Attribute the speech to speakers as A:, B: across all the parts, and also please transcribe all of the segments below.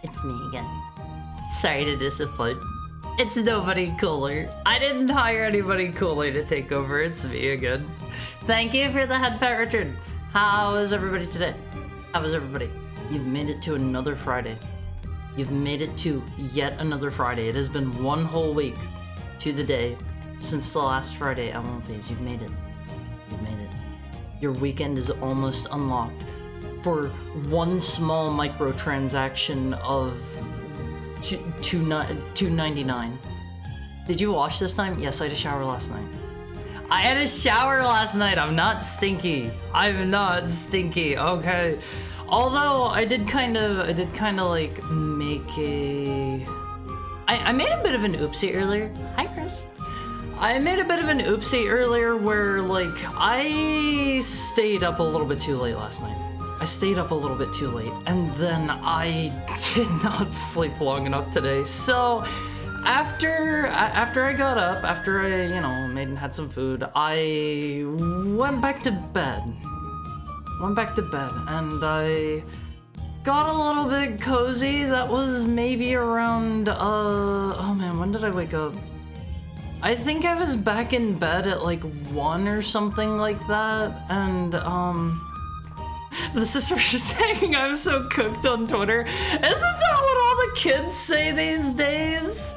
A: It's me again. Sorry to disappoint. It's nobody cooler. I didn't hire anybody cooler to take over. It's me again. Thank you for the head pet, Richard. How is everybody today? How is everybody? You've made it to another Friday. You've made it to yet another Friday. It has been one whole week to the day since the last Friday at One Phase. You've made it. You've made it. Your weekend is almost unlocked for one small microtransaction of $2.99. Did you wash this time? Yes, I had a shower last night. I had a shower last night. I'm not stinky. I'm not stinky. Okay. Although I did kind of like make a. I made a bit of an oopsie earlier. Hi, Chris. I made a bit of an oopsie earlier where like I stayed up a little bit too late last night. I stayed up a little bit too late, and then I did not sleep long enough today. So after I got up, after I, you know, made and had some food, I went back to bed. And I got a little bit cozy. That was maybe around, oh man, when did I wake up? I think I was back in bed at like 1 or something like that, and this is for saying I'm so cooked on Twitter. Isn't that what all the kids say these days?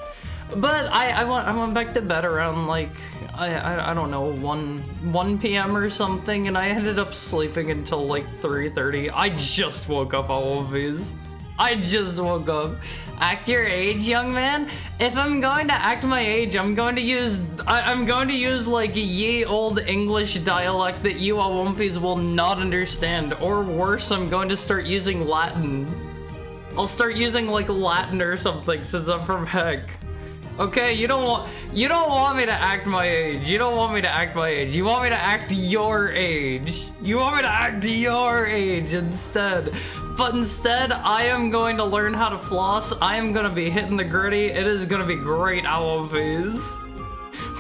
A: But I went back to bed around like, I don't know, 1 p.m. or something, and I ended up sleeping until like 3:30. I just woke up all of these. I just woke up. Act your age, young man? If I'm going to act my age, I'm going to use like ye old English dialect that you Awumfies will not understand. Or worse, I'm going to start using Latin. I'll start using like Latin or something since I'm from Heck. Okay, you don't want me to act my age. You don't want me to act my age. You want me to act your age. You want me to act your age instead. But instead, I am going to learn how to floss. I am gonna be hitting the gritty. It is gonna be great, Awumfies.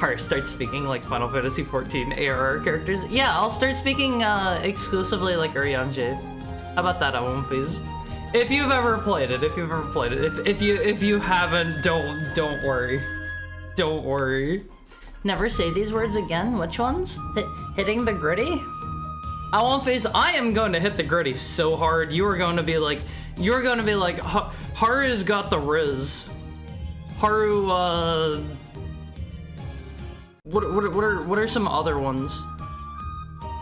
A: Alright, start speaking like Final Fantasy XIV ARR characters. Yeah, I'll start speaking exclusively like Urianger. How about that, Awumfies? If you've ever played it, if you haven't, don't worry. Don't worry. Never say these words again. Which ones? Hitting the gritty? Awumfies, I am going to hit the gritty so hard. You're going to be like, Haru's got the riz. Haru, what are some other ones?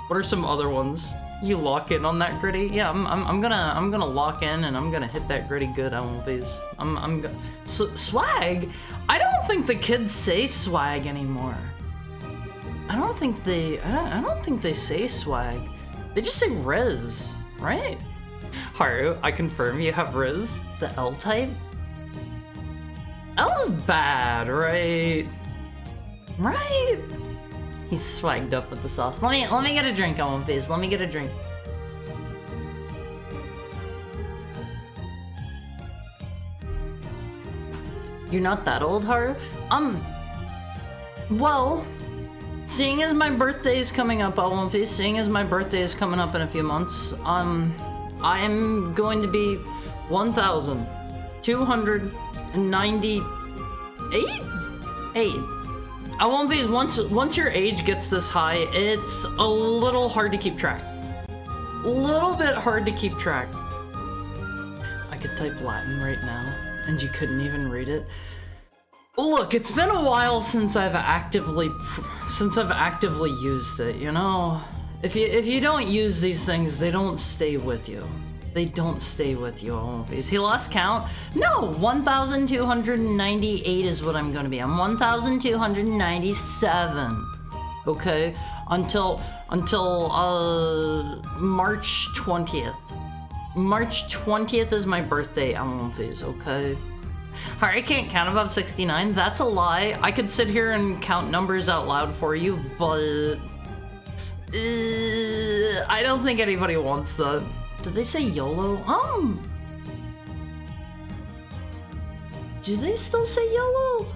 A: What are some other ones? You lock in on that gritty? Yeah, I'm gonna lock in and I'm gonna hit that gritty good, Awumfies. Swag? I don't think the kids say swag anymore. I don't think they say swag. They just say Riz, right? Haru, I confirm you have Riz, the L type. L is bad, right? Right? He's swagged up with the sauce. Let me get a drink, Awumfies. Let me get a drink. You're not that old, Haru? Well, seeing as my birthday is coming up, Awumfies, seeing as my birthday is coming up in a few months, I am going to be 1,298? Awumfies, once your age gets this high, it's a little hard to keep track. Little bit hard to keep track. I could type Latin right now, and you couldn't even read it. Look, it's been a while since I've actively used it, you know? If you don't use these things, they don't stay with you. They don't stay with you, Awumfies. He lost count? No, 1,298 is what I'm gonna be. I'm 1,297. Okay? Until March 20th. March 20th is my birthday, Awumfies, okay? Alright, I can't count above 69. That's a lie. I could sit here and count numbers out loud for you, but I don't think anybody wants that. Did they say YOLO? Do they still say YOLO?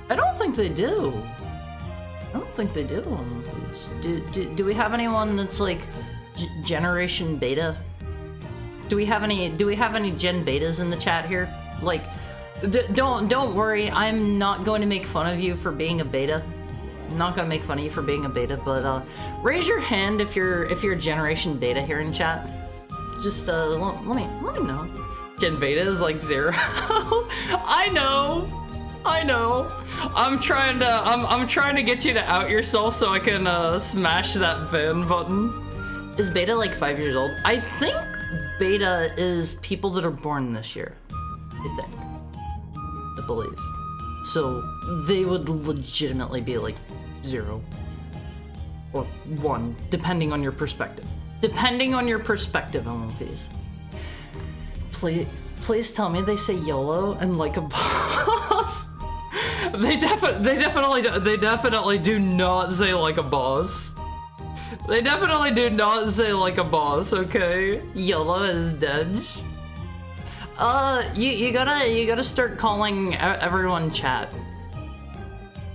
A: I don't think they do. I don't think they do. Do we have anyone that's like Generation Beta? Do we have any Gen Betas in the chat here? Like, don't worry. I'm not going to make fun of you for being a beta. I'm not gonna make fun of you for being a beta, but raise your hand if you're Generation Beta here in chat. Just let me know. Gen Beta is like 0. I know. I'm trying to get you to out yourself so I can smash that ban button. Is Beta like 5 years old? I think Beta is people that are born this year. I believe. So they would legitimately be like 0 or 1, depending on your perspective. Depending on your perspective, Awumfies. Please tell me they say YOLO and like a boss. They definitely do not say like a boss. They definitely do not say like a boss, okay? YOLO is dead. You gotta start calling everyone chat.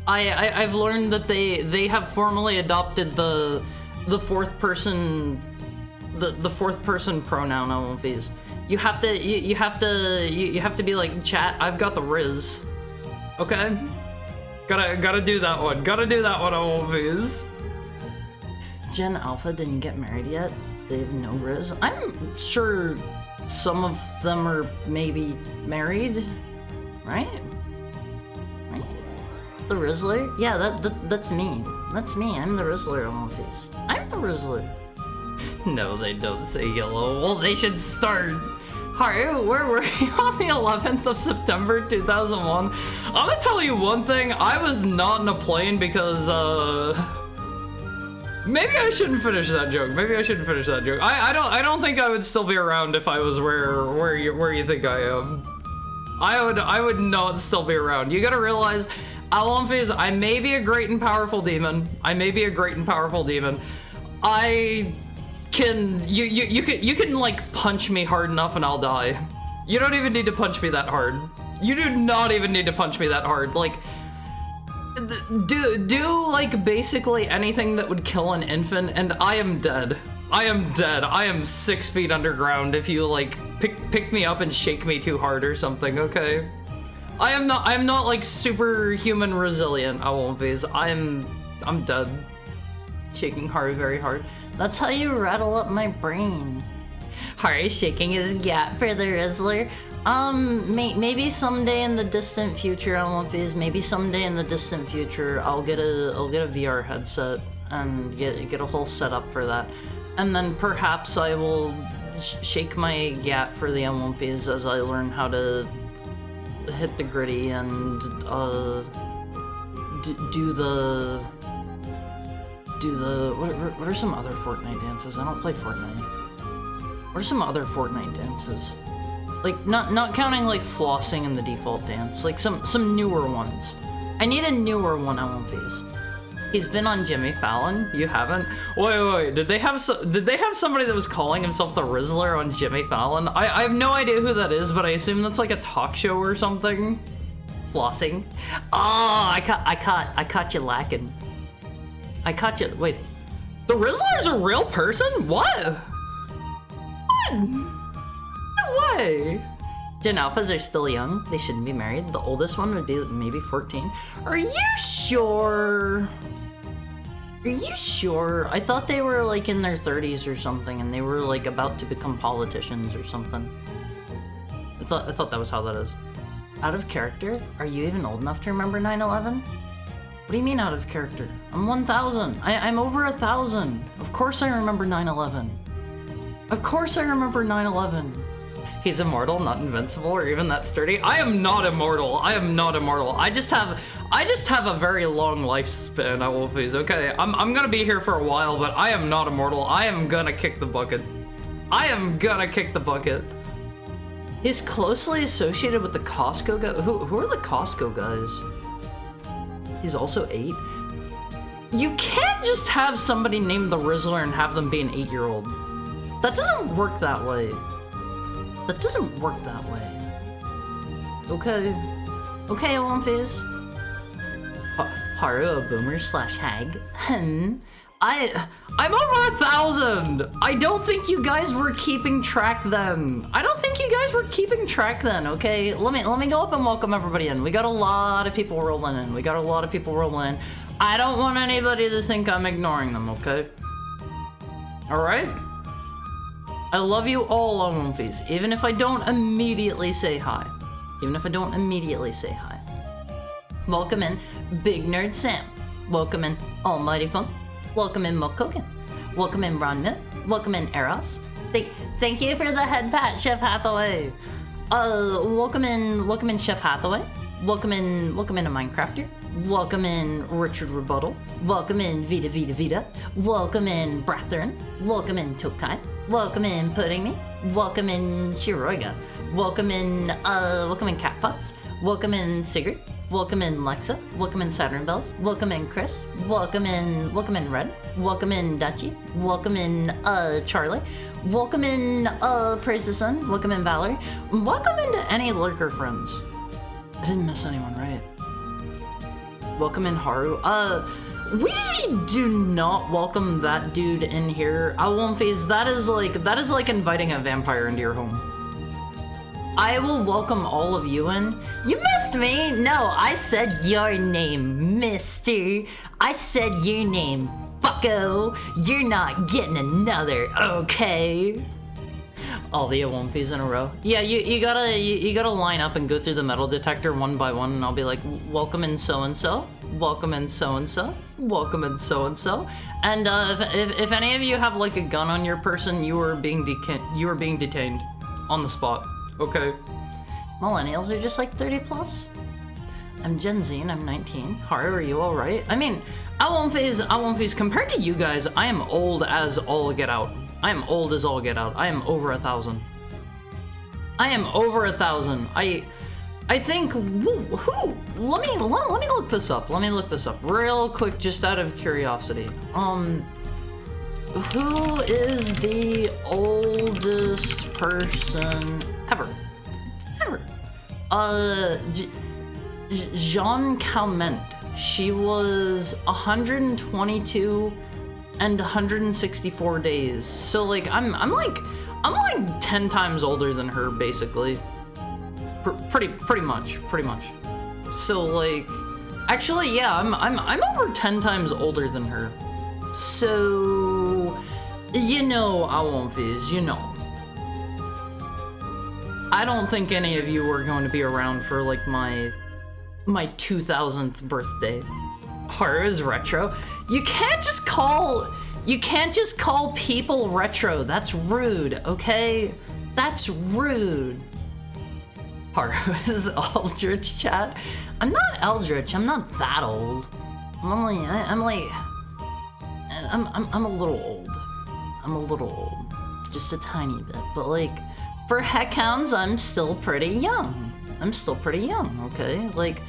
A: I've learned that they have formally adopted the fourth person pronoun on these. You have to be like, chat, I've got the Riz. Okay? Gotta do that one. Gotta do that one on these. Gen Alpha didn't get married yet. They have no Riz. I'm sure some of them are maybe married, right? Right? The Rizzler? Yeah, that's me. That's me. I'm the Rizzler on these. I'm the Rizzler. No, they don't say YOLO. Well, they should start. Haru, where were you on the 11th of September 2001? I'm gonna tell you one thing. I was not in a plane because, maybe I shouldn't finish that joke. Maybe I shouldn't finish that joke. I don't think I would still be around if I was where you think I am. I would not still be around. You gotta realize, Alonphase, I may be a great and powerful demon. You can like punch me hard enough and I'll die. You don't even need to punch me that hard. You do not even need to punch me that hard. Like, do like basically anything that would kill an infant and I am dead. I am dead. I am 6 feet underground if you like pick me up and shake me too hard or something, okay? I am not like superhuman resilient, Alonphase. I'm dead. Shaking Haru very hard. That's how you rattle up my brain. Haru's shaking his gat for the Rizzler. Maybe someday in the distant future, Alonphase, maybe someday in the distant future, I'll get a VR headset and get a whole setup for that. And then perhaps I will shake my gat for the Alonphase as I learn how to hit the gritty and do the what are some other Fortnite dances? I don't play Fortnite. What are some other Fortnite dances? Like not counting like flossing in the default dance, like some newer ones. I need a newer one, Alonphase. He's been on Jimmy Fallon. You haven't? Wait. Did they have somebody that was calling himself the Rizzler on Jimmy Fallon? I have no idea who that is, but I assume that's like a talk show or something. Flossing. Oh, I caught you lacking. I caught you. Wait, the Rizzler's a real person? What? What? No way. Gen Alphas are still young. They shouldn't be married. The oldest one would be maybe 14. Are you sure? Are you sure? I thought they were like in their 30s or something, and they were like about to become politicians or something. I thought that was how that is. Out of character? Are you even old enough to remember 9/11? What do you mean out of character? I'm 1,000. I'm over 1,000. Of course I remember 9/11. Of course I remember 9/11. He's immortal, not invincible, or even that sturdy. I am not immortal. I am not immortal. I just have a very long lifespan, Alonphase, okay? I'm gonna be here for a while, but I am not immortal. I am gonna kick the bucket. I am gonna kick the bucket. He's closely associated with the Costco guy. Who are the Costco guys? He's also 8. You can't just have somebody named the Rizzler and have them be an 8-year-old. That doesn't work that way. That doesn't work that way. Okay. Okay, Alonphase. Haru, a boomer / hag. I'm over 1,000! I don't think you guys were keeping track then. I don't think you guys were keeping track then, okay? Let me go up and welcome everybody in. We got a lot of people rolling in. I don't want anybody to think I'm ignoring them, okay? Alright? I love you all, Alonphase, even if I don't immediately say hi. Welcome in, Big Nerd Sam. Welcome in, Almighty Funk. Welcome in, Mokoken. Welcome in, Ron Mitt. Welcome in, Eros. Thank you for the head pat, Chef Hathaway. Welcome in, Chef Hathaway. Welcome in, a Minecrafter. Welcome in, Richard Rebuttal. Welcome in, Vita. Welcome in, Brathern. Welcome in, Tokai. Welcome in, Pudding Me. Welcome in, Shiroiga. Welcome in Catpots. Welcome in, Sigurd. Welcome in Lexa. Welcome in Saturn Bells. Welcome in Chris. Welcome in Red. Welcome in Dutchy. Welcome in Charlie. Welcome in Praise the Sun. Welcome in Valerie. Welcome into any lurker friends. I didn't miss anyone, right? Welcome in Haru. We do not welcome that dude in here. I won't phase. That is like inviting a vampire into your home. I will welcome all of you in. You missed me. No, I said your name, mister. I said your name, bucko. You're not getting another, okay? All the Awomfis in a row. Yeah, you gotta line up and go through the metal detector one by one, and I'll be like, welcome in so-and-so, welcome in so-and-so, welcome in so-and-so. And if any of you have like a gun on your person, you are being detained on the spot. Okay. Millennials are just like 30 plus. I'm Gen Z and I'm 19. Haru, are you alright? I mean, I won't phase. Compared to you guys, I am old as all get out. I am old as all get out. I am over 1,000. I am over 1,000. I think, who? Let me look this up. Let me look this up real quick, just out of curiosity. Who is the oldest person ever? Jean Calment. She was 122 and 164 days. So like I'm like 10 times older than her, basically. Pretty much. So like, actually, yeah, I'm over 10 times older than her. So, you know, Awomfis, you know. I don't think any of you are going to be around for like my 2000th birthday. Haru is retro. You can't just call people retro. That's rude, okay? That's rude. Haru is Eldritch chat. I'm not Eldritch. I'm not that old. I'm a little old. I'm a little old. Just a tiny bit. But like, for heckhounds, I'm still pretty young. Okay? Like,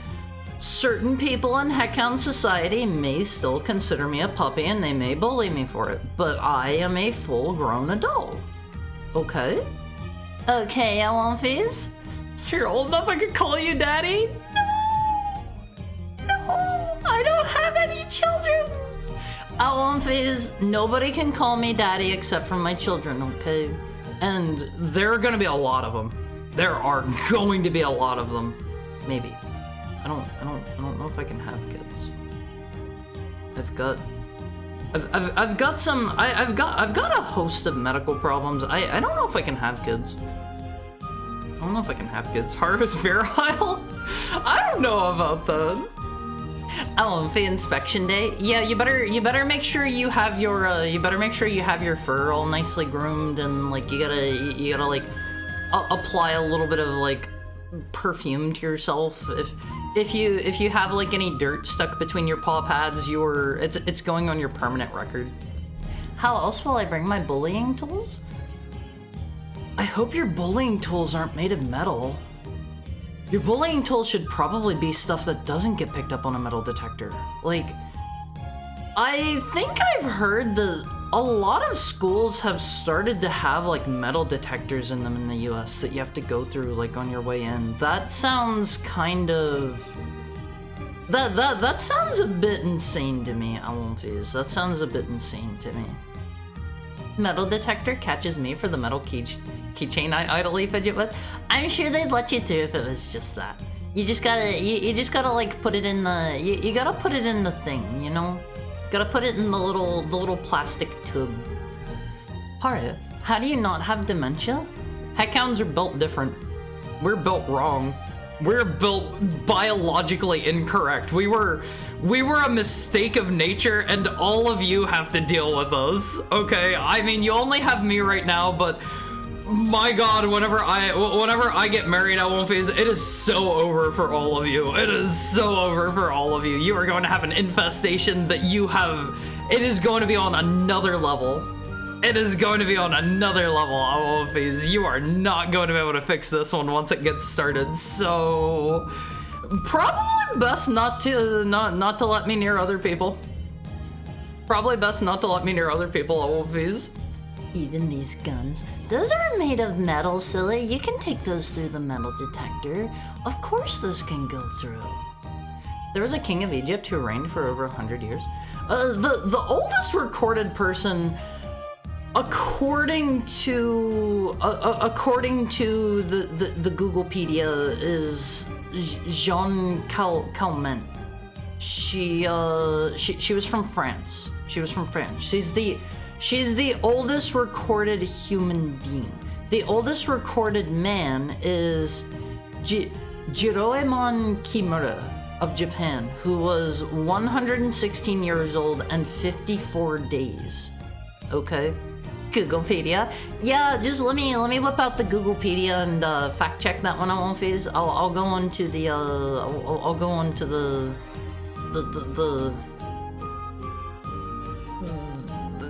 A: certain people in heckhound society may still consider me a puppy and they may bully me for it, but I am a full-grown adult. Okay? Okay, Awomfis? So you're old enough I could call you daddy? No, I don't have any children. Awomfis, nobody can call me daddy except for my children, okay? And there are gonna be a lot of them. There are going to be a lot of them. Maybe. I don't know if I can have kids. I've got a host of medical problems. I don't know if I can have kids. Haru's virile? I don't know about that. Awomfi inspection day. Yeah, you better make sure you have your fur all nicely groomed, and like you gotta like apply a little bit of like perfume to yourself. If you have like any dirt stuck between your paw pads, it's going on your permanent record. How else will I bring my bullying tools? I hope your bullying tools aren't made of metal. Your bullying tools should probably be stuff that doesn't get picked up on a metal detector. Like, I think I've heard that a lot of schools have started to have like metal detectors in them in the US that you have to go through like on your way in. That sounds kind of... That sounds a bit insane to me, Awomfis. That sounds a bit insane to me. Metal detector catches me for the metal keychain I idly fidget with. I'm sure they'd let you through if it was just that. You just gotta like put it in the you gotta put it in the thing, you know? Gotta put it in the little plastic tube. Haru, how do you not have dementia? Heckhounds are built different. We're built wrong. We're built biologically incorrect. We were a mistake of nature, and all of you have to deal with us, okay? I mean, you only have me right now, but my God, whenever I get married, Awomfis, it is so over for all of you. It is so over for all of you. You are going to have an infestation that it is going to be on another level. It is going to be on another level, Awomfis. You are not going to be able to fix this one once it gets started, so... Probably best not to let me near other people. Probably best not to let me near other people, Wolfies. Even these guns, those are made of metal, silly. You can take those through the metal detector. Of course those can go through. There was a king of Egypt who reigned for over 100 years. The oldest recorded person, according to the Googlepedia, is Jean Calment. She was from France. She's the oldest recorded human being. The oldest recorded man is Jiroemon Kimura of Japan, who was 116 years old and 54 days. Okay. Googlepedia. Yeah, just let me whip out the Googlepedia and fact check that one on Wolfies. I'll go on to the I'll go on to the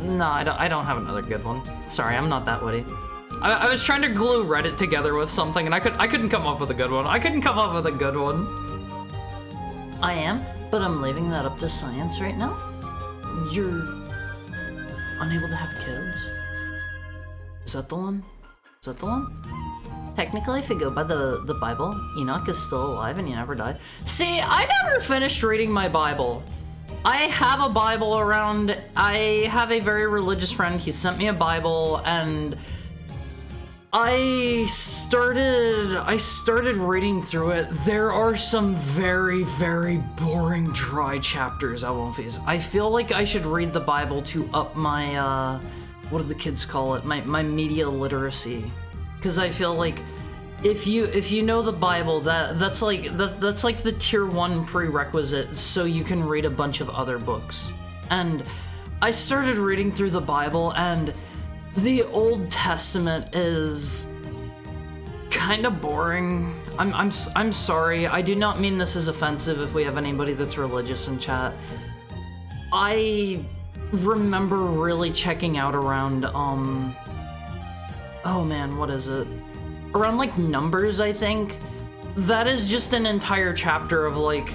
A: no, I don't have another good one. Sorry, I'm not that witty. I was trying to glue Reddit together with something and I couldn't come up with a good one. I am, but I'm leaving that up to science right now. You're unable to have kids? Is that the one? Technically, if you go by the Bible, Enoch is still alive and he never died. See, I never finished reading my Bible. I have a Bible around. I have a very religious friend. He sent me a Bible and I started reading through it. There are some very, very boring, dry chapters, Wolfies. I feel like I should read the Bible to up my, what do the kids call it? My media literacy. Because I feel like if you know the Bible, that's like the tier 1 prerequisite so you can read a bunch of other books. And I started reading through the Bible and the Old Testament is kind of boring. I'm sorry. I do not mean this as offensive if we have anybody that's religious in chat. I remember really checking out around oh man, what is it? Around like Numbers, I think. That is just an entire chapter of like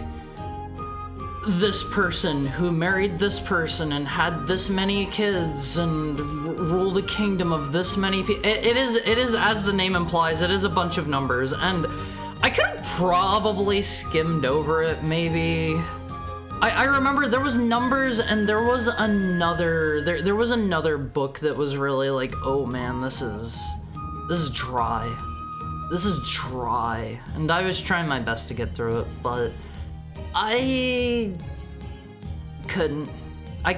A: this person who married this person and had this many kids and ruled a kingdom of this many people. It is, as the name implies, it is a bunch of numbers, and I could have probably skimmed over it, maybe. I remember there was Numbers and there was another, there was another book that was really like, oh man, this is dry. This is dry. And I was trying my best to get through it, but I couldn't. I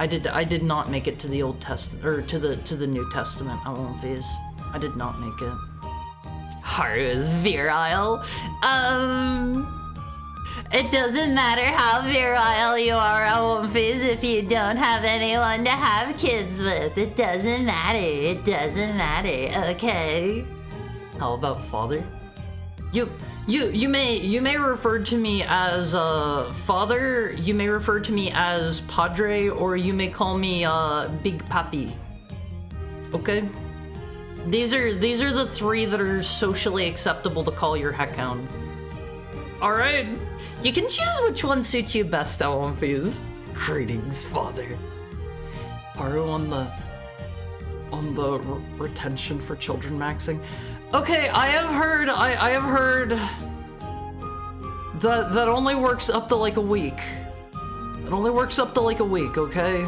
A: did not make it to the Old Testament or to the New Testament. Wolfies. I did not make it. Haru is virile. It doesn't matter how virile you are, Wolfies, if you don't have anyone to have kids with. It doesn't matter. It doesn't matter. Okay. How about father? You may refer to me as father, you may refer to me as padre, or you may call me Big Papi. Okay? These are the three that are socially acceptable to call your heckhound. Alright. You can choose which one suits you best, Wolfies. Greetings, father. Haru on the retention for children maxing. Okay, I have heard that only works up to like a week. It only works up to like a week, okay?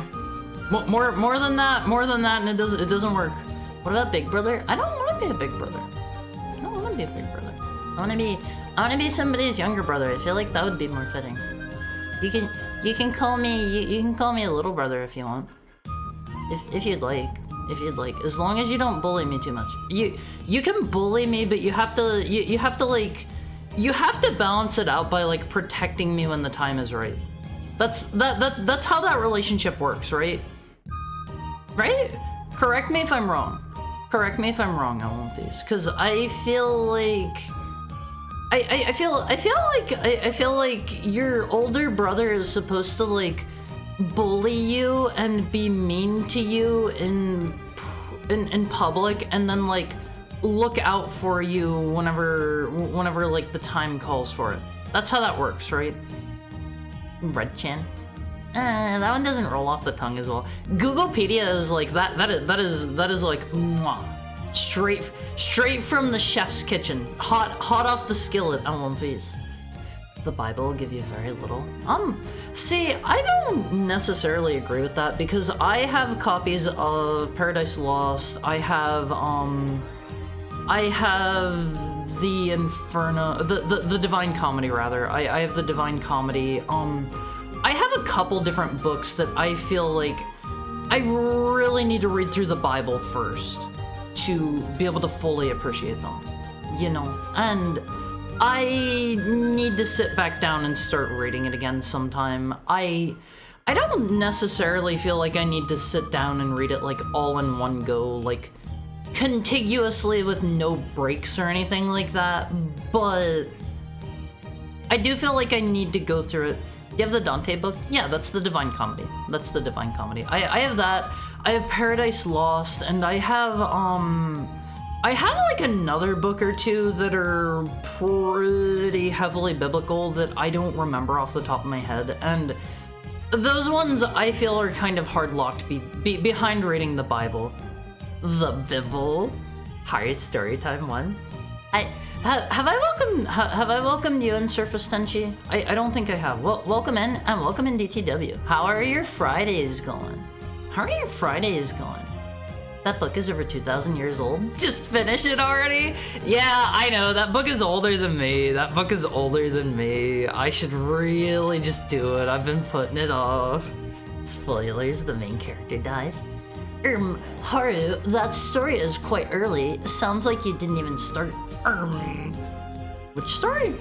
A: More than that, and it doesn't work. What about Big Brother? I don't want to be a Big Brother. I don't want to be a Big Brother. I want to be somebody's younger brother. I feel like that would be more fitting. You can call me a little brother if you want. If you'd like. As long as you don't bully me too much. You can bully me, but you have to balance it out by like protecting me when the time is right. That's how that relationship works, right? Right? Correct me if I'm wrong. Wolfies, because I feel like I feel like your older brother is supposed to like bully you and be mean to you in public, and then like look out for you whenever like the time calls for it. That's how that works, right? Red Chan. That one doesn't roll off the tongue as well. Googlepedia is like that is like mwah. Straight from the chef's kitchen. Hot off the skillet on One Piece. The Bible will give you very little. See, I don't necessarily agree with that because I have copies of Paradise Lost. I have the Inferno, the Divine Comedy rather. I have the Divine Comedy. I have a couple different books that I feel like I really need to read through the Bible first to be able to fully appreciate them, you know, and I need to sit back down and start reading it again sometime. I don't necessarily feel like I need to sit down and read it like all in one go, like contiguously with no breaks or anything like that, but I do feel like I need to go through it. You have the Dante book? Yeah, that's the Divine Comedy. That's the Divine Comedy. I have that. I have Paradise Lost, and I have like another book or two that are pretty heavily biblical that I don't remember off the top of my head, and those ones I feel are kind of hard locked behind reading the Bible. The Bible. Hard story time one. Have I welcomed you in Surface Tenchi? I don't think I have. Well, welcome in, and welcome in DTW. How are your Fridays going? How are your Fridays going? That book is over 2,000 years old. Just finish it already? Yeah, I know, that book is older than me. That book is older than me. I should really just do it. I've been putting it off. Spoilers, the main character dies. Haru, that story is quite early. Sounds like you didn't even start. Which story?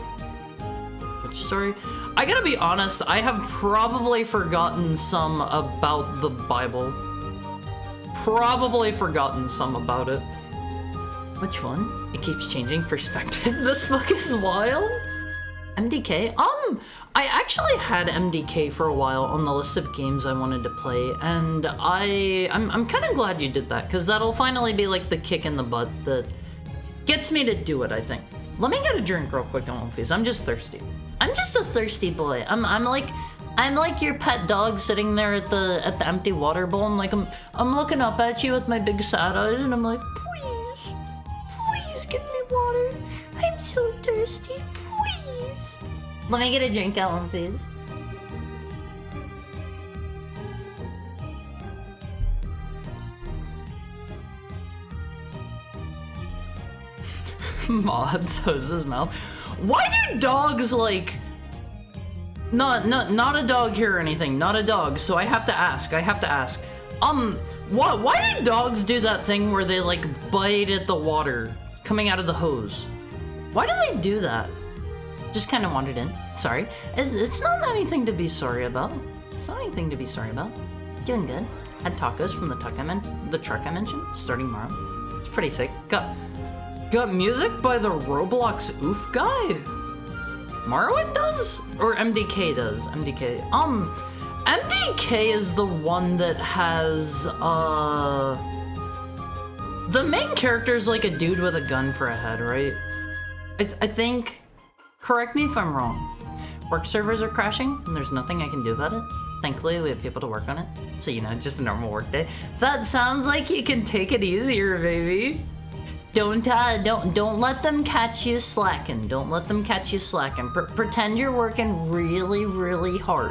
A: Which story? I gotta be honest, I have probably forgotten some about the Bible. Probably forgotten some about it. Which one? It keeps changing perspective. This book is wild. MDK? I actually had MDK for a while on the list of games I wanted to play, and I'm kind of glad you did that, because that'll finally be like the kick in the butt that gets me to do it, I think. Let me get a drink real quick on One Piece. I'm just thirsty. I'm just a thirsty boy. I'm like your pet dog sitting there at the empty water bowl, and like I'm looking up at you with my big sad eyes, and I'm like, please give me water. I'm so thirsty, please. Let me get a drink out, One Piece. Mods hose his mouth. Why do dogs like? Not a dog here or anything. Not a dog. So I have to ask. Why do dogs do that thing where they like bite at the water coming out of the hose? Why do they do that? Just kind of wandered in. Sorry. It's not anything to be sorry about. It's not anything to be sorry about. Doing good. Had tacos from the truck I mentioned. Starting tomorrow. It's pretty sick. Got music by the Roblox Oof guy? Marwin does? Or MDK does? MDK. MDK is the one that has, the main character is like a dude with a gun for a head, right? I think, correct me if I'm wrong. Work servers are crashing, and there's nothing I can do about it. Thankfully, we have people to work on it. So, you know, just a normal work day. That sounds like you can take it easier, baby. Don't let them catch you slacking. Don't let them catch you slacking. Pretend you're working really, really hard.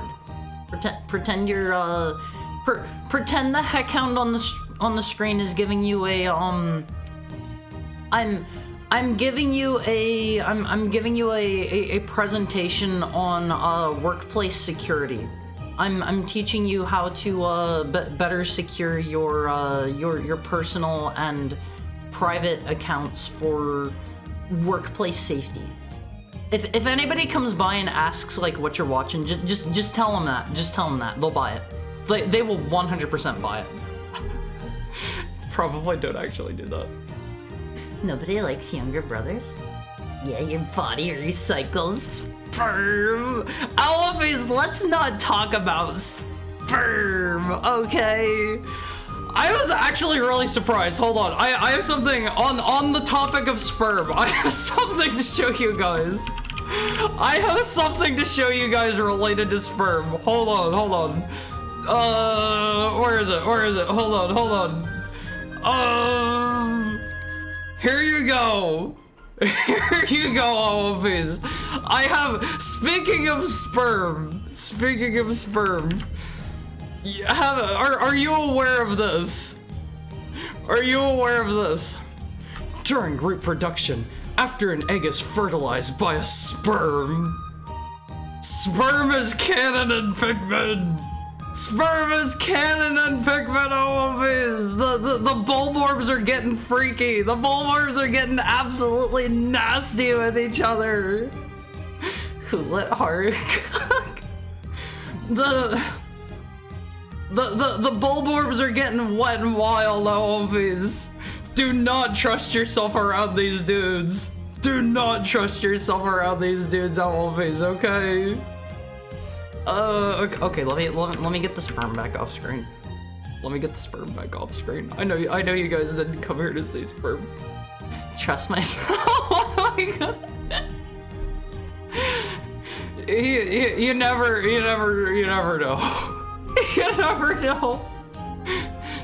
A: Pretend you're pretend the heckhound on the screen is giving you a I'm giving you a presentation on workplace security. I'm teaching you how to better secure your personal and private accounts for workplace safety. If anybody comes by and asks like what you're watching, just tell them that. Just tell them that. They'll buy it. They will 100% buy it. Probably don't actually do that. Nobody likes younger brothers? Yeah, your body recycles sperm. Always, let's not talk about sperm, okay? I was actually really surprised. Hold on, I have something on the topic of sperm. I have something to show you guys. I have something to show you guys related to sperm. Hold on. Where is it? Hold on. Here you go. Here you go, Alphys. I have, speaking of sperm, are you aware of this? During reproduction, after an egg is fertilized by a sperm is canon in Pikmin. Alphys. The bulborbs are getting freaky. The bulborbs are getting absolutely nasty with each other. Who let Haru cook? The bulborbs are getting wet and wild, Alphys. Do not trust yourself around these dudes. Alphys, okay? Okay, let me get the sperm back off screen. I know you guys didn't come here to see sperm. Trust myself. Oh my god. You never know. You never know.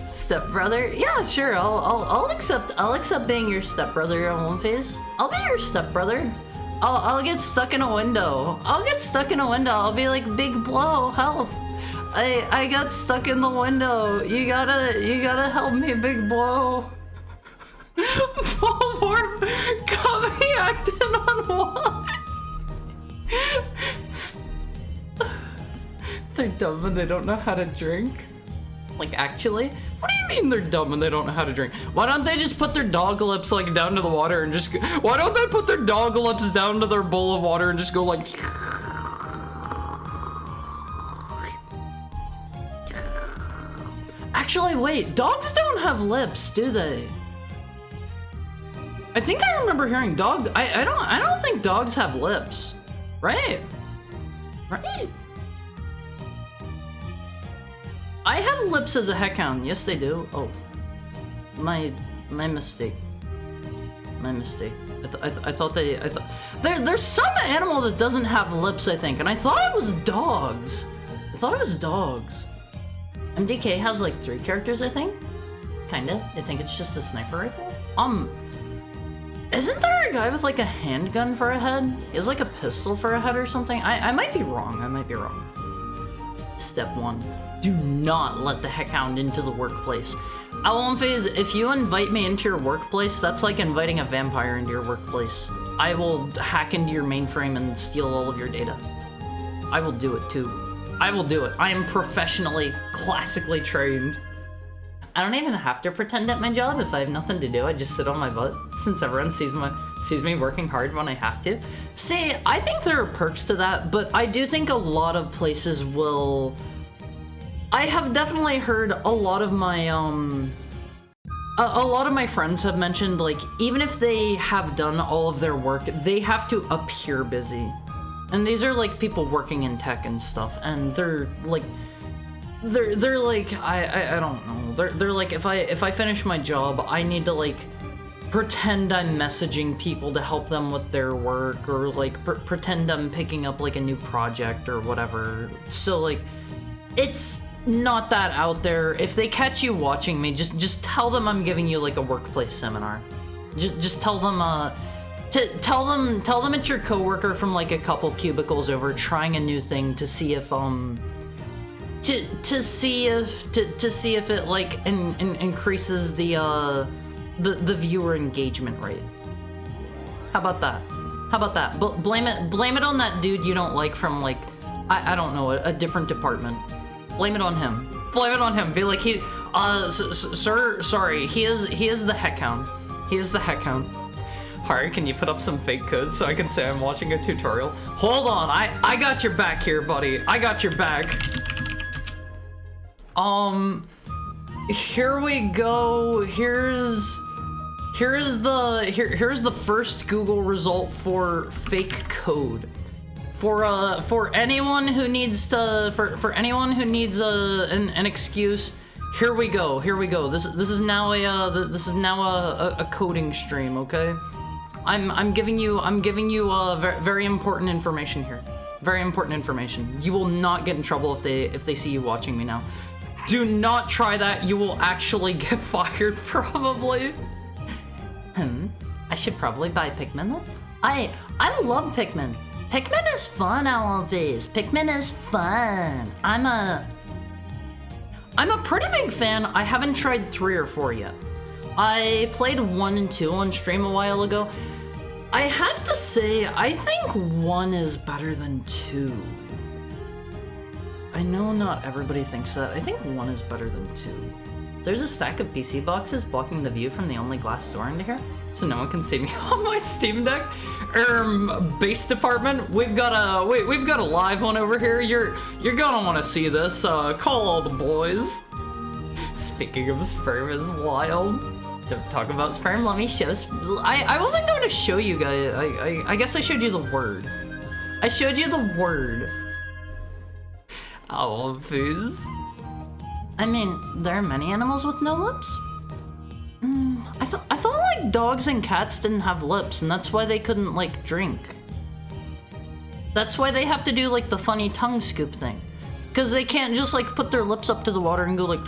A: Stepbrother? Yeah, sure. I'll accept being your stepbrother on one phase. I'll be your stepbrother. I'll get stuck in a window. I'll be like, big blow, help. I got stuck in the window. You gotta help me, big blow. Bulborb, come here, acting on what? They're dumb and they don't know how to drink. Like, actually? What do you mean they're dumb and they don't know how to drink? Why don't they just put their dog lips, like, down to the water and just... Why don't they put their dog lips down to their bowl of water and just go, like... Actually, wait. Dogs don't have lips, do they? I think I remember hearing dog... I don't think dogs have lips. Right? Right? I have lips as a heckhound. Yes, they do. Oh, my mistake. I thought there's some animal that doesn't have lips, I think, and I thought it was dogs. MDK has like 3 characters, I think. Kinda. I think it's just a sniper rifle. Isn't there a guy with like a handgun for a head? He has like a pistol for a head or something. I might be wrong. Step 1. Do not let the heckhound into the workplace. Alphys, if you invite me into your workplace, that's like inviting a vampire into your workplace. I will hack into your mainframe and steal all of your data. I will do it too. I am professionally, classically trained. I don't even have to pretend at my job if I have nothing to do. I just sit on my butt since everyone sees me working hard when I have to. See, I think there are perks to that, but I do think a lot of places will... I have definitely heard a lot of my friends have mentioned, like, even if they have done all of their work, they have to appear busy. And these are like people working in tech and stuff, and they're like, I don't know. They're like, if I finish my job, I need to like pretend I'm messaging people to help them with their work, or like pretend I'm picking up like a new project or whatever. So like, it's not that out there. If they catch you watching me, just tell them I'm giving you like a workplace seminar. Just tell them tell them it's your coworker from like a couple cubicles over trying a new thing to see if to see if it like increases the viewer engagement rate. How about that? Blame it on that dude you don't like from like I don't know, a different department. Blame it on him. Be like, sir, sorry. He is the heckhound. Harry, can you put up some fake code so I can say I'm watching a tutorial? Hold on, I got your back here, buddy. I got your back. Here we go. Here's the first Google result for fake code. For anyone who needs an excuse, here we go. This is now a coding stream, okay? I'm giving you very important information here. Very important information. You will not get in trouble if they see you watching me now. Do not try that. You will actually get fired probably. I should probably buy Pikmin then. I love Pikmin. Pikmin is fun, LLVs. Pikmin is fun. I'm a pretty big fan. I haven't tried 3 or 4 yet. I played 1 and 2 on stream a while ago. I have to say, I think 1 is better than 2. I know not everybody thinks that. I think 1 is better than 2. There's a stack of PC boxes blocking the view from the only glass door into here, so no one can see me on my Steam Deck. Base department, we've got a live one over here. You're gonna want to see this. Call all the boys. Speaking of sperm is wild. Don't talk about sperm. Let me show. I wasn't going to show you guys. I guess I showed you the word. I showed you the word. Oh, fools. I mean, there are many animals with no lips. I thought like dogs and cats didn't have lips, and that's why they couldn't like drink. That's why they have to do like the funny tongue scoop thing, because they can't just like put their lips up to the water and go like.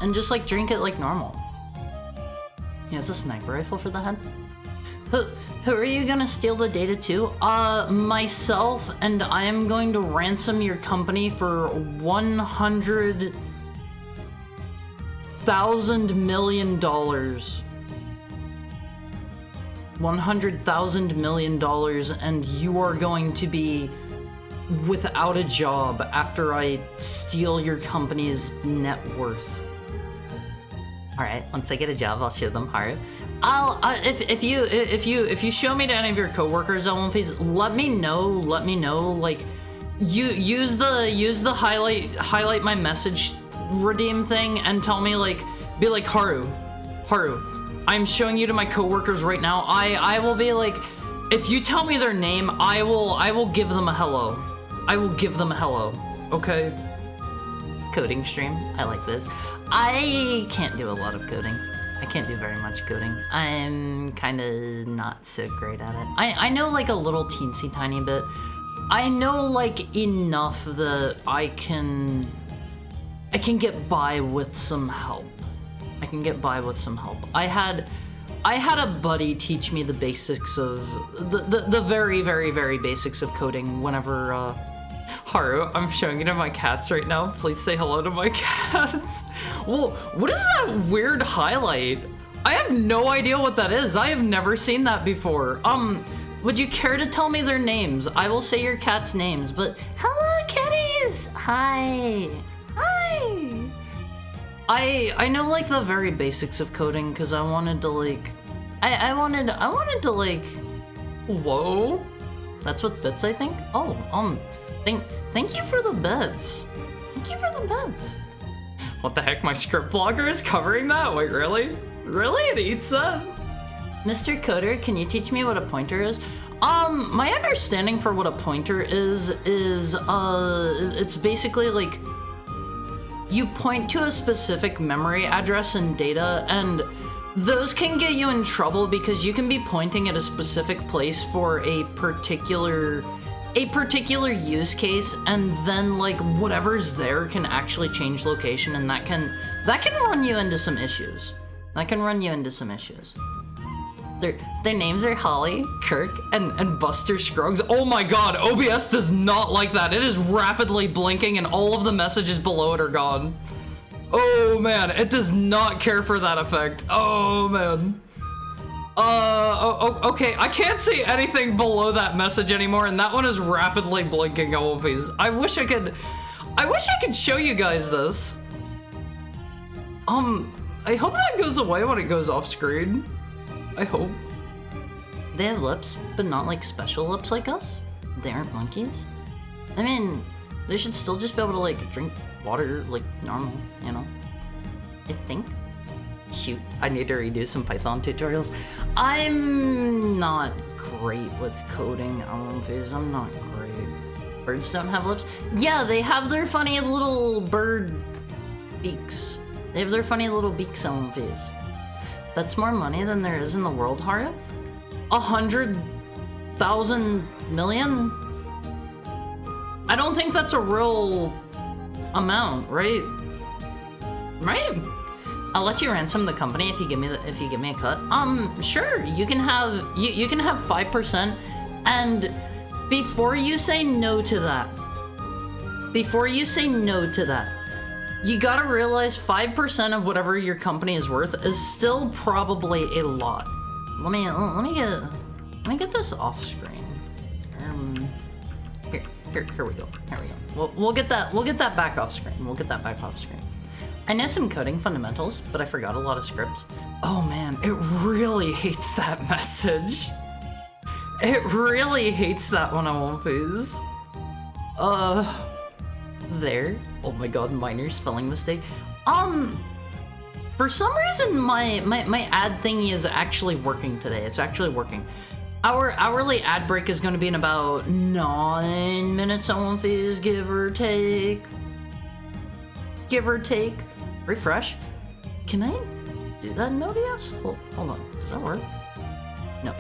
A: And just like drink it like normal. He has a sniper rifle for the head. Who are you gonna steal the data to? Myself, and I am going to ransom your company for $100,000 million. $100,000 million, and you are going to be without a job after I steal your company's net worth. All right, once I get a job, I'll show them Haru. If you show me to any of your coworkers, please let me know. Like, use the highlight my message redeem thing and tell me like, be like Haru, I'm showing you to my coworkers right now. I will be like, if you tell me their name, I will give them a hello. I will give them a hello. Okay. Coding stream. I like this. I can't do a lot of coding. I can't do very much coding. I'm kind of not so great at it. I know like a little teensy tiny bit. I know like enough that I can get by with some help. I can get by with some help. I had a buddy teach me the basics of the very, very, very basics of coding whenever Haru, I'm showing you to my cats right now. Please say hello to my cats. Well, what is that weird highlight? I have no idea what that is. I have never seen that before. Would you care to tell me their names? I will say your cats' names, but hello, kitties. Hi. I know like the very basics of coding because I wanted to like, I wanted to like, whoa. That's what bits I think? Oh, Thank you for the bits. Thank you for the bits. What the heck? My script blogger is covering that? Wait, really? Really? It eats that? Mr. Coder, can you teach me what a pointer is? My understanding for what a pointer is it's basically like you point to a specific memory address and data, and those can get you in trouble because you can be pointing at a specific place for a particular use case, and then like whatever's there can actually change location, and that can run you into some issues. Their names are Holly, Kirk, and Buster Scruggs. Oh my god, OBS does not like that. It is rapidly blinking and all of the messages below it are gone. Oh man, it does not care for that effect. Oh man. Okay, I can't see anything below that message anymore, and that one is rapidly blinking. I wish I could show you guys this. I hope that goes away when it goes off screen. I hope. They have lips, but not like special lips like us. They aren't monkeys. I mean, they should still just be able to like drink water like normal, you know? I think. Shoot, I need to redo some Python tutorials. I'm not great with coding, I'm not great. Birds don't have lips? Yeah, they have their funny little bird beaks. They have their funny little beaks on fees. That's more money than there is in the world, Haru? 100,000 million? I don't think that's a real amount, right? Right? I'll let you ransom the company if you give me a cut. Sure. You can have 5%, and before you say no to that, you gotta realize 5% of whatever your company is worth is still probably a lot. Let me get this off screen. Here we go. We'll get that back off screen. I know some coding fundamentals, but I forgot a lot of scripts. Oh man, it really hates that message. It really hates that one on Fizz. There. Oh my god, minor spelling mistake. For some reason my ad thingy is actually working today. It's actually working. Our hourly ad break is going to be in about 9 minutes on Fizz, give or take. Refresh. Can I do that in OBS? Hold on. Does that work? No,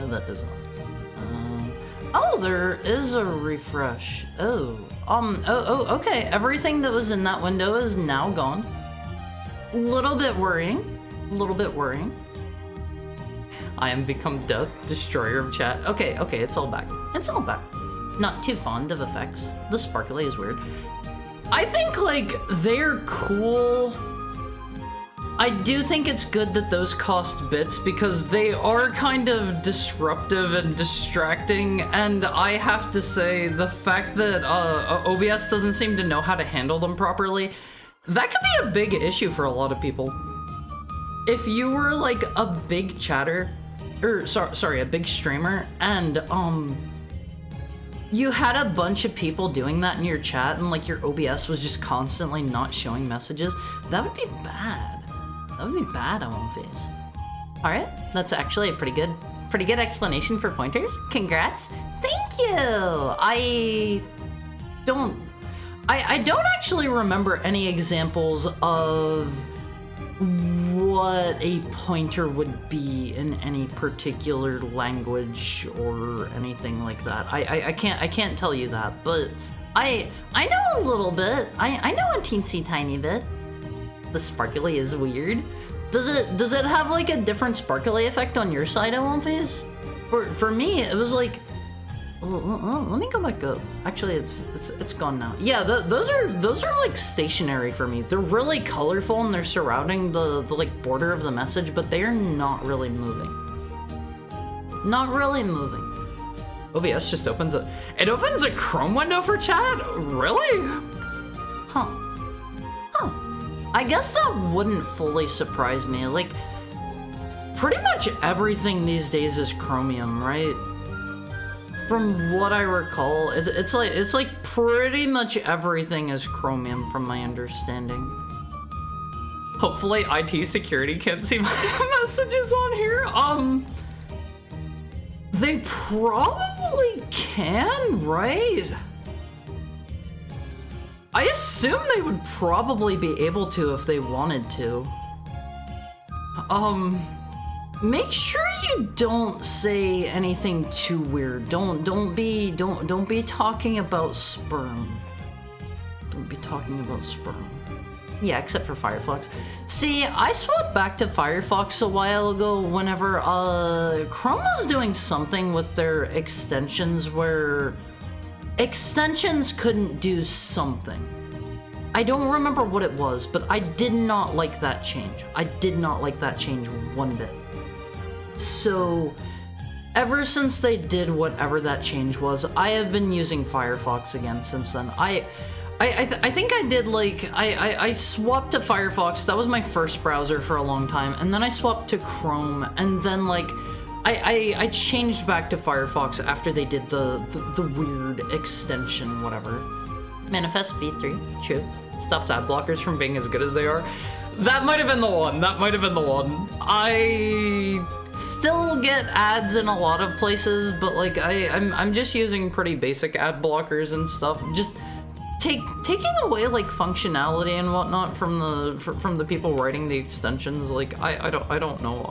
A: that does not. Oh, there is a refresh. Oh, okay. Everything that was in that window is now gone. Little bit worrying. I am become death destroyer of chat. Okay, it's all back. Not too fond of effects. The sparkly is weird. I think, like, they're cool. I do think it's good that those cost bits because they are kind of disruptive and distracting, and I have to say the fact that OBS doesn't seem to know how to handle them properly, that could be a big issue for a lot of people. If you were like a big chatter, or sorry, a big streamer, and you had a bunch of people doing that in your chat and like your OBS was just constantly not showing messages, that would be bad. That would be bad on Fizz. Alright, that's actually a pretty good explanation for pointers. Congrats. Thank you! I don't actually remember any examples of what a pointer would be in any particular language or anything like that. I can't tell you that, but I know a little bit. I know a teensy tiny bit. The sparkly is weird. Does it have like a different sparkly effect on your side, Fizz? For me, it was like, let me go back up. Actually, it's gone now. Yeah, those are like stationary for me. They're really colorful and they're surrounding the like border of the message, but they are not really moving. OBS just opens a Chrome window for chat? Really? Huh. I guess that wouldn't fully surprise me. Like, pretty much everything these days is Chromium, right? From what I recall, it's like pretty much everything is Chromium from my understanding. Hopefully IT security can't see my messages on here. They probably can, right? I assume they would probably be able to if they wanted to. Make sure you don't say anything too weird. Don't be talking about sperm. Don't be talking about sperm. Yeah, except for Firefox. See, I swapped back to Firefox a while ago whenever Chrome was doing something with their extensions where extensions couldn't do something. I don't remember what it was, but I did not like that change. I did not like that change one bit. So, ever since they did whatever that change was, I have been using Firefox again since then. I think I did like, I swapped to Firefox. That was my first browser for a long time, and then I swapped to Chrome, and then like, I changed back to Firefox after they did the weird extension, whatever. Manifest v3, true. Stops ad blockers from being as good as they are. That might have been the one. I still get ads in a lot of places, but like I'm just using pretty basic ad blockers and stuff. Just taking away like functionality and whatnot from the people writing the extensions, like I don't know.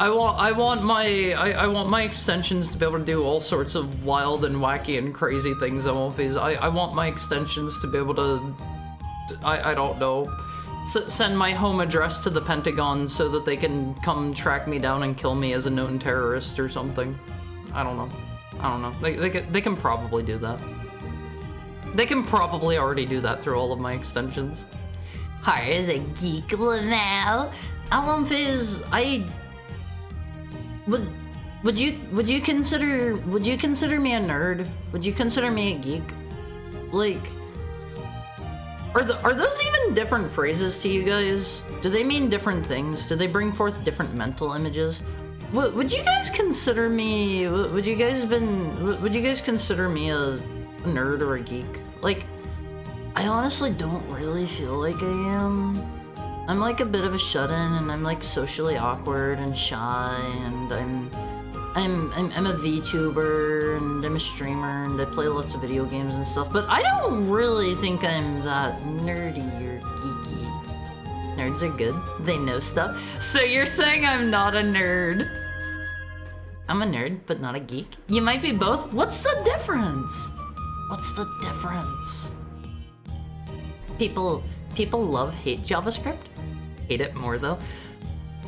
A: I want my extensions to be able to do all sorts of wild and wacky and crazy things. I want my extensions to be able to, I don't know, send my home address to the Pentagon so that they can come track me down and kill me as a known terrorist or something. I don't know. They can probably do that. They can probably already do that through all of my extensions. Hi, is a geek Lamal. Fizz, would you consider me a nerd? Would you consider me a geek? Like, are those even different phrases to you guys? Do they mean different things? Do they bring forth different mental images? Would you guys consider me? Would you guys consider me a nerd or a geek? Like, I honestly don't really feel like I am. I'm like a bit of a shut-in, and I'm like socially awkward and shy, and I'm a VTuber, and I'm a streamer, and I play lots of video games and stuff. But I don't really think I'm that nerdy or geeky. Nerds are good. They know stuff. So you're saying I'm not a nerd? I'm a nerd, but not a geek. You might be both. What's the difference? What's the difference? People hate JavaScript. Hate it more though.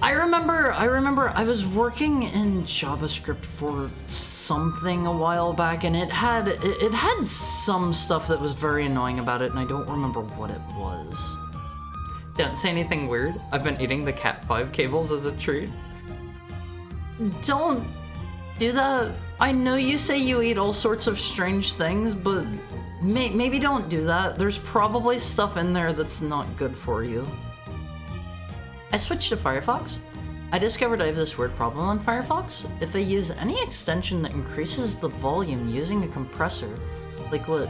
A: I remember I was working in JavaScript for something a while back, and it had some stuff that was very annoying about it, and I don't remember what it was. Don't say anything weird. I've been eating the Cat 5 cables as a treat. Don't do that. I know you say you eat all sorts of strange things, but maybe don't do that. There's probably stuff in there that's not good for you. I switched to Firefox. I discovered I have this weird problem on Firefox. If I use any extension that increases the volume using a compressor, like what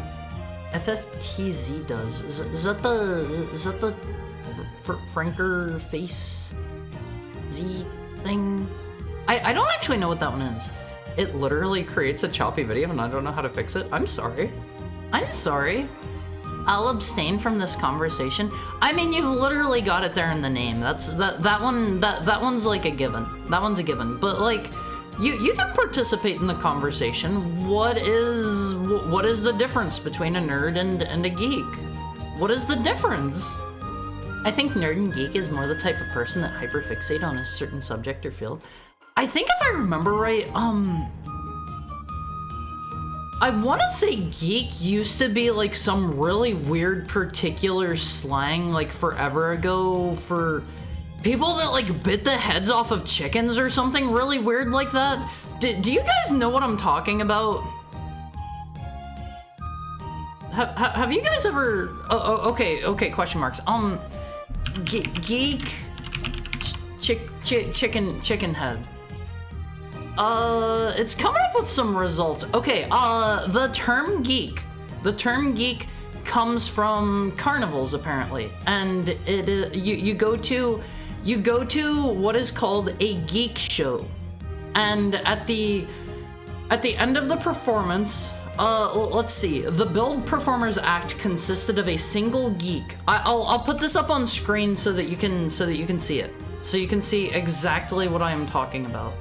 A: FFTZ does, is that the Franker face Z thing? I don't actually know what that one is. It literally creates a choppy video and I don't know how to fix it. I'm sorry. I'll abstain from this conversation. I mean, you've literally got it there in the name. That one's like a given. That one's a given. But like, you can participate in the conversation. What is the difference between a nerd and a geek? What is the difference? I think nerd and geek is more the type of person that hyperfixate on a certain subject or field. I think if I remember right, I want to say geek used to be like some really weird particular slang like forever ago for people that like bit the heads off of chickens or something really weird like that. Do you guys know what I'm talking about? Have you guys ever... Okay, question marks. Geek... Chicken head. It's coming up with some results. Okay, the term geek comes from carnivals apparently, and it you go to what is called a geek show, and at the end of the performance, let's see, the Build Performers Act consisted of a single geek. I'll put this up on screen so that you can see it, so you can see exactly what I am talking about.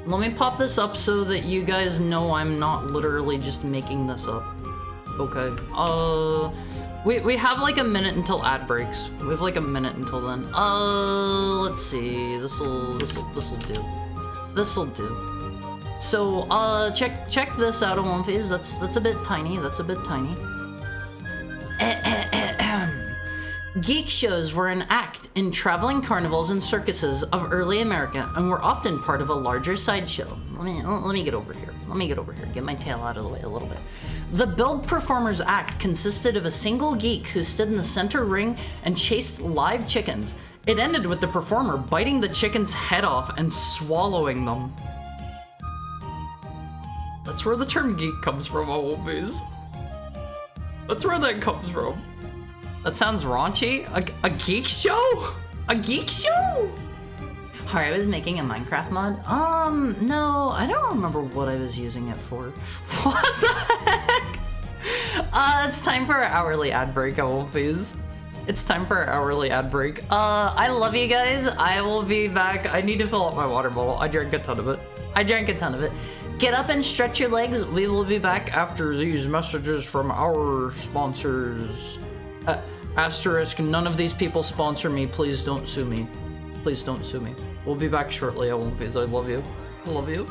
A: Let me pop this up so that you guys know I'm not literally just making this up. Okay. We have like a minute until ad breaks. We have like a minute until then. Let's see. This'll do. This'll do. So, check this out on one phase. That's a bit tiny. That's a bit tiny. Geek shows were an act in traveling carnivals and circuses of early America and were often part of a larger sideshow. Let me get over here. Get my tail out of the way a little bit. The Build Performers Act consisted of a single geek who stood in the center ring and chased live chickens. It ended with the performer biting the chicken's head off and swallowing them. That's where the term geek comes from, always. That's where that comes from. That sounds raunchy. A geek show? A geek show? I was making a Minecraft mod? No, I don't remember what I was using it for. What the heck? It's time for our hourly ad break, Wolfies. It's time for our hourly ad break. I love you guys. I will be back. I need to fill up my water bottle. I drank a ton of it. Get up and stretch your legs. We will be back after these messages from our sponsors. Asterisk, none of these people sponsor me. Please don't sue me. Please don't sue me. We'll be back shortly, Wolfies. I love you. I love you.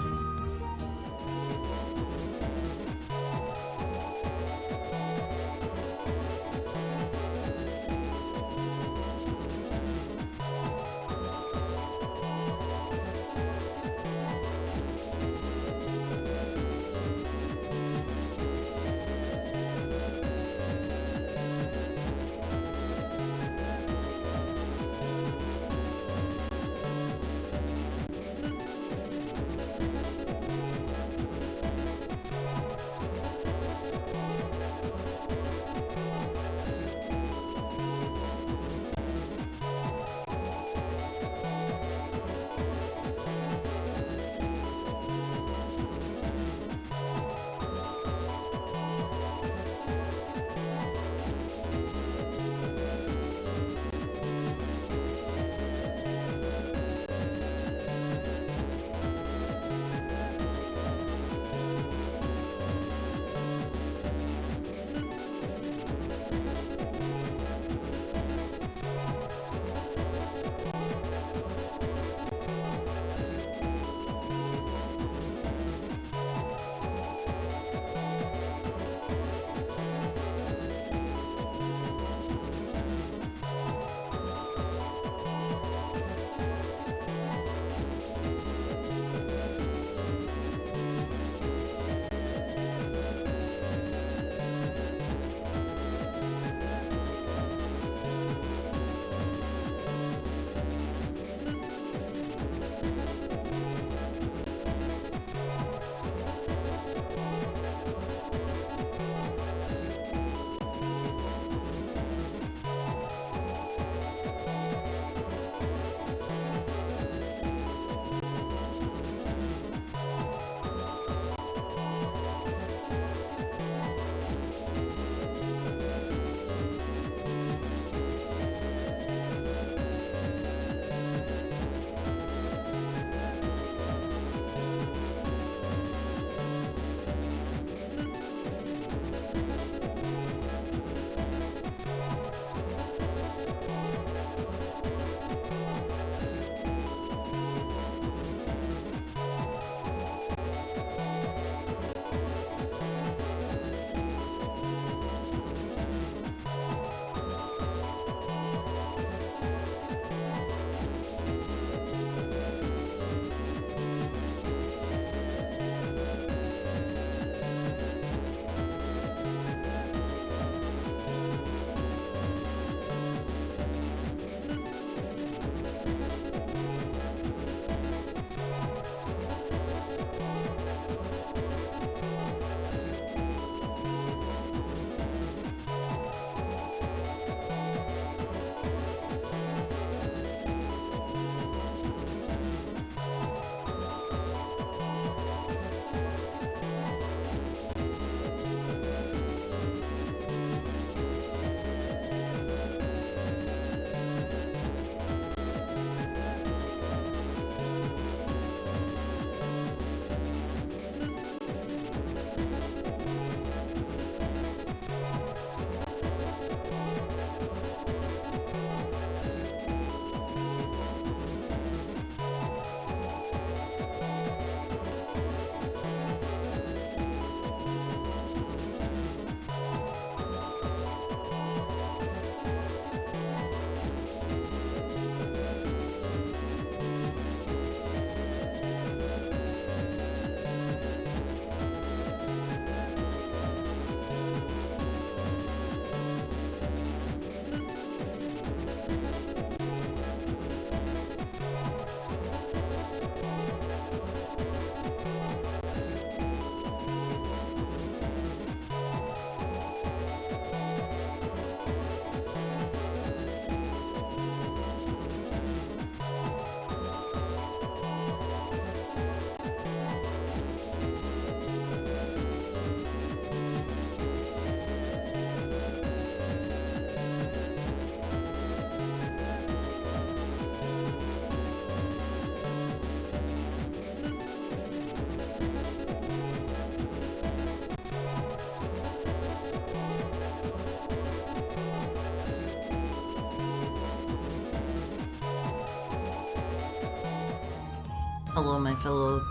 A: Hello, my fellow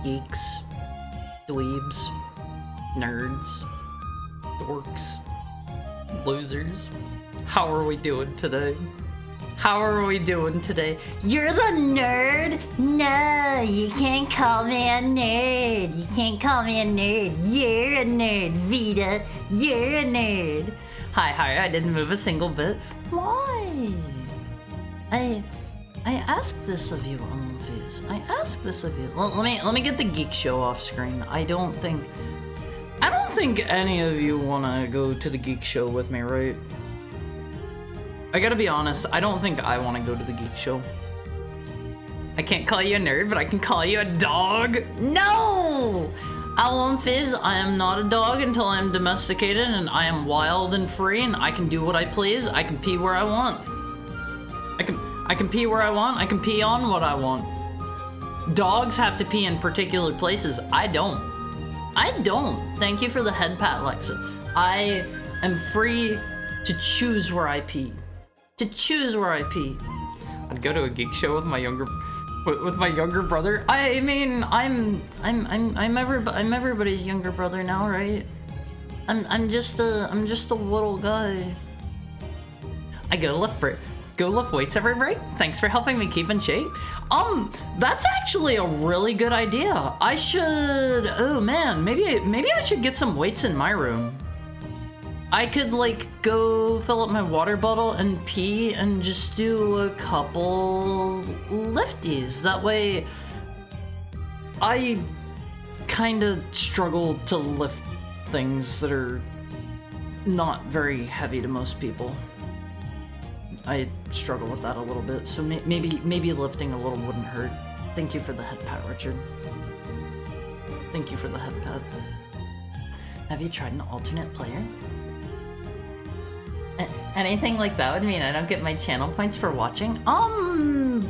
A: geeks, dweebs, nerds, dorks, losers. How are we doing today? How are we doing today? You're the nerd? No, you can't call me a nerd. You can't call me a nerd. You're a nerd, Vita. You're a nerd. Hi, I didn't move a single bit. Why? I ask this of you, Unfizz. I ask this of you. Let me get the geek show off screen. I don't think any of you wanna go to the geek show with me, right? I gotta be honest, I don't think I wanna go to the geek show. I can't call you a nerd, but I can call you a dog. No! Unfizz, I am not a dog until I am domesticated, and I am wild and free, and I can do what I please. I can pee where I want. I can pee where I want. I can pee on what I want. Dogs have to pee in particular places. I don't. Thank you for the head pat, Lexa. I am free to choose where I pee. I'd go to a geek show with my younger brother. I mean, I'm everybody's younger brother now, right? I'm just a little guy. I go lift weights every break. Thanks for helping me keep in shape. That's actually a really good idea. Oh man, maybe I should get some weights in my room. I could like go fill up my water bottle and pee and just do a couple lifties. That way I kind of struggle to lift things that are not very heavy to most people. I struggle with that a little bit, so maybe lifting a little wouldn't hurt. Thank you for the head pat, Richard. Thank you for the head pat. Have you tried an alternate player? Anything like that would mean I don't get my channel points for watching?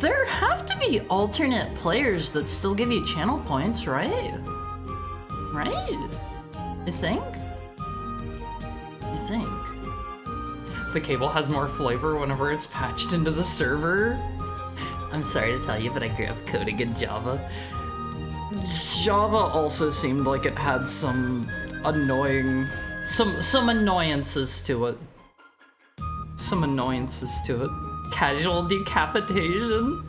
A: There have to be alternate players that still give you channel points, right? Right? You think? The cable has more flavor whenever it's patched into the server. I'm sorry to tell you, but I grew up coding in Java. Java also seemed like it had some annoyances to it. Casual decapitation.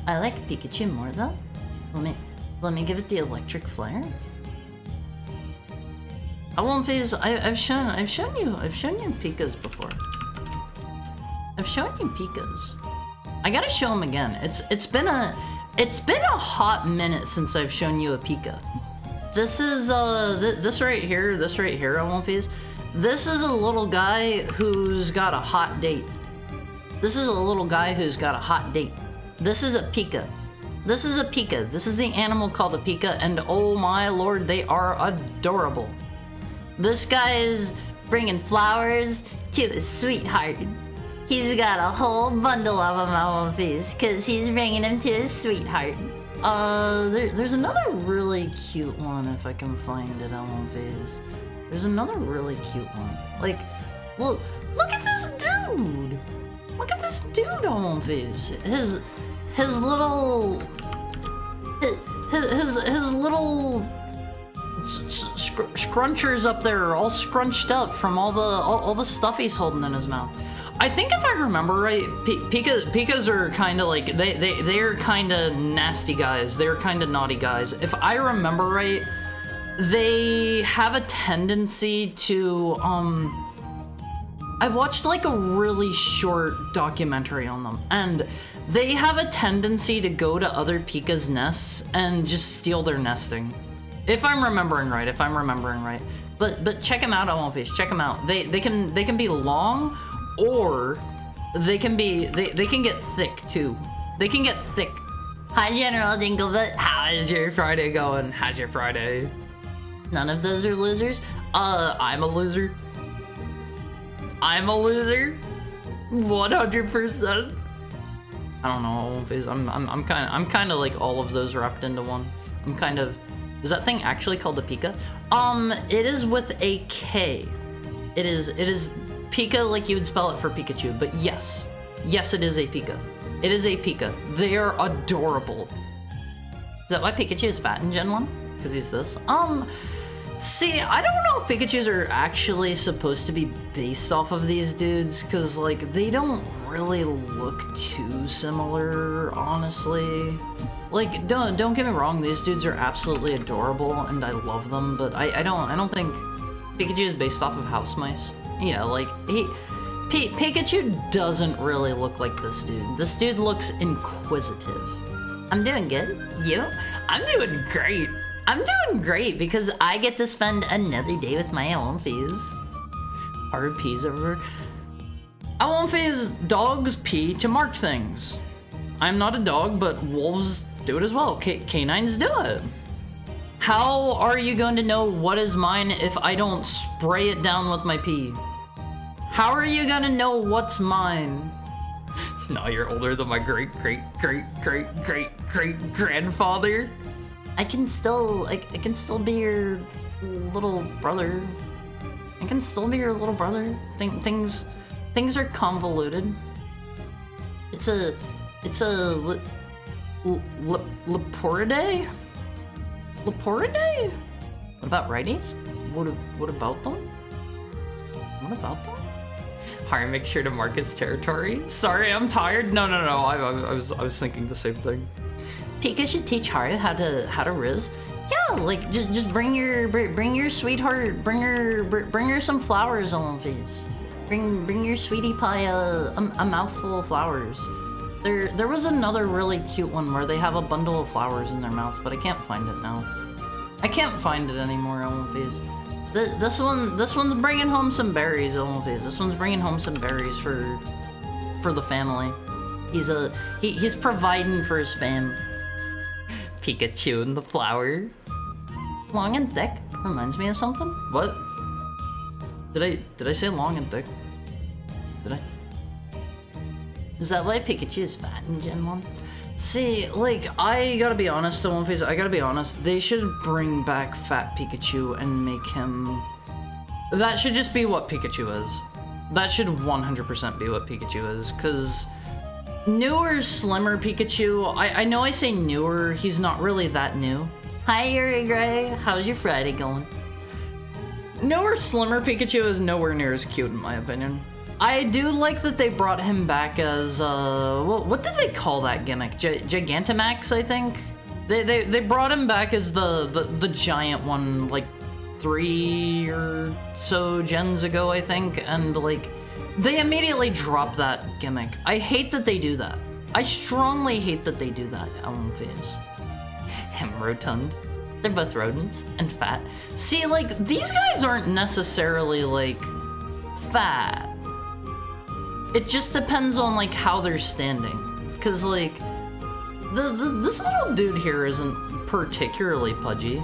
A: I like Pikachu more though. Let me give it the electric flare. Unfizz, I've shown you Pikas before. I've shown you Pikas. I gotta show them again. It's been a hot minute since I've shown you a Pika. This is this right here, Unfizz. This is a little guy who's got a hot date. This is a Pika. This is the animal called a Pika, and oh my lord, they are adorable. This guy is bringing flowers to his sweetheart. He's got a whole bundle of them, Unfizz, because he's bringing them to his sweetheart. There's another really cute one if I can find it, Unfizz. There's another really cute one. Like, look at this dude! Unfizz. His little scrunchers up there are all scrunched up from all the stuff he's holding in his mouth. I think if I remember right, Pikas are kind of like they're kind of nasty guys. They're kind of naughty guys. If I remember right, they have a tendency to I watched like a really short documentary on them, and they have a tendency to go to other Pika's nests and just steal their nesting. If I'm remembering right. But check them out, Unfizz. Check them out. They can be long, or they can get thick too. They can get thick. Hi, General Dinglebit. How is your Friday going? How's your Friday? None of those are losers. I'm a loser. 100%. I don't know, Unfizz. I'm kind of like all of those wrapped into one. Is that thing actually called a Pika? It is with a K. It is Pika like you would spell it for Pikachu, but yes, it is a Pika. They are adorable. Is that why Pikachu is fat in Gen 1? Because he's this? See, I don't know if Pikachus are actually supposed to be based off of these dudes, because, like, they don't really look too similar, honestly. Like, don't get me wrong, these dudes are absolutely adorable, and I love them, but I don't think Pikachu is based off of house mice. Yeah, like, Pikachu doesn't really look like this dude. This dude looks inquisitive. I'm doing good. You? I'm doing great. I'm doing great because I get to spend another day with my Omphys. Hard peas over. Omphys, dogs pee to mark things. I'm not a dog, but wolves do it as well. Canines do it. How are you going to know what is mine if I don't spray it down with my pee? How are you gonna know what's mine? No, you're older than my great-great-great-great-great-grandfather. I can still be your little brother. I can still be your little brother. Things are convoluted. It's a Leporidae? Leporidae? What about righties? What about them? What about them? Harry, make sure to mark his territory. Sorry, I'm tired. No. I was thinking the same thing. Pika should teach Haru how to riz. Yeah, like just bring your sweetheart, bring her some flowers on face. Bring your sweetie pie a mouthful of flowers. There was another really cute one where they have a bundle of flowers in their mouth, but I can't find it now. I can't find it anymore on face. This one's bringing home some berries on face. This one's bringing home some berries for the family. He's providing for his fam. Pikachu and the flower. Long and thick reminds me of something. What? Did I say long and thick? Did I? Is that why Pikachu is fat in Gen 1? See, like, I gotta be honest, One Face, I gotta be honest, they should bring back Fat Pikachu and make him... That should just be what Pikachu is. That should 100% be what Pikachu is, because newer, slimmer Pikachu, I know I say newer, he's not really that new. Hi, Yuri Gray, how's your Friday going? Newer, slimmer Pikachu is nowhere near as cute in my opinion. I do like that they brought him back as, what did they call that gimmick? Gigantamax, I think? They brought him back as the giant one, like, 3 or so gens ago, I think, and, like, they immediately dropped that gimmick. I hate that they do that. I strongly hate that they do that, Phase. Him rotund. They're both rodents and fat. See, like, these guys aren't necessarily, like, fat. It just depends on, like, how they're standing. Because, like, this little dude here isn't particularly pudgy.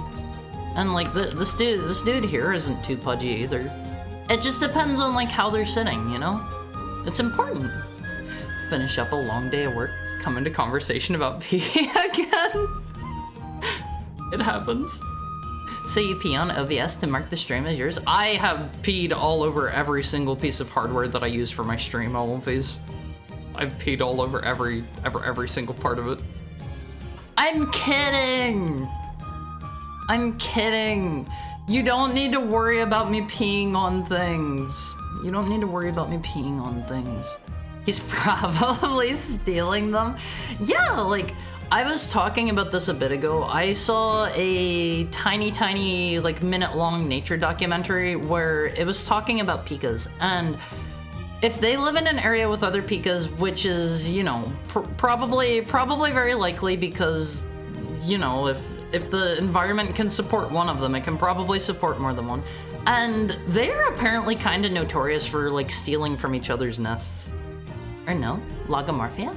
A: And, like, this dude here isn't too pudgy either. It just depends on, like, how they're sitting, you know? It's important. Finish up a long day of work, come into conversation about pee again. It happens. Say you pee on OBS to mark the stream as yours. I have peed all over every single piece of hardware that I use for my stream, Phase. I've peed all over every single part of it. I'm kidding! I'm kidding! You don't need to worry about me peeing on things. You don't need to worry about me peeing on things. He's probably stealing them. Yeah, like, I was talking about this a bit ago. I saw a tiny, like, minute-long nature documentary where it was talking about pikas, and if they live in an area with other pikas, which is, you know, probably very likely because, you know, if the environment can support one of them, it can probably support more than one. And they're apparently kind of notorious for, like, stealing from each other's nests. Or no, logomorphia?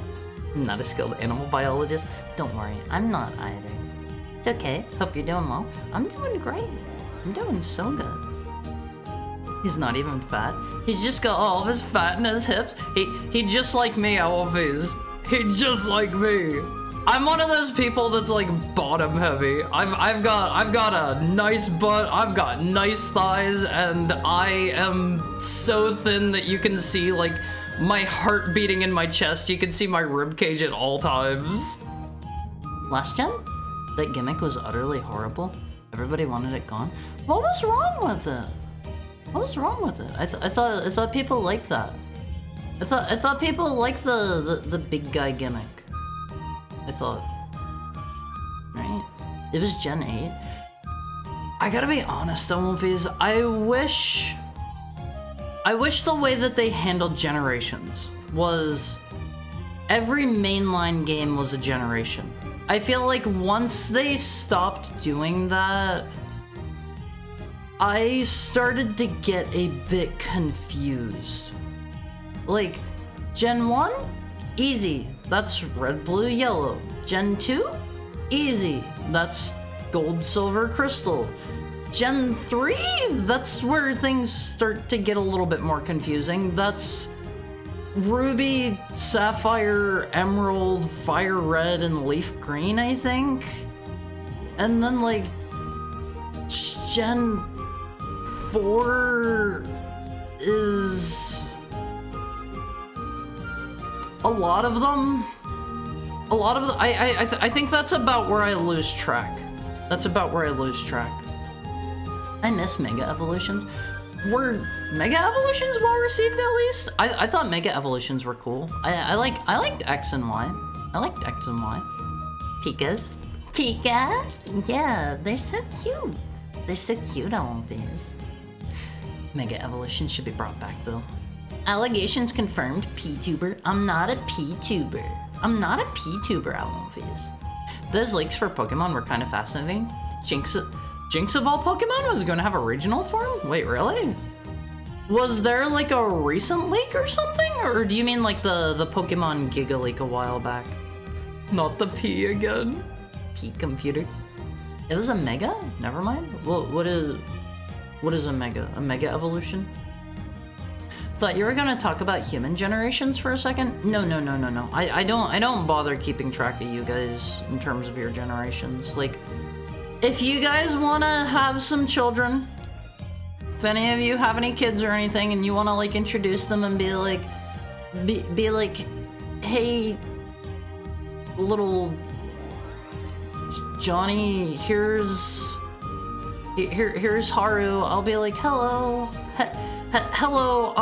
A: I'm not a skilled animal biologist. Don't worry, I'm not either. It's okay, hope you're doing well. I'm doing great. I'm doing so good. He's not even fat. He's just got all of his fat in his hips. He just like me, Alphys. He just like me. I'm one of those people that's like bottom heavy. I've got a nice butt, I've got nice thighs, and I am so thin that you can see like my heart beating in my chest. You can see my rib cage at all times. Last gen? That gimmick was utterly horrible. Everybody wanted it gone. What was wrong with it? What was wrong with it? I thought people liked that. I thought people liked the big guy gimmick. I thought. Right? It was Gen 8. I gotta be honest, Movies. I wish the way that they handled generations was every mainline game was a generation. I feel like once they stopped doing that, I started to get a bit confused. Like, Gen 1? Easy. That's red, blue, yellow. Gen 2? Easy. That's gold, silver, crystal. Gen 3? That's where things start to get a little bit more confusing. That's ruby, sapphire, emerald, fire red, and leaf green, I think. And then, like, Gen 4 is a lot of them. I think that's about where I lose track. That's about where I lose track. I miss Mega Evolutions. Were Mega Evolutions well received at least? I thought Mega Evolutions were cool. I liked X and Y. I liked X and Y. Pikas. Pika? Yeah, they're so cute. They're so cute on these. Mega Evolutions should be brought back though. Allegations confirmed, P-tuber. I'm not a P-tuber. I'm not a P-tuber, Almonfies. Those leaks for Pokemon were kind of fascinating. Jinx of all Pokemon was going to have a regional form? Wait, really? Was there like a recent leak or something? Or do you mean like the Pokemon Giga leak a while back? Not the P again. P computer. It was a Mega? Never mind. Well, what is a Mega? A Mega Evolution? Thought you were gonna talk about human generations for a second? No. I don't bother keeping track of you guys in terms of your generations. Like, if you guys wanna have some children, if any of you have any kids or anything and you wanna like introduce them and be like, hey, little Johnny, here's Haru, I'll be like, hello, hello,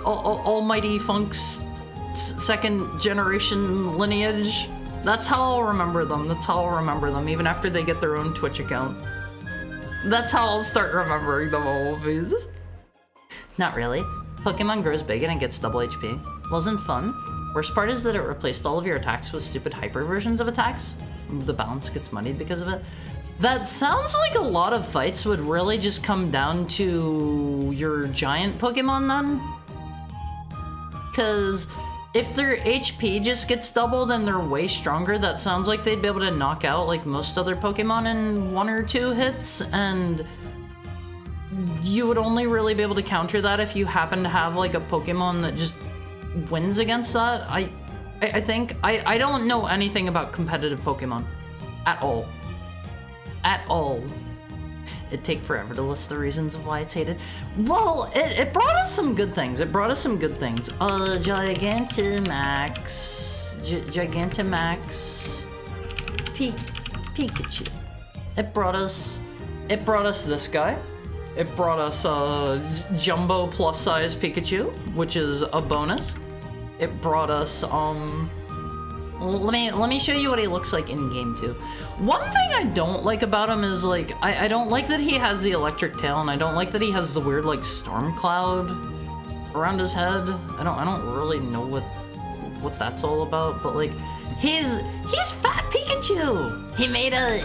A: Almighty Funk's second generation lineage. That's how I'll remember them. That's how I'll remember them, even after they get their own Twitch account. That's how I'll start remembering them always. Not really. Pokemon grows big and it gets double HP. Wasn't fun. Worst part is that it replaced all of your attacks with stupid hyper versions of attacks. The balance gets muddied because of it. That sounds like a lot of fights would really just come down to your giant Pokemon then. Cause if their HP just gets doubled and they're way stronger, that sounds like they'd be able to knock out like most other Pokemon in 1 or 2 hits, and you would only really be able to counter that if you happen to have like a Pokemon that just wins against that. I think I don't know anything about competitive Pokemon at all. At all. It'd take forever to list the reasons of why it's hated. Well, it brought us some good things. It brought us some good things. Gigantamax. Pikachu. It brought us this guy. It brought us Jumbo plus size Pikachu, which is a bonus. It brought us let me show you what he looks like in game too. One thing I don't like about him is like I don't like that he has the electric tail, and I don't like that he has the weird like storm cloud around his head. I don't really know what that's all about, but like he's Fat Pikachu. He made a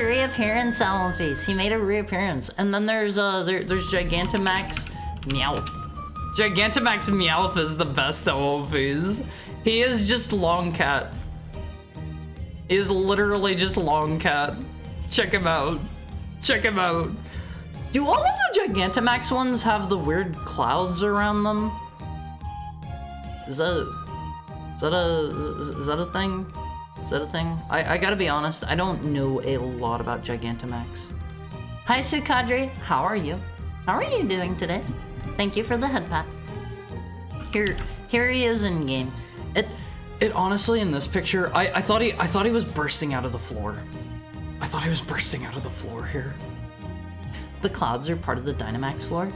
A: reappearance on face. He made a reappearance. And then there's Gigantamax Meowth. Gigantamax Meowth is the best OOVs. He is just Long Cat. He is literally just Long Cat. Check him out. Check him out. Do all of the Gigantamax ones have the weird clouds around them? Is that a thing? Is that a thing? I gotta be honest, I don't know a lot about Gigantamax. Hi Sukadri, how are you? How are you doing today? Thank you for the head pat. Here he is in game.
B: It honestly, in this picture, I thought he was bursting out of the floor. I thought he was bursting out of the floor here.
A: The clouds are part of the Dynamax lore.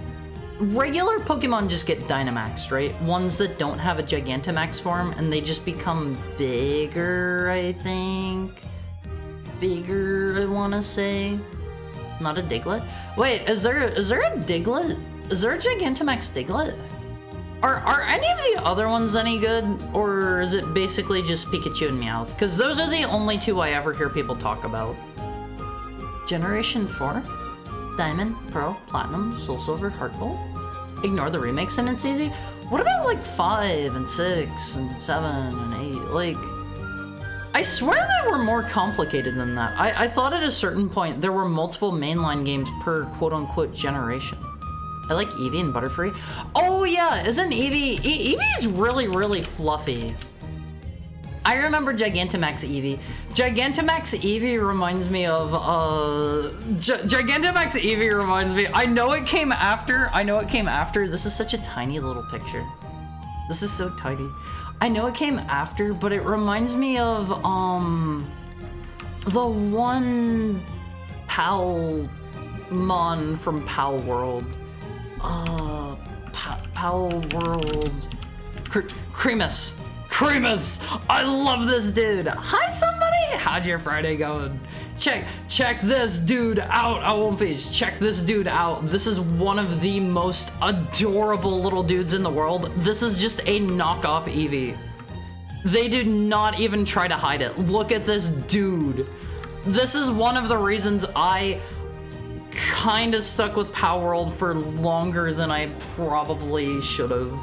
A: Regular Pokemon just get Dynamaxed, right? Ones that don't have a Gigantamax form, and they just become bigger, I think. Bigger, I want to say. Not a Diglett? Wait, is there a Diglett? Is there a Gigantamax Diglett? Are any of the other ones any good? Or is it basically just Pikachu and Meowth? Because those are the only two I ever hear people talk about. Generation 4? Diamond, Pearl, Platinum, Soul Silver, Heart Gold? Ignore the remakes and it's easy? What about like 5 and 6 and 7 and 8? Like, I swear they were more complicated than that. I thought at a certain point there were multiple mainline games per quote-unquote generation. I like Eevee and Butterfree. Oh yeah, isn't Eevee... Eevee's really, really fluffy. I remember Gigantamax Eevee. Gigantamax Eevee reminds me of, Gigantamax Eevee reminds me... I know it came after. This is such a tiny little picture. This is so tiny. I know it came after, but it reminds me of, the one Palmon from Pal World. Pal World... Creamus! I love this dude! Hi, somebody! How'd your Friday going? Check this dude out, Owlface. Check this dude out. This is one of the most adorable little dudes in the world. This is just a knockoff Eevee. They did not even try to hide it. Look at this dude. This is one of the reasons I kinda stuck with Power World for longer than I probably should have.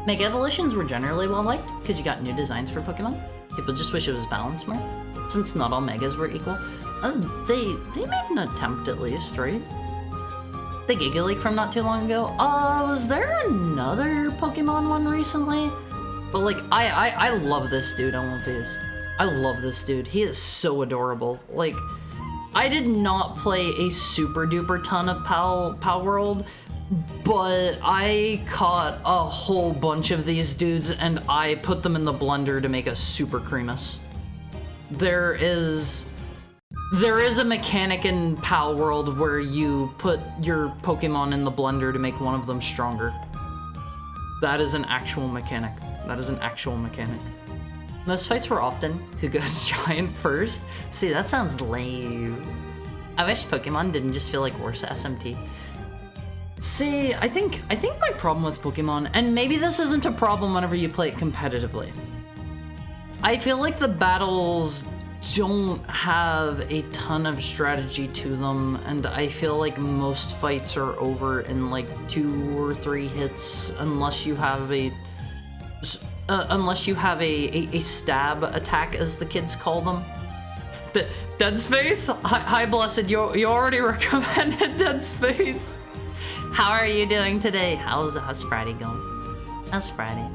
A: Mega Evolutions were generally well liked because you got new designs for Pokemon. People just wish it was balanced more, since not all Megas were equal. They made an attempt at least, right? The Giga League from not too long ago. Was there another Pokemon one recently? But like, I love this dude, Owlface. I love this dude. He is so adorable. Like, I did not play a super duper ton of Pal World, but I caught a whole bunch of these dudes and I put them in the blender to make a super Creamus. There is a mechanic in Pal World where you put your Pokemon in the blender to make one of them stronger. That is an actual mechanic. Most fights were often who goes giant first. See, that sounds lame. I wish Pokemon didn't just feel like worse SMT. See, I think my problem with Pokemon, and maybe this isn't a problem whenever you play it competitively, I feel like the battles don't have a ton of strategy to them, and I feel like most fights are over in like 2 or 3 hits, unless you have a stab attack, as the kids call them. Dead Space? Hi Blessed, you already recommended Dead Space. How are you doing today? How's Friday going? How's Friday?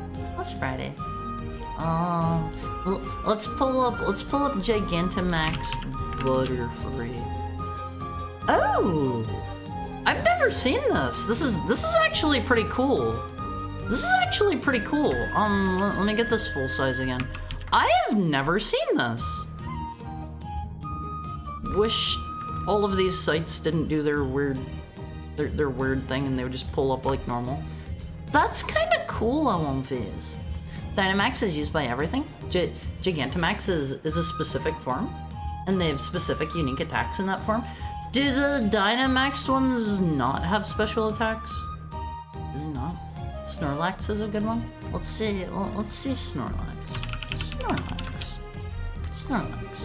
A: Let's pull up Gigantamax Butterfree. Oh, I've never seen this. This is actually pretty cool. Let me get this full size again. I have never seen this. Wish all of these sites didn't do their weird thing and they would just pull up like normal. That's kind of cool, Owlface. Dynamax is used by everything. Gigantamax is a specific form, and they have specific unique attacks in that form. Do the Dynamax ones not have special attacks? Do they not? Snorlax is a good one. Let's see Snorlax.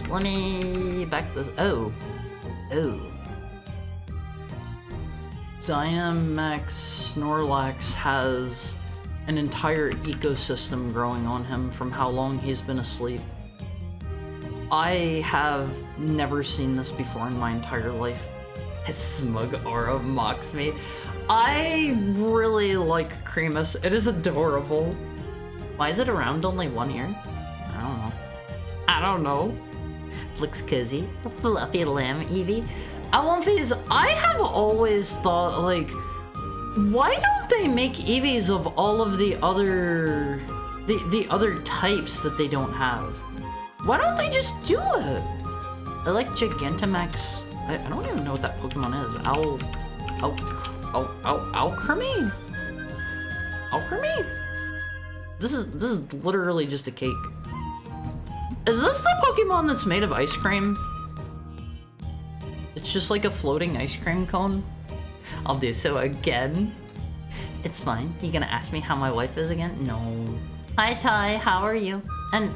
A: Let me back this. Oh. Dynamax Snorlax has an entire ecosystem growing on him from how long he's been asleep. I have never seen this before in my entire life. His smug aura mocks me. I really like Creamus. It is adorable. Why is it around only 1 year? I don't know. Looks cozy. A fluffy lamb, Eevee. Owlface, I have always thought, like, why don't they make Eevees of all of the other the other types that they don't have. Why don't they just do it? I like Gigantamax. I don't even know what that Pokemon is. Alchemy? Alchemy? This is literally just a cake. Is this the Pokemon that's made of ice cream? It's just like a floating ice cream cone. I'll do so again. It's fine. You gonna ask me how my wife is again? No. Hi Ty, how are you? And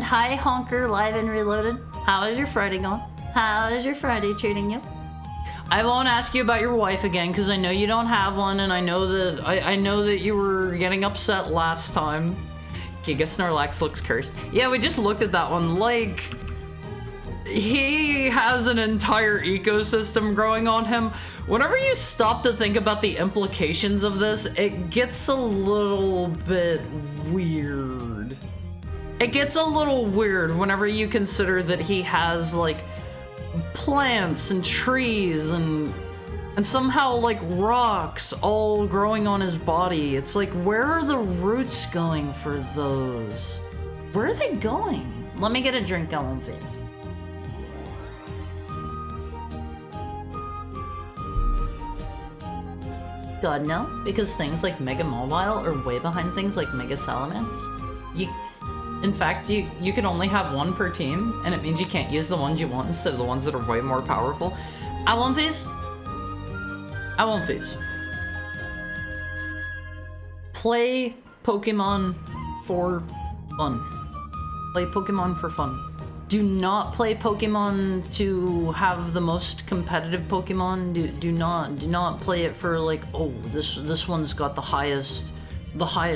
A: hi Honker, live and reloaded. How is your Friday going? How is your Friday treating you? I won't ask you about your wife again because I know you don't have one, and I know that you were getting upset last time. Giga Snorlax looks cursed. Yeah, we just looked at that one. Like, he has an entire ecosystem growing on him. Whenever you stop to think about the implications of this, it gets a little bit weird. It gets a little weird whenever you consider that he has like plants and trees and somehow like rocks all growing on his body. It's like, where are the roots going for those? Where are they going? Let me get a drink on one face. God no, because things like Mega Mobile are way behind things like Mega Salamence. In fact, you can only have one per team, and it means you can't use the ones you want instead of the ones that are way more powerful. I won't phase. Play Pokemon for fun. Play Pokemon for fun. Do not play Pokemon to have the most competitive Pokemon. Do not play it for like, oh, this one's got the highest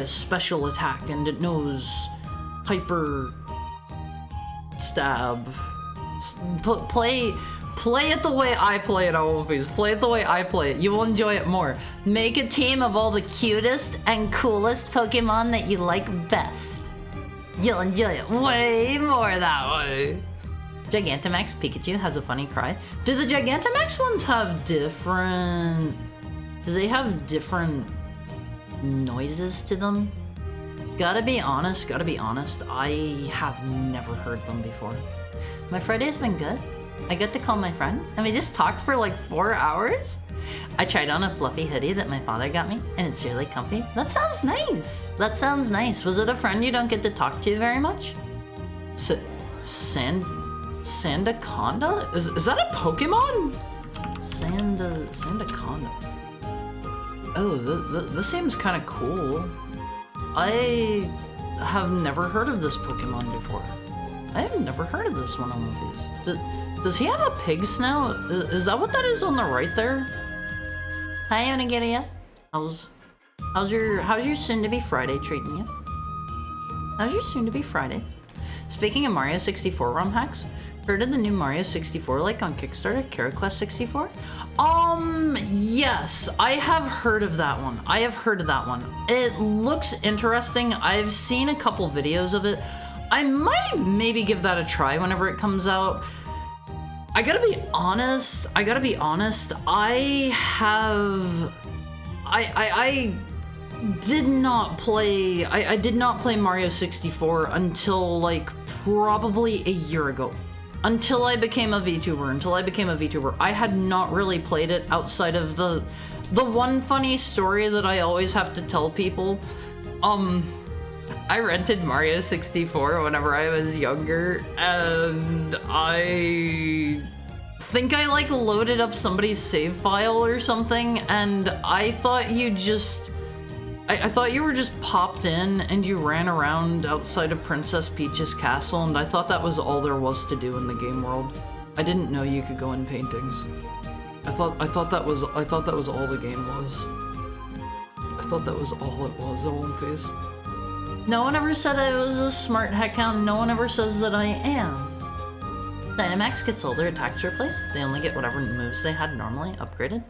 A: special attack and it knows hyper stab. Play it the way I play it, Always. Play it the way I play it. You will enjoy it more. Make a team of all the cutest and coolest Pokemon that you like best. You'll enjoy it way more that way. Gigantamax Pikachu has a funny cry. Do the Gigantamax ones have different... Do they have different noises to them? Gotta be honest, I have never heard them before. My Friday's been good. I got to call my friend, and we just talked for like 4 hours. I tried on a fluffy hoodie that my father got me, and it's really comfy. That sounds nice. Was it a friend you don't get to talk to very much? Sandaconda? Is that a Pokemon? Sandaconda. Oh, this seems kind of cool. I have never heard of this Pokemon before. I have never heard of this one on movies. Does he have a pig snout? Is that what that is on the right there? Hi, Onigiria. How's your soon-to-be Friday treating you? How's your soon-to-be Friday? Speaking of Mario 64 ROM hacks, heard of the new Mario 64 like on Kickstarter, CaraQuest 64? Yes, I have heard of that one. It looks interesting. I've seen a couple videos of it. I might maybe give that a try whenever it comes out. I gotta be honest, I did not play Mario 64 until like probably a year ago. Until I became a VTuber. I had not really played it outside of the one funny story that I always have to tell people. I rented Mario 64 whenever I was younger, and I think I like loaded up somebody's save file or something, and I thought you were just popped in and you ran around outside of Princess Peach's castle, and I thought that was all there was to do in the game world. I didn't know you could go in paintings. I thought that was all the game was. I thought that was all it was, the One Piece. No one ever said I was a smart heck hound. No one ever says that I am. Dynamax gets all their attacks replaced. They only get whatever moves they had normally upgraded.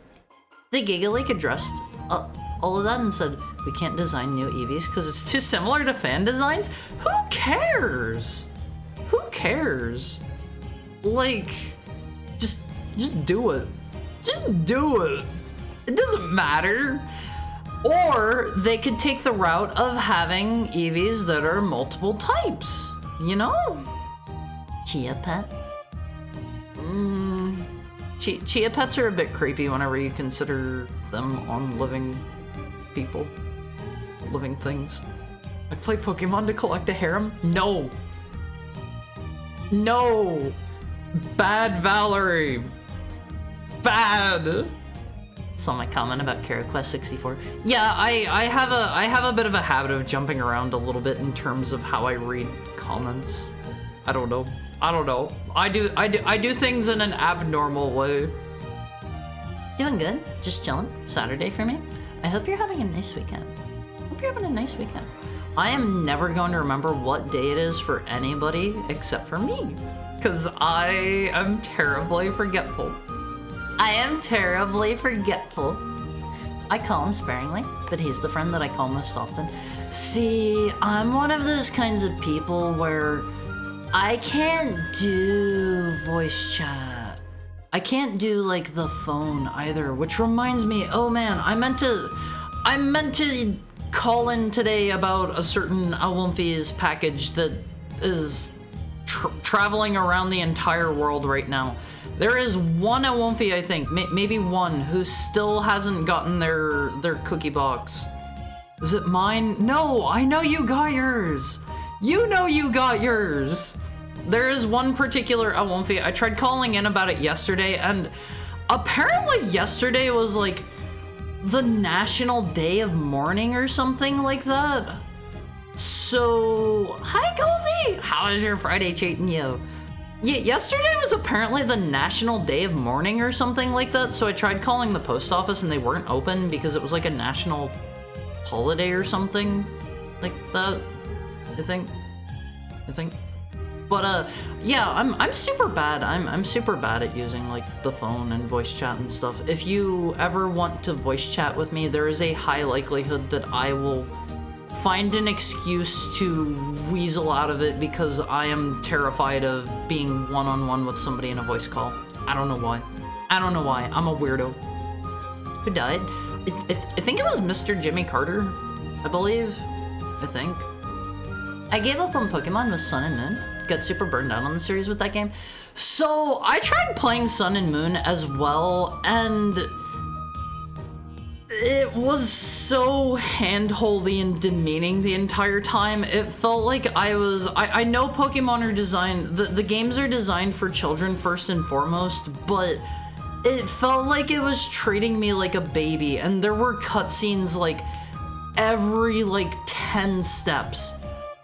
A: The Giga League addressed all of that and said, we can't design new Eevees because it's too similar to fan designs. Who cares? Like, just do it. It doesn't matter. Or they could take the route of having Eevees that are multiple types, you know? Chia pet? Chia pets are a bit creepy whenever you consider them on living people, living things. I play Pokemon to collect a harem? No. No. Bad Valerie. Bad. Saw my comment about Kara Quest 64. Yeah, I have a bit of a habit of jumping around a little bit in terms of how I read comments. I don't know. I do things in an abnormal way. Doing good. Just chilling. Saturday for me. I hope you're having a nice weekend. I am never going to remember what day it is for anybody except for me, because I am terribly forgetful. I call him sparingly, but he's the friend that I call most often. See, I'm one of those kinds of people where I can't do voice chat. I can't do like the phone either, which reminds me, oh man, I meant to call in today about a certain Alwynfi's package that is traveling around the entire world right now. There is one Alwynfi, I think, maybe one, who still hasn't gotten their cookie box. Is it mine? No, I know you got yours. You know you got yours. There is one particular Alwynfi. I tried calling in about it yesterday, and apparently yesterday was like the National Day of Mourning or something like that. So, hi Goldie! How is your Friday treating you? Yeah, yesterday was apparently the National Day of Mourning or something like that, so I tried calling the post office and they weren't open because it was like a national holiday or something like that, I think. But yeah, I'm super bad. I'm super bad at using like the phone and voice chat and stuff. If you ever want to voice chat with me, there is a high likelihood that I will find an excuse to weasel out of it because I am terrified of being one-on-one with somebody in a voice call. I don't know why. I'm a weirdo. Who died? I think it was Mr. Jimmy Carter, I believe. I gave up on Pokemon with Sun and Moon. Got super burned out on the series with that game. So I tried playing Sun and Moon as well, and it was so hand-holdy and demeaning the entire time. It felt like I know Pokemon are designed, the games are designed for children first and foremost, but it felt like it was treating me like a baby, and there were cutscenes like every like 10 steps.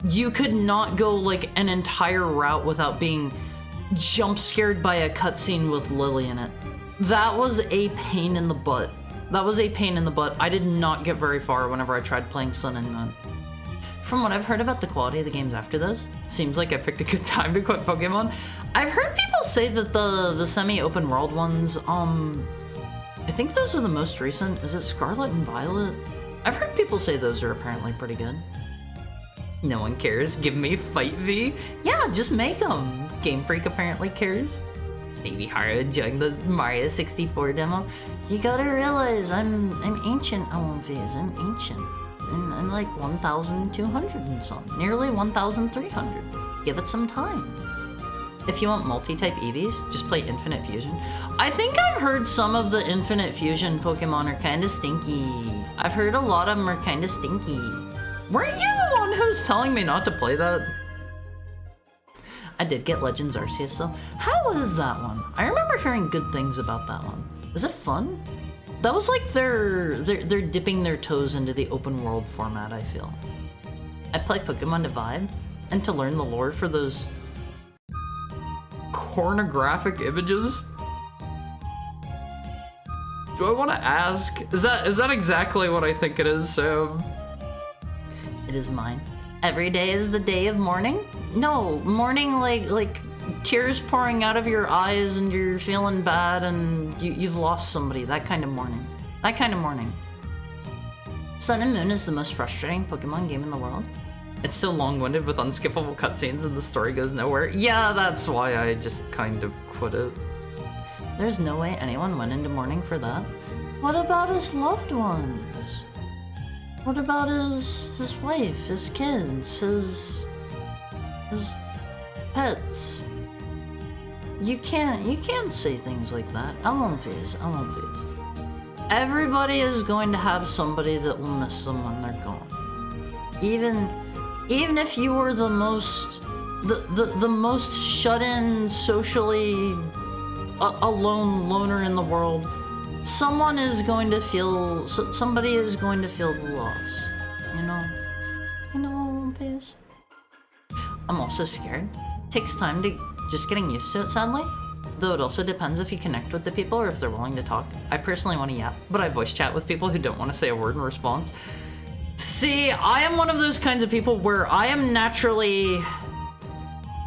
A: You could not go like an entire route without being jump scared by a cutscene with Lily in it. That was a pain in the butt. I did not get very far whenever I tried playing Sun and Moon. From what I've heard about the quality of the games after this, seems like I picked a good time to quit Pokemon. I've heard people say that the semi-open world ones, I think those are the most recent. Is it Scarlet and Violet? I've heard people say those are apparently pretty good. No one cares. Give me Fight V. Yeah, just make them. Game Freak apparently cares. Baby Haru enjoying the Mario 64 demo. You gotta realize I'm ancient, Alwynfi's. I'm ancient. I'm like 1,200 and something. Nearly 1,300. Give it some time. If you want multi-type Eevees, just play Infinite Fusion. I think I've heard some of the Infinite Fusion Pokemon are kinda stinky. I've heard a lot of them are kinda stinky. Weren't you the one who's telling me not to play that? I did get Legends Arceus though. How was that one? I remember hearing good things about that one. Is it fun? That was like they're dipping their toes into the open world format, I feel. I play Pokemon to vibe and to learn the lore for those pornographic images. Do I want to ask? Is that exactly what I think it is, Sam? It is mine. Every day is the day of mourning? No, mourning like tears pouring out of your eyes and you're feeling bad and you've lost somebody. That kind of mourning. Sun and Moon is the most frustrating Pokemon game in the world. It's so long-winded with unskippable cutscenes and the story goes nowhere. Yeah, that's why I just kind of quit it. There's no way anyone went into mourning for that. What about his loved ones? What about his wife, his kids, his pets? You can't say things like that. I won't phase. Everybody is going to have somebody that will miss them when they're gone. Even if you were the most shut-in, socially alone loner in the world, somebody is going to feel the loss. You know, phase. I'm also scared. Takes time to just getting used to it, sadly. Though it also depends if you connect with the people or if they're willing to talk. I personally want to yap, but I voice chat with people who don't want to say a word in response. See, I am one of those kinds of people where I am naturally...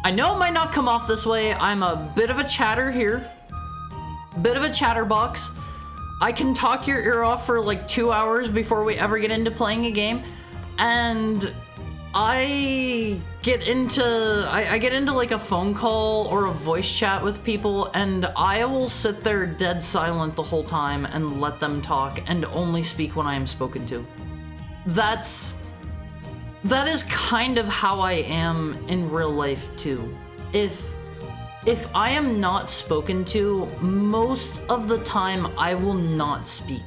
A: I know it might not come off this way. I'm a bit of a chatter here. Bit of a chatterbox. I can talk your ear off for like 2 hours before we ever get into playing a game. And I get into like a phone call or a voice chat with people, and I will sit there dead silent the whole time and let them talk and only speak when I am spoken to. That is kind of how I am in real life too. If I am not spoken to, most of the time I will not speak.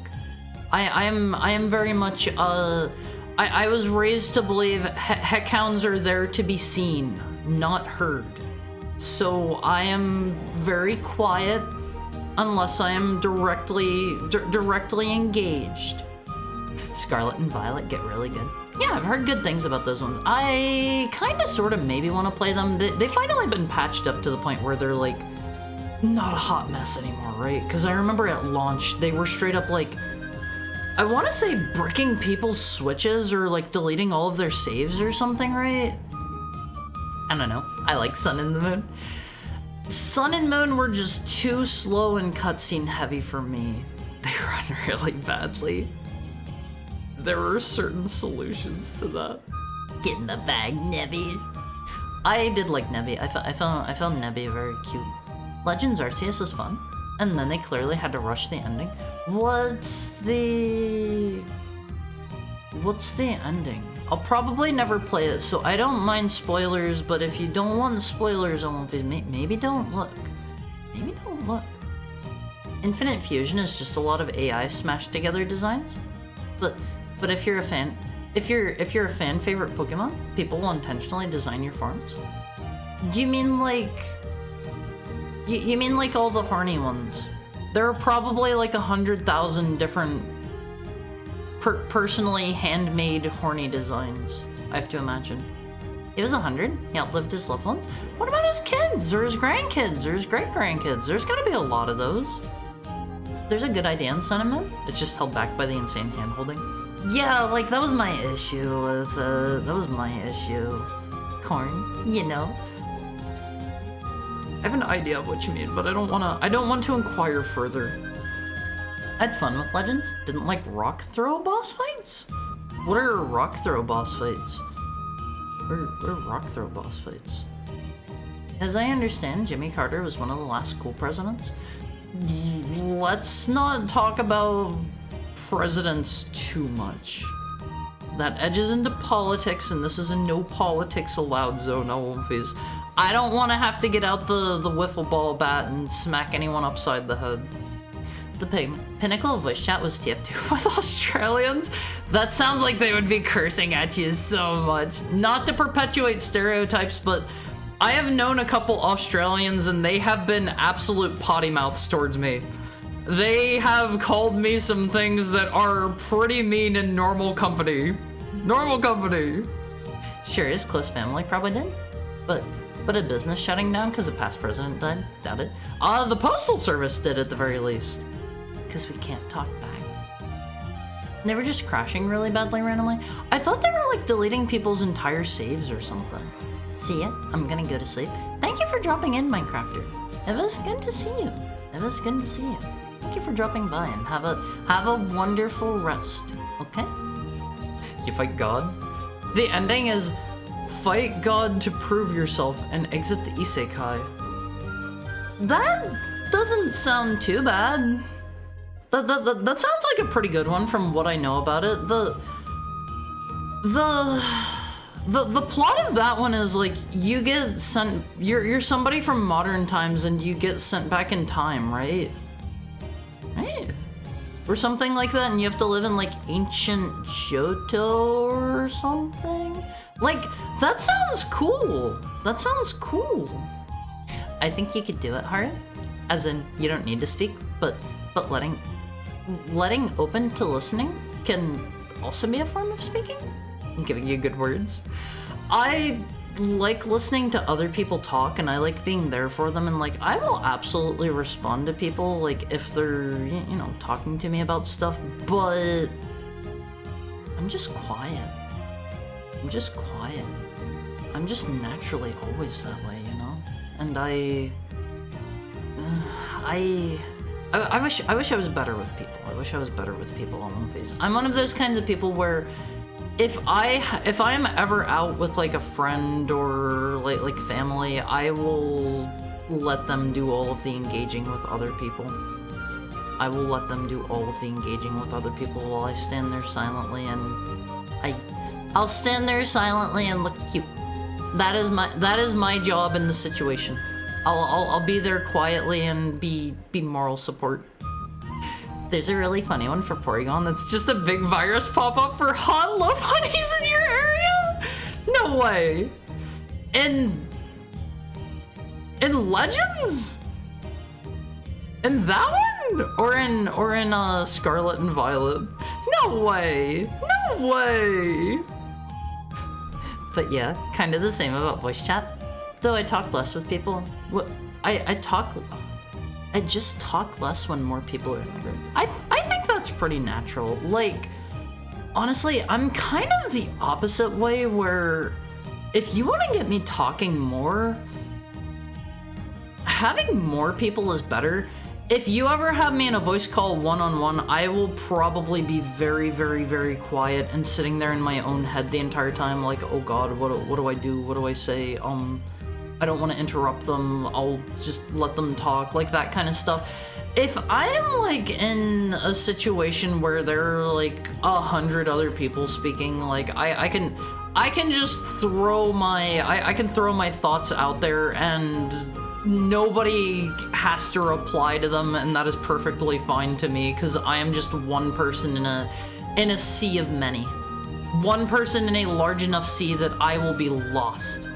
A: I am very much I was raised to believe heckhounds are there to be seen, not heard. So I am very quiet unless I am directly engaged. Scarlet and Violet get really good. Yeah, I've heard good things about those ones. I kind of sort of maybe want to play them. They finally been patched up to the point where they're like not a hot mess anymore, right? Because I remember at launch they were straight up like, I want to say bricking people's switches or like deleting all of their saves or something, right? I don't know. I like Sun and the Moon. Sun and Moon were just too slow and cutscene heavy for me. They run really badly. There were certain solutions to that. Get in the bag, Nebby. I did like Nebby. I found Nebby very cute. Legends Arceus is fun. And then they clearly had to rush the ending. What's the ending? I'll probably never play it, so I don't mind spoilers, but if you don't want spoilers, I won't be. Maybe don't look. Maybe don't look. Infinite Fusion is just a lot of AI smashed together designs. But if you're a fan, if you're a fan favorite Pokemon, people will intentionally design your forms. Do you mean like... You mean like all the horny ones? There are probably like 100,000 different personally handmade horny designs, I have to imagine. He was 100, he outlived his loved ones. What about his kids, or his grandkids, or his great-grandkids? There's gotta be a lot of those. There's a good idea in Sun and Moon. It's just held back by the insane hand-holding. Yeah, like, that was my issue with, Corn, you know? I have an idea of what you mean, but I don't want to inquire further. I had fun with Legends. Didn't like rock throw boss fights? What are rock throw boss fights? What are rock throw boss fights? As I understand, Jimmy Carter was one of the last cool presidents. Let's not talk about presidents too much. That edges into politics, and this is a no politics allowed zone, always. I don't want to have to get out the wiffle ball bat and smack anyone upside the head. The pinnacle of voice chat was TF2 with Australians. That sounds like they would be cursing at you so much. Not to perpetuate stereotypes, but I have known a couple Australians and they have been absolute potty mouths towards me. They have called me some things that are pretty mean in normal company. Normal company. Sure, his close family probably did. But a business shutting down because a past president died? Doubt it. The Postal Service did at the very least. Because we can't talk back. They were just crashing really badly randomly. I thought they were like deleting people's entire saves or something. See ya. I'm gonna go to sleep. Thank you for dropping in, Minecrafter. It was good to see you. It was good to see you. Thank you for dropping by and have a wonderful rest. Okay? You fight God? The ending is fight God to prove yourself and exit the isekai. That doesn't sound too bad. That sounds like a pretty good one from what I know about it. The plot of that one is like you get sent. You're somebody from modern times and you get sent back in time, right? Right. Or something like that, and you have to live in like ancient Johto or something. Like that sounds cool. That sounds cool. I think you could do it, Haru. As in, you don't need to speak, but letting open to listening can also be a form of speaking. I'm giving you good words. I like listening to other people talk, and I like being there for them, and like I will absolutely respond to people like if they're talking to me about stuff, but I'm just quiet. I'm just quiet. I'm just naturally always that way, and I wish I was better with people. I wish I was better with people on One Piece. I'm one of those kinds of people where if I am ever out with like a friend or like family, I will let them do all of the engaging with other people. I will let them do all of the engaging with other people while I stand there silently, and I'll stand there silently and look cute. That is my job in the situation. I'll be there quietly and be moral support. There's a really funny one for Porygon that's just a big virus pop-up for hot love honeys in your area? No way. In Legends? In that one? Or in Scarlet and Violet? No way. No way. But yeah, kind of the same about voice chat. Though I talk less with people. I just talk less when more people are in the group. I think that's pretty natural. Like, honestly, I'm kind of the opposite way where if you want to get me talking more, having more people is better. If you ever have me in a voice call one-on-one, I will probably be very, very, very quiet and sitting there in my own head the entire time, like, oh god, what do I do? What do I say? I don't want to interrupt them. I'll just let them talk, like that kind of stuff. If I am like in a situation where there are like 100 other people speaking, like I can just throw my thoughts out there and nobody has to reply to them, and that is perfectly fine to me because I am just one person in a sea of many. One person in a large enough sea that I will be lost.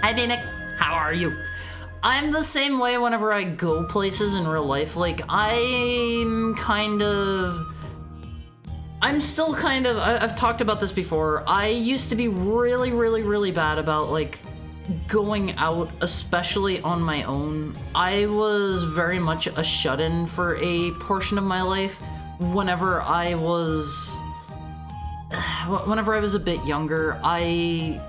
A: Hi, Nick. How are you? I'm the same way whenever I go places in real life. Like, I've talked about this before. I used to be really, really, really bad about, like, going out, especially on my own. I was very much a shut-in for a portion of my life whenever I was a bit younger. I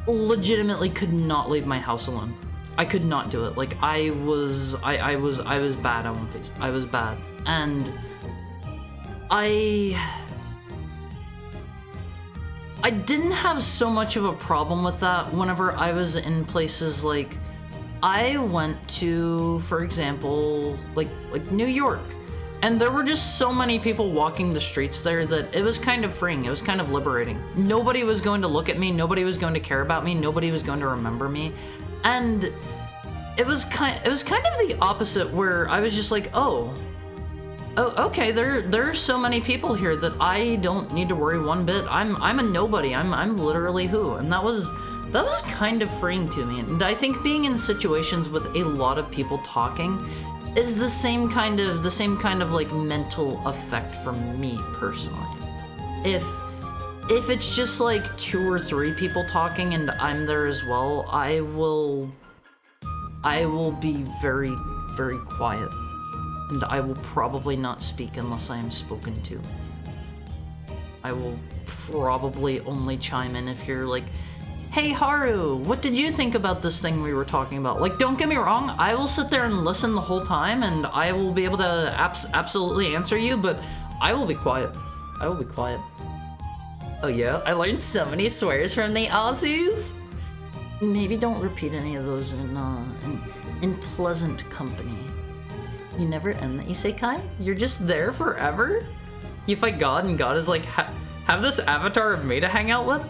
A: legitimately could not leave my house alone. I could not do it. Like I was bad on One Piece. I was bad. And I didn't have so much of a problem with that whenever I was in places like I went to, for example, like New York. And there were just so many people walking the streets there that it was kind of freeing. It was kind of liberating. Nobody was going to look at me. Nobody was going to care about me. Nobody was going to remember me. And it was kind of the opposite, where I was just like, oh, okay, there are so many people here that I don't need to worry one bit. I'm a nobody. I'm literally who. And that was kind of freeing to me. And I think being in situations with a lot of people talking is the same kind of like mental effect for me personally. If it's just like 2 or 3 people talking and I'm there as well, I will be very, very quiet, and I will probably not speak unless I am spoken to. I will probably only chime in if you're like, hey Haru, what did you think about this thing we were talking about? Like, don't get me wrong, I will sit there and listen the whole time, and I will be able to absolutely answer you, but I will be quiet. I will be quiet. Oh yeah? I learned so many swears from the Aussies! Maybe don't repeat any of those in pleasant company. You never end the isekai? You're just there forever? You fight God and God is like,
B: have this avatar of me to hang out with.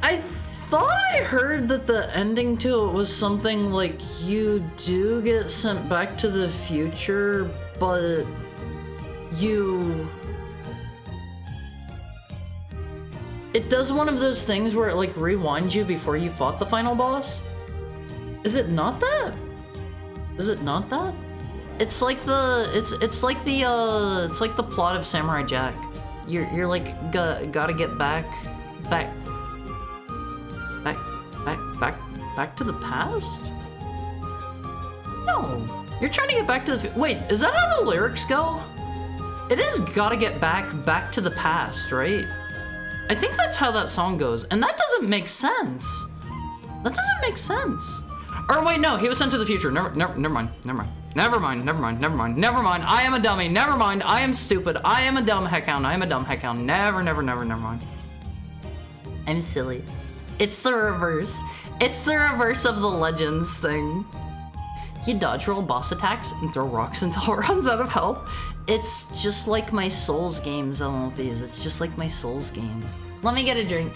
B: I thought I heard that the ending to it was something like you do get sent back to the future, but it does one of those things where it like rewinds you before you fought the final boss. Is it not that? Is it not that? It's like the it's like the plot of Samurai Jack. You're like gotta get back to the past? No, you're trying to get back to the wait, is that how the lyrics go? It is gotta get back to the past, right? I think that's how that song goes, and that doesn't make sense. That doesn't make sense. Or wait, no, he was sent to the future. Never mind. I am a dummy. Never mind. I am stupid. I am a dumb heckhound. Never mind.
A: I'm silly. It's the reverse. It's the reverse of the Legends thing. You dodge roll boss attacks and throw rocks until it runs out of health. It's just like my Souls games, MLVs. It's just like my Souls games. Let me get a drink.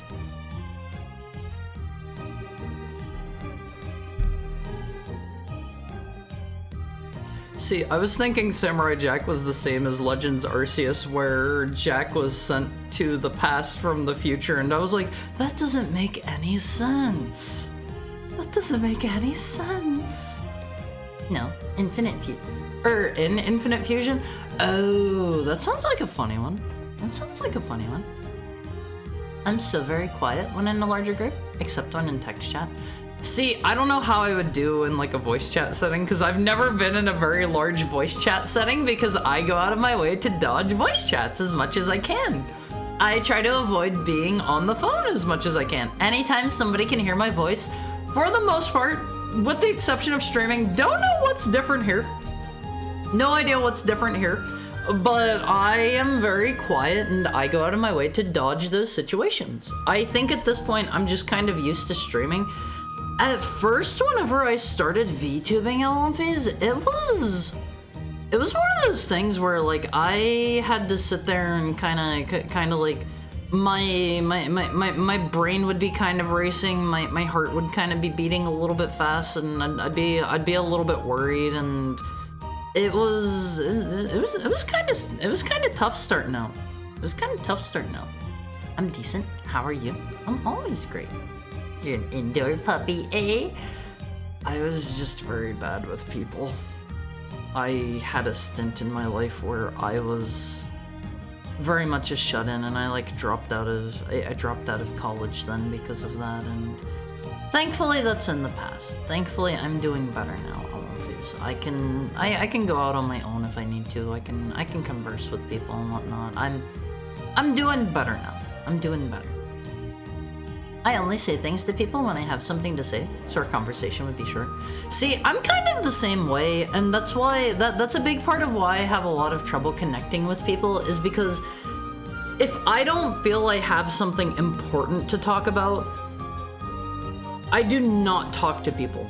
B: See, I was thinking Samurai Jack was the same as Legends Arceus, where Jack was sent to the past from the future, and I was like, that doesn't make any sense. That doesn't make any sense.
A: No, Infinite
B: Fusion? Oh, that sounds like a funny one.
A: I'm so very quiet when in a larger group, except when in text chat.
B: See, I don't know how I would do in like a voice chat setting, because I've never been in a very large voice chat setting because I go out of my way to dodge voice chats as much as I can. I try to avoid being on the phone as much as I can. Anytime somebody can hear my voice, for the most part, with the exception of streaming, don't know what's different here. No idea what's different here, but I am very quiet and I go out of my way to dodge those situations. I think at this point I'm just kind of used to streaming. At first, whenever I started VTubing LMVs, it was one of those things where like I had to sit there and kind of like my brain would be kind of racing, my heart would kind of be beating a little bit fast, and I'd be a little bit worried, and it was kind of tough starting out. I'm decent. How are you? I'm always great. You're an indoor puppy, eh? I was just very bad with people. I had a stint in my life where I was very much a shut-in, and I like dropped out of college then because of that, and thankfully that's in the past. Thankfully I'm doing better now. I can go out on my own if I need to. I can converse with people and whatnot. I'm doing better now. I'm doing better. I only say things to people when I have something to say, so our conversation would be short. See, I'm kind of the same way, and that's why that's a big part of why I have a lot of trouble connecting with people, is because if I don't feel I have something important to talk about, I do not talk to people.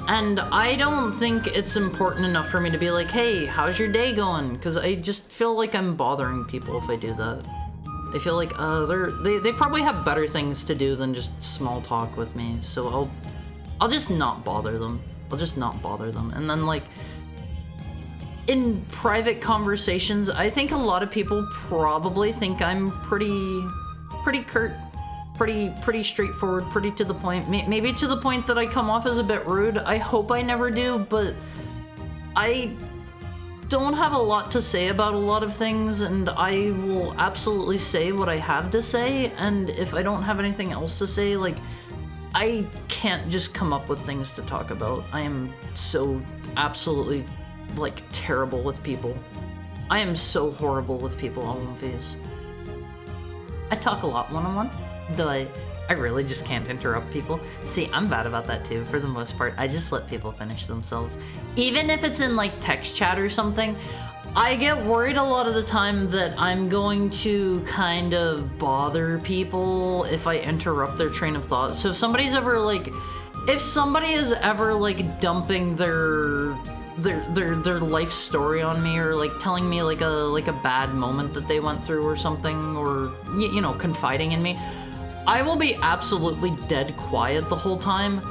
B: And I don't think it's important enough for me to be like, hey, how's your day going? Because I just feel like I'm bothering people if I do that. I feel like they probably have better things to do than just small talk with me, so I'll just not bother them. And then like in private conversations, I think a lot of people probably think I'm pretty curt, pretty straightforward, pretty to the point. Maybe to the point that I come off as a bit rude. I hope I never do, but I don't have a lot to say about a lot of things, and I will absolutely say what I have to say, and if I don't have anything else to say, like, I can't just come up with things to talk about. I am so absolutely, like, terrible with people. I am so horrible with people on phase. I talk a lot one-on-one, though I really just can't interrupt people. See, I'm bad about that too, for the most part. I just let people finish themselves. Even if it's in like text chat or something, I get worried a lot of the time that I'm going to kind of bother people if I interrupt their train of thought. So if somebody is ever like dumping their their life story on me, or like telling me like a bad moment that they went through or something, or you know, confiding in me, I will be absolutely dead quiet the whole time.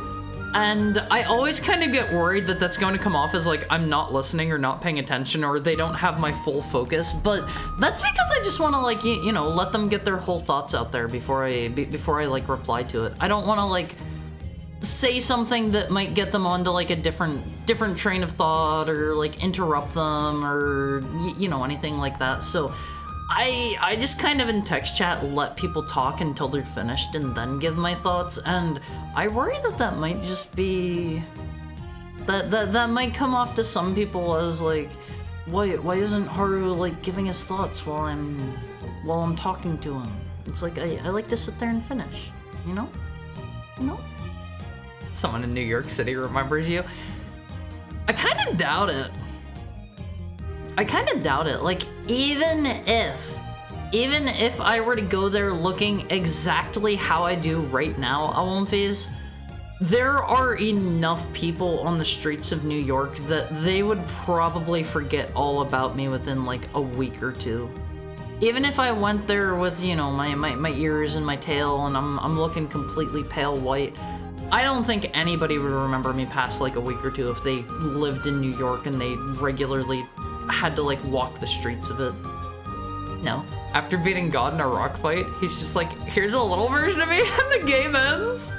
B: And I always kind of get worried that that's going to come off as like I'm not listening or not paying attention, or they don't have my full focus. But that's because I just want to like you know, let them get their whole thoughts out there before I like reply to it. I don't want to like say something that might get them onto like a different train of thought, or like interrupt them, or you know, anything like that. So I just kind of in text chat let people talk until they're finished and then give my thoughts. And I worry that might just be that might come off to some people as like, why isn't Haru like giving his thoughts while I'm talking to him? It's like I like to sit there and finish, you know? Someone in New York City remembers you. I kind of doubt it. Like, even if I were to go there looking exactly how I do right now, Awonphase, there are enough people on the streets of New York that they would probably forget all about me within like a week or two. Even if I went there with, you know, my ears and my tail, and I'm looking completely pale white, I don't think anybody would remember me past like a week or two if they lived in New York and they regularly had to like walk the streets of it. No. After beating God in a rock fight, he's just like, here's a little version of me, and the game ends.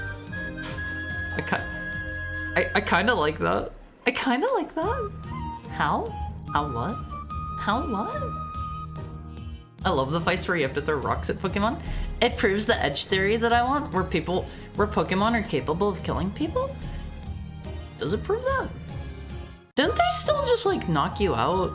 B: I kind of like that. How? How what? I love the fights where you have to throw rocks at Pokemon. It proves the edge theory that I want, where Pokemon are capable of killing people. Does it prove that? Don't they still just like knock you out?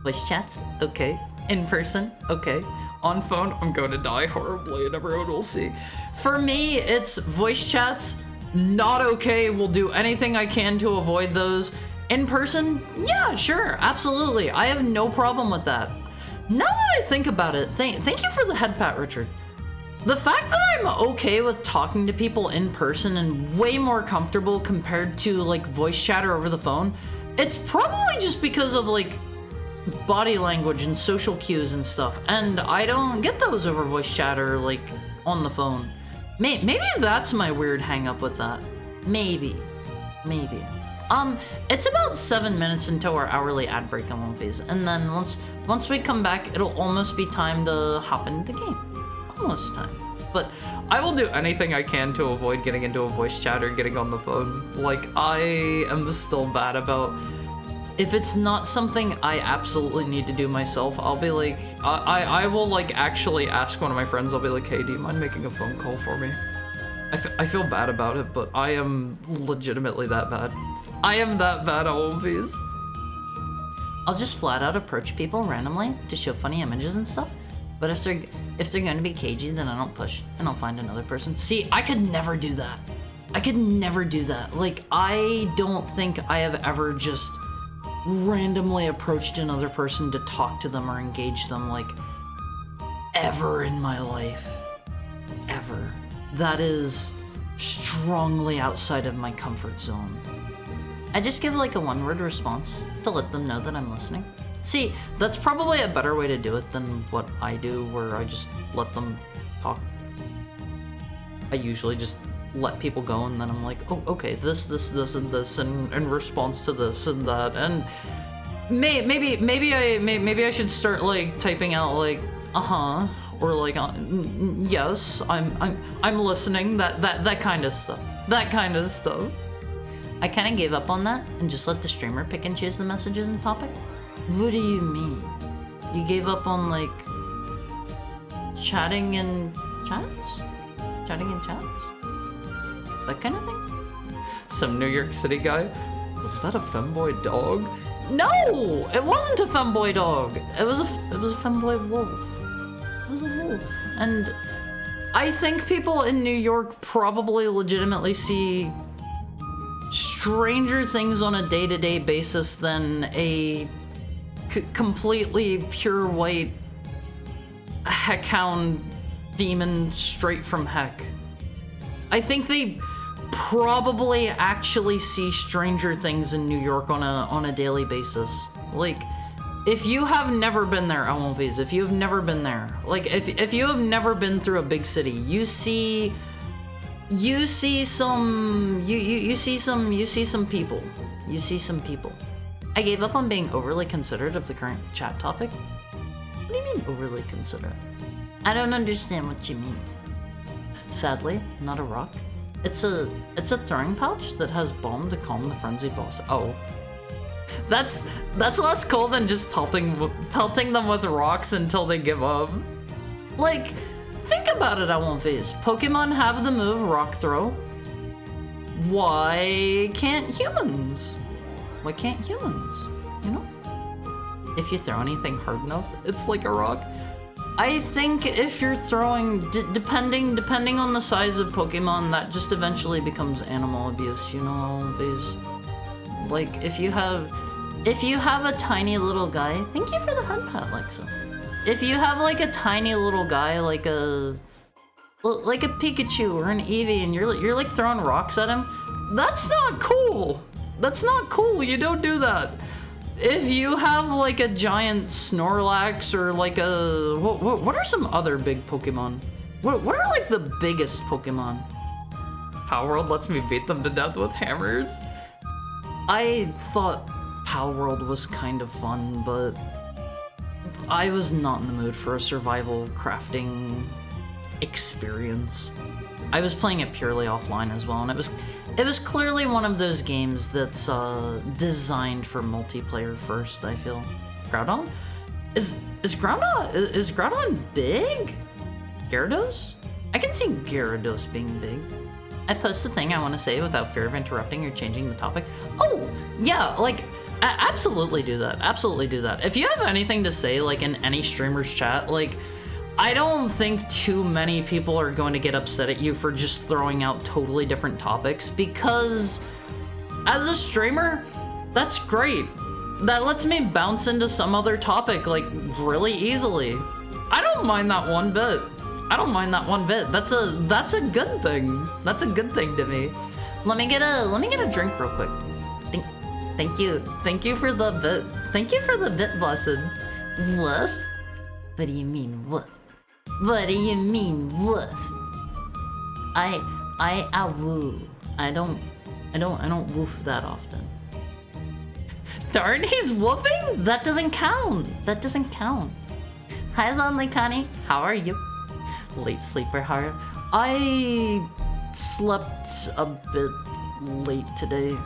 B: Voice chats? Okay. In person? Okay. On phone? I'm going to die horribly and everyone will see. For me, it's voice chats, not okay. We'll do anything I can to avoid those. In person? Yeah, sure. Absolutely. I have no problem with that. Now that I think about it, thank you for the head pat, Richard. The fact that I'm okay with talking to people in person and way more comfortable compared to like voice chatter over the phone, it's probably just because of like body language and social cues and stuff, and I don't get those over voice chatter like on the phone. Maybe that's my weird hang up with that. Maybe. It's about 7 minutes until our hourly ad break on Awonphase, and then once we come back, it'll almost be time to hop into the game. Almost time. But I will do anything I can to avoid getting into a voice chat or getting on the phone. Like, I am still bad about, if it's not something I absolutely need to do myself, I'll be like, I will like actually ask one of my friends, I'll be like, hey, do you mind making a phone call for me? I feel bad about it, but I am legitimately that bad. I am that bad at Awonphase. I'll just flat out approach people randomly to show funny images and stuff. But if they're gonna be cagey, then I don't push and I'll find another person. See, I could never do that. Like, I don't think I have ever just randomly approached another person to talk to them or engage them, like, ever in my life. Ever. That is strongly outside of my comfort zone. I just give like a one-word response to let them know that I'm listening. See, that's probably a better way to do it than what I do, where I just let them talk. I usually just let people go, and then I'm like, oh, okay, this, and this, and in response to this and that, and maybe I should start like typing out like, or like, yes, I'm listening, that kind of stuff. I kind of gave up on that and just let the streamer pick and choose the messages and topic. What do you mean? You gave up on like chatting in chats? That kind of thing? Some New York City guy? Was that a femboy dog? No! It wasn't a femboy dog. It was a femboy wolf. It was a wolf. And I think people in New York probably legitimately see stranger things on a day-to-day basis than a completely pure white heckhound demon straight from heck. I think they probably actually see Stranger Things in New York on a daily basis. Like, if you have never been there, Almonvise, if you have never been there, like, if you have never been through a big city, you see some people. You see some people. I gave up on being overly considerate of the current chat topic. What do you mean overly considerate? I don't understand what you mean. Sadly, not a rock. It's a throwing pouch that has balm to calm the frenzied boss. Oh. That's less cool than just pelting them with rocks until they give up. Like, think about it, Almonvise. Pokemon have the move Rock Throw. Why can't humans? Why can't humans? You know? If you throw anything hard enough, it's like a rock. I think if you're throwing, depending on the size of Pokemon, that just eventually becomes animal abuse, you know, Almonvise? Like, if you have a tiny little guy, thank you for the head pat, Lexa. If you have like a tiny little guy, like a Pikachu or an Eevee, and you're like throwing rocks at him, that's not cool. That's not cool. You don't do that. If you have like a giant Snorlax or like a what are some other big Pokemon? What are like the biggest Pokemon? Palworld lets me beat them to death with hammers. I thought Palworld was kind of fun, but I was not in the mood for a survival crafting experience. I was playing it purely offline as well, and it was clearly one of those games that's designed for multiplayer first, I feel. Groudon? Is Groudon big? Gyarados? I can see Gyarados being big. I post a thing I want to say without fear of interrupting or changing the topic. Oh, yeah, like, absolutely do that. Absolutely do that. If you have anything to say, like, in any streamer's chat, like, I don't think too many people are going to get upset at you for just throwing out totally different topics, because as a streamer, that's great. That lets me bounce into some other topic, like, really easily. I don't mind that one bit. I don't mind that one bit. That's a good thing. That's a good thing to me. Let me get a drink real quick. Thank you for the bit. Thank you for the bit, blessed. Woof? What do you mean woof? What do you mean woof? I woo. I don't woof that often. Darn, he's woofing? That doesn't count. That doesn't count. Hi, Lonely Connie. How are you? Late sleeper, Hara. I slept a bit late today.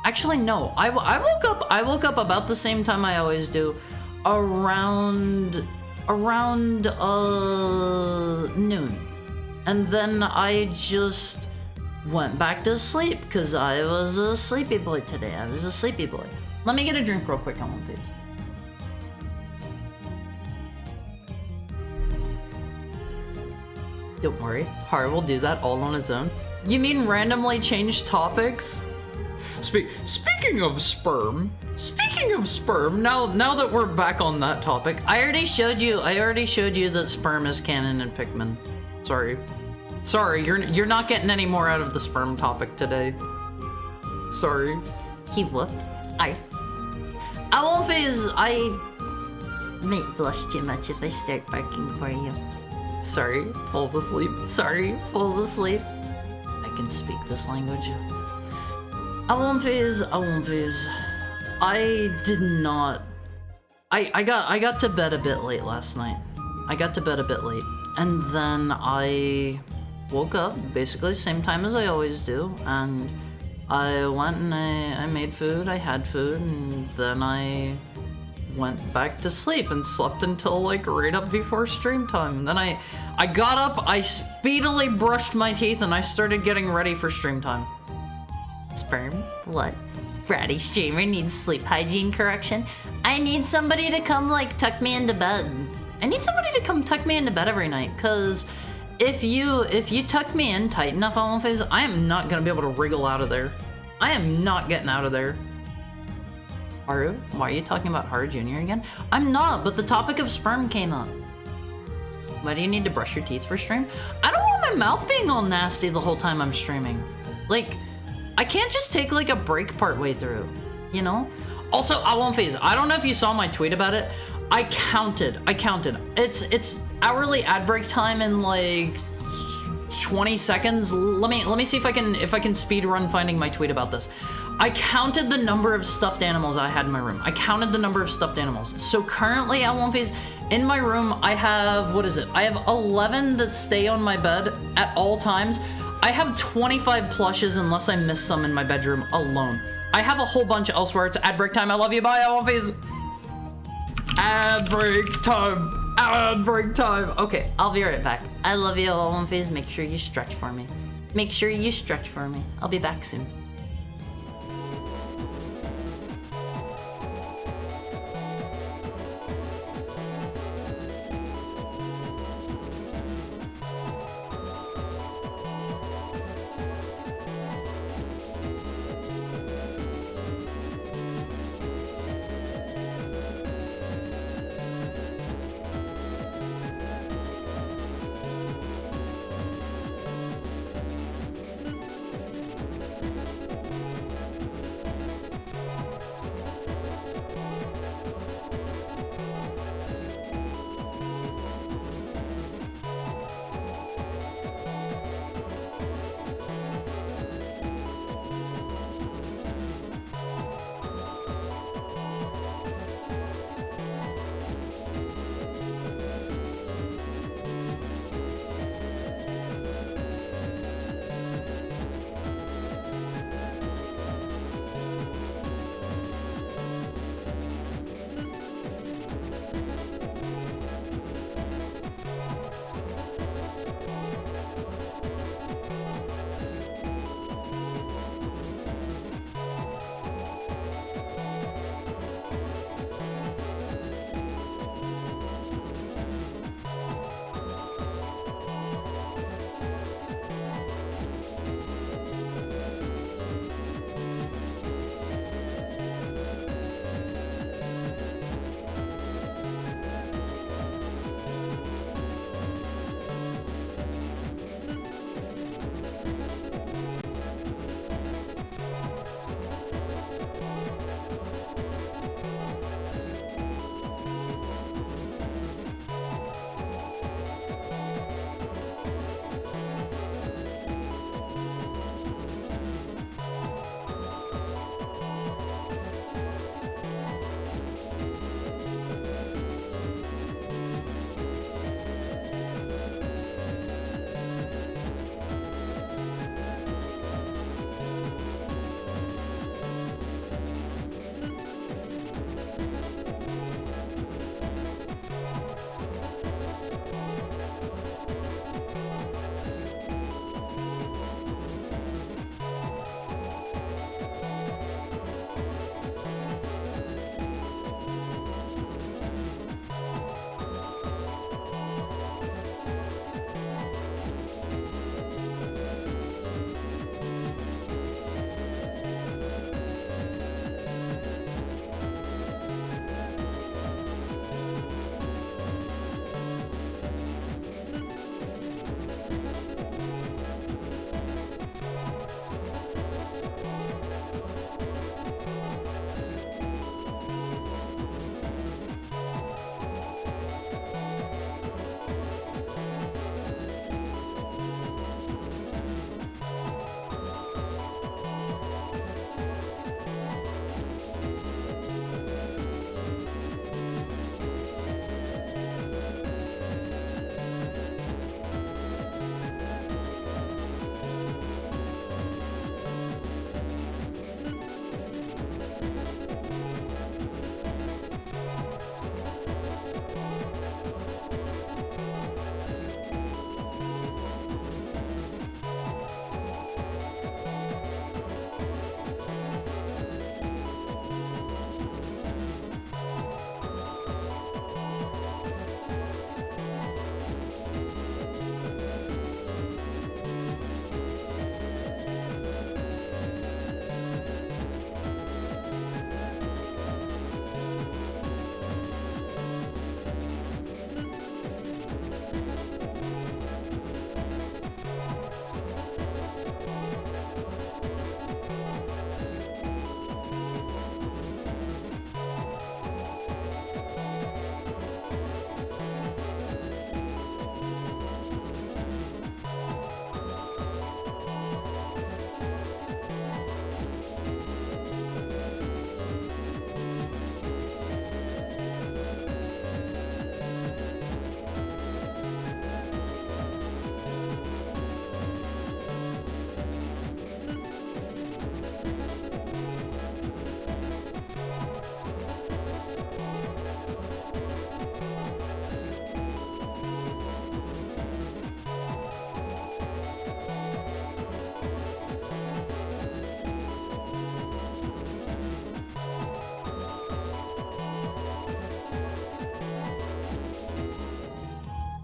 B: Actually, no. I woke up about the same time I always do, around noon, and then I just went back to sleep because I was a sleepy boy today. I was a sleepy boy. Let me get a drink real quick on one, please. Don't worry, Har will do that all on his own. You mean randomly change topics? Speaking of sperm, now that we're back on that topic, I already showed you that sperm is canon in Pikmin. Sorry, you're not getting any more out of the sperm topic today. Sorry. He whooped. I won't phase. I may blush too much if I start barking for you. Sorry, falls asleep. Sorry, falls asleep. I can speak this language. I won't phase. I did not. I got to bed a bit late last night. And then I woke up basically the same time as I always do, and I went and I made food, I had food, and then I went back to sleep and slept until like right up before stream time. And then I got up, I speedily brushed my teeth, and I started getting ready for stream time. Sperm? What? Bratty streamer needs sleep hygiene correction. I need somebody to come like tuck me into bed. I need somebody to come tuck me into bed every night, cause if you tuck me in tight enough on one face, I am not gonna be able to wriggle out of there. I am not getting out of there. Haru, why are you talking about Haru Jr. again? I'm not, but the topic of sperm came up. Why do you need to brush your teeth for stream? I don't want my mouth being all nasty the whole time I'm streaming? Like, I can't just take like a break part way through, you know? Also, I won't phase. I don't know if you saw my tweet about it. I counted. It's hourly ad break time in like 20 seconds. Let me see if I can speed run finding my tweet about this. I counted the number of stuffed animals I had in my room. I counted the number of stuffed animals. So currently at one phase in my room, I have, what is it? I have 11 that stay on my bed at all times. I have 25 plushes unless I miss some in my bedroom alone. I have a whole bunch elsewhere. It's ad break time. I love you. Bye, at one phase. Ad break time. Ad break time. Okay, I'll be right back. I love you, all one phase. Make sure you stretch for me. Make sure you stretch for me. I'll be back soon.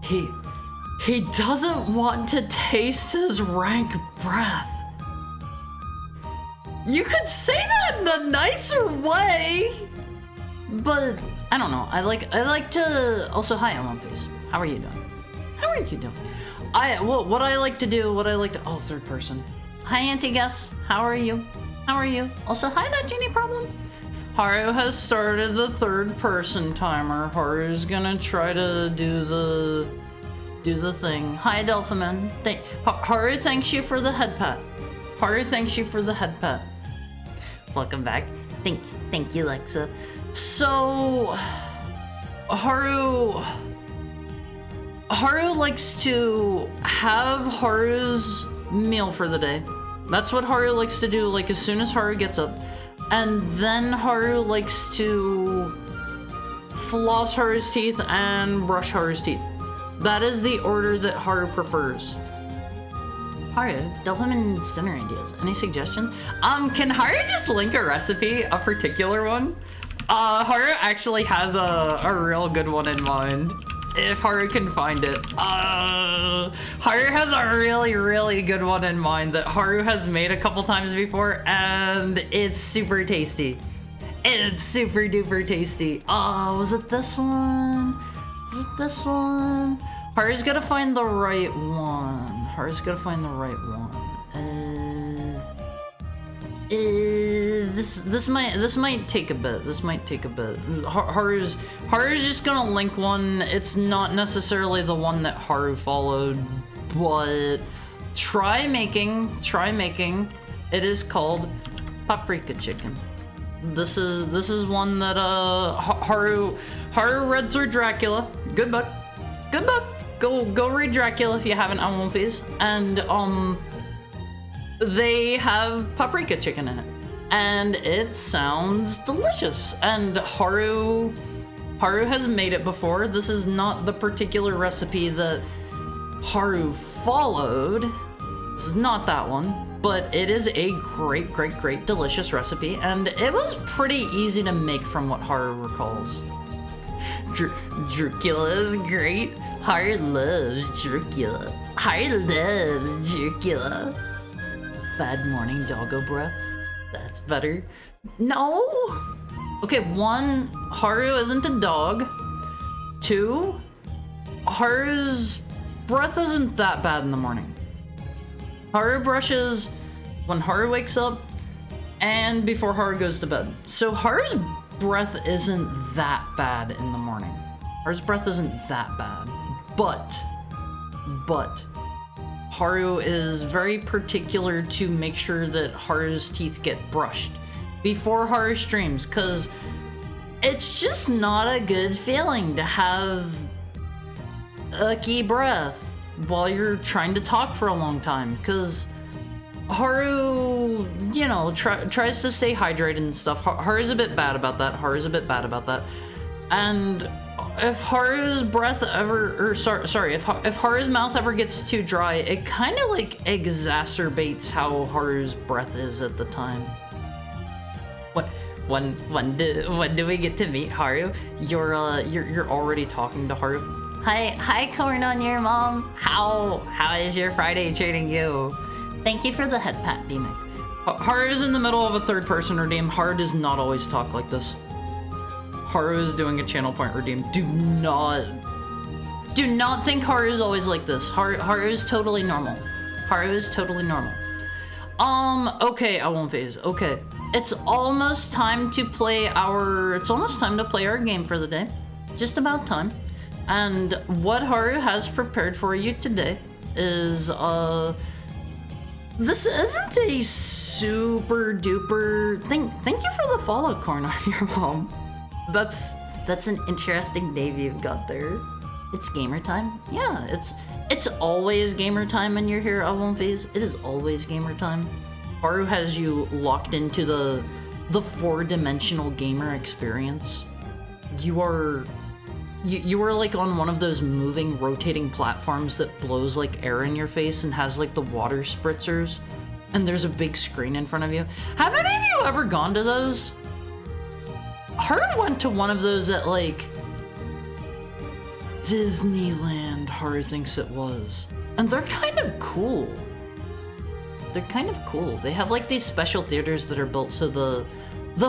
B: He doesn't want to taste his rank breath. You could say that in a nicer way. But I don't know. I like to also hi, I'm on face. How are you doing? How are you doing? What I like to do, oh, third person. Hi, Auntie Guess. How are you? How are you? Also, hi, that genie problem. Haru has started the third person timer. Haru's gonna try to do the thing. Hi, Delphiman. Haru thanks you for the head pat. Haru thanks you for the head pat.
A: Welcome back. Thank you, Lexa.
B: So, Haru likes to have Haru's meal for the day. That's what Haru likes to do, like, as soon as Haru gets up. And then Haru likes to floss Haru's teeth and brush Haru's teeth. That is the order that Haru prefers. Haru, Delphiman's dinner ideas. Any suggestions?
A: Can Haru just link a recipe, a particular one? Haru actually has a real good one in mind. If Haru can find it. Haru has a really, really good one in mind that Haru has made a couple times before, and it's super tasty. It's super duper tasty. Was it this one? Was it this one? Haru's gotta find the right one. Haru's gotta find the right one. This might take a bit. This might take a bit. Haru's just gonna link one. It's not necessarily the one that Haru followed, but try making. It is called paprika chicken. This is one that Haru read through Dracula. Good book. Go read Dracula if you haven't on One Piece. And they have paprika chicken in it, and it sounds delicious. And Haru has made it before. This is not the particular recipe that Haru followed. This is not that one, but it is a great, delicious recipe, and it was pretty easy to make from what Haru recalls. Dracula is great. Haru loves Dracula. Haru loves Dracula. Bad morning, doggo breath. That's better. No! Okay, 1, Haru isn't a dog. 2, Haru's breath isn't that bad in the morning. Haru brushes when Haru wakes up and before Haru goes to bed. So Haru's breath isn't that bad in the morning. Haru's breath isn't that bad. But Haru is very particular to make sure that Haru's teeth get brushed before Haru streams, because it's just not a good feeling to have icky breath while you're trying to talk for a long time, because Haru, you know, tries to stay hydrated and stuff. Haru's a bit bad about that. And if Haru's breath ever, if Haru's mouth ever gets too dry, it kind of like exacerbates how Haru's breath is at the time. When do we get to meet Haru? You're already talking to Haru. Hi, corn on your mom. How is your Friday treating you? Thank you for the head pat, Demic.
B: Haru's in the middle of a third person redeem. Haru does not always talk like this. Haru is doing a channel point redeem. Do not think Haru is always like this. Haru is totally normal. Okay, I won't phase. Okay. It's almost time to play our game for the day. Just about time. And what Haru has prepared for you today is this isn't a super duper thing. Thank you for the follow, corn on your mom. That's an interesting name you've got there. It's gamer time. Yeah, it's always gamer time when you're here at One Phase. It is always gamer time. Haru has you locked into the 4-dimensional gamer experience. You are like on one of those moving, rotating platforms that blows like air in your face and has like the water spritzers, and there's a big screen in front of you. Have any of you ever gone to those? Haru went to one of those at like Disneyland. Haru thinks it was. And they're kind of cool. They're kind of cool. They have like these special theaters that are built so the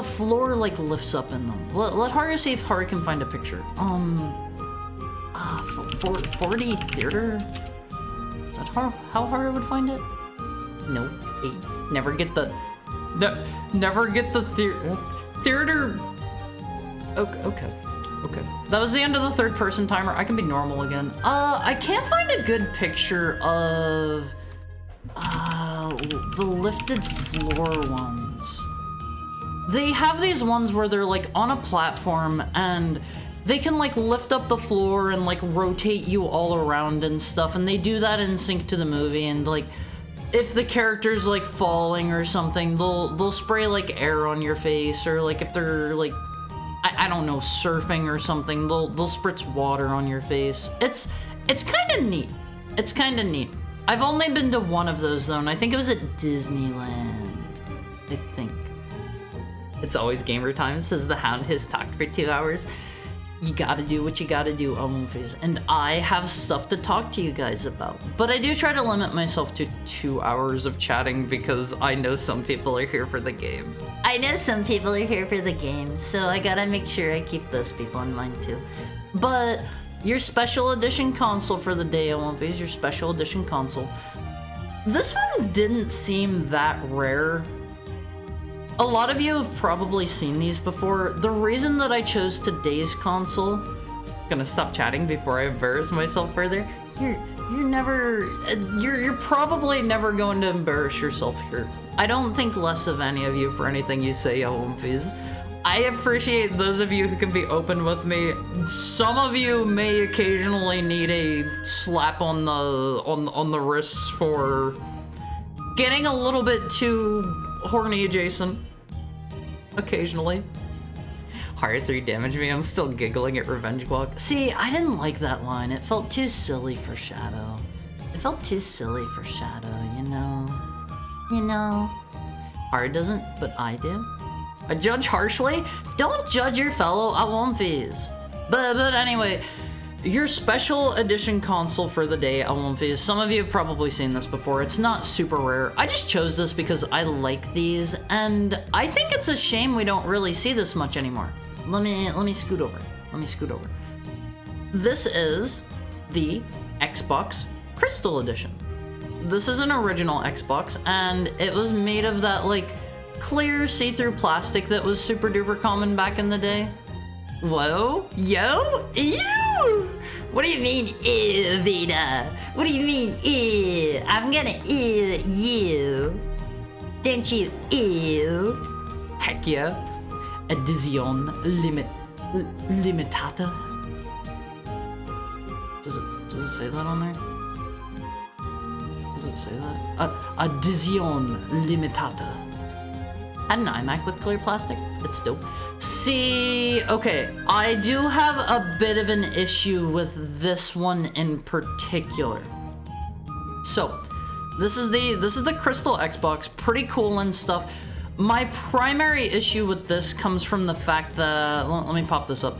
B: floor like lifts up in them. Let Haru see if Haru can find a picture. 40 theater? Is that how Haru would find it? No, 8. Never get the theater. Okay. That was the end of the third person timer. I can be normal again. I can't find a good picture of the lifted floor ones. They have these ones where they're like on a platform and they can like lift up the floor and like rotate you all around and stuff, and they do that in sync to the movie. And like if the character's like falling or something, they'll spray like air on your face, or like if they're like I don't know, surfing or something, they'll spritz water on your face. It's kind of neat. It's kind of neat. I've only been to one of those though, and I think it was at Disneyland. I think. It's always gamer time, says the Hound has talked for 2 hours. You gotta do what you gotta do, Omofis. And I have stuff to talk to you guys about. But I do try to limit myself to 2 hours of chatting because I know some people are here for the game. I know some people are here for the game, so I gotta make sure I keep those people in mind too. But your special edition console for the day, Omofis, your special edition console. This one didn't seem that rare. A lot of you have probably seen these before. The reason that I chose today's console, gonna stop chatting before I embarrass myself further. You're probably never going to embarrass yourself here. I don't think less of any of you for anything you say, Omofis. I appreciate those of you who can be open with me. Some of you may occasionally need a slap on the wrists for getting a little bit too horny adjacent. Occasionally. Hard 3 damaged me. I'm still giggling at Revenge Walk. See, I didn't like that line. It felt too silly for Shadow. You know? Hard doesn't, but I do. I judge harshly? Don't judge your fellow Awomfis. But anyway, your special edition console for the day, Awomfis. Some of you have probably seen this before. It's not super rare. I just chose this because I like these, and I think it's a shame we don't really see this much anymore. Let me scoot over. This is the Xbox Crystal Edition. This is an original Xbox, and it was made of that like clear see-through plastic that was super duper common back in the day. Whoa, yo, ew! What do you mean, ew, Vita? What do you mean, ew? I'm gonna ew you. Don't you ew? Heck yeah. Edition limitata. Does it say that on there? Does it say that? Edition limitata. Had an iMac with clear plastic. It's dope. See, okay, I do have a bit of an issue with this one in particular. So, this is the Crystal Xbox, pretty cool and stuff. My primary issue with this comes from the fact that, let me pop this up.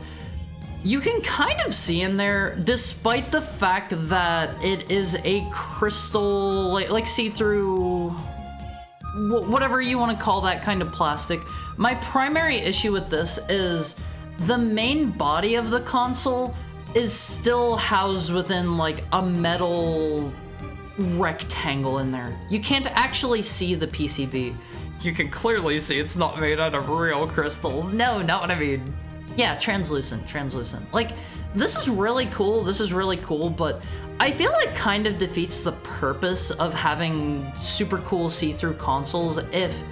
B: You can kind of see in there, despite the fact that it is a crystal, like see-through, whatever you want to call that kind of plastic. My primary issue with this is the main body of the console is still housed within like a metal rectangle in there. You can't actually see the PCB. You can clearly see it's not made out of real crystals. No, not what I mean. Yeah, translucent. Like, this is really cool, but I feel it kind of defeats the purpose of having super cool see-through consoles if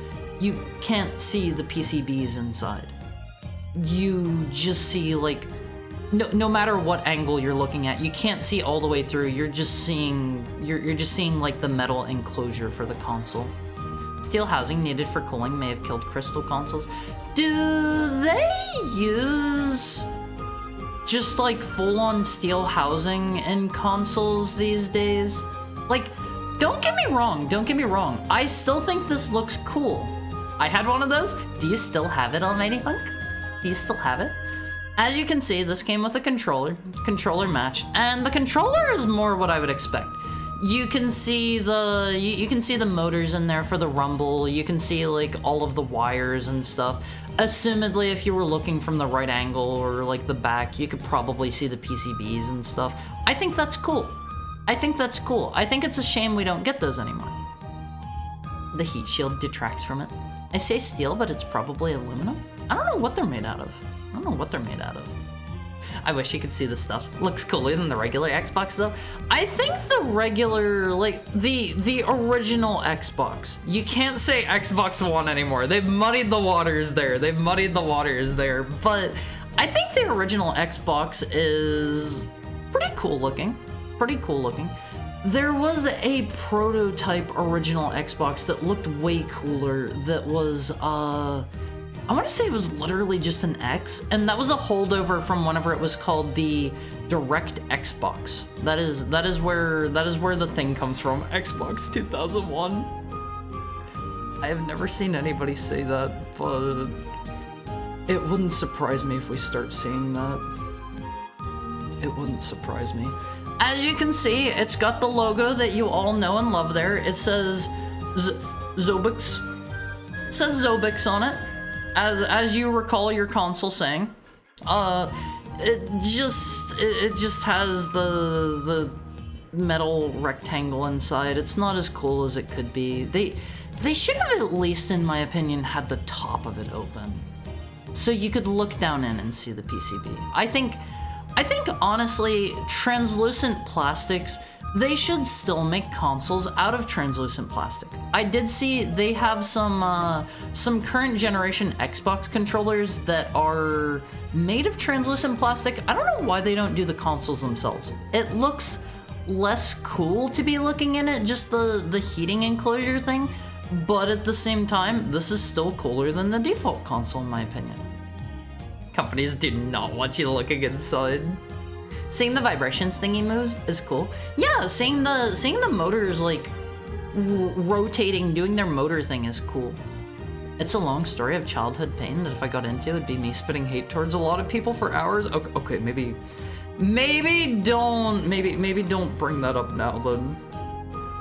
B: you can't see the PCBs inside. You just see, like, no matter what angle you're looking at, you can't see all the way through. You're just seeing like the metal enclosure for the console. Steel housing needed for cooling may have killed crystal consoles. Do they use just like full-on steel housing in consoles these days? Like, don't get me wrong. I still think this looks cool. I had one of those. Do you still have it, Almighty Funk? Do you still have it? As you can see, this came with a controller match, and the controller is more what I would expect. You can see you can see the motors in there for the rumble. You can see like all of the wires and stuff. Assumedly, if you were looking from the right angle or like the back, you could probably see the PCBs and stuff. I think that's cool. I think that's cool. I think it's a shame we don't get those anymore. The heat shield detracts from it. I say steel, but it's probably aluminum. I don't know what they're made out of. I don't know what they're made out of. I wish you could see this stuff. Looks cooler than the regular Xbox though. I think the regular, like the original Xbox, you can't say Xbox One anymore. They've muddied the waters there. But I think the original Xbox is pretty cool looking. There was a prototype original Xbox that looked way cooler that was, I want to say it was literally just an X, and that was a holdover from whenever it was called the Direct Xbox. That is where the thing comes from. Xbox 2001. I have never seen anybody say that, but it wouldn't surprise me if we start seeing that. It wouldn't surprise me. As you can see, it's got the logo that you all know and love there. It says Zobix. It says Zobix on it. As you recall your console saying, it just has the metal rectangle inside. It's not as cool as it could be. They should have at least, in my opinion, had the top of it open, so you could look down in and see the PCB. I think honestly, translucent plastics, they should still make consoles out of translucent plastic. I did see they have some current generation Xbox controllers that are made of translucent plastic. I don't know why they don't do the consoles themselves. It looks less cool to be looking in it, just the heating enclosure thing, but at the same time, this is still cooler than the default console in my opinion. Companies do not want you looking inside. Seeing the vibrations thingy move is cool. Yeah, seeing the motors like rotating, doing their motor thing is cool. It's a long story of childhood pain that if I got into, it'd be me spitting hate towards a lot of people for hours. Okay, maybe don't bring that up now then.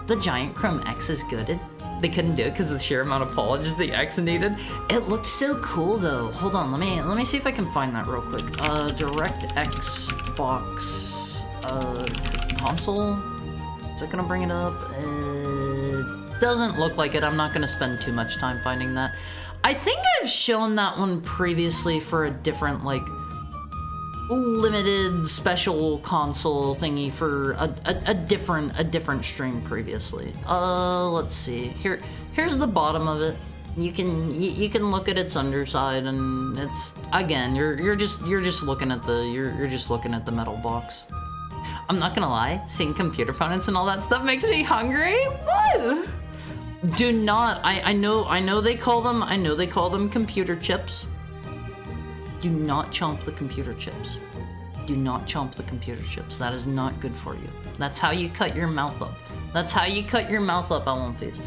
B: The giant chrome X is good. They couldn't do it because of the sheer amount of polish the X needed. It looked so cool though. Hold on, let me see if I can find that real quick. Direct Xbox console. Is that gonna bring it up? Doesn't look like it. I'm not gonna spend too much time finding that. I think I've shown that one previously for a different like limited special console thingy for a different stream previously. Let's see. Here's the bottom of it. You can look at its underside, and it's again you're just looking at the metal box. I'm not gonna lie, seeing computer components and all that stuff makes me hungry. What? Do not. I know they call them computer chips. Do not chomp the computer chips. Do not chomp the computer chips. That is not good for you. That's how you cut your mouth up. That's how you cut your mouth up, Olympies.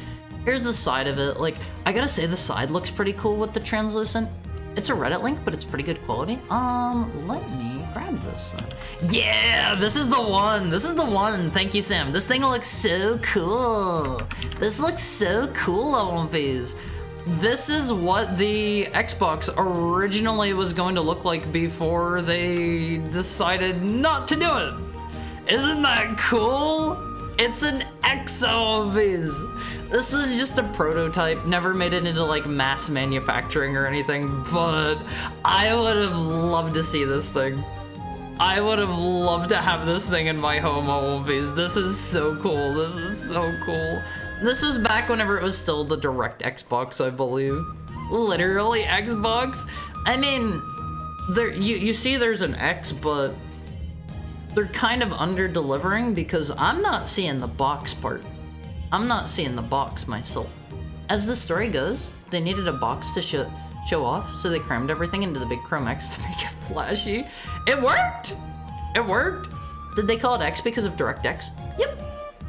B: Here's the side of it. Like, I gotta say the side looks pretty cool with the translucent. It's a Reddit link, but it's pretty good quality. Let me grab this then. Yeah, this is the one. Thank you, Sam. This thing looks so cool. This looks so cool, Olympies. This is what the Xbox originally was going to look like before they decided not to do it. Isn't that cool? It's an X-Viz. This was just a prototype, never made it into like mass manufacturing or anything, but I would have loved to see this thing. I would have loved to have this thing in my home, Olympies. This is so cool. This is so cool. This was back whenever it was still the Direct Xbox, I believe. Literally Xbox. I mean, there you see there's an X, but they're kind of under-delivering because I'm not seeing the box part. I'm not seeing the box myself. As the story goes, they needed a box to show off, so they crammed everything into the big Chrome X to make it flashy. It worked! It worked! Did they call it X because of DirectX?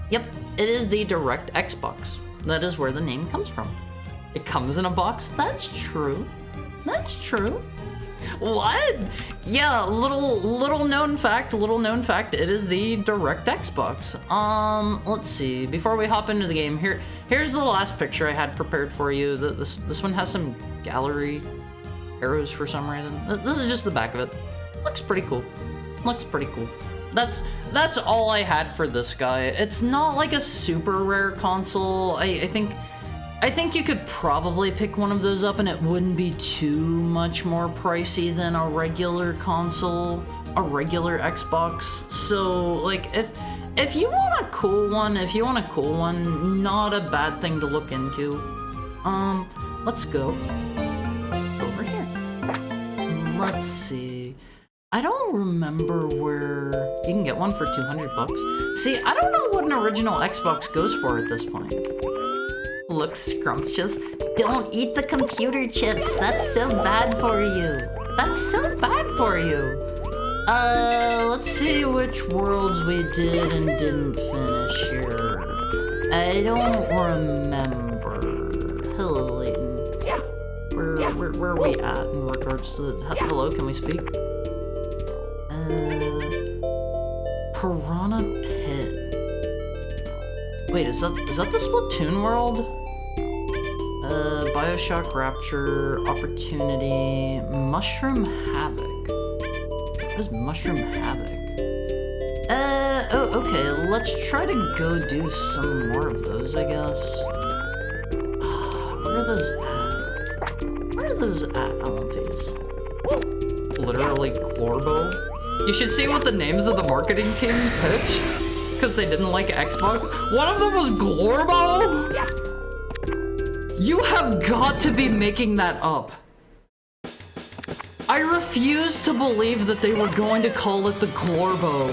B: Yep, it is the Direct Xbox. That is where the name comes from. It comes in a box? That's true. That's true. What? Yeah, little known fact, it is the Direct Xbox. Let's see, before we hop into the game, here's the last picture I had prepared for you. This one has some gallery arrows for some reason. This is just the back of it. Looks pretty cool. That's all I had for this guy. It's not like a super rare console. I think you could probably pick one of those up and it wouldn't be too much more pricey than a regular console, a regular Xbox. So like if you want a cool one, not a bad thing to look into. Let's go over here. Let's see. I don't remember where you can get one for 200 bucks. See, I don't know what an original Xbox goes for at this point. Looks scrumptious. Don't eat the computer chips. That's so bad for you. Let's see which worlds we did and didn't finish here. I don't remember. Hello, Leighton. Where are we at in regards to the... Hello, can we speak? Piranha Pit. Wait, is that the Splatoon world? Bioshock Rapture, Opportunity, Mushroom Havoc. What is Mushroom Havoc? Oh, okay, let's try to go do some more of those, I guess. Where are those at? I want these. Literally Clorbo. You should see what the names of the marketing team pitched, because they didn't like Xbox. One of them was Glorbo? You have got to be making that up. I refuse to believe that they were going to call it the Glorbo.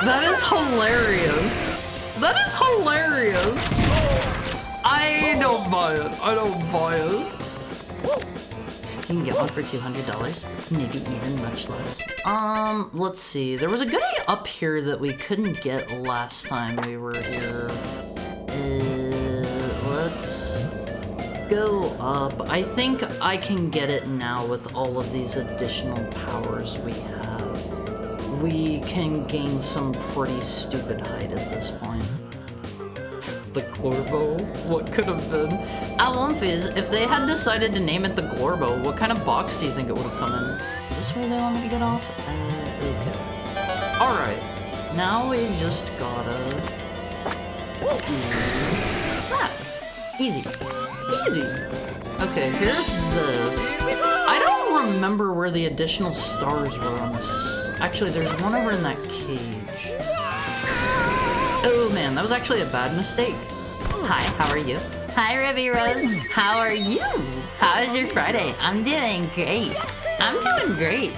B: That is hilarious. I don't buy it. You can get one for $200, maybe even much less. Let's see. There was a goodie up here that we couldn't get last time we were here. Let's go up. I think I can get it now with all of these additional powers we have. We can gain some pretty stupid height at this point. The Glorbo? What could have been? Alumphys, if they had decided to name it the Glorbo, what kind of box do you think it would have come in? Is this where they want me to get off? Okay. Alright. Now we just gotta do that. Easy. Okay, here's this. I don't remember where the additional stars were on this. Actually, there's one over in that cage. Oh man, that was actually a bad mistake. Hi, how are you? Hi, Ruby Rose. How are you? How is your Friday? I'm doing great.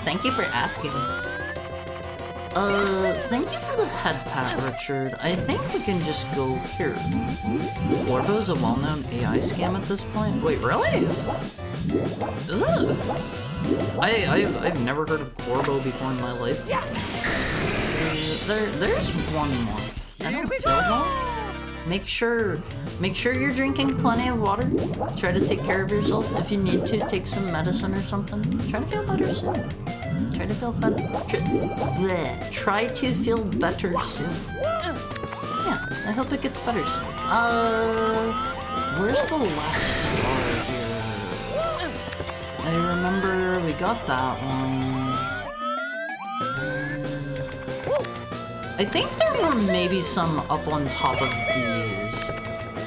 B: Thank you for asking. Thank you for the head pat, Richard. I think we can just go here. Glorbo's a well-known AI scam at this point. Wait, really? Is it? I've never heard of Glorbo before in my life. There's one more. I don't feel well. Make sure you're drinking plenty of water. Try to take care of yourself. If you need to, take some medicine or something. Try to feel better soon. Try to feel better soon. Yeah, I hope it gets better soon. Where's the last star here? I remember we got that one. I think there were maybe some up on top of these.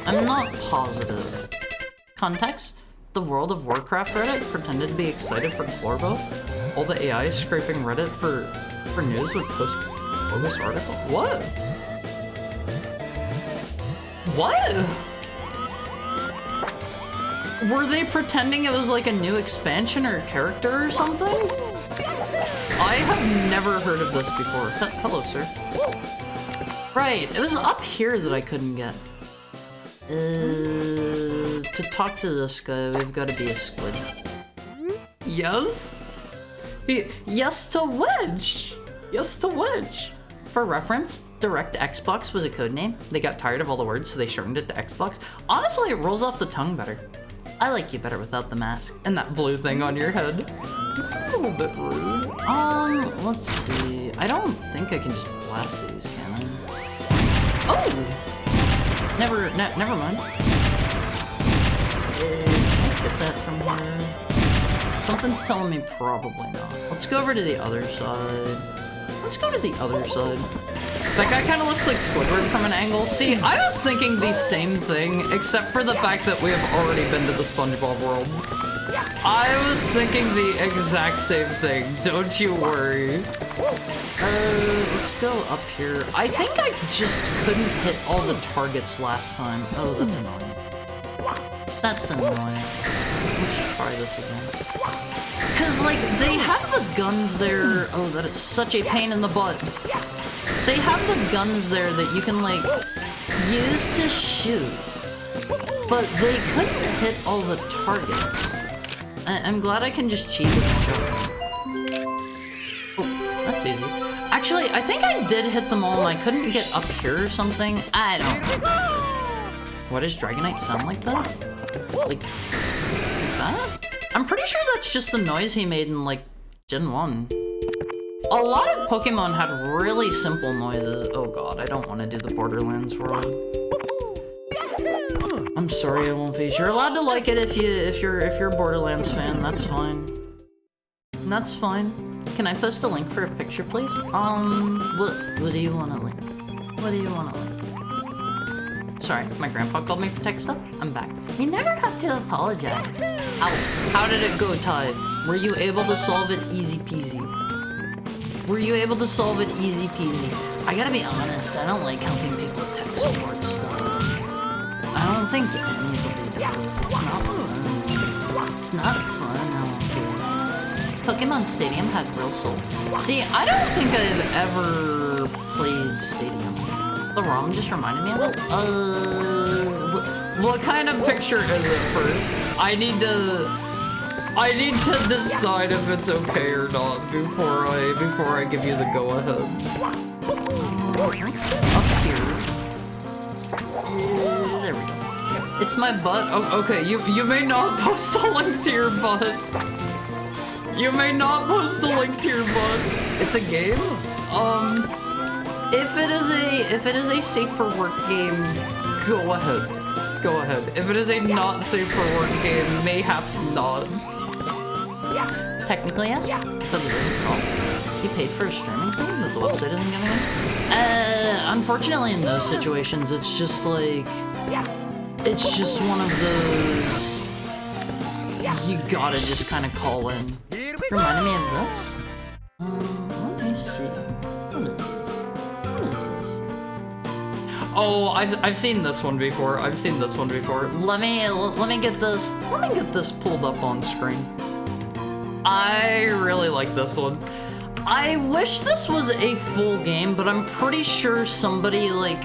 B: I'm not positive. Context? The World of Warcraft Reddit pretended to be excited for Glorbo. All the AI scraping Reddit for news would post bogus article. What? Were they pretending it was like a new expansion or character or something? I have never heard of this before. Hello, sir. Right, it was up here that I couldn't get. To talk to this guy, we've got to be a squid. Yes? Yes to which? For reference, Direct Xbox was a codename. They got tired of all the words, so they shortened it to Xbox. Honestly, it rolls off the tongue better. I like you better without the mask and that blue thing on your head. It's a little bit rude. Let's see. I don't think I can just blast these, can I? Oh! Never mind. Can't get that from here. Something's telling me probably not. Let's go over to the other side. Let's go to the other side. That guy kind of looks like Squidward from an angle. See, I was thinking the same thing, except for the fact that we have already been to the SpongeBob world. I was thinking the exact same thing, don't you worry. Let's go up here. I think I just couldn't hit all the targets last time. Oh, that's annoying. That's annoying. Let's try this again. Cause like, they have the guns there. Oh, that is such a pain in the butt. They have the guns there that you can like, use to shoot. But they couldn't hit all the targets. I'm glad I can just cheat with my shotgun. Oh, that's easy. Actually, I think I did hit them all and I couldn't get up here or something. I don't know. What does Dragonite sound like that? Like that? I'm pretty sure that's just the noise he made in like Gen 1. A lot of Pokemon had really simple noises. Oh god, I don't want to do the Borderlands world. I'm sorry, I won't face. You're allowed to like it if you're a Borderlands fan. That's fine. That's fine. Can I post a link for a picture, please? What do you want to link? What do you want to link? Sorry, my grandpa called me for tech stuff. I'm back. You never have to apologize. Ow. How did it go, Ty? Were you able to solve it easy peasy? Were you able to solve it easy peasy? I gotta be honest, I don't like helping people with tech support stuff. I don't think anybody does. It's not fun. It's not fun, no one cares. Pokemon Stadium had real soul. See, I don't think I've ever played Stadium. The ROM just reminded me of it. What kind of picture is it first? I need to decide if it's okay or not before I give you the go ahead. Let's get up here. There we go. It's my butt. Oh, okay. You may not post a link to your butt. You may not post a link to your butt. It's a game. If it is a safe for work game, go ahead. Go ahead. If it is a not safe for work game, mayhaps not. Technically, yes, but it isn't solved. You paid for a streaming thing that the website isn't giving you? Unfortunately, in those situations, it's just like, it's just one of those, you gotta just kind of call in. Reminded me of this? Let me see. What is this? What is this? Oh, I've seen this one before. I've seen this one before. Let me get this pulled up on screen. I really like this one. I wish this was a full game, but I'm pretty sure somebody like...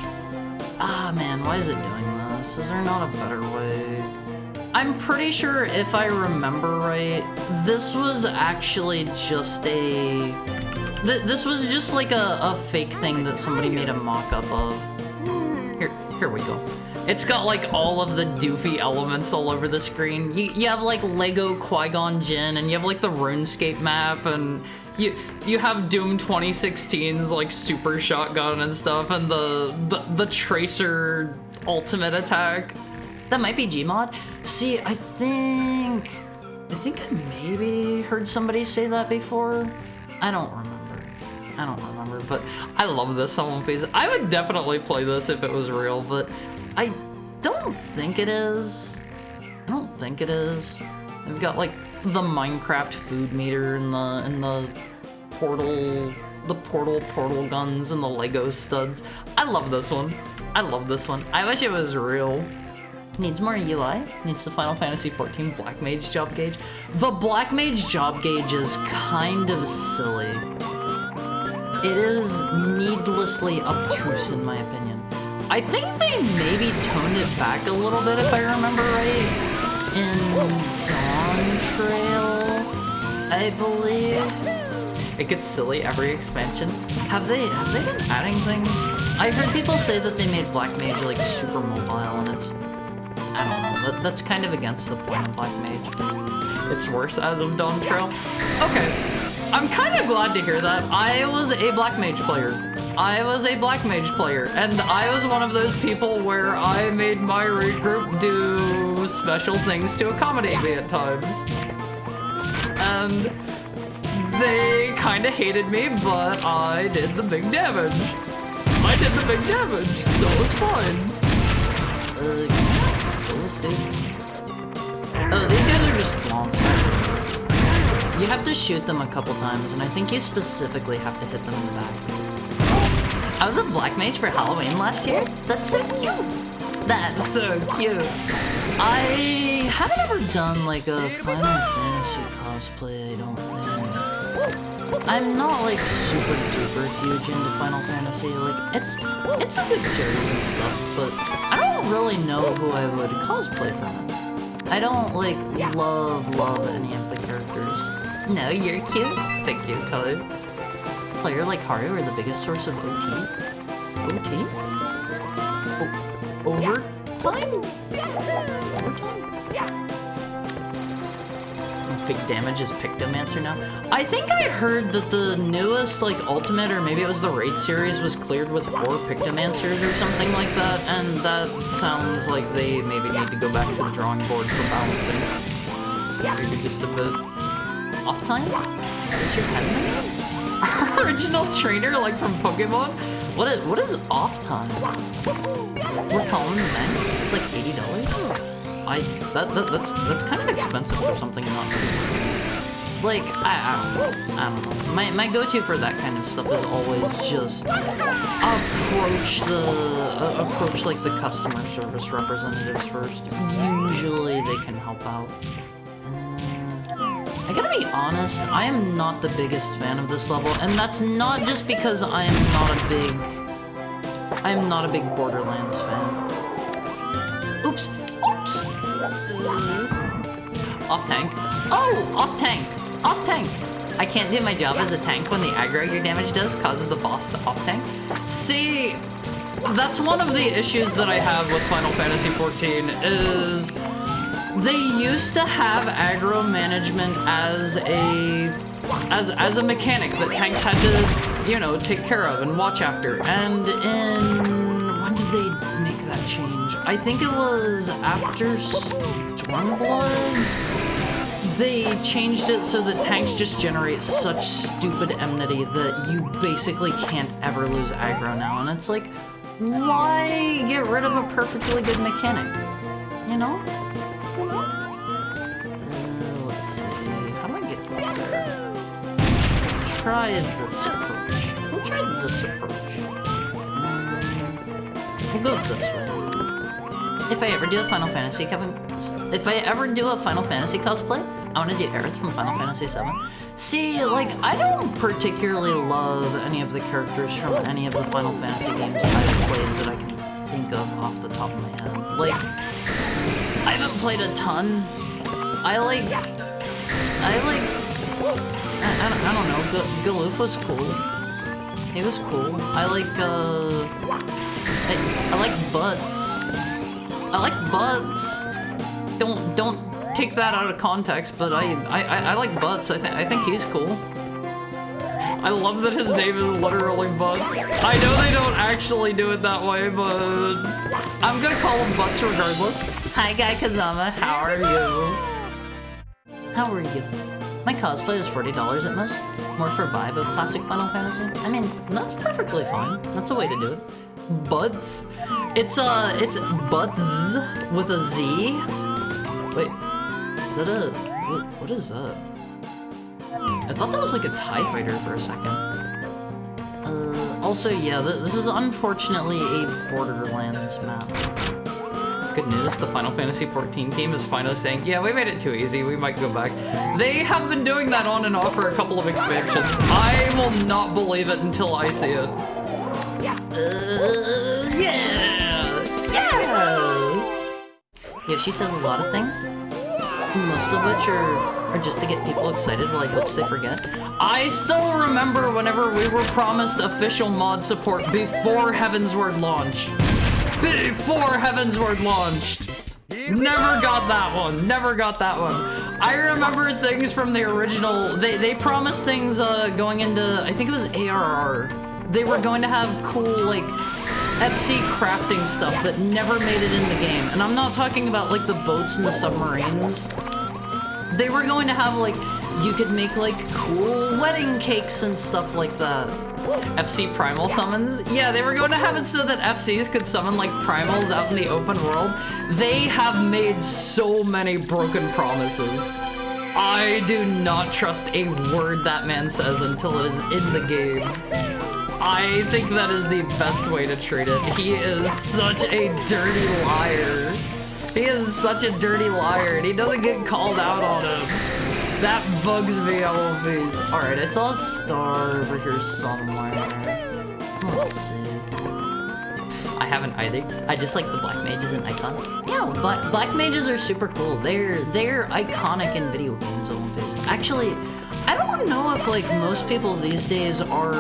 B: Ah, man, why is it doing this? Is there not a better way? I'm pretty sure if I remember right, this was actually just a... This was just like a fake thing that somebody made a mock-up of. Here we go. It's got like all of the doofy elements all over the screen. You have like Lego Qui-Gon Jinn, and you have like the RuneScape map, and you have Doom 2016's like super shotgun and stuff, and the Tracer ultimate attack. That might be Gmod. See, I think I maybe heard somebody say that before. I don't remember, but I love this on One Piece. I would definitely play this if it was real, but I don't think it is. I don't think it is. They've got like the Minecraft food meter and the portal guns and the Lego studs. I love this one. I love this one. I wish it was real. Needs more UI. Needs the Final Fantasy XIV Black Mage job gauge. The Black Mage job gauge is kind of silly. It is needlessly obtuse in my opinion. I think they maybe toned it back a little bit if I remember right. In Dawn Trail, I believe. It gets silly every expansion. Have they been adding things? I heard people say that they made Black Mage like super mobile, and it's, I don't know, That's kind of against the point of Black Mage. It's worse as of Dawn Trail. Okay, I'm kind of glad to hear that. I was a Black Mage player. And I was one of those people where I made my raid group do special things to accommodate me at times. And they kind of hated me, but I did the big damage. So it was fine. Oh, these guys are just thwomps. You have to shoot them a couple times, and I think you specifically have to hit them in the back. I was a Black Mage for Halloween last year? That's so cute! I haven't ever done like a Final Fantasy cosplay, I don't think. I'm not like super duper huge into Final Fantasy. Like, it's a good series and stuff, but I don't really know who I would cosplay from it. I don't like love any of the characters. No, you're cute. Thank you, Toad. Player like Haru are the biggest source of OT. OT? Overtime? Big damage is Pictomancer now. I think I heard that the newest like ultimate, or maybe it was the raid series, was cleared with 4 Pictomancers or something like that, and that sounds like they maybe need to go back to the drawing board for balancing. Maybe just a bit off time? What's your head? Original trainer like from Pokemon? What is off time? We're calling the bank? It's like $80? That's kind of expensive for something not to. Like, I don't know. My go-to for that kind of stuff is always just approach like the customer service representatives first. Usually they can help out. I gotta be honest, I am not the biggest fan of this level, and that's not just because I am not a big Borderlands fan. Oops. Off tank. Oh, off tank. I can't do my job as a tank when the aggro your damage does causes the boss to off tank. See, that's one of the issues that I have with Final Fantasy XIV is they used to have aggro management as a mechanic that tanks had to, you know, take care of and watch after. And when did they make that change? I think it was after Stormblood. They changed it so that tanks just generate such stupid enmity that you basically can't ever lose aggro now. And it's like, why get rid of a perfectly good mechanic? You know? Let's see. How do I get up there? Try this approach. We'll try this approach. We'll go this way. If I ever do a Final Fantasy cosplay, I want to do Aerith from Final Fantasy VII. See, like, I don't particularly love any of the characters from any of the Final Fantasy games I've played that I can think of off the top of my head. Like, I haven't played a ton. I don't know, Galoof was cool. He was cool. I like Butts. I like Butts. Don't take that out of context, but I like Butts. I think he's cool. I love that his name is literally Butts. I know they don't actually do it that way, but I'm gonna call him Butts regardless. Hi, Guy Kazama. How are you? How are you? My cosplay is $40 at most. More for vibe of classic Final Fantasy. I mean, that's perfectly fine. That's a way to do it. Buds. It's Buds with a Z. Wait, is that a, what is that? I thought that was like a TIE fighter for a second. Also, yeah, this is unfortunately a Borderlands map. Good news, the Final Fantasy XIV team is finally saying, yeah, we made it too easy, we might go back. They have been doing that on and off for a couple of expansions. I will not believe it until I see it. Yeah, she says a lot of things, most of which are just to get people excited while I hopes they forget. I still remember whenever we were promised official mod support before Heavensward launch. Before Heavensward launched! Never got that one. Never got that one. I remember things from the original. They promised things going into, I think it was ARR. They were going to have cool, like, FC crafting stuff that never made it in the game. And I'm not talking about, like, the boats and the submarines. They were going to have, like, you could make, like, cool wedding cakes and stuff like that. FC primal summons? Yeah, they were going to have it so that FCs could summon, like, primals out in the open world. They have made so many broken promises. I do not trust a word that man says until it is in the game. I think that is the best way to treat it. He is such a dirty liar. He is such a dirty liar, and he doesn't get called out on it. That bugs me, all of these. Alright, I saw a star over here somewhere. Let's see. I haven't either. I just like the black mage as an icon. Yeah, black mages are super cool. They're iconic in video games, all of these. Actually, I don't know if, like, most people these days are...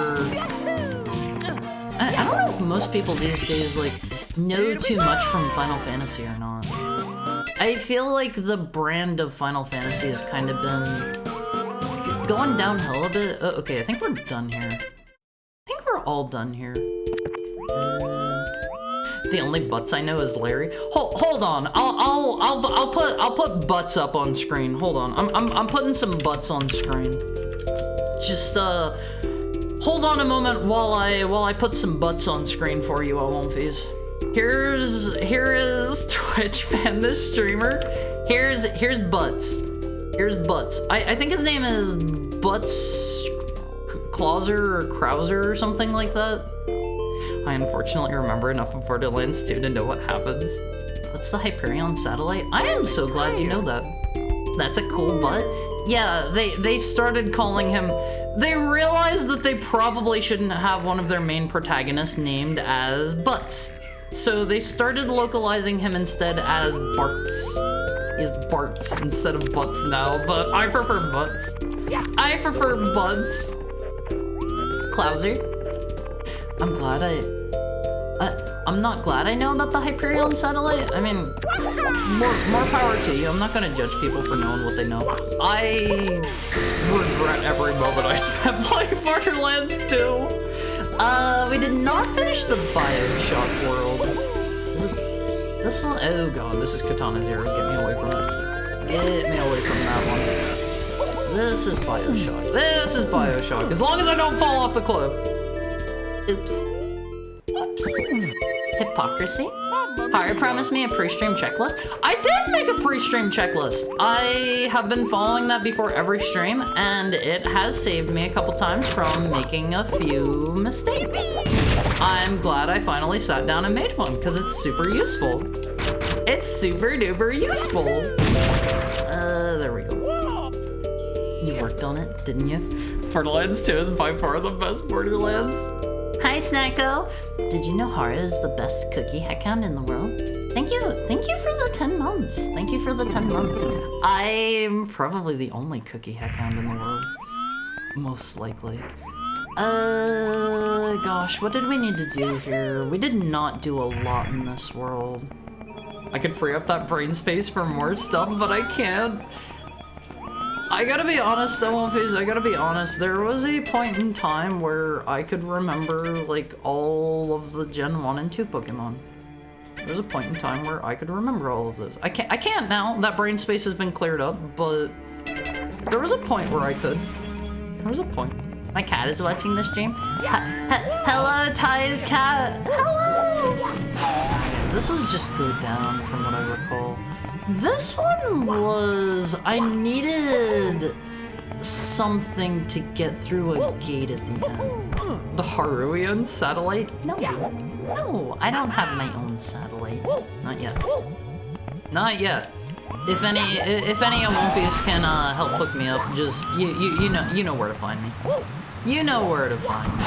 B: I don't know if most people these days, like, know too much from Final Fantasy or not. I feel like the brand of Final Fantasy has kind of been going downhill a bit. Okay, I think we're done here. I think we're all done here. The only butts I know is Larry. Hold on. I'll put butts up on screen. Hold on. I'm putting some butts on screen. Just hold on a moment while I put some butts on screen for you, Wonfies. Here is Twitch man, this streamer. Here's Butts. Here's Butts. I think his name is Butts Clauser or Krauser or something like that. I unfortunately remember enough of Borderlands 2 to know what happens. What's the Hyperion satellite? I am so glad you know that. That's a cool butt. Yeah, they started calling him... They realized that they probably shouldn't have one of their main protagonists named as Butts. So they started localizing him instead as Barts. He's Barts instead of Butts now, but I prefer Butts. I prefer Butts. Klauser. I'm not glad I know about the Hyperion satellite. I mean, more power to you. I'm not gonna judge people for knowing what they know. I regret every moment I spent playing Borderlands 2. We did not finish the Bioshock world. Is it this one? Oh god, this is Katana Zero. Get me away from it. Get me away from that one. This is Bioshock. This is Bioshock. As long as I don't fall off the cliff. Oops. Oops. Hypocrisy? Hari promised me a pre-stream checklist. I did make a pre-stream checklist. I have been following that before every stream, and it has saved me a couple times from making a few mistakes. I'm glad I finally sat down and made one, because it's super useful. It's super duper useful. There we go. You worked on it, didn't you? Borderlands 2 is by far the best Borderlands. Hi, Snacko! Did you know Hara is the best cookie heckhound in the world? Thank you for the 10 months. Thank you for the 10 months. I'm probably the only cookie heckhound in the world. Most likely. Gosh, what did we need to do here? We did not do a lot in this world. I could free up that brain space for more stuff, but I can't. I gotta be honest, Wonfies, I gotta be honest. There was a point in time where I could remember, like, all of the Gen 1 and 2 Pokemon. There was a point in time where I could remember all of those. I can't now. That brain space has been cleared up, but there was a point where I could. There was a point. My cat is watching the stream. Hello, Ty's cat. Hello! This was just Go Down from what I recall. This one was... I needed something to get through a gate at the end. The Haruian satellite? No, I don't have my own satellite. Not yet. Not yet. If any Wonfies can help hook me up, just you know where to find me. You know where to find me.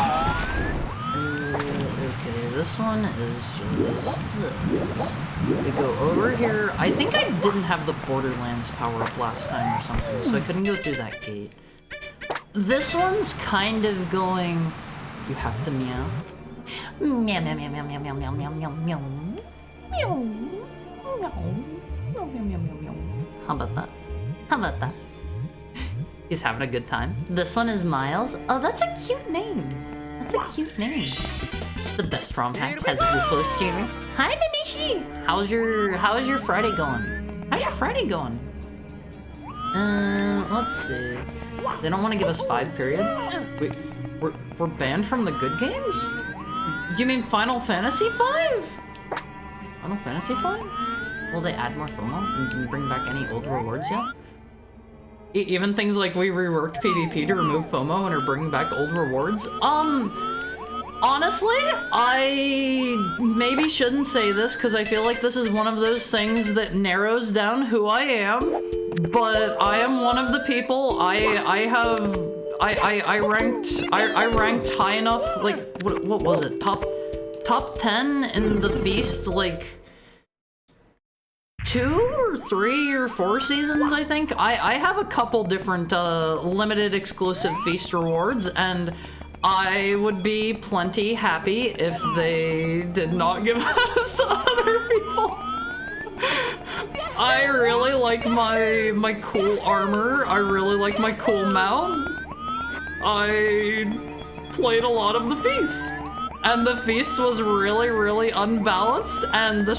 B: Okay, this one is just this. We go over here. I think I didn't have the Borderlands power up last time or something, so I couldn't go through that gate. This one's kind of going... You have to meow. Meow, meow, meow, meow, meow, meow, meow, meow, meow, meow.
A: How about that? How about that? He's having a good time. This one is Miles. Oh, that's a cute name. That's a cute name. The best ROM hack has Lupo streaming. Hi, Minishi. How's your Friday going? How's your Friday going? Let's see. They don't want to give us 5, period. We're banned from the good games? You mean Final Fantasy 5? Final Fantasy 5? Will they add more FOMO and bring back any old rewards yet? Even things like we reworked PvP to remove FOMO and are bringing back old rewards? Honestly, I maybe shouldn't say this because I feel like this is one of those things that narrows down who I am, but I am one of the people, I ranked high enough, like, what was it, top 10 in the Feast, like, 2 or 3 or 4 seasons, I think. I have a couple different limited exclusive Feast rewards, and I would be plenty happy if they did not give us to other people. I really like my cool armor. I really like my cool mount. I played a lot of the Feast. And the Feast was really, really unbalanced, and the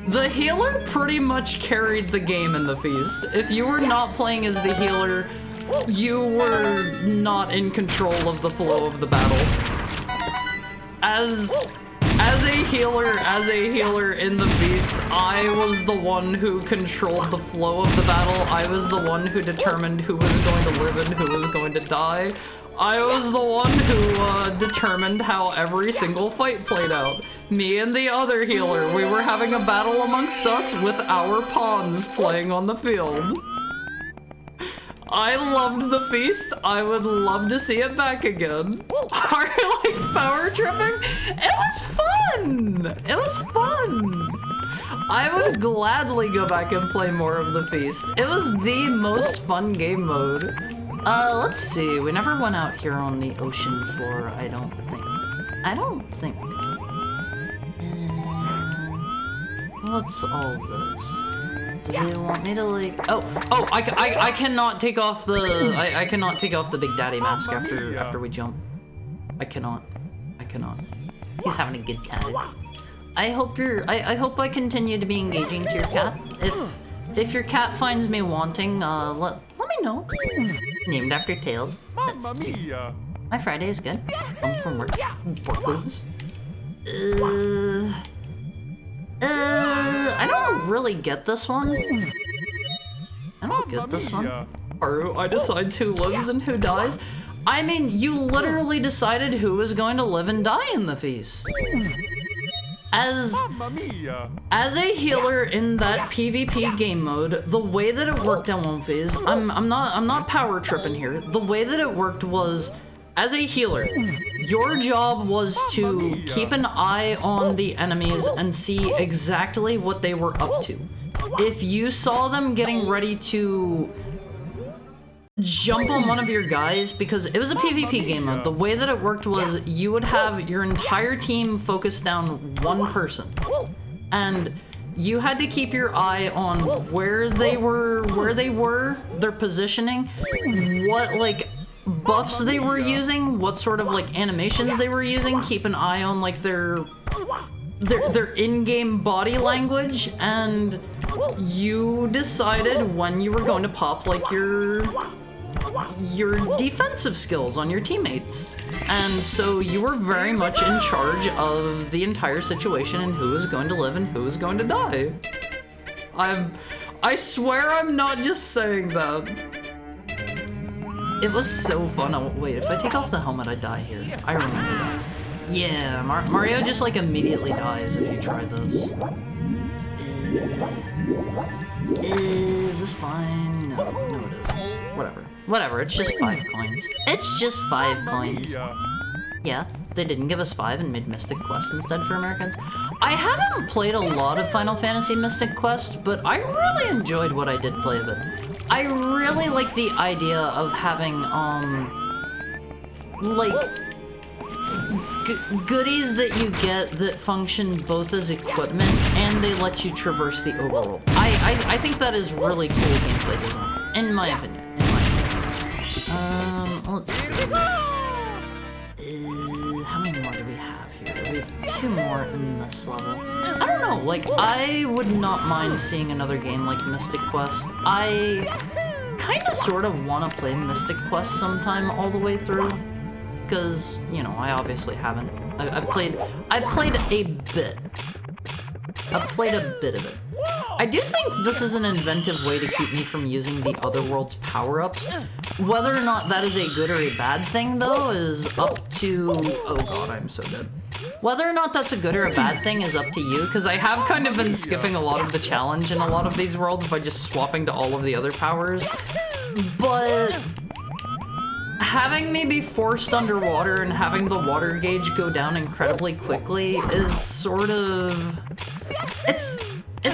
A: the healer pretty much carried the game in the Feast. If you were not playing as the healer, you were not in control of the flow of the battle. As a healer in the Feast, I was the one who controlled the flow of the battle. I was the one who determined who was going to live and who was going to die. I was the one who determined how every single fight played out. Me and the other healer, we were having a battle amongst us with our pawns playing on the field. I loved the Feast. I would love to see it back again. Ari likes power tripping. It was fun. It was fun. I would gladly go back and play more of the Feast. It was the most fun game mode. Let's see. We never went out here on the ocean floor, I don't think. What's all this? Do they want me to like? Oh! I cannot take off the I cannot take off the Big Daddy mask after we jump. I cannot. He's having a good time. I hope I continue to be engaging to your cat. If your cat finds me wanting, let me know. Named after Tails. That's cute. My Friday is good. Home from work. Workers. I don't really get this one. I don't get this one. I decides who lives and who dies. I mean, you literally decided who was going to live and die in the Feast. As a healer in that PvP game mode, the way that it worked on one phase, I'm not power tripping here. The way that it worked was, as a healer, your job was to keep an eye on the enemies and see exactly what they were up to. If you saw them getting ready to jump on one of your guys, because it was a PvP game mode, the way that it worked was you would have your entire team focused down one person. And you had to keep your eye on where they were, their positioning, what like buffs they were using, what sort of like animations they were using, keep an eye on like their in-game body language, and you decided when you were going to pop like your defensive skills on your teammates. And so you were very much in charge of the entire situation and who is going to live and who is going to die. I swear I'm not just saying that. It was so fun. Oh, wait, if I take off the helmet, I die here. I remember that. Yeah, Mario just like immediately dies if you try this. Is this fine? No, it isn't. Whatever, it's just 5 coins. It's just 5 coins. Yeah, they didn't give us 5 and made Mystic Quest instead for Americans. I haven't played a lot of Final Fantasy Mystic Quest, but I really enjoyed what I did play of it. I really like the idea of having, like,
B: goodies that you get that function both as equipment and they let you traverse the overworld. I think that is really cool gameplay design, in my opinion. Let's see. How many more do we have here? We have 2 more in this level. I don't know, like, I would not mind seeing another game like Mystic Quest. I kinda sorta wanna play Mystic Quest sometime all the way through. Because, you know, I obviously haven't. I played a bit. I've played a bit of it. I do think this is an inventive way to keep me from using the other world's power-ups. Whether or not that is a good or a bad thing, though, is up to... Oh god, I'm so dead. Whether or not that's a good or a bad thing is up to you, because I have kind of been skipping a lot of the challenge in a lot of these worlds by just swapping to all of the other powers. But... having me be forced underwater and having the water gauge go down incredibly quickly is sort of... It's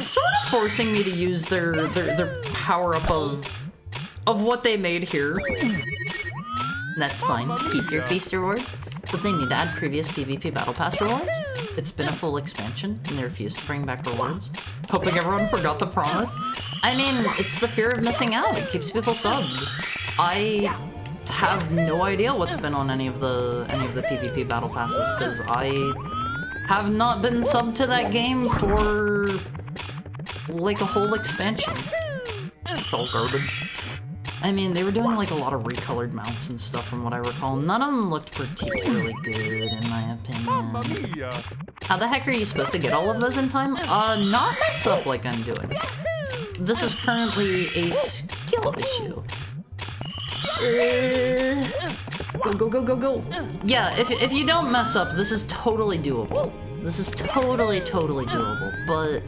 B: sort of forcing me to use their power-up of what they made here. That's fine. Keep your feast rewards, but they need to add previous PvP Battle Pass rewards. It's been a full expansion, and they refuse to bring back rewards. Hoping everyone forgot the promise. I mean, it's the fear of missing out. It keeps people subbed. I have no idea what's been on any of the PvP Battle Passes, because I have not been subbed to that game for like a whole expansion. It's all garbage. I mean, they were doing like a lot of recolored mounts and stuff from what I recall. None of them looked particularly good in my opinion. How the heck are you supposed to get all of those in time? Not mess up like I'm doing. This is currently a skill issue. Go. Yeah, if you don't mess up, this is totally doable. This is totally doable, but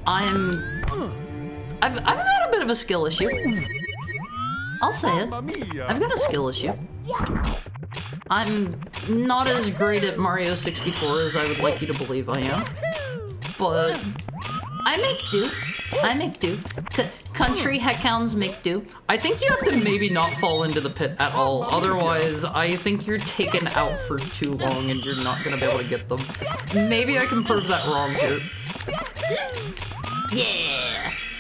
B: I've got a bit of a skill issue. I'll say it. I've got a skill issue. I'm not as great at Mario 64 as I would like you to believe I am, but I make do. Country heckhounds make do. I think you have to maybe not fall into the pit at all. Otherwise, I think you're taken out for too long and you're not gonna be able to get them. Maybe I can prove that wrong here.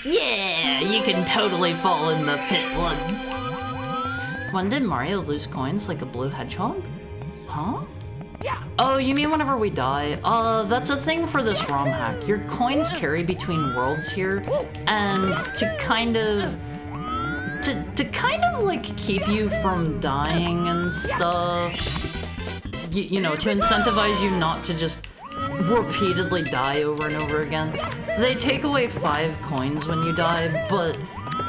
B: Yeah, you can totally fall in the pit once. When did Mario lose coins like a blue hedgehog? Huh? Oh, you mean whenever we die? That's a thing for this ROM hack. Your coins carry between worlds here, and to kind of like keep you from dying and stuff, you know, to incentivize you not to just repeatedly die over and over again. They take away 5 coins when you die, but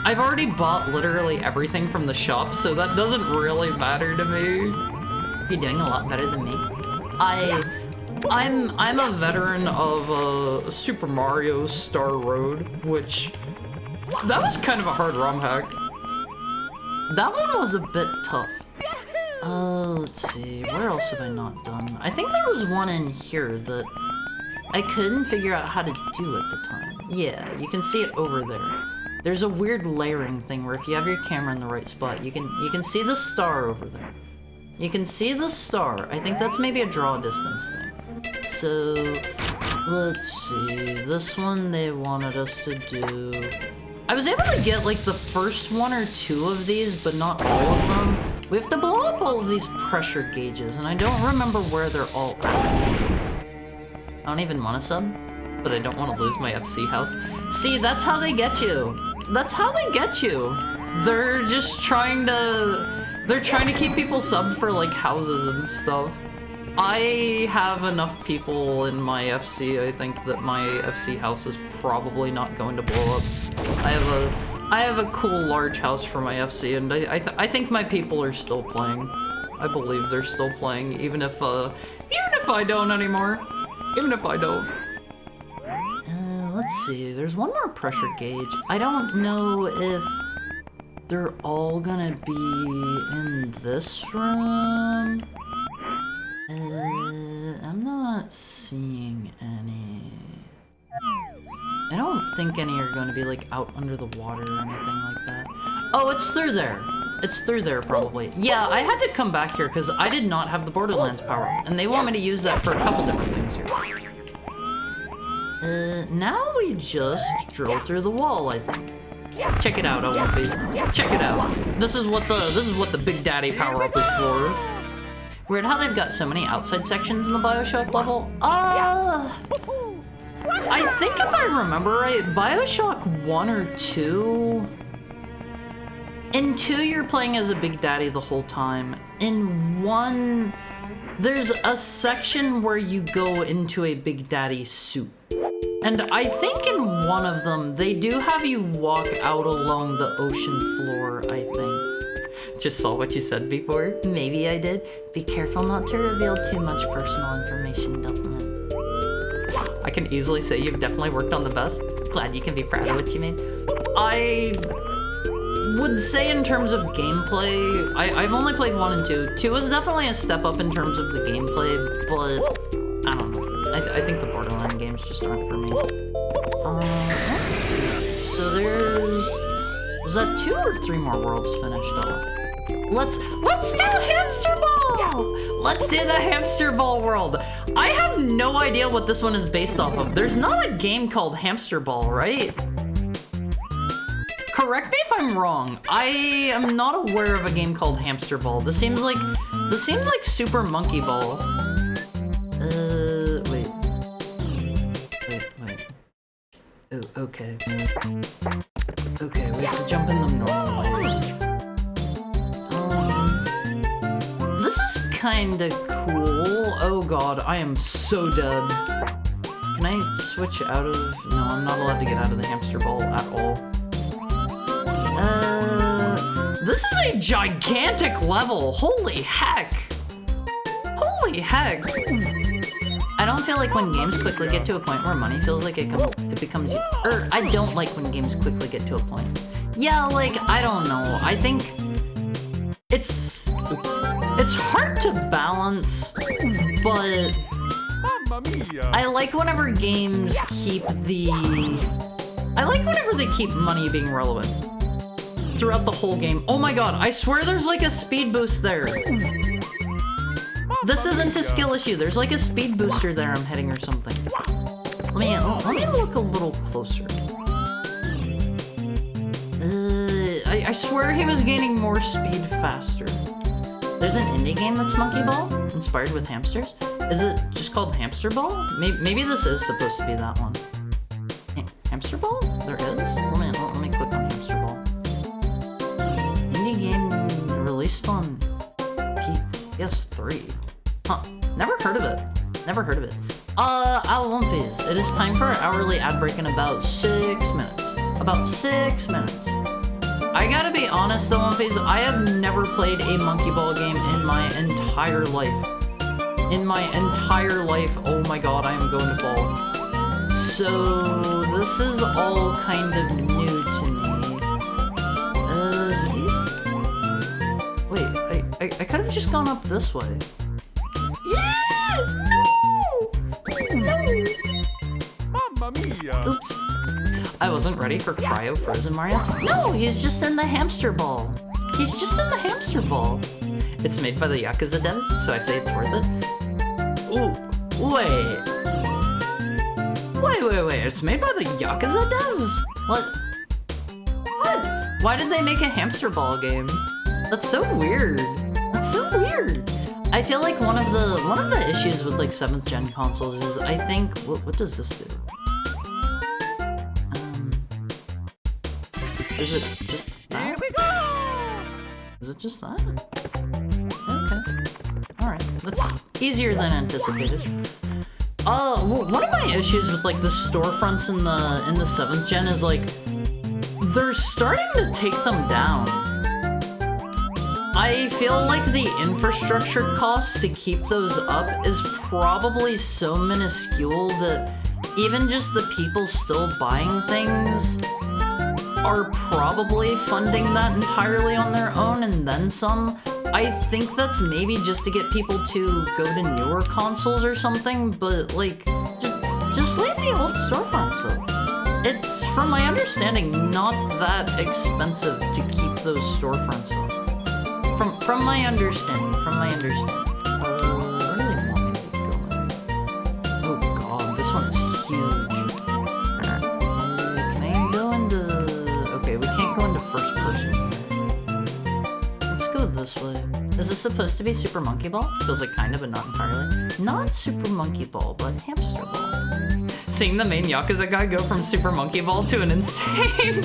B: I've already bought literally everything from the shop, so that doesn't really matter to me. You're doing a lot better than me. I'm a veteran of Super Mario Star Road, which that was kind of a hard ROM hack. That one was a bit tough. Let's see, where else have I not done? I think there was one in here that I couldn't figure out how to do at the time. Yeah, you can see it over there. There's a weird layering thing where if you have your camera in the right spot, you can see the star over there. You can see the star. I think that's maybe a draw distance thing. So, let's see. This one they wanted us to do... I was able to get like the first 1 or 2 of these, but not all of them. We have to blow up all of these pressure gauges, and I don't remember where they're all at. I don't even want to sub, but I don't want to lose my FC house. See, that's how they get you. That's how they get you. They're just trying to... They're trying to keep people subbed for, like, houses and stuff. I have enough people in my FC, I think, that my FC house is probably not going to blow up. I have a cool large house for my FC, and I think my people are still playing. I believe they're still playing, even if I don't anymore. Even if I don't. Let's see, there's one more pressure gauge. I don't know if they're all gonna be in this room. I'm not seeing any. I don't think any are going to be like out under the water or anything like that. Oh, it's through there. It's through there, probably. Yeah, I had to come back here because I did not have the Borderlands power, and they want me to use that for a couple different things here. Now we just drill through the wall, I think. Check it out, Owen Face. Check it out. This is what the Big Daddy power-up is for. Weird how they've got so many outside sections in the BioShock level. I think if I remember right, BioShock 1 or 2... In 2, you're playing as a Big Daddy the whole time. In 1, there's a section where you go into a Big Daddy suit. And I think in one of them, they do have you walk out along the ocean floor, I think. Just saw what you said before. Maybe I did. Be careful not to reveal too much personal information, Delphine. I can easily say you've definitely worked on the best. Glad you can be proud of what you made. I would say in terms of gameplay, I've only played 1 and 2. 2 was definitely a step up in terms of the gameplay, but I don't know. I think the Borderlands games just aren't for me. Let's see. So was that 2 or 3 more worlds finished off? Let's do Hamster Ball! Let's do the Hamster Ball world. I have no idea what this one is based off of. There's not a game called Hamster Ball, right? Correct me if I'm wrong. I am not aware of a game called Hamster Ball. This seems like Super Monkey Ball. Wait. Oh, okay. Okay, we have to jump in them normal ways. This is kinda cool. Oh god, I am so dead. Can I switch out of... No, I'm not allowed to get out of the Hamster Ball at all. This is a gigantic level. Holy heck. Holy heck. I don't feel like when games quickly get to a point where money feels like it becomes... I don't like when games quickly get to a point. Yeah, like, I don't know. I think it's hard to balance, but I like whenever games keep they keep money being relevant throughout the whole game. Oh my god, I swear there's like a speed boost there. This isn't a skill issue. There's like a speed booster there I'm hitting or something. Let me look a little closer. I swear he was gaining more speed faster. There's an indie game that's Monkey Ball, inspired with hamsters. Is it just called Hamster Ball? Maybe this is supposed to be that one. Hamster Ball? There is? Let me click on Hamster Ball. Indie game released on PS3. Huh. Never heard of it. Never heard of it. One phase. It is time for our hourly ad break in about 6 minutes. About 6 minutes. I gotta be honest though, One Phase, I have never played a Monkey Ball game in my entire life. In my entire life, oh my god, I am going to fall. So, this is all kind of new to me. Wait, I could have just gone up this way. Yeah! No!
C: Mamma mia!
B: Oops. I wasn't ready for Cryo Frozen Mario. No, he's just in the Hamster Ball. He's just in the Hamster Ball. It's made by the Yakuza devs, so I say it's worth it. Ooh, wait. Wait. It's made by the Yakuza devs? What? Why did they make a Hamster Ball game? That's so weird. That's so weird. I feel like one of the issues with like 7th gen consoles is I think what does this do? Is it just that?
C: Here we go!
B: Is it just that? Okay. Alright. That's easier than anticipated. One of my issues with like the storefronts in the 7th gen is like they're starting to take them down. I feel like the infrastructure cost to keep those up is probably so minuscule that even just the people still buying things are probably funding that entirely on their own and then some. I think that's maybe just to get people to go to newer consoles or something, but like, just leave the old storefronts up. It's, from my understanding, not that expensive to keep those storefronts up. From my understanding, where do they want me to be going? Oh god, this one is huge. Can I go into... Okay, we can't go into first person here. Let's go this way. Is this supposed to be Super Monkey Ball? Feels like kind of, but not entirely. Not Super Monkey Ball, but Hamster Ball. Seeing the main Yakuza guy go from Super Monkey Ball to an insane...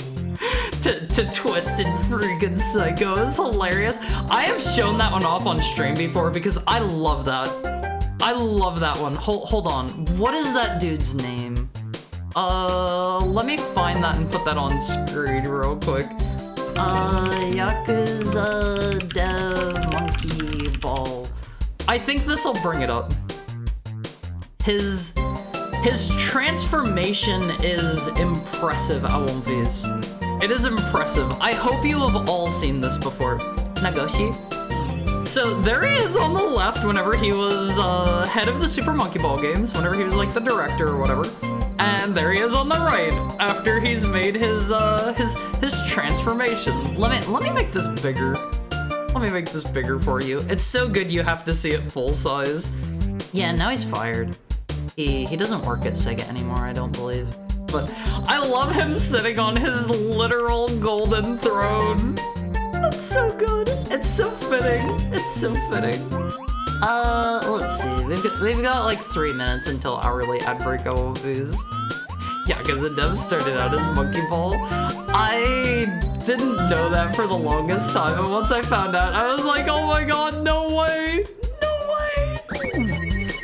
B: to Twisted Freaking Psycho is hilarious. I have shown that one off on stream before because I love that. I love that one. Hold on. What is that dude's name? Let me find that and put that on screen real quick. Yakuza Dev Monkey Ball. I think this will bring it up. His transformation is impressive, Awonvies. It is impressive. I hope you have all seen this before. Nagoshi. So there he is on the left whenever he was head of the Super Monkey Ball games, whenever he was like the director or whatever. And there he is on the right after he's made his transformation. Let me make this bigger. Let me make this bigger for you. It's so good you have to see it full size. Yeah, now he's fired. He doesn't work at Sega anymore, I don't believe. But I love him sitting on his literal golden throne. That's so good. It's so fitting. It's so fitting. Let's see. We've got like 3 minutes until hourly ad break of these. Yeah, because the dev started out as Monkey Ball. I didn't know that for the longest time, and once I found out, I was like, oh my god, no way! No way!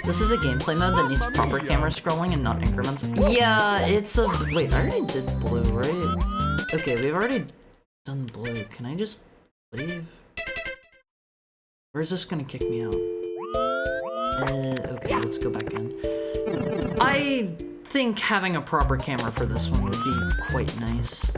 B: This is a gameplay mode that needs proper camera scrolling and not increments. Yeah, it's a... Wait, I already did blue, right? Okay, we've already done blue. Can I just leave? Where's this gonna kick me out? Okay, let's go back in. I think having a proper camera for this one would be quite nice.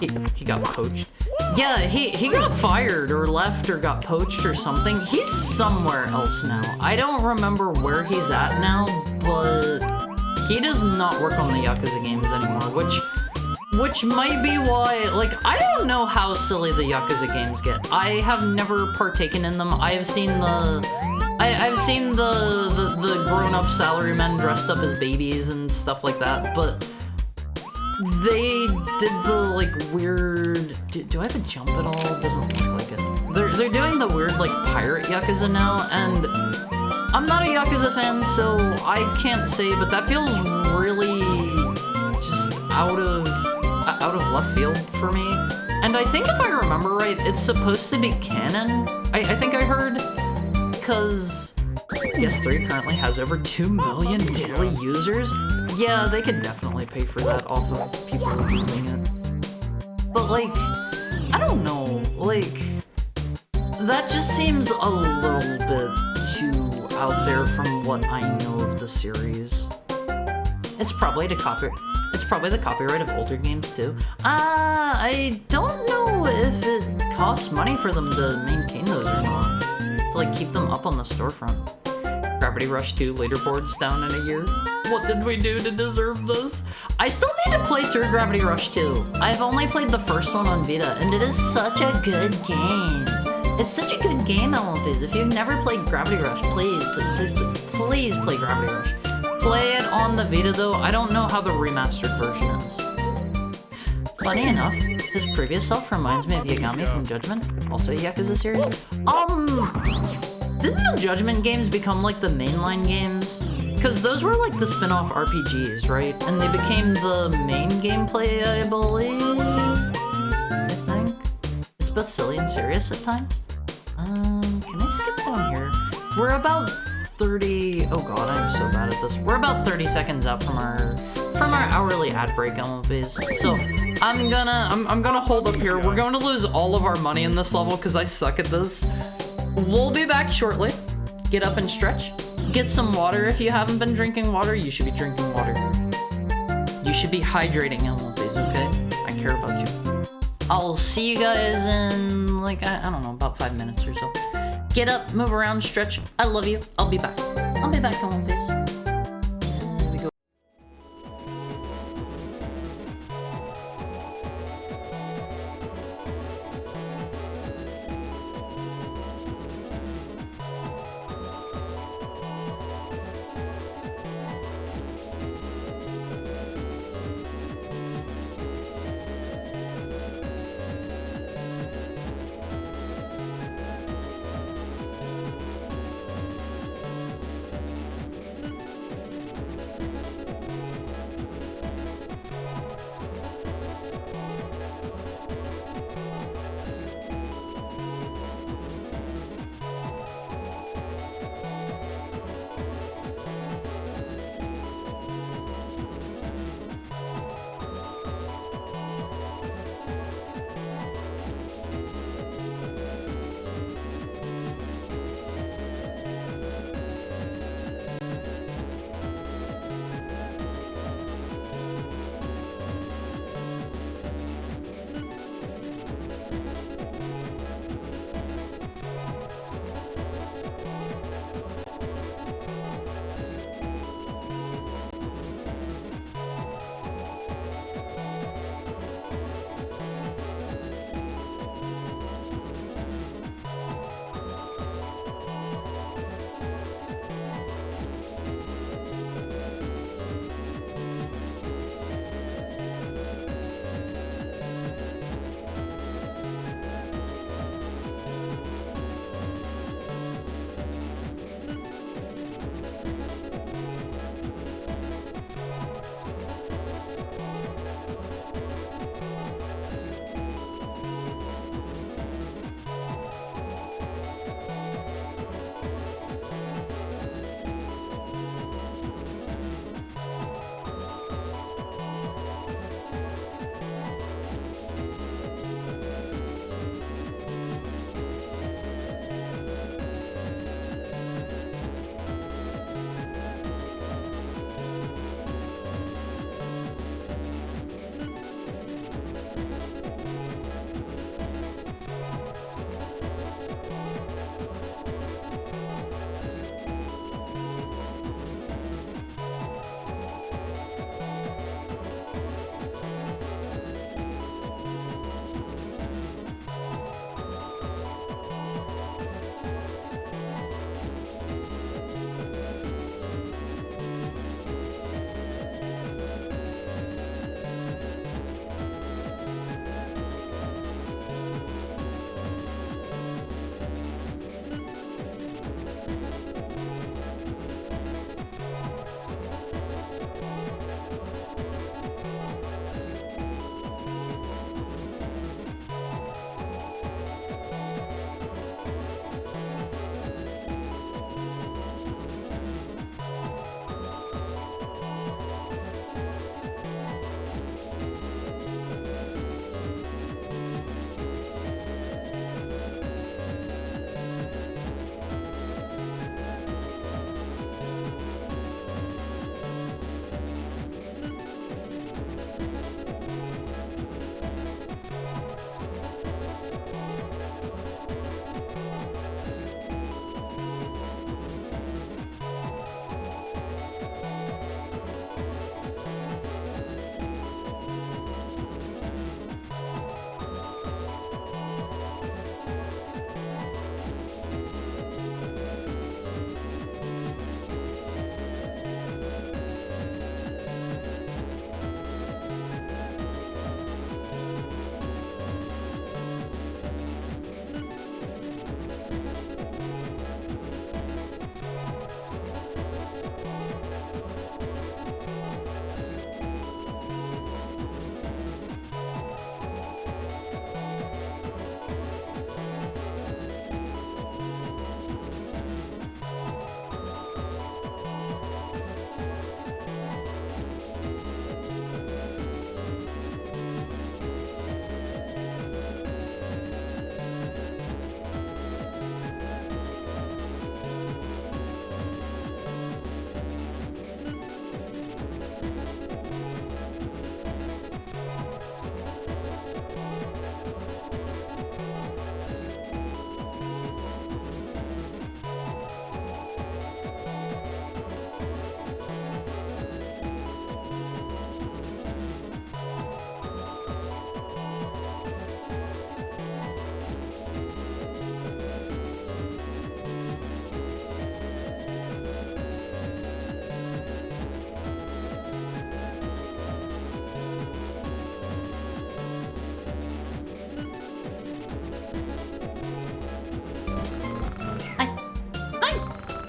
B: He got poached. Yeah, he got fired or left or got poached or something. He's somewhere else now. I don't remember where he's at now, but he does not work on the Yakuza games anymore, which might be why, like, I don't know how silly the Yakuza games get. I have never partaken in them. I've seen the grown-up salarymen dressed up as babies and stuff like that, but they did the, like, weird... Do I have a jump at all? Doesn't look like it. They're doing the weird, like, pirate Yakuza now, and I'm not a Yakuza fan, so I can't say, but that feels really just out of left field for me. And I think if I remember right, it's supposed to be canon. I think I heard, because PS3 currently has over 2 million daily users. Yeah, they could definitely pay for that off of people using it. But like, I don't know, like, that just seems a little bit too out there from what I know of the series. It's probably the copyright of older games too. I don't know if it costs money for them to maintain those or not. To like keep them up on the storefront. Gravity Rush 2 leaderboards down in a year. What did we do to deserve this? I still need to play through Gravity Rush 2. I've only played the first one on Vita, and it is such a good game. It's such a good game, Elmfiz. If you've never played Gravity Rush, please play Gravity Rush. Play it on the Vita though. I don't know how the remastered version is. Funny enough, his previous self reminds me of Yagami from Judgment, also a Yakuza series. Didn't the Judgment games become like the mainline games? Because those were like the spin-off RPGs, right? And they became the main gameplay, I believe? I think. It's both silly and serious at times. Can I skip down here? We're about 30... Oh god, I'm so bad at this. We're about 30 seconds out from our hourly ad break on phase. So I'm gonna hold up here. We're going to lose all of our money in this level because I suck at this. We'll be back shortly. Get up and stretch. Get some water if you haven't been drinking water. You should be drinking water. You should be hydrating, phase, okay? I care about you. I'll see you guys in, like, I don't know, about 5 minutes or so. Get up, move around, stretch. I love you. I'll be back. I'll be back, phase. We go.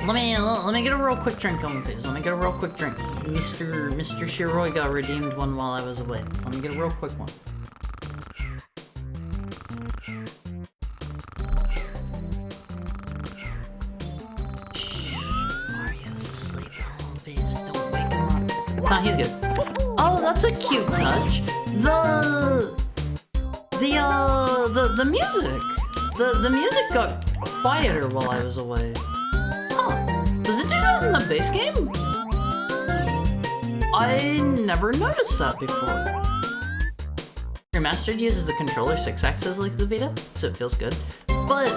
B: Let me get a real quick drink on, please. Let me get a real quick drink. Mr. Shiroi got redeemed one while I was away. Let me get a real quick one. Mario's asleep on face. Don't wake him up. Nah, he's good. Oh, that's a cute touch. The music. The music got quieter while I was away. Huh. Does it do that in the base game? I never noticed that before. Remastered uses the controller 6-axis like the Vita, so it feels good. But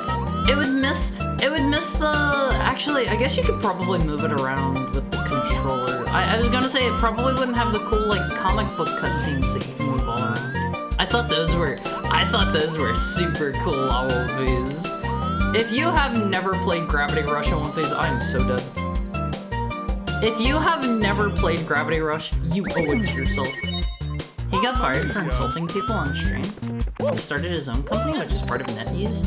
B: it would miss the... Actually, I guess you could probably move it around with the controller. I was gonna say it probably wouldn't have the cool, like, comic book cutscenes that you can move all around. I thought those were super cool all of these. If you have never played Gravity Rush in one phase, I am so dead. If you have never played Gravity Rush, you owe it to yourself. He got fired for insulting people on stream. He started his own company, which is part of NetEase.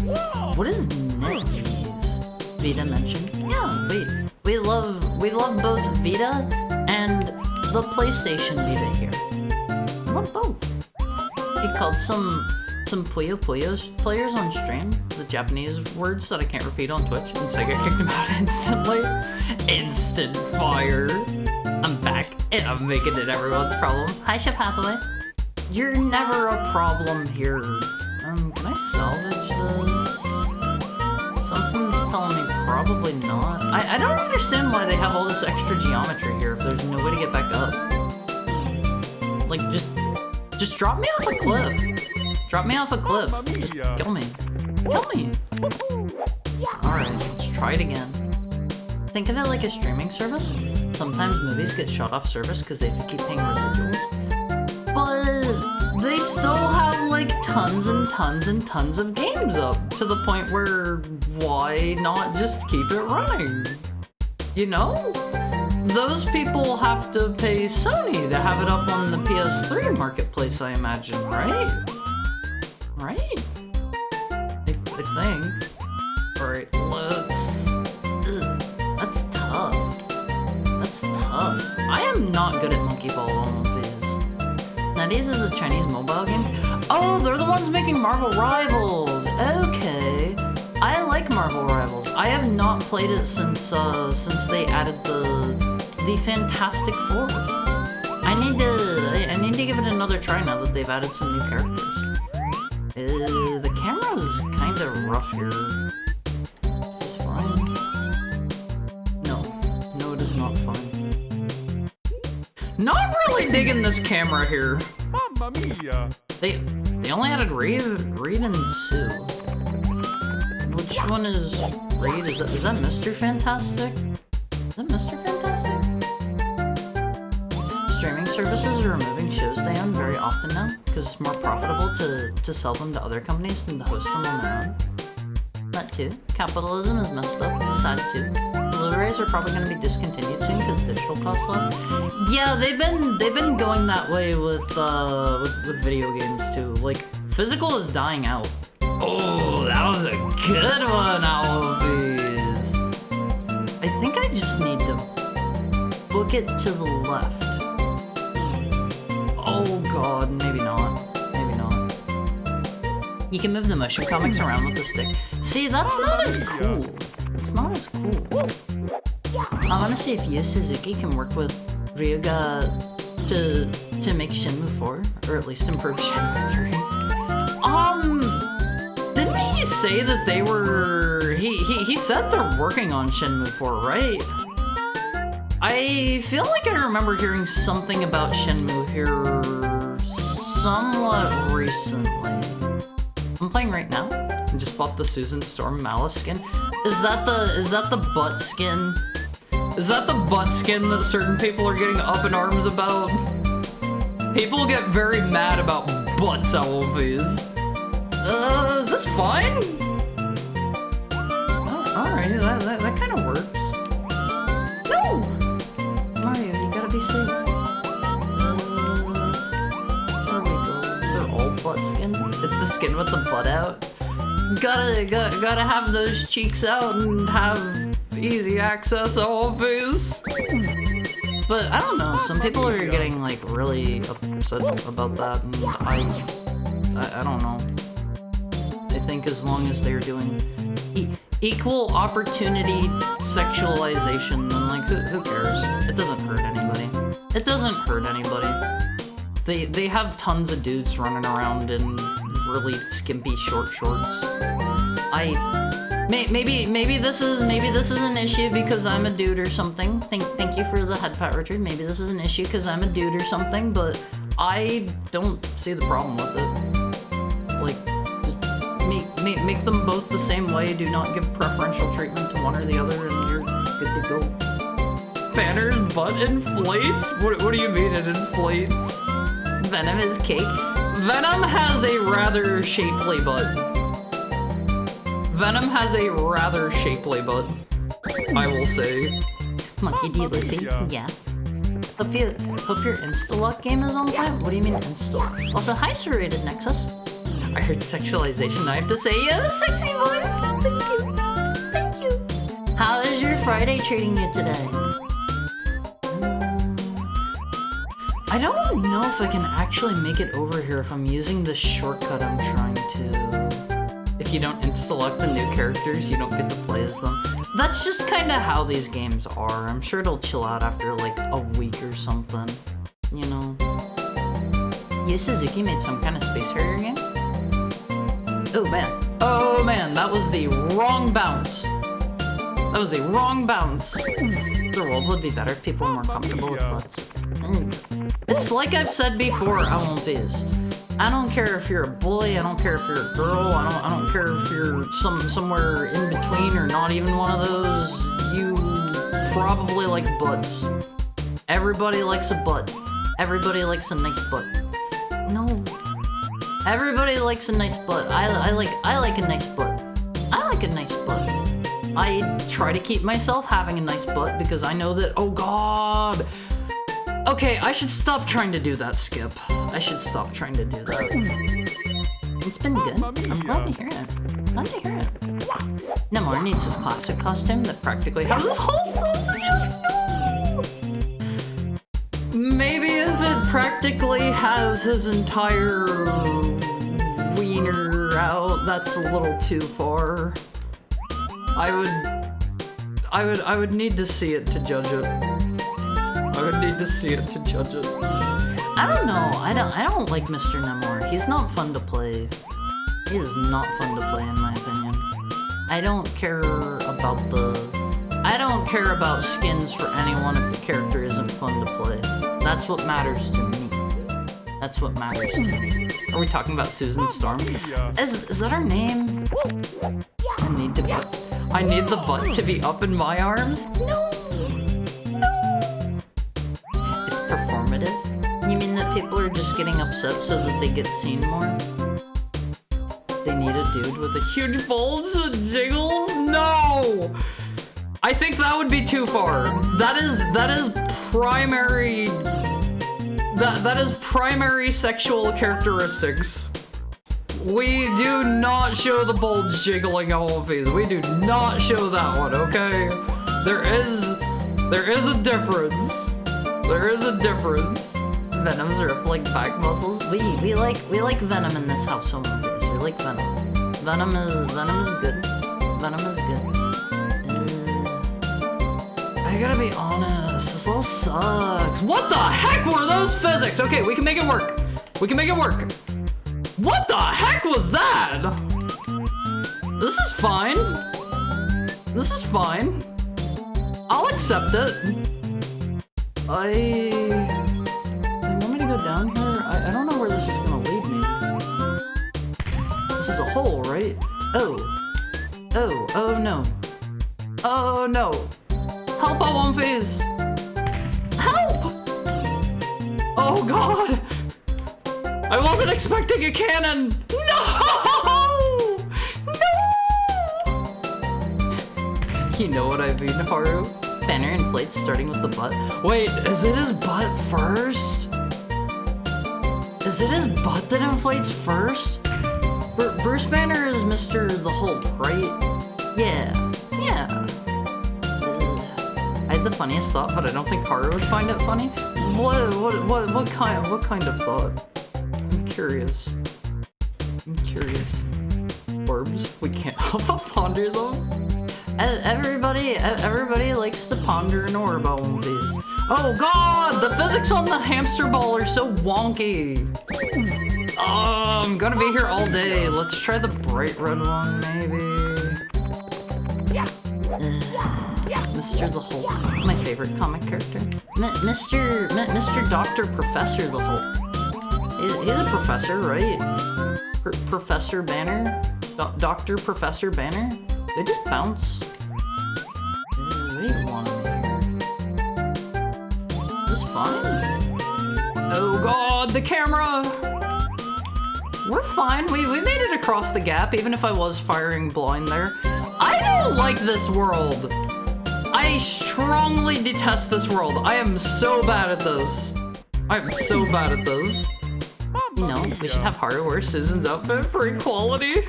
B: What is NetEase? Vita mentioned. Yeah, we love both Vita and the PlayStation Vita here. I love both. He called some Puyo Puyo players on stream, the Japanese words that I can't repeat on Twitch, and Sega kicked him out instantly. Instant fire. I'm back, and I'm making it everyone's problem. Hi, Chef Hathaway. You're never a problem here. Can I salvage this? Something's telling me probably not. I don't understand why they have all this extra geometry here if there's no way to get back up. Like, just drop me off a cliff. Drop me off a cliff. Just kill me. Kill me. Alright, let's try it again. Think of it like a streaming service. Sometimes movies get shut off service because they have to keep paying residuals. But they still have like tons and tons and tons of games up to the point where why not just keep it running? You know? Those people have to pay Sony to have it up on the PS3 marketplace, I imagine, right? Right? I think. Alright, let's... Ugh, that's tough. That's tough. I am not good at Monkey Ball on Phase. NetEase is a Chinese mobile game? Oh, they're the ones making Marvel Rivals! Okay. I like Marvel Rivals. I have not played it since they added the Fantastic Four. I need to give it another try now that they've added some new characters. The camera's kind of rough here. Is this fine? No, it is not fine. Not really digging this camera here.
C: Mamma mia!
B: They only added Reed and Sue. Which one is Reed? Is that Mr. Fantastic? Is that Mr. Fantastic? Streaming services are removing shows they own very often now because it's more profitable to sell them to other companies than to host them on their own. That too. Capitalism is messed up. Sad too. Blu-rays are probably going to be discontinued soon because digital costs less. Yeah, they've been going that way with video games too. Like physical is dying out. Oh, that was a good one, Alvies. I think I just need to book it to the left. Oh god, maybe not. Maybe not. You can move the motion comics around with the stick. See, that's not as cool. It's not as cool. I want to see if Yu Suzuki can work with Ryuga to make Shenmue 4, or at least improve Shenmue 3. Didn't he say that they were... He said they're working on Shenmue 4, right? I feel like I remember hearing something about Shenmue here somewhat recently. I'm playing right now. I just bought the Susan Storm Malice skin. Is that the butt skin? Is that the butt skin that certain people are getting up in arms about? People get very mad about butts, Alvies. Is this fine? Alright, that kind of works. No! Mario, you gotta be safe. There we go. They're all butt skins. It's the skin with the butt out. Gotta have those cheeks out and have easy access always. But I don't know, some people are getting like really upset about that, and I don't know. I think as long as they're doing equal opportunity sexualization, then like who cares? It doesn't hurt anybody. It doesn't hurt anybody. They have tons of dudes running around in really skimpy short shorts. Maybe this is an issue because I'm a dude or something. Thank you for the head pat, Richard. Maybe this is an issue because I'm a dude or something, but I don't see the problem with it. Like, just make them both the same way. Do not give preferential treatment to one or the other, and you're good to go. Banner's butt inflates? What do you mean it inflates? Venom is cake. Venom has a rather shapely butt. Venom has a rather shapely butt, I will say.
A: Monkey D. Luffy, yeah. Hope your Insta-Lock game is on point? What do you mean Insta? Also, hi, Serrated Nexus.
B: I heard sexualization, I have to say, yeah, sexy voice. Thank you. Thank you.
A: How is your Friday treating you today?
B: I don't know if I can actually make it over here if I'm using the shortcut I'm trying to. If you don't insta-lock the new characters, you don't get to play as them. That's just kind of how these games are. I'm sure it'll chill out after like a week or something, you know?
A: You Suzuki made some kind of Space Harrier game?
B: Oh man, that was the wrong bounce. That was the wrong bounce.
A: The world would be better if people were more comfortable with butts.
B: It's like I've said before, Alonfiz. I don't care if you're a boy, I don't care if you're a girl, I don't care if you're somewhere in between or not even one of those. You probably like butts. Everybody likes a butt. Everybody likes a nice butt. No. Everybody likes a nice butt. I like a nice butt. I like a nice butt. I try to keep myself having a nice butt because I know that, oh god. Okay, I should stop trying to do that, Skip. I should stop trying to do that.
A: It's been good. I'm glad to hear it. Glad to hear it. Namor needs his classic costume that practically has his whole sausage out. No!
B: Maybe if it practically has his entire wiener out, that's a little too far. I would need to see it to judge it. I would need to see it to judge it.
A: I don't know. I don't like Mr. Namor. He's not fun to play. He is not fun to play in my opinion. I don't care about skins for anyone if the character isn't fun to play. That's what matters to me. That's what matters to me. Are we talking about Susan Storm? Is that her name?
B: I need the butt to be up in my arms?
A: No.
B: It's performative?
A: You mean that people are just getting upset so that they get seen more?
B: They need a dude with a huge bulge that jiggles? No! I think that would be too far. That is primary... That is primary sexual characteristics. We do not show the bulge jiggling always. We do not show that one, okay? There is a difference. There is a difference.
A: Venom's rip like back muscles. We like Venom in this house so much. We like Venom. Venom is good. Venom is good.
B: I gotta be honest, this all sucks. What the heck were those physics? Okay, we can make it work. We can make it work. What the heck was that? This is fine. This is fine. I'll accept it. They want me to go down here? I don't know where this is gonna lead me. This is a hole, right? Oh no. Oh no. Help, I won't phase. Help! Oh god. I wasn't expecting a cannon. No! No! You know what I mean, Haru?
A: Banner inflates starting with the butt.
B: Wait, is it his butt first? Is it his butt that inflates first? Bruce Banner is Mr. the Hulk, right?
A: Yeah.
B: I had the funniest thought, but I don't think Haru would find it funny. What kind of thought? I'm curious. Orbs? We can't help but ponder them. Everybody likes to ponder an orb on one of these. Oh god! The physics on the hamster ball are so wonky! Oh, I'm gonna be here all day. Let's try the bright red one, maybe. Mr. the Hulk, my favorite comic character. Mr. Dr. Professor the Hulk. He's a professor, right? Professor Banner? Dr. Professor Banner? They just bounce. What do you want here? Is this fine? Oh god, the camera! We're fine, we made it across the gap, even if I was firing blind there. I don't like this world! I strongly detest this world. I am so bad at this. I'm so bad at this. You know, we should have Haru wear Susan's outfit for equality.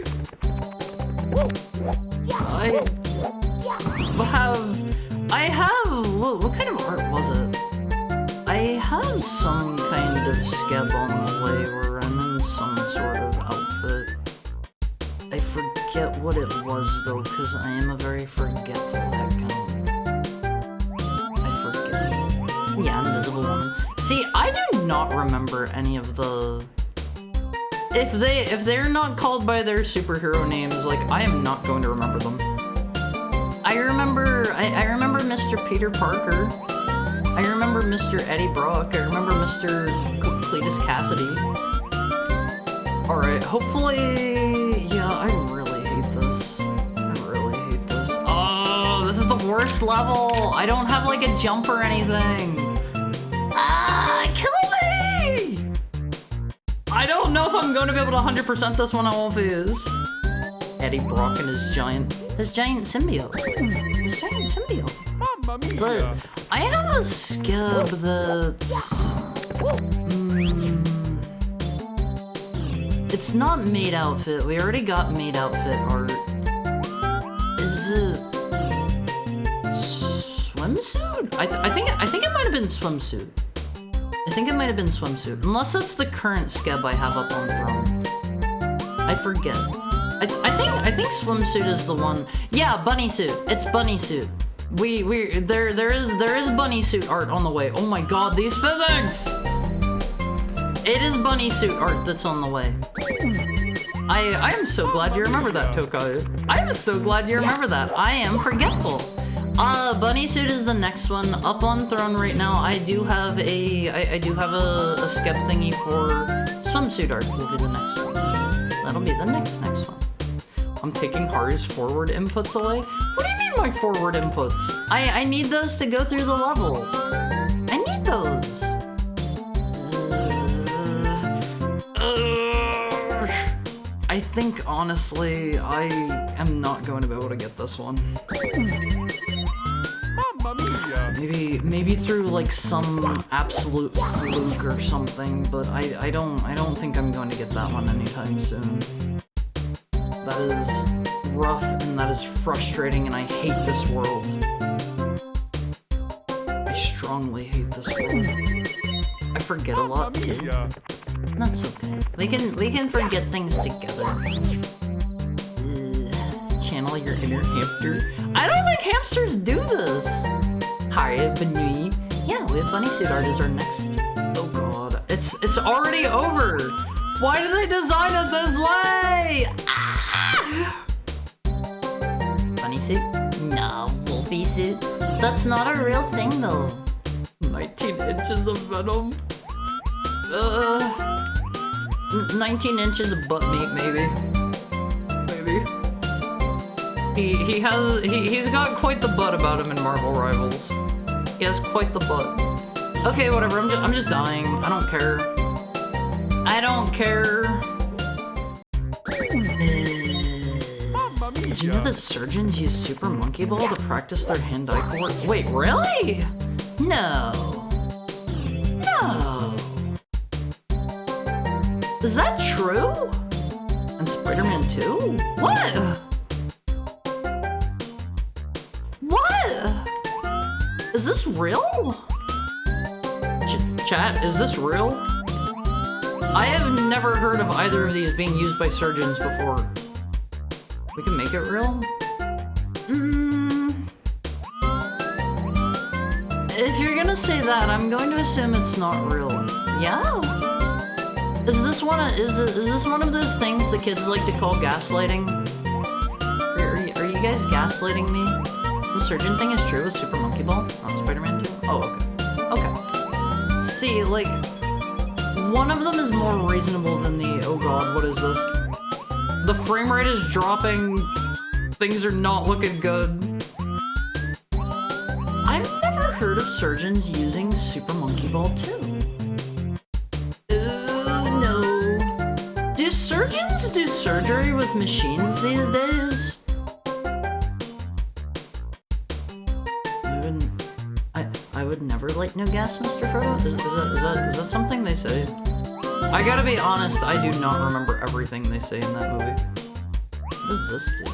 B: What kind of art was it? I have some kind of skeb on the way where I'm in some sort of outfit. I forget what it was though, because I am a very forgetful account. I forget. Yeah, Invisible Woman. See, I do not remember any of the... If they're not called by their superhero names, like, I am not going to remember them. I remember Mr. Peter Parker. I remember Mr. Eddie Brock. I remember Mr. Cletus Cassidy. Alright, hopefully... Yeah, I really hate this. Oh, this is the worst level! I don't have, like, a jump or anything. Kill me! I don't know if I'm going to be able to 100% this one on Wolfies. Eddie Brock and his giant symbiote.
C: Mamma mia.
B: But I have a skeb that's... It's not maid outfit. We already got maid outfit art. Is it... swimsuit? I think it might have been swimsuit. Unless it's the current skeb I have up on Throne. I forget. I think swimsuit is the one. Yeah, bunny suit. It's bunny suit. There is bunny suit art on the way. Oh my god, these physics! It is bunny suit art that's on the way. I am so glad you remember that, Tokai. I am so glad you remember that. I am forgetful. Bunny suit is the next one. Up on Throne right now, I do have a skep thingy for swimsuit art. Will be the next one. That'll be the next one. I'm taking Haru's forward inputs away. What do you mean my forward inputs? I need those to go through the level. I need those. I think honestly, I am not going to be able to get this one. Maybe through like some absolute fluke or something, but I don't think I'm going to get that one anytime soon. That is rough and that is frustrating, and I hate this world. I strongly hate this world. I forget a lot too. That's okay. We can forget things together. Channel your inner hamster. I don't think hamsters do this. Hi, Bunny. Yeah, we have bunny suit art as our next. Oh god, it's already over. Why did they design it this way? Ah! Bunny suit? No, Wolfie suit. That's not a real thing though. 19 inches of venom. 19 inches of butt meat, maybe. He's got quite the butt about him in Marvel Rivals. He has quite the butt. Okay, whatever. I'm just dying. I don't care. Did you know that surgeons use Super Monkey Ball to practice their hand-eye coordination? Wait, really? No. Is that true? And Spider-Man 2? What? real? Chat, is this real? I have never heard of either of these being used by surgeons before. We can make it real? If you're gonna say that, I'm going to assume it's not real. Yeah? Is this one of those things the kids like to call gaslighting? Are you guys gaslighting me? The surgeon thing is true with Super Monkey Ball on Spider-Man 2? Oh, okay. Okay. See, like, one of them is more reasonable than the, oh god, what is this? The frame rate is dropping. Things are not looking good. I've never heard of surgeons using Super Monkey Ball 2. No. Do surgeons do surgery with machines these days? I would never light no gas, Mr. Frodo? Is that something they say? I gotta be honest, I do not remember everything they say in that movie. What does this do?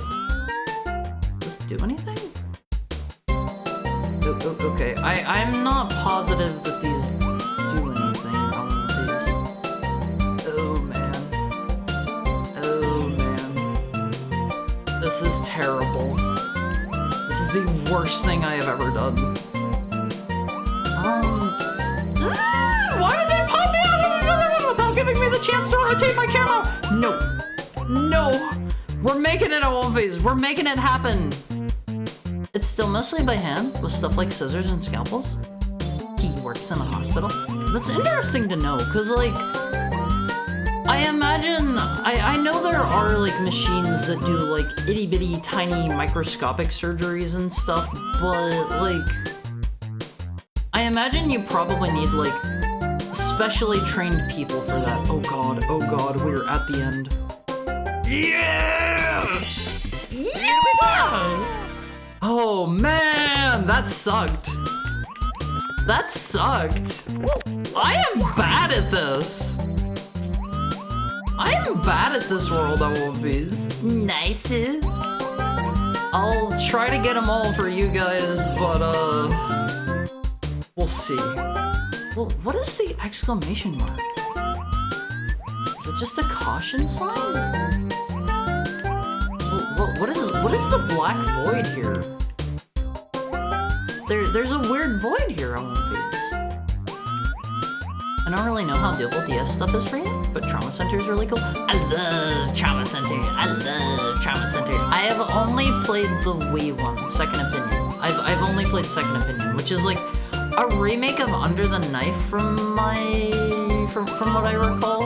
B: Does this do anything? Okay, I'm not positive that these do anything on these. Oh man. Oh man. This is terrible. This is the worst thing I have ever done. Why did they pop me out of another one without giving me the chance to rotate my camera? No. No. We're making it a one phase. We're making it happen. It's still mostly by hand with stuff like scissors and scalpels. He works in a hospital. That's interesting to know, because like, I imagine, I know there are like machines that do like itty bitty tiny microscopic surgeries and stuff, but like, I imagine you probably need like specially trained people for that. Oh god, we're at the end. Yeah! Yeah! Oh man, that sucked. That sucked. I am bad at this. I am bad at this world of movies. Nice. I'll try to get them all for you guys, but we'll see. Well, what is the exclamation mark? Is it just a caution sign? What is the black void here? There's a weird void here on one of these. I don't really know how doable DS stuff is for you, but Trauma Center is really cool. I love Trauma Center. I love Trauma Center. I have only played the Wii one, Second Opinion. I've only played Second Opinion, which is like a remake of Under the Knife from what I recall.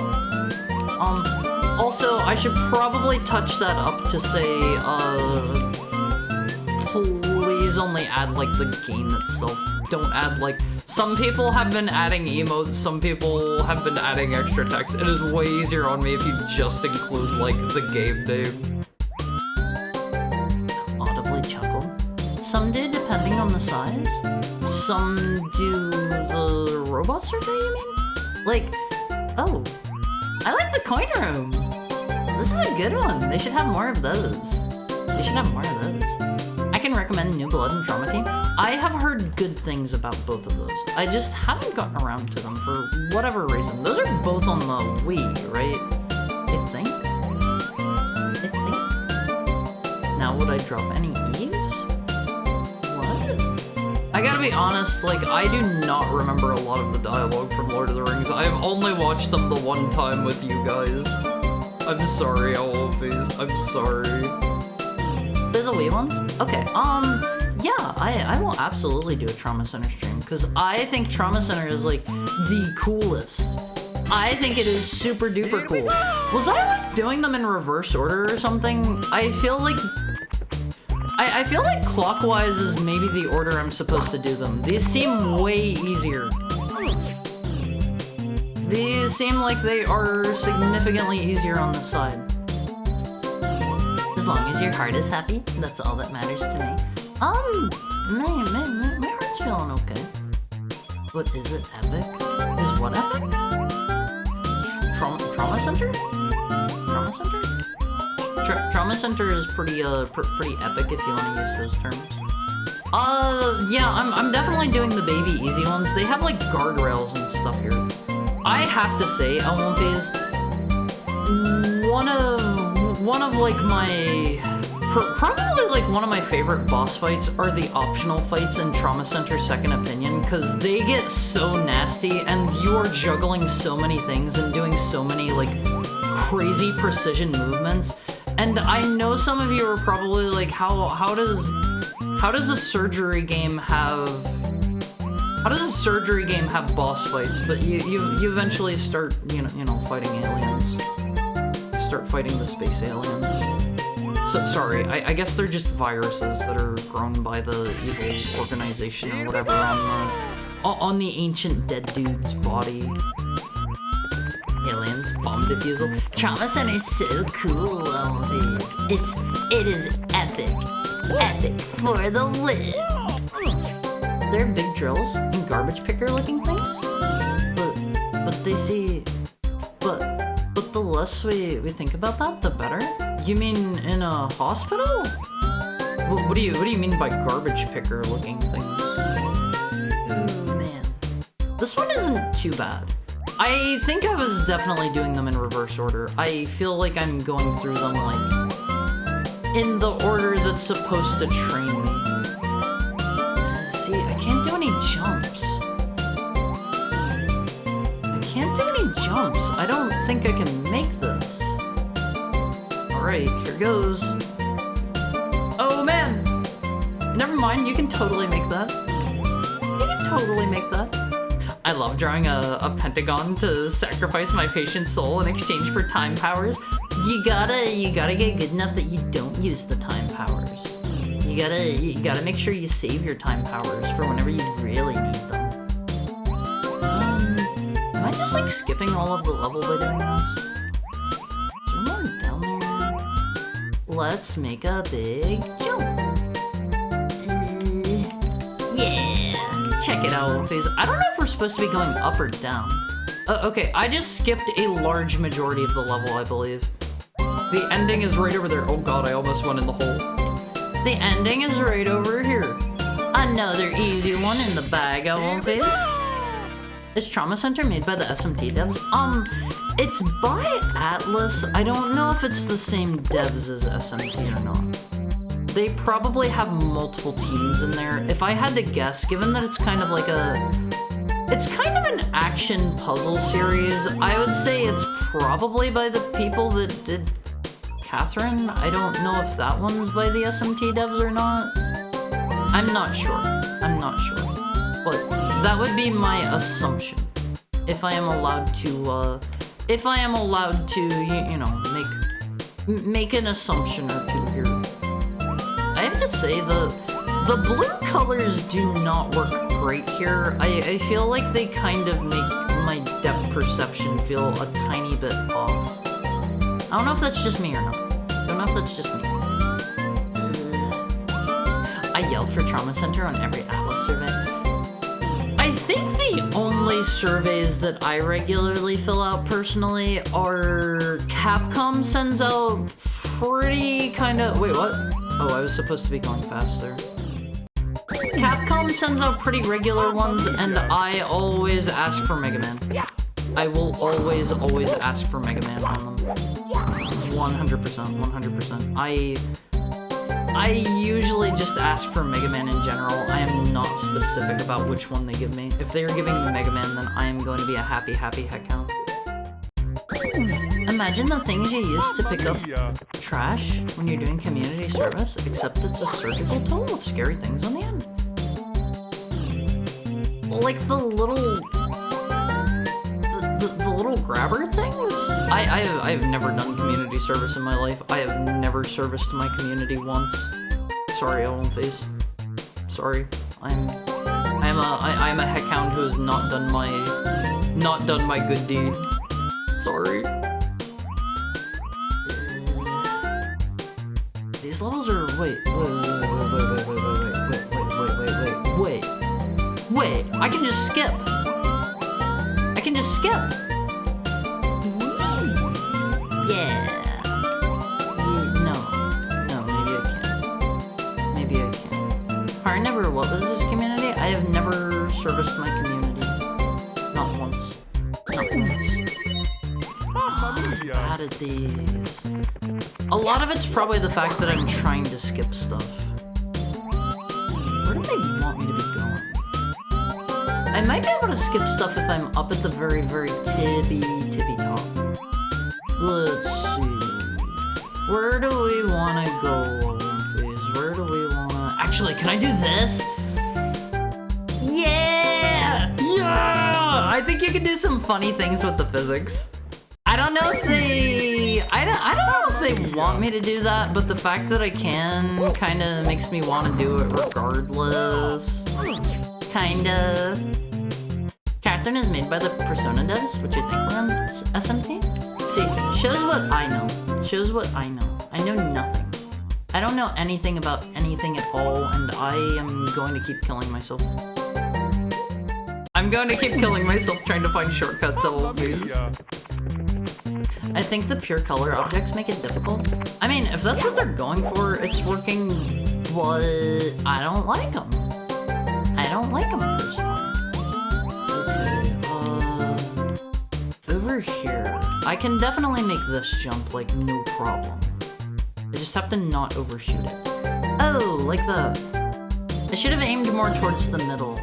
B: Also, I should probably touch that up to say, please only add like the game itself. Don't add like, some people have been adding emotes, some people have been adding extra text. It is way easier on me if you just include like the game name. Audibly chuckle. Some do depending on the size. Some do the robot surgery, you mean? Like, oh, I like the coin room. This is a good one. They should have more of those. They should have more of those. I can recommend New Blood and Trauma Team. I have heard good things about both of those. I just haven't gotten around to them for whatever reason. Those are both on the Wii, right? I think. Now would I drop any Eves? What? I gotta be honest, like, I do not remember a lot of the dialogue from Lord of the Rings. I have only watched them the one time with you guys. I'm sorry, Always. I'm sorry. They're the Wii ones? Okay, yeah, I will absolutely do a Trauma Center stream, because I think Trauma Center is, like, the coolest. I think it is super duper cool. Was I, like, doing them in reverse order or something? I feel like clockwise is maybe the order I'm supposed to do them. These seem way easier. These seem like they are significantly easier on the side. As long as your heart is happy, that's all that matters to me. My heart's feeling okay. But is it epic? Is what epic? Trauma Center? Trauma Center? Trauma Center is pretty epic if you want to use those terms. Yeah, I'm definitely doing the baby easy ones. They have like guardrails and stuff here. I have to say, Elmo Phase, one of like my probably like one of my favorite boss fights are the optional fights in Trauma Center Second Opinion, because they get so nasty and you are juggling so many things and doing so many like crazy precision movements. And I know some of you are probably like, how does a surgery game have boss fights? But you eventually start you know fighting aliens, start fighting the space aliens. So sorry, I guess they're just viruses that are grown by the evil organization or whatever on the ancient dead dude's body.
A: Aliens, bomb defusal. Trauma Center's so cool, Elmophase. It is epic. Epic for the win.
B: They're big drills and garbage picker looking things? But they see... But the less we think about that, the better? You mean in a hospital? What do you mean by garbage picker looking things? Ooh, man. This one isn't too bad. I think I was definitely doing them in reverse order. I feel like I'm going through them like in the order that's supposed to train me. See, I can't do any jumps. I don't think I can make this. Alright, here goes. Oh man! Never mind, you can totally make that. I love drawing a pentagon to sacrifice my patient's soul in exchange for time powers. You gotta get good enough that you don't use the time powers. You gotta make sure you save your time powers for whenever you really need them. Am I just like skipping all of the level by doing this? Is there more down there? Let's make a big jump.
A: Yeah.
B: Check it out, Phase. I don't know if we're supposed to be going up or down. Okay, I just skipped a large majority of the level, I believe. The ending is right over there. Oh god, I almost went in the hole. The ending is right over here. Another easy one in the bag, Phase. Is Trauma Center made by the SMT devs? It's by Atlas. I don't know if it's the same devs as SMT or not. They probably have multiple teams in there. If I had to guess, given that it's kind of like it's kind of an action puzzle series, I would say it's probably by the people that did Catherine. I don't know if that one's by the SMT devs or not. I'm not sure. But that would be my assumption. If I am allowed to, you know, make an assumption or two here. I have to say, the blue colors do not work great here. I feel like they kind of make my depth perception feel a tiny bit off. I don't know if that's just me or not. I yell for Trauma Center on every Atlas survey. I think the only surveys that I regularly fill out personally are Capcom sends out pretty kind of... Wait, what? Oh, I was supposed to be going faster. Capcom sends out pretty regular ones, and I always ask for Mega Man. I will always ask for Mega Man on them. 100%. I usually just ask for Mega Man in general. I am not specific about which one they give me. If they are giving me Mega Man, then I am going to be a happy heckhound. Imagine the things you use to pick up trash when you're doing community service, except it's a surgical tool with scary things on the end. Like the little grabber things? I've never done community service in my life. I have never serviced my community once. Sorry, Face. Sorry. I'm a heckhound who has not done my good deed. Sorry. These levels are wait, I can just skip. Yeah. No, maybe I can't. Alright, never serviced my community. Not once. Not once.
C: Mamma
B: I'm
C: mia!
B: bad at these. A lot of it's probably the fact that I'm trying to skip stuff. Where do they want me to be going? I might be able to skip stuff if I'm up at the very, very tippy top. Let's see. Where do we want to go, Olympies? Where do we want to... Actually, can I do this?
A: Yeah! Yeah! I think you can do some funny things with the physics. I don't know if they... I don't know if they
B: Want me to do that, but the fact that I can kind of makes me want to do it regardless. Kinda. Catherine is made by the Persona devs, which I think were on SMT. See, shows what I know. Shows what I know. I know nothing. I don't know anything about anything at all, and I am going to keep killing myself.
A: I'm going to keep killing myself trying to find shortcuts at all of these.
B: I think the pure color objects make it difficult. I mean, if that's what they're going for, it's working, but I don't like them. I don't like them personally. Okay, over here. I can definitely make this jump, like, no problem. I just have to not overshoot it. Oh, like that. I should have aimed more towards the middle.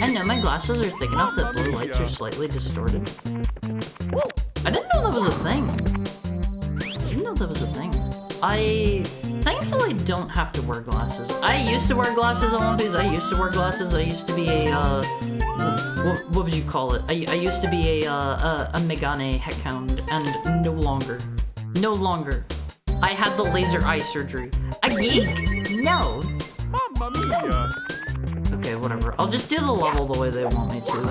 B: I know my glasses are thick enough that blue lights are slightly distorted. I didn't know that was a thing. I didn't know that was a thing. I thankfully don't have to wear glasses. I used to wear glasses on One Piece. I used to wear glasses. I used to be a, what would you call it? I used to be a Megane heckhound, and no longer. No longer. I had the laser eye surgery. A geek? No.
C: Mamma mia!
B: Okay, whatever. I'll just do the level the way they want me to.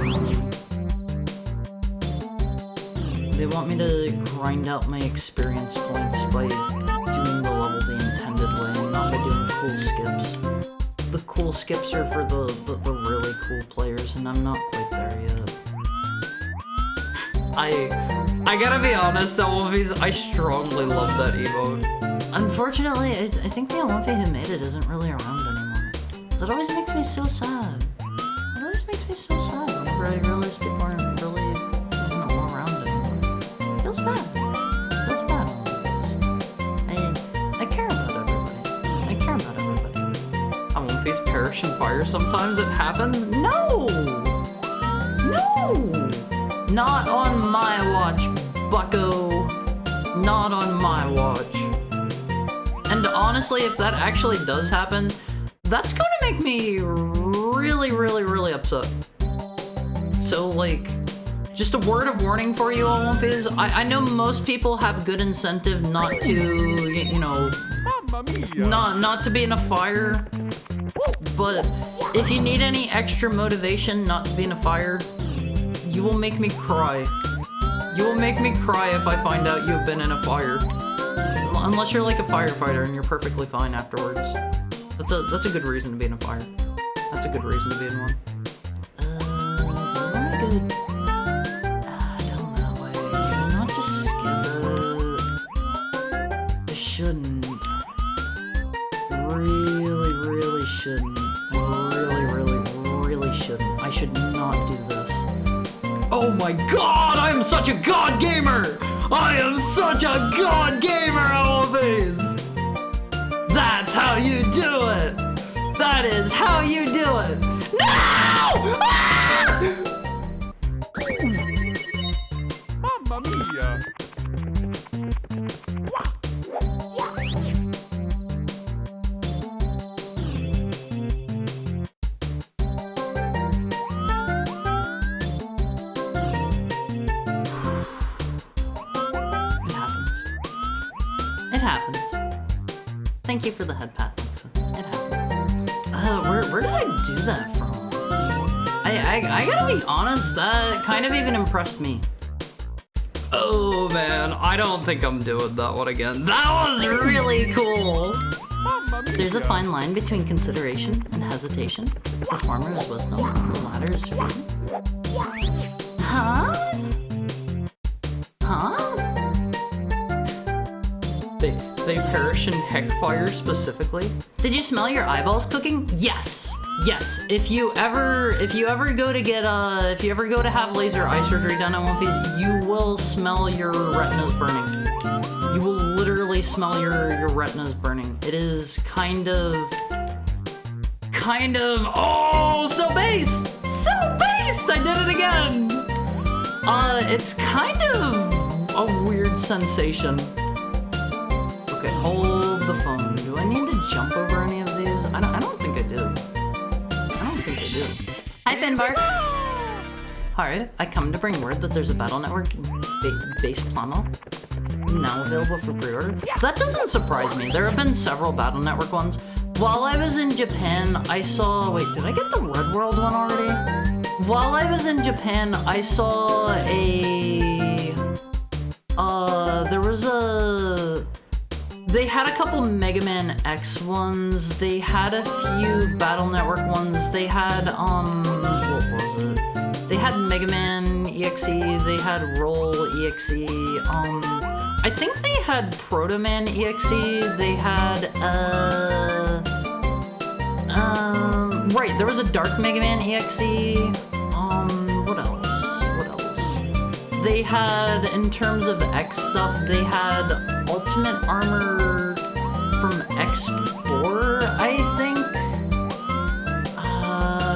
B: They want me to grind out my experience points by doing the level the intended way and not by doing cool skips. The cool skips are for the really cool players, and I'm not quite there yet.
A: I gotta be honest, Olympies, I strongly love that emote.
B: Unfortunately, I think the Olympi who made it isn't really around anymore. That always makes me so sad. It always makes me so sad whenever I realize people aren't really around anymore. Feels bad. Feels bad. I care about everybody. I care about everybody.
A: Olympies perish in fire sometimes, it happens? No! No!
B: Not on my watch, bucko. Not on my watch. And honestly, if that actually does happen, that's gonna make me really, really, really upset. So, like, just a word of warning for you, Olympians. I know most people have good incentive not to, you know,
C: Mamma mia!
B: not to be in a fire. But if you need any extra motivation not to be in a fire, you will make me cry. You will make me cry if I find out you've been in a fire. Unless you're like a firefighter and you're perfectly fine afterwards. That's a good reason to be in a fire. That's a good reason to be in one. Do you want me to go down that way? Can I not just skip it? I shouldn't. Really shouldn't. I really shouldn't. I should not do this.
A: Oh my god, I'm such a god gamer! I am such a god gamer, Olympies! That's how you do it! That is how you do it! No! Ah!
C: Mamma mia!
B: It happens. Thank you for the head pat, Alexa. It happens. Where did I do that from? I gotta be honest, that kind of even impressed me.
A: Oh man, I don't think I'm doing that one again. That was really cool!
C: Mamma mia!
B: There's a fine line between consideration and hesitation. The former is wisdom, the latter is freedom. Huh? Huh?
A: They perish in heck fire specifically.
B: Did you smell your eyeballs cooking? Yes. yes, if you ever go to get if you ever go to have laser eye surgery done on one face, you will smell your retinas burning. You will literally smell your retinas burning. It is kind of oh, so based! So based! I did it again! It's kind of a weird sensation. Okay, hold the phone. Do I need to jump over any of these? I don't think I do. I don't think I do. Hi, Finbar! Alright, I come to bring word that there's a Battle Network based plano now available for pre-order. That doesn't surprise me. There have been several Battle Network ones. While I was in Japan, I saw... Wait, did I get the Red World one already? While I was in Japan, I saw a... there was a... They had a couple Mega Man X ones. They had a few Battle Network ones. They had, what was it? They had Mega Man EXE. They had Roll EXE. I think they had Proto Man EXE. They had, right, there was a Dark Mega Man EXE. What else? What else? They had, in terms of X stuff, they had Ultimate Armor from X4, I think.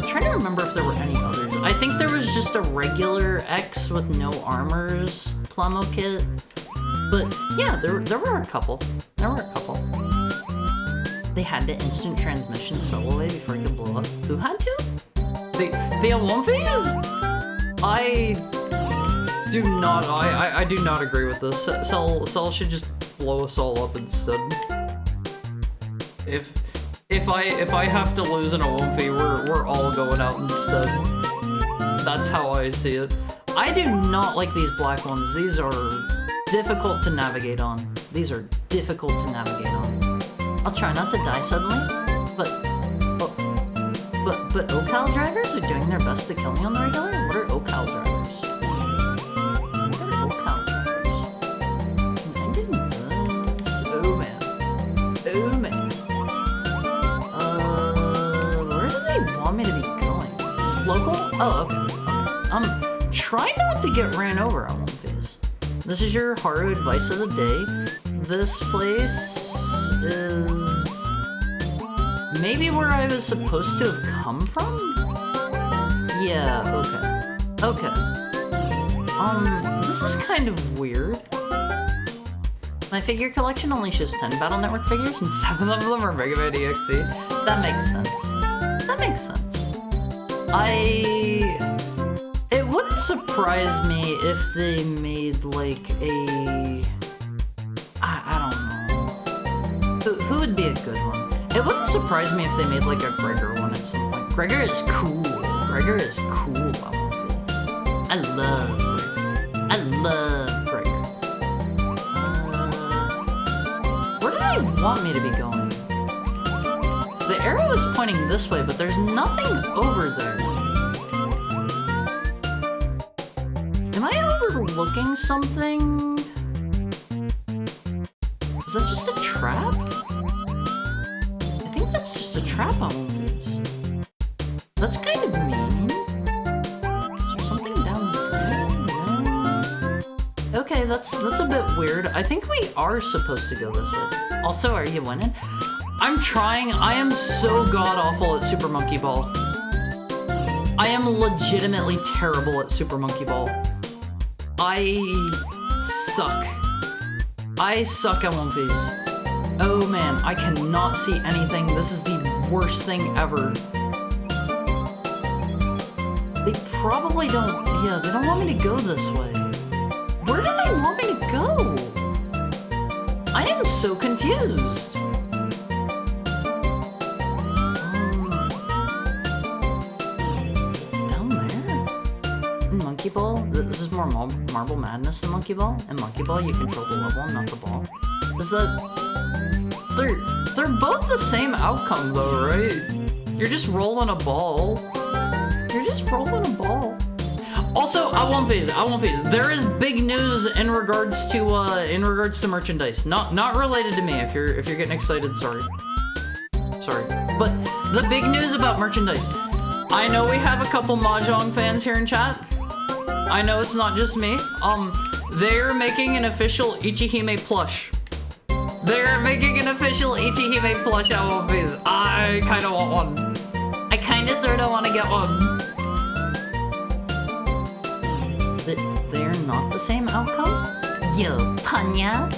B: Trying to remember if there were any others. I think there was just a regular X with no armors Plamo kit. But yeah, there were a couple. There were a couple. They had the instant transmission solo away before it could blow up. Who had to? The Alonfis? I do not agree with this. Cell should just blow us all up instead. If I have to lose an Alonfi, we're all going out instead. That's how I see it. I do not like these black ones. These are difficult to navigate on. These are difficult to navigate on. I'll try not to die suddenly, but OCal drivers are doing their best to kill me on the regular? What are OCal drivers? What are OCal drivers? Can I do this? Oh man. Oh man. Where do they want me to be going? Local? Oh, okay. Try not to get ran over on one phase. This is your Haru advice of the day. This place is maybe where I was supposed to have come from? Yeah, okay. Okay. This is kind of weird. My figure collection only shows 10 Battle Network figures and 7 of them are Mega Man EXE. That makes sense. That makes sense. It wouldn't surprise me if they made like a... I don't know. Who would be a good one? It wouldn't surprise me if they made like a Gregor one at some point. Gregor is cool. Gregor is cool on my face. I love Gregor. I love Gregor. Where do they want me to be going? The arrow is pointing this way, but there's nothing over there. Am I overlooking something? Is that just a trap? I think that's just a trap on one of these. That's kind of mean. Is there something down there? No. Okay, that's a bit weird. I think we are supposed to go this way. Also, are you winning? I'm trying. I am so god-awful at Super Monkey Ball. I am legitimately terrible at Super Monkey Ball. I suck. I suck at one of these. Oh man, I cannot see anything. This is the worst thing ever. They probably don't, yeah, they don't want me to go this way. Where do they want me to go? I am so confused. Down there? In Monkey Ball? This is more Marble Madness than Monkey Ball. In Monkey Ball, you control the level and not the ball. Is that... They're both the same outcome though, right? You're just rolling a ball. You're just rolling a ball. Also, I won't phase. There is big news in regards to merchandise. Not related to me. If you're getting excited, sorry. But the big news about merchandise. I know we have a couple Mahjong fans here in chat. I know it's not just me. They're making an official Ichihime plush. They're making an official Ichihime plush at One Piece. I kind of want one. I kind of sort of want to get one. They're not the same outcome? Yo, Panya?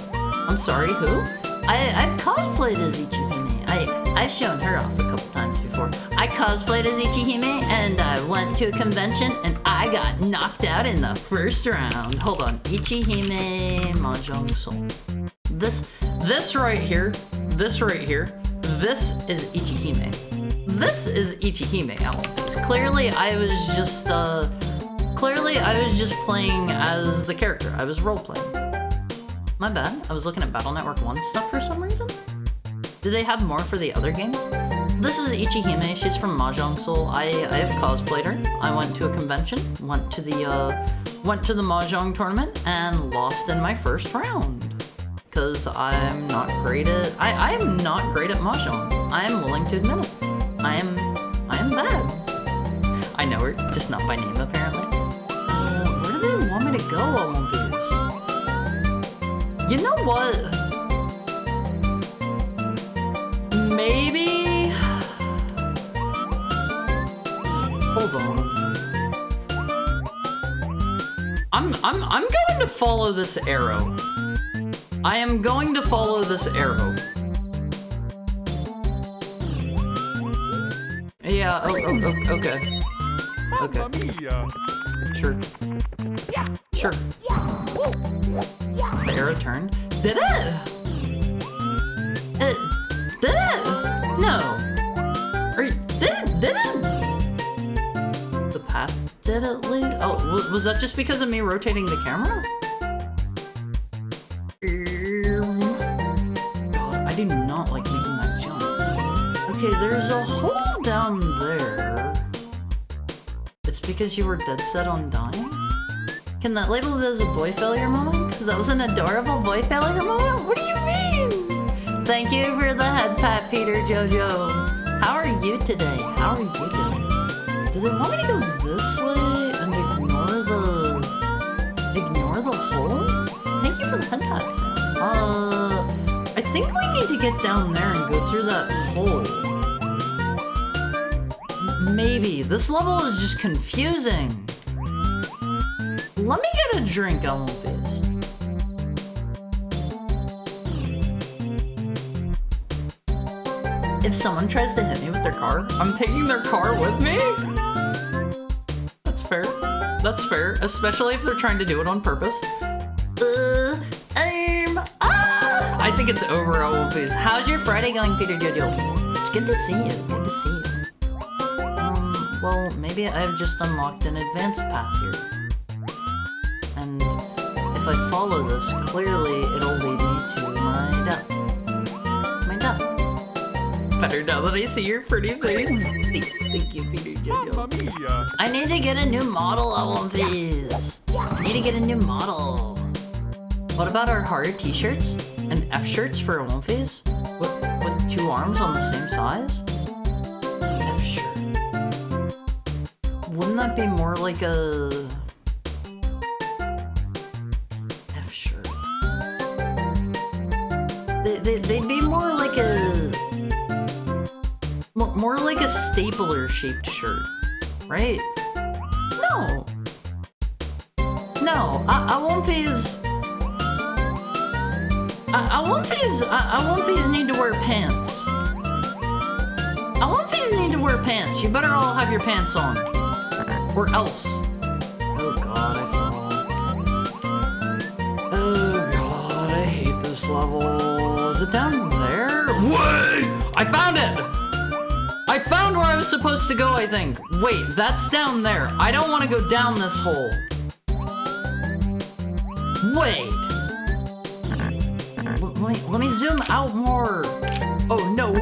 B: I'm sorry, who? I've cosplayed as Ichihime. I've shown her off a couple times before. I cosplayed as Ichihime and I went to a convention and I got knocked out in the first round. Hold on, Ichihime Mahjong Soul. This right here, this is Ichihime. This is Ichihime outfits. Clearly I was just playing as the character. I was role-playing. My bad. I was looking at Battle Network 1 stuff for some reason. Do they have more for the other games? This is Ichihime. She's from Mahjong Soul. I have cosplayed her. I went to a convention, went to the Mahjong tournament, and lost in my first round. Cause I'm not great at I am not great at Mahjong. I am willing to admit it. I am bad. I know her, just not by name apparently. Where do they want me to go on one of these? You know what? Maybe. Hold on. I'm going to follow this arrow. I am going to follow this arrow. Yeah. Okay. Okay.
C: Mamma mia.
B: Sure. Sure. The arrow turned. Did it? Did it? No. Did it? The path did it lead? Oh, was that just because of me rotating the camera? God, I do not like making that jump. Okay, there's a hole down there. It's because you were dead set on dying? Can that label it as a boy failure moment? Because that was an adorable boy failure moment? What do you mean? Thank you for the head pat, Peter Jojo. How are you today? How are you doing? Do they want me to go this way and ignore the hole? Thank you for the head pat, Sam. I think we need to get down there and go through that hole. Maybe. This level is just confusing. Let me get a drink on one of these. If someone tries to hit me with their car, I'm taking their car with me? That's fair. That's fair, especially if they're trying to do it on purpose. I think it's over, One Piece. How's your Friday going, Peter Jojo? It's good to see you. Good to see you. Well, maybe I've just unlocked an advanced path here. And if I follow this, clearly it'll lead me to my death. My death. Better now that I see your pretty face. Thank you, Peter Jojo.
C: Mamma mia.
B: I need to get a new model, One Piece. I need to get a new model. What about our hard t-shirts and F-shirts for One Piece? With two arms on the same size? F-shirt. Wouldn't that be more like a... F-shirt? They'd be more like a... More like a stapler-shaped shirt, right? No. No, I One Piece... I One Piece need to wear pants. I One Piece need to wear pants. You better all have your pants on. Or else. Oh god, I fell. Oh god, I hate this level. Is it down there? Wait! I found it! I found where I was supposed to go, I think. Wait, that's down there. I don't want to go down this hole. Wait. Let me zoom out more. Oh no.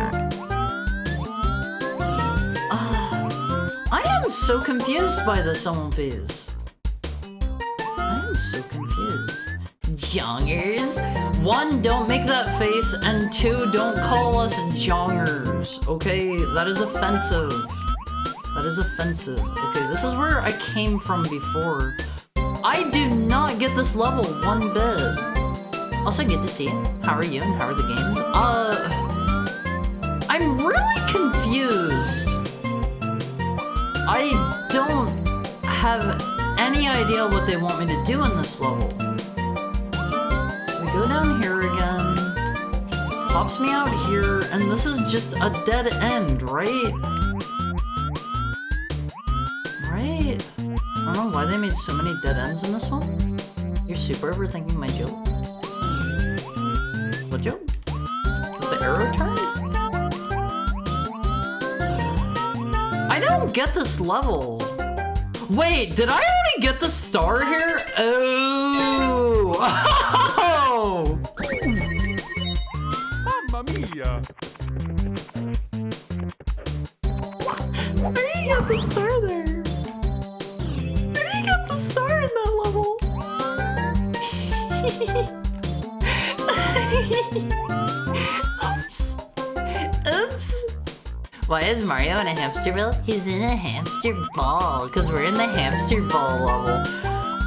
B: I am so confused by this One Piece. I am so confused. Jongers, One, don't make that face, and two, don't call us jongers, okay? That is offensive. That is offensive. Okay, this is where I came from before. I do not get this level one bit. Also, good to see you. How are you and how are the games? I'm really confused. I don't have any idea what they want me to do in this level. So we go down here again. Pops me out here, and this is just a dead end, right? Right? I don't know why they made so many dead ends in this one. You're super overthinking my joke. What joke? Did the arrow turn? I don't get this level. Wait, did I already get the star here? Oh! Oh!
C: Mamma mia!
B: Where did you get the star there? Where did you get the star in that level? Oops. Oops. Why is Mario in a hamster ball? He's in a hamster ball, because we're in the hamster ball level.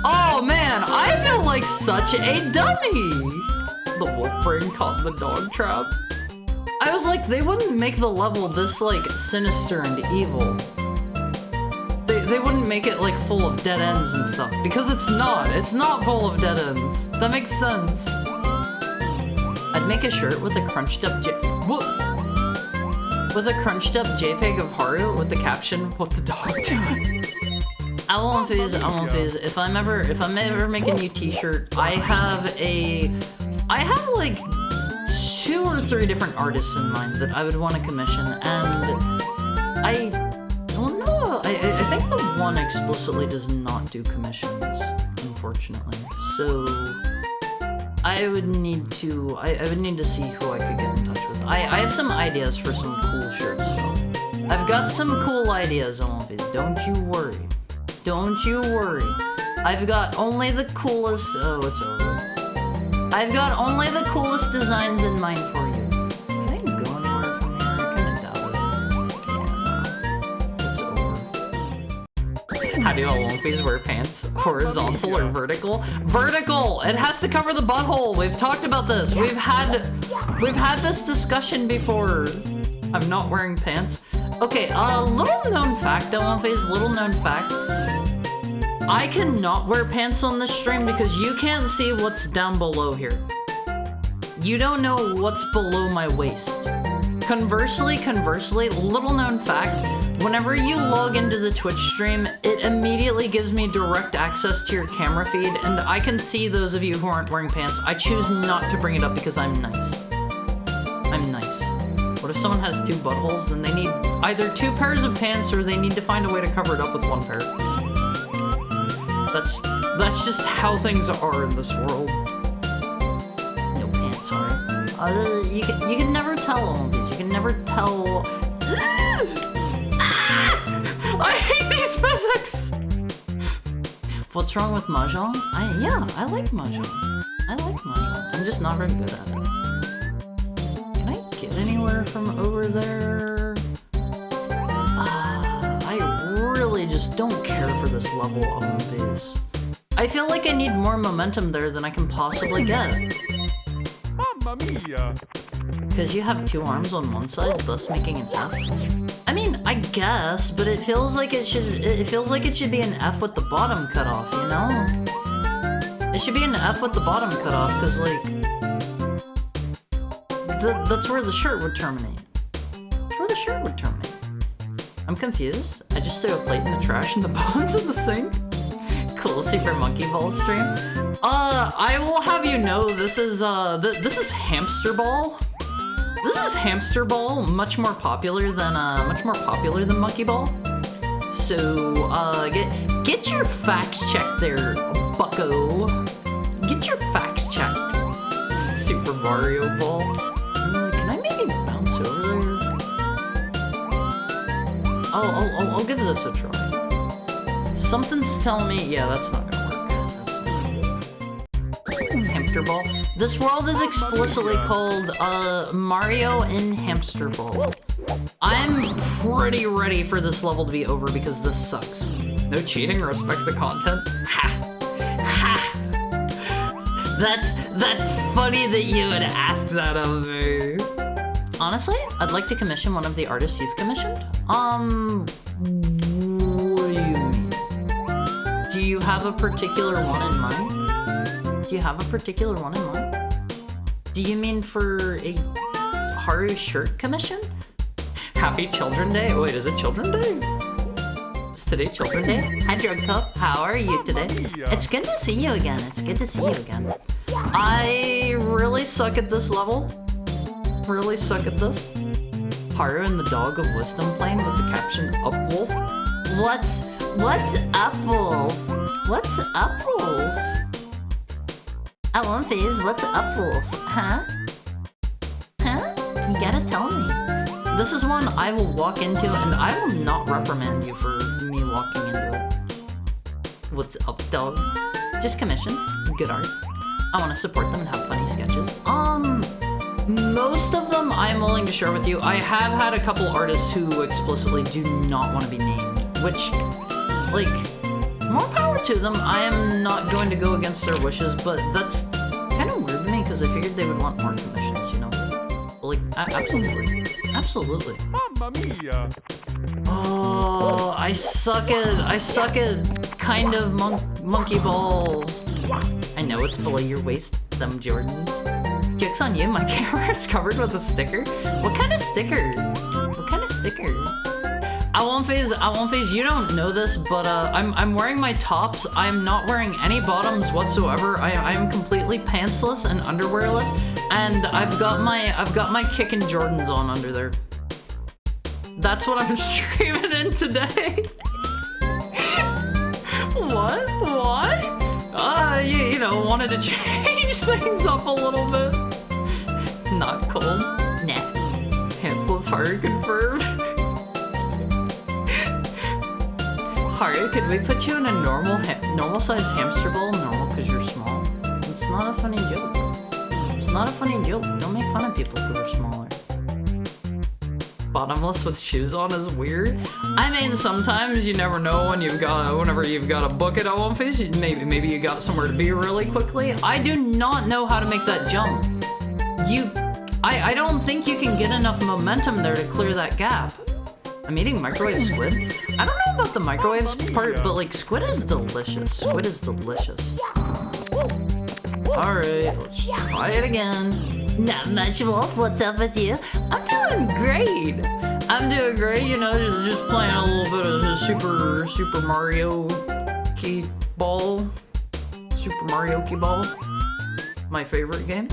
B: Oh man, I feel like such a dummy! The wolf brain caught in the dog trap. I was like, they wouldn't make the level this like sinister and evil. They wouldn't make it like full of dead ends and stuff, because it's not full of dead ends. That makes sense. I'd make a shirt with a crunched up with a crunched up JPEG of Haru with the caption, "What the dog doing?" I won't phase. If I'm ever making a new t-shirt, I have like 2 or 3 different artists in mind that I would want to commission, and I don't know. I think the one explicitly does not do commissions, unfortunately. So I would need to see who I could get in touch with. I have some ideas for some cool shirts, so I've got some cool ideas, Olympias. Don't you worry. Don't you worry. I've got only the coolest. Oh, it's over. I've got only the coolest designs in mind for you. Can I go anywhere from here? I kind of doubt it. Yeah, it's over. How do Olympians wear pants? Horizontal or vertical? Vertical! It has to cover the butthole. We've talked about this. We've had this discussion before. I'm not wearing pants. Okay, little known fact, Olympians, little known fact. I cannot wear pants on this stream because you can't see what's down below here. You don't know what's below my waist. Conversely, little known fact, whenever you log into the Twitch stream, it immediately gives me direct access to your camera feed, and I can see those of you who aren't wearing pants. I choose not to bring it up because I'm nice. I'm nice. What if someone has 2 buttholes? Then they need either 2 pairs of pants or they need to find a way to cover it up with 1 pair. That's just how things are in this world. No pants, sorry. You can never tell all these. You can never tell. I hate these physics. What's wrong with mahjong? I like mahjong. I like mahjong. I'm just not very good at it. Can I get anywhere from over there? I really just don't care for this level of movies. I feel like I need more momentum there than I can possibly get.
C: Mamma mia!
B: Because you have 2 arms on one side, thus making an F. I mean, I guess, but it feels like it should be an F with the bottom cut off, you know? It should be an F with the bottom cut off, because like that's where the shirt would terminate. That's where the shirt would terminate. I'm confused. I just threw a plate in the trash and the bones in the sink. Cool Super Monkey Ball stream. I will have you know this is Hamster Ball. This is Hamster Ball, much more popular than Monkey Ball. So get your facts checked there, bucko. Get your facts checked. Super Mario Ball. Can I maybe bounce over there? I'll give this a try. Something's telling me, yeah, that's not gonna work. That's not gonna work. Hamster Hamster Ball. This world is explicitly called Mario in Hamster Ball. I'm pretty ready for this level to be over because this sucks. No cheating, respect the content. Ha! Ha! That's funny that you would ask that of me. Honestly, I'd like to commission one of the artists you've commissioned. What do you mean? Do you have a particular one in mind? Do you have a particular one in mind? Do you mean for a Haru shirt commission? Happy Children's Day? Wait, is it Children's Day? Is today Children's Day? Hi, Drug Cup. How are you today? It's good to see you again. It's good to see you again. I really suck at this level. Really suck at this. Haru and the Dog of Wisdom playing with the caption Up Wolf. What's up, Wolf? What's up, Wolf? I want phase, what's up, Wolf? Huh? Huh? You gotta tell me. This is one I will walk into, and I will not reprimand you for me walking into it. What's up, dog? Just commissioned. Good art. I want to support them and have funny sketches. Most of them I'm willing to share with you. I have had a couple artists who explicitly do not want to be named, which, like, more power to them. I am not going to go against their wishes, but that's kind of weird to me because I figured they would want more commissions, you know? Like, absolutely. Absolutely.
C: Mamma mia!
B: Oh, I suck at kind of monkey ball. I know it's below your waist, them Jordans. Joke's on you, my camera is covered with a sticker. What kind of sticker? What kind of sticker? I won't phase, you don't know this, but I'm wearing my tops. I'm not wearing any bottoms whatsoever. I'm completely pantsless and underwearless, and I've got my kickin' Jordans on under there. That's what I'm streaming in today. What? What? You know, wanted to change things up a little bit. Not cold. Nah. Pantsless Haru confirmed. Haru, could we put you in a normal sized hamster ball? Normal because you're small. It's not a funny joke. It's not a funny joke. Don't make fun of people who are smaller. Bottomless with shoes on is weird. I mean, sometimes you never know when whenever you've got a bucket at one face, maybe you got somewhere to be really quickly. I do not know how to make that jump. I don't think you can get enough momentum there to clear that gap. I'm eating microwave squid. I don't know about the microwaves part, but like squid is delicious. Squid is delicious. All right, let's try it again. Not much, Wolf. What's up with you? I'm doing great. I'm doing great. You know, just playing a little bit of Super Mario Key Ball. Super Mario Key Ball. My favorite game.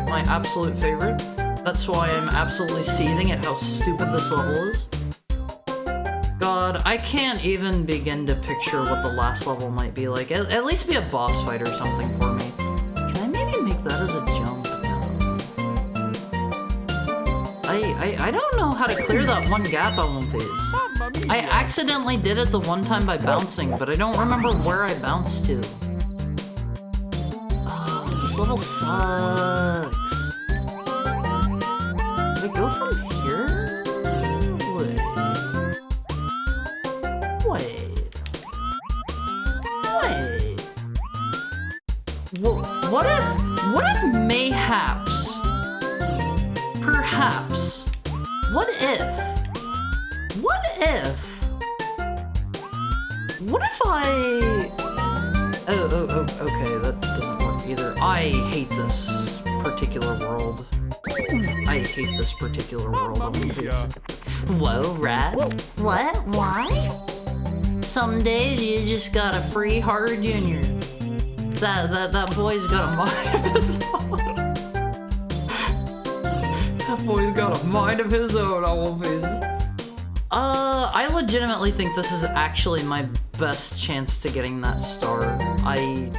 B: My absolute favorite. That's why I'm absolutely seething at how stupid this level is. God, I can't even begin to picture what the last level might be like. At least be a boss fight or something for me. Can I maybe make that as a jump? I don't know how to clear that one gap I won't face. I accidentally did it the one time by bouncing, but I don't remember where I bounced to. Oh, this level sucks. Did I go from here? Wait. What if mayhaps, perhaps, what if I, okay, that doesn't work either. I hate this particular world. I hate this particular world. Whoa, Rad. What? Why? Some days you just got a free Haru Jr. That boy's got a mind of his own. That boy's got a mind of his own, Owlface. I legitimately think this is actually my best chance to getting that star. I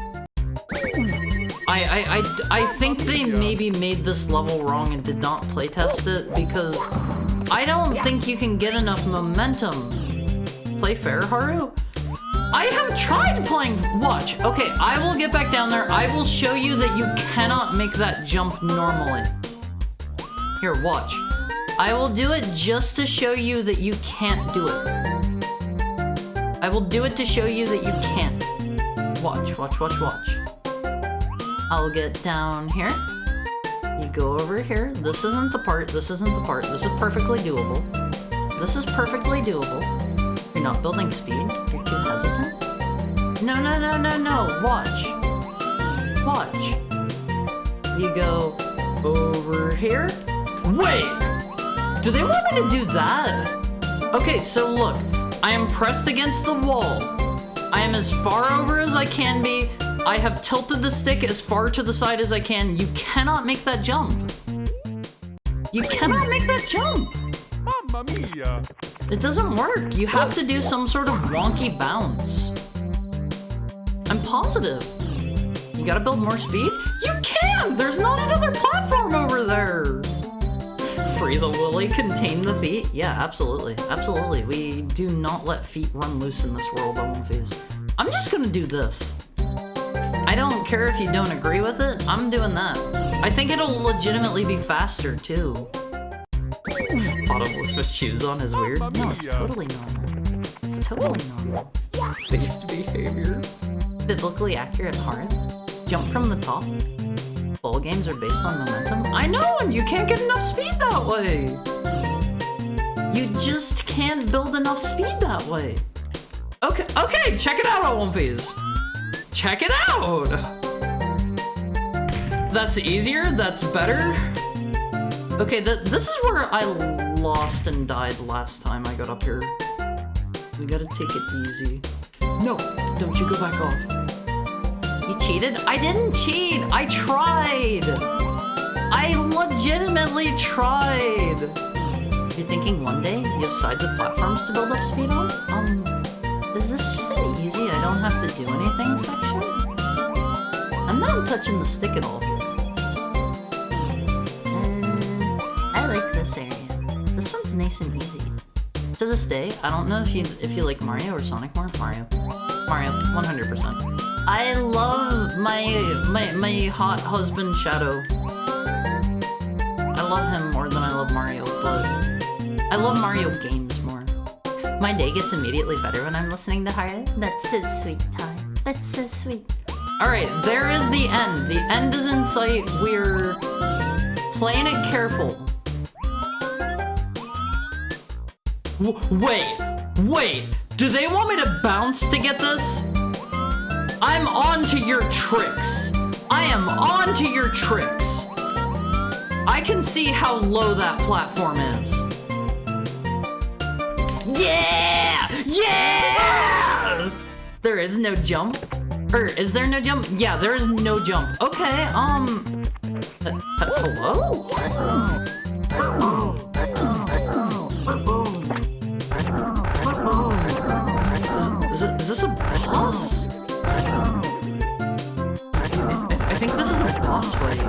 B: think they maybe made this level wrong and did not playtest it because I don't think you can get enough momentum. Play fair, Haru? I have tried playing. Watch. Okay, I will get back down there. I will show you that you cannot make that jump normally. Here, watch. I will do it just to show you that you can't do it. I will do it to show you that you can't. Watch, watch, watch, watch. I'll get down here. You go over here. This isn't the part. This isn't the part. This is perfectly doable. This is perfectly doable. You're not building speed. You're too hesitant. No, no, no, no, no. Watch. Watch. You go over here. Wait! Do they want me to do that? Okay, so look. I am pressed against the wall. I am as far over as I can be. I have tilted the stick as far to the side as I can. You cannot make that jump. You cannot make that jump.
C: Mamma mia!
B: It doesn't work. You have to do some sort of wonky bounce. I'm positive. You gotta build more speed? You can! There's not another platform over there! Free the willy, contain the feet? Yeah, absolutely. Absolutely. We do not let feet run loose in this world, OMFs. I'm just gonna do this. I don't care if you don't agree with it, I'm doing that. I think it'll legitimately be faster, too. Bottomless with shoes on is weird. No, it's totally normal. It's totally normal. Based behavior. Biblically accurate hard. Jump from the top. Ball games are based on momentum. I know, and you can't get enough speed that way. You just can't build enough speed that way. Okay, okay, check it out, OMFs. Check it out! That's easier, that's better. Okay, this is where I lost and died last time I got up here. We gotta take it easy. No, don't you go back off. You cheated? I didn't cheat! I tried! I legitimately tried! You're thinking one day you have sides of platforms to build up speed on? Is this just an easy I don't have to do anything section? I'm not touching the stick at all here. I like this area. This one's nice and easy. To this day, I don't know if you like Mario or Sonic more. Mario, 100%. I love my hot husband Shadow. I love him more than I love Mario, but I love Mario games more. My day gets immediately better when I'm listening to Harley. That's so sweet, Ty. That's so sweet. Alright, there is the end. The end is in sight. We're playing it careful. Wait. Do they want me to bounce to get this? I'm on to your tricks. I am on to your tricks. I can see how low that platform is. Yeah! Yeah! There is no jump. Or is there no jump? Yeah, there is no jump. Okay, hello? Is this a boss? I think this is a boss fight.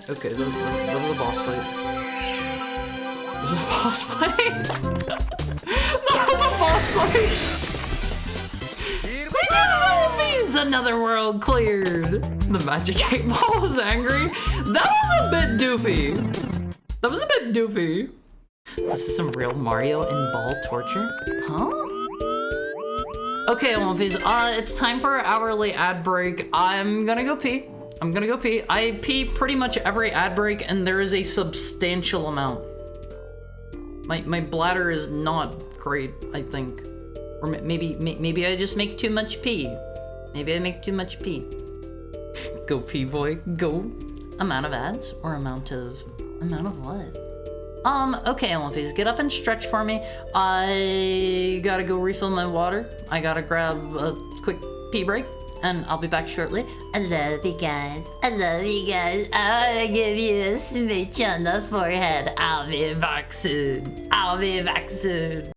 B: Okay, that was a boss fight. That was a boss fight? That was a boss fight! We did it, OMFs! Another world cleared! The magic 8 ball was angry. That was a bit doofy. That was a bit doofy. This is some real Mario and ball torture? Huh? Okay, OMFs, it's time for our hourly ad break. I'm gonna go pee. I pee pretty much every ad break, and there is a substantial amount. My bladder is not great, I think. Or maybe I just make too much pee. Maybe I make too much pee. Go pee, boy, go. Amount of ads or amount of what? Okay, OMFs, get up and stretch for me. I gotta go refill my water. I gotta grab a quick pee break, and I'll be back shortly. I love you guys. I love you guys. I wanna give you a smooch on the forehead. I'll be back soon. I'll be back soon.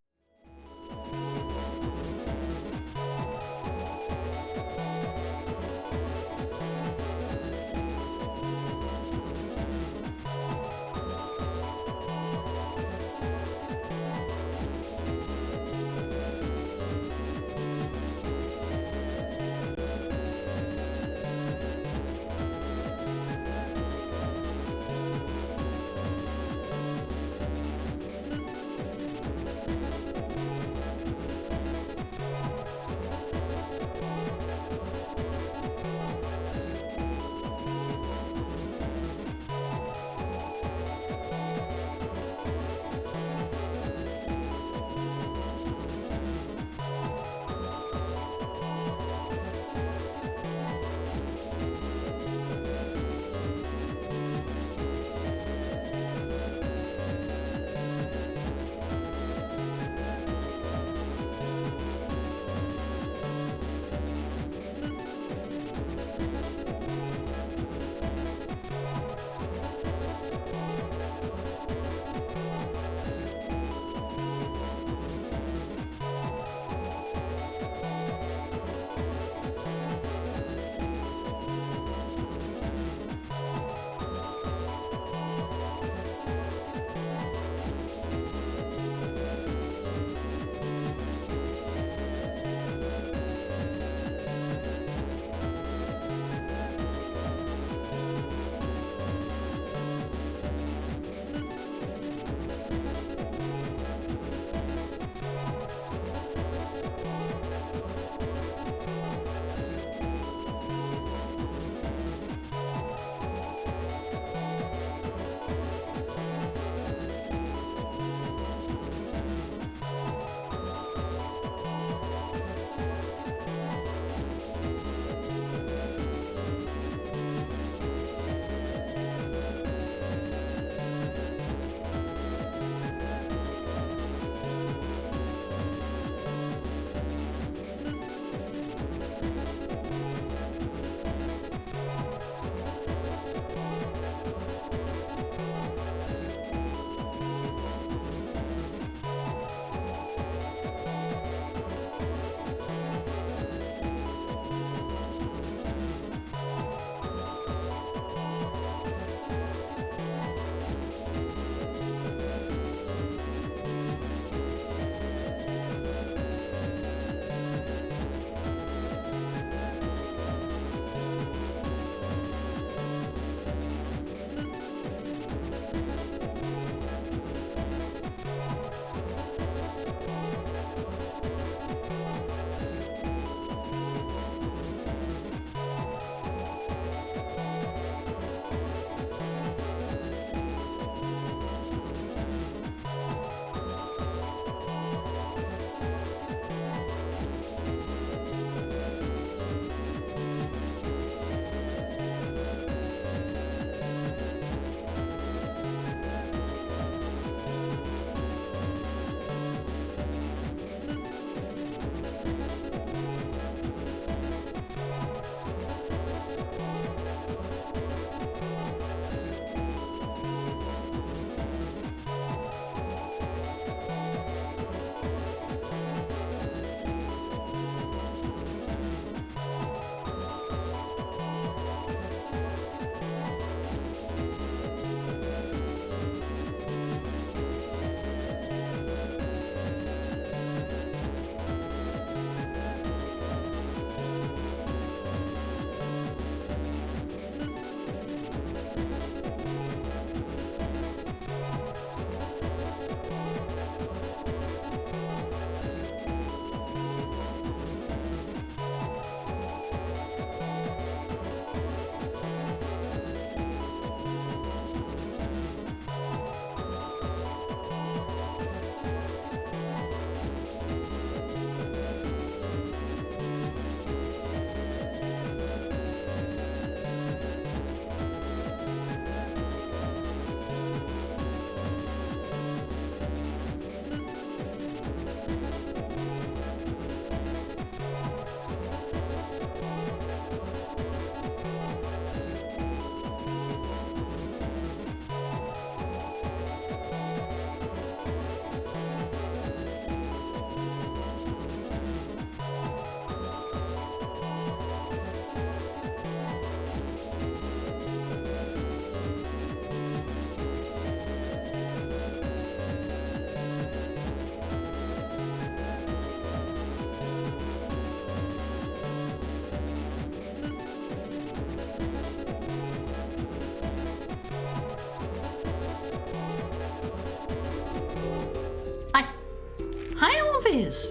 B: Phase.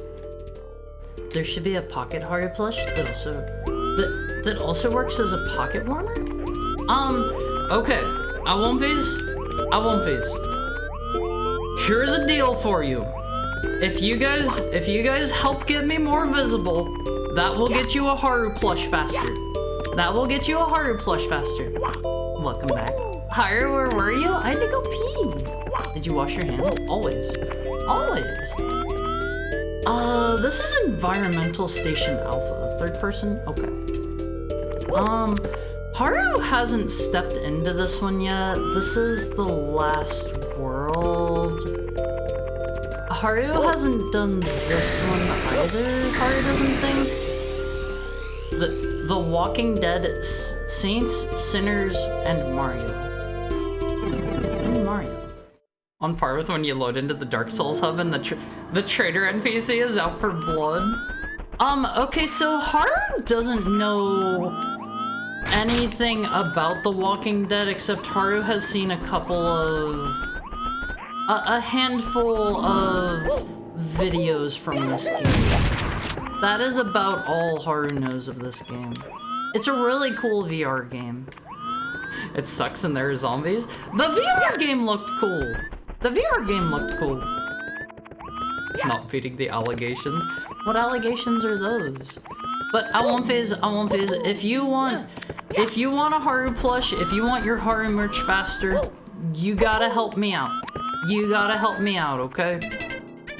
B: There should be a pocket Haru plush that also works as a pocket warmer? Okay. I won't phase. Here's a deal for you. If you guys help get me more visible, that will get you a Haru plush faster. Welcome back. Haru, where were you? I had to go pee. Did you wash your hands? Always. This is Environmental Station Alpha. Third person? Okay. Haru hasn't stepped into this one yet. This is the last world. Haru hasn't done this one either, Haru doesn't think. The Walking Dead, Saints, Sinners, and Mario. On par with when you load into the Dark Souls hub and the trader NPC is out for blood. Okay, so Haru doesn't know anything about The Walking Dead except Haru has seen a handful of videos from this game. That is about all Haru knows of this game. It's a really cool VR game. It sucks and there are zombies. The VR game looked cool. Not beating the allegations. What allegations are those? But I won't phase. If you want a Haru plush, if you want your Haru merch faster, you gotta help me out. Okay?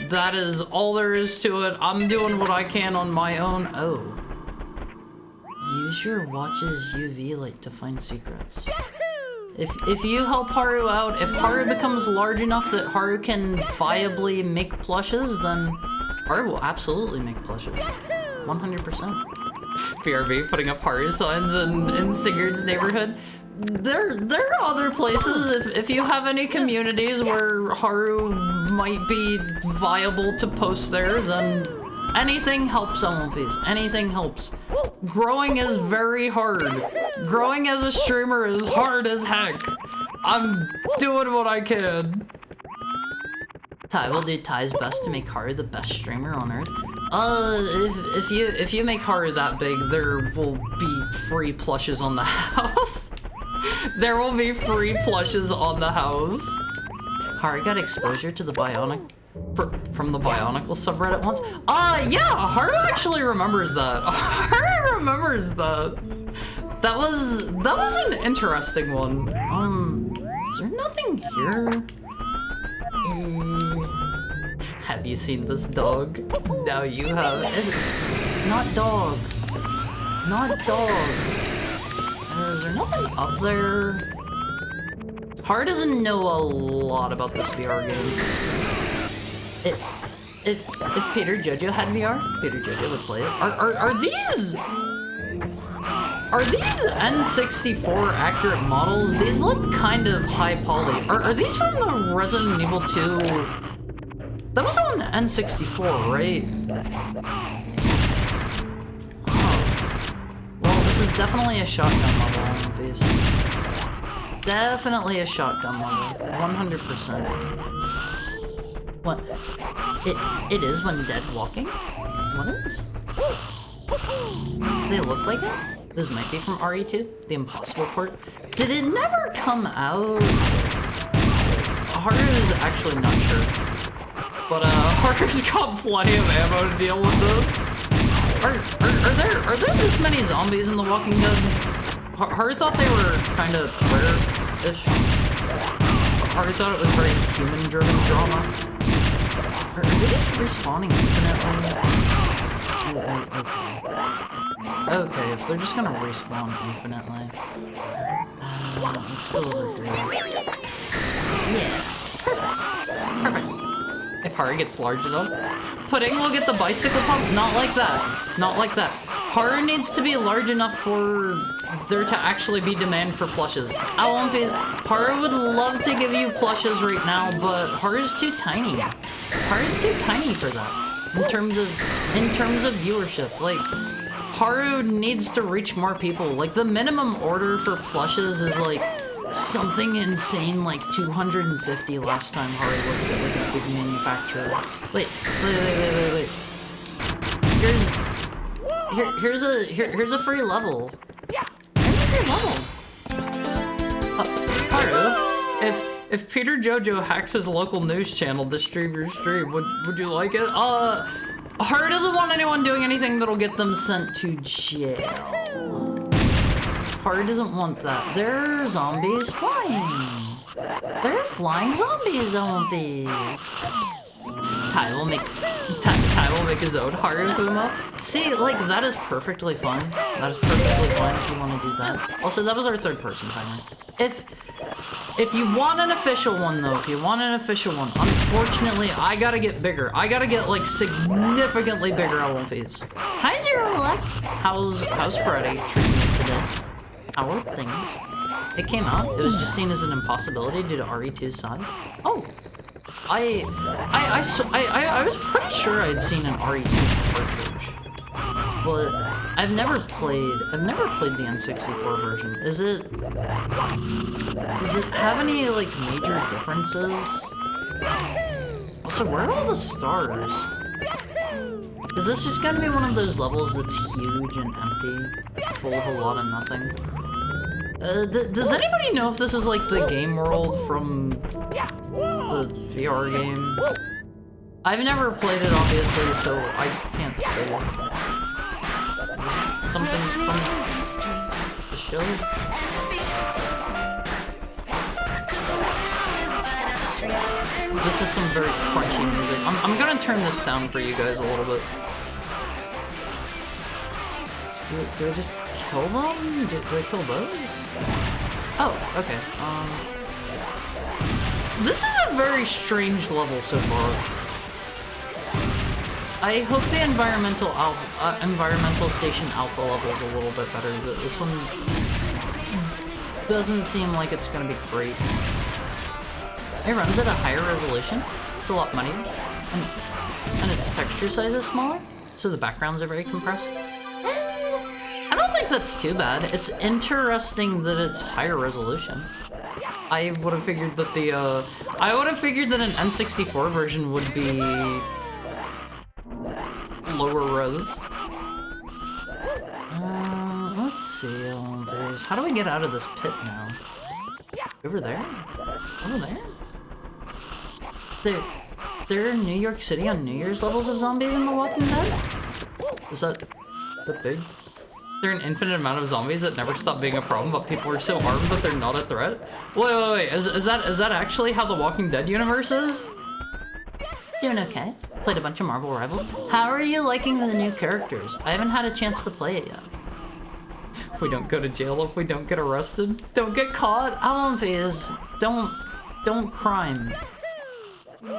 B: That is all there is to it. I'm doing what I can on my own. Oh. Use your watch's UV light to find secrets. If you help Haru out, if Haru becomes large enough that Haru can viably make plushes, then Haru will absolutely make plushes. 100%. BRB putting up Haru signs in Sigurd's neighborhood. There are other places, if you have any communities where Haru might be viable to post there, then anything helps, Elmonfees. Anything helps. Growing is very hard. Growing as a streamer is hard as heck. I'm doing what I can. Ty will do Ty's best to make Haru the best streamer on earth. If you make Haru that big, there will be free plushes on the house. There will be free plushes on the house. Haru got exposure to the from the Bionicle subreddit once. Yeah, Haru actually remembers that. That was an interesting one. Is there nothing here? Have you seen this dog? Now you have. Not dog. Is there nothing up there? Haru doesn't know a lot about this VR game. If Peter Jojo had VR, Peter Jojo would play it. Are these N64 accurate models? These look kind of high poly. Are these from the Resident Evil 2? That was on N64, right? Oh. Well, this is definitely a shotgun model on these. Definitely a shotgun model, 100%. What? It is when dead walking? What is? They look like it? This might be from RE2, the Impossible port. Did it never come out? Haru's actually not sure. But Haru's got plenty of ammo to deal with this. Are there this many zombies in The Walking Dead? Haru thought they were kind of rare-ish. Haru thought it was very human-driven drama. Are they just respawning infinitely? Okay, if they're just gonna respawn infinitely. Let's go over here. Yeah, perfect. If Haru gets large enough. Pudding will get the bicycle pump? Not like that. Haru needs to be large enough for there to actually be demand for plushes. Haru would love to give you plushes right now, but Haru's too tiny. Haru's too tiny for that. In terms of viewership, like Haru needs to reach more people. Like the minimum order for plushes is like something insane, like 250 last time Haru looked at like a big manufacturer. Wait. here's a free level. Here's a free level. Haru, if Peter Jojo hacks his local news channel to stream your stream, would you like it? Haru doesn't want anyone doing anything that'll get them sent to jail. Haru doesn't want that. They're zombies flying. They're flying zombies. Ty will make his own Haru Fuma. See, like, that is perfectly fine. That is perfectly fine if you want to do that. Also, that was our third person timer. If you want an official one, though, unfortunately, I gotta get bigger. I gotta get, like, significantly bigger LFEs. Hi, Zero Luck. How's Freddy treating you today? How are things? It came out. It was just seen as an impossibility due to RE2's size. Oh. I was pretty sure I'd seen an RE2 cartridge, but I've never played the N64 version. Does it have any, like, major differences? Also, where are all the stars? Is this just gonna be one of those levels that's huge and empty, full of a lot of nothing? Does anybody know if this is like the game world from the VR game? I've never played it, obviously, so I can't say. Is this something from the show? This is some very crunchy music. I'm gonna turn this down for you guys a little bit. Do I just kill them? Do I kill those? Oh, okay. This is a very strange level so far. I hope the environmental station alpha level is a little bit better. This one doesn't seem like it's gonna be great. It runs at a higher resolution. It's a lot muddier, and its texture size is smaller, so the backgrounds are very compressed. I don't think that's too bad. It's interesting that it's higher resolution. I would have figured that an N64 version would be lower res. Let's see. How do we get out of this pit now? Over there? Over there? There are New York City on New Year's levels of zombies in The Walking Dead? Is that big? There are an infinite amount of zombies that never stop being a problem, but people are so armed that they're not a threat? Wait, is that actually how The Walking Dead universe is? Doing okay. Played a bunch of Marvel Rivals. How are you liking the new characters? I haven't had a chance to play it yet. If we don't go to jail, if we don't get arrested, don't get caught. Alphys, don't crime.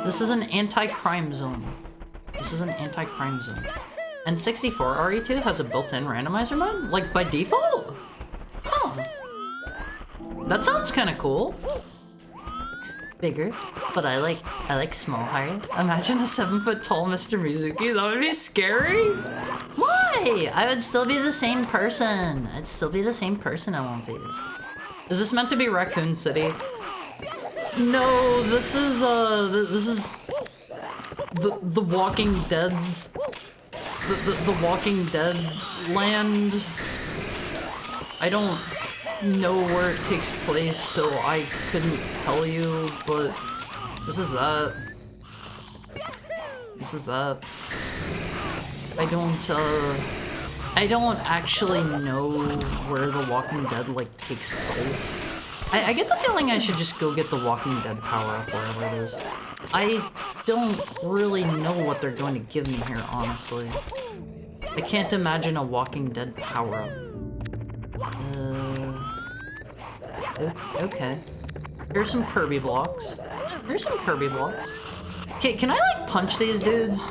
B: This is an anti-crime zone. N64 RE2 has a built-in randomizer mode? Like, by default? Huh. That sounds kind of cool. Bigger, but I like small heart. Imagine a 7-foot-tall Mr. Mizuki. That would be scary. Why? I would still be the same person. I'd still be the same person I won't be. Is this meant to be Raccoon City? No, this is the Walking Dead's the Walking Dead land. I don't know where it takes place, so I couldn't tell you, but this is that. I don't actually know where The Walking Dead, like, takes place. I get the feeling I should just go get the Walking Dead power-up wherever it is. I don't really know what they're going to give me here, honestly. I can't imagine a Walking Dead power-up. Okay. Here's some Kirby blocks. Okay, can I, like, punch these dudes?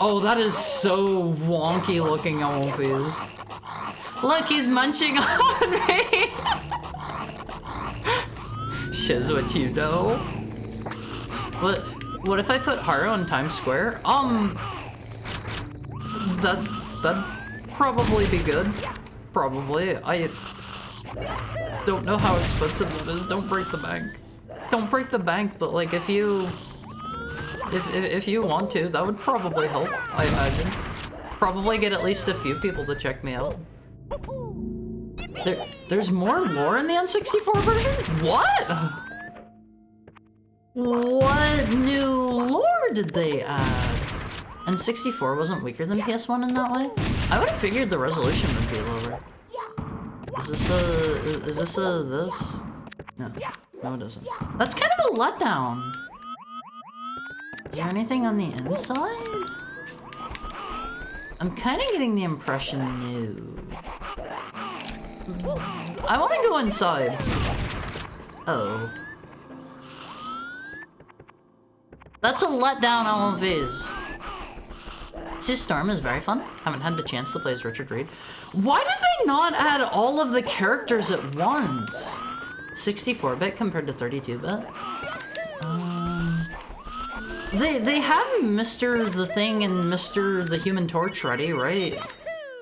B: Oh, that is so wonky looking, Alphys. Look, he's munching on me! Shows what you know. What if I put Haru on Times Square? That'd probably be good. Probably. I don't know how expensive that is. Don't break the bank. Don't break the bank, but like if you If you want to, that would probably help, I imagine. Probably get at least a few people to check me out. There's more lore in the N64 version? What? What new lore did they add? N64 wasn't weaker than PS1 in that way? I would have figured the resolution would be lower. Is this this? No. No, it isn't. That's kind of a letdown. Is there anything on the inside? I'm kind of getting the impression no. I want to go inside. Oh. That's a letdown on phase. Sea Storm is very fun. Haven't had the chance to play as Richard Reed. Why did they not add all of the characters at once? 64-bit compared to 32-bit? They have Mr. the Thing and Mr. the Human Torch ready, right?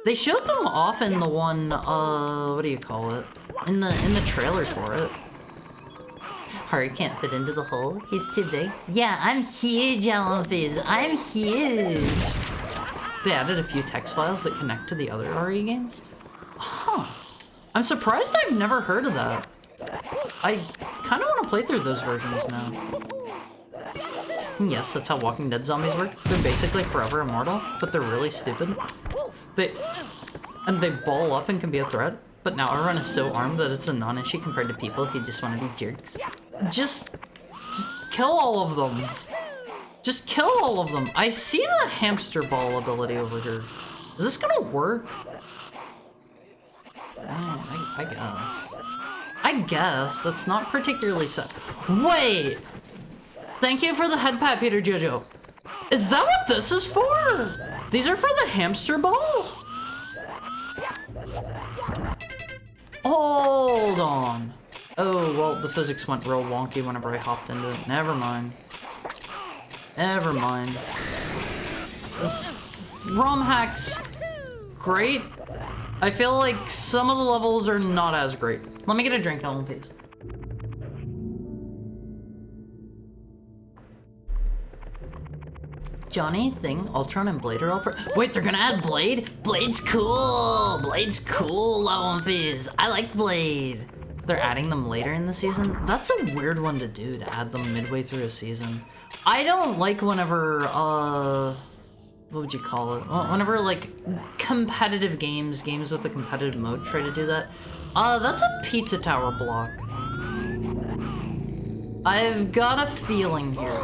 B: They showed them off in the one, what do you call it? In the trailer for it. Harry can't fit into the hole. He's too big. Yeah, I'm huge, Alphys. I'm huge. They added a few text files that connect to the other RE games. Huh. I'm surprised I've never heard of that. I kind of want to play through those versions now. Yes, that's how Walking Dead zombies work. They're basically forever immortal, but they're really stupid. They ball up and can be a threat, but now everyone is so armed that it's a non-issue compared to people who just want to be jerks. Just kill all of them. Just kill all of them. I see the hamster ball ability over here. Is this gonna work? I guess. I guess. That's not particularly set. Wait! Thank you for the head pat, Peter Jojo. Is that what this is for? These are for the hamster ball? Hold on. Oh, well, the physics went real wonky whenever I hopped into it. Never mind. Never mind. This ROM hack's great. I feel like some of the levels are not as great. Let me get a drink, Ellen, please. Johnny, Thing, Ultron, and Blade are all wait, they're gonna add Blade? Blade's cool! Blade's cool, Ellen Fizz. I like Blade. They're adding them later in the season? That's a weird one to do, to add them midway through a season. I don't like whenever, what would you call it? Well, whenever, like, competitive games with a competitive mode try to do that. That's a Pizza Tower block. I've got a feeling here.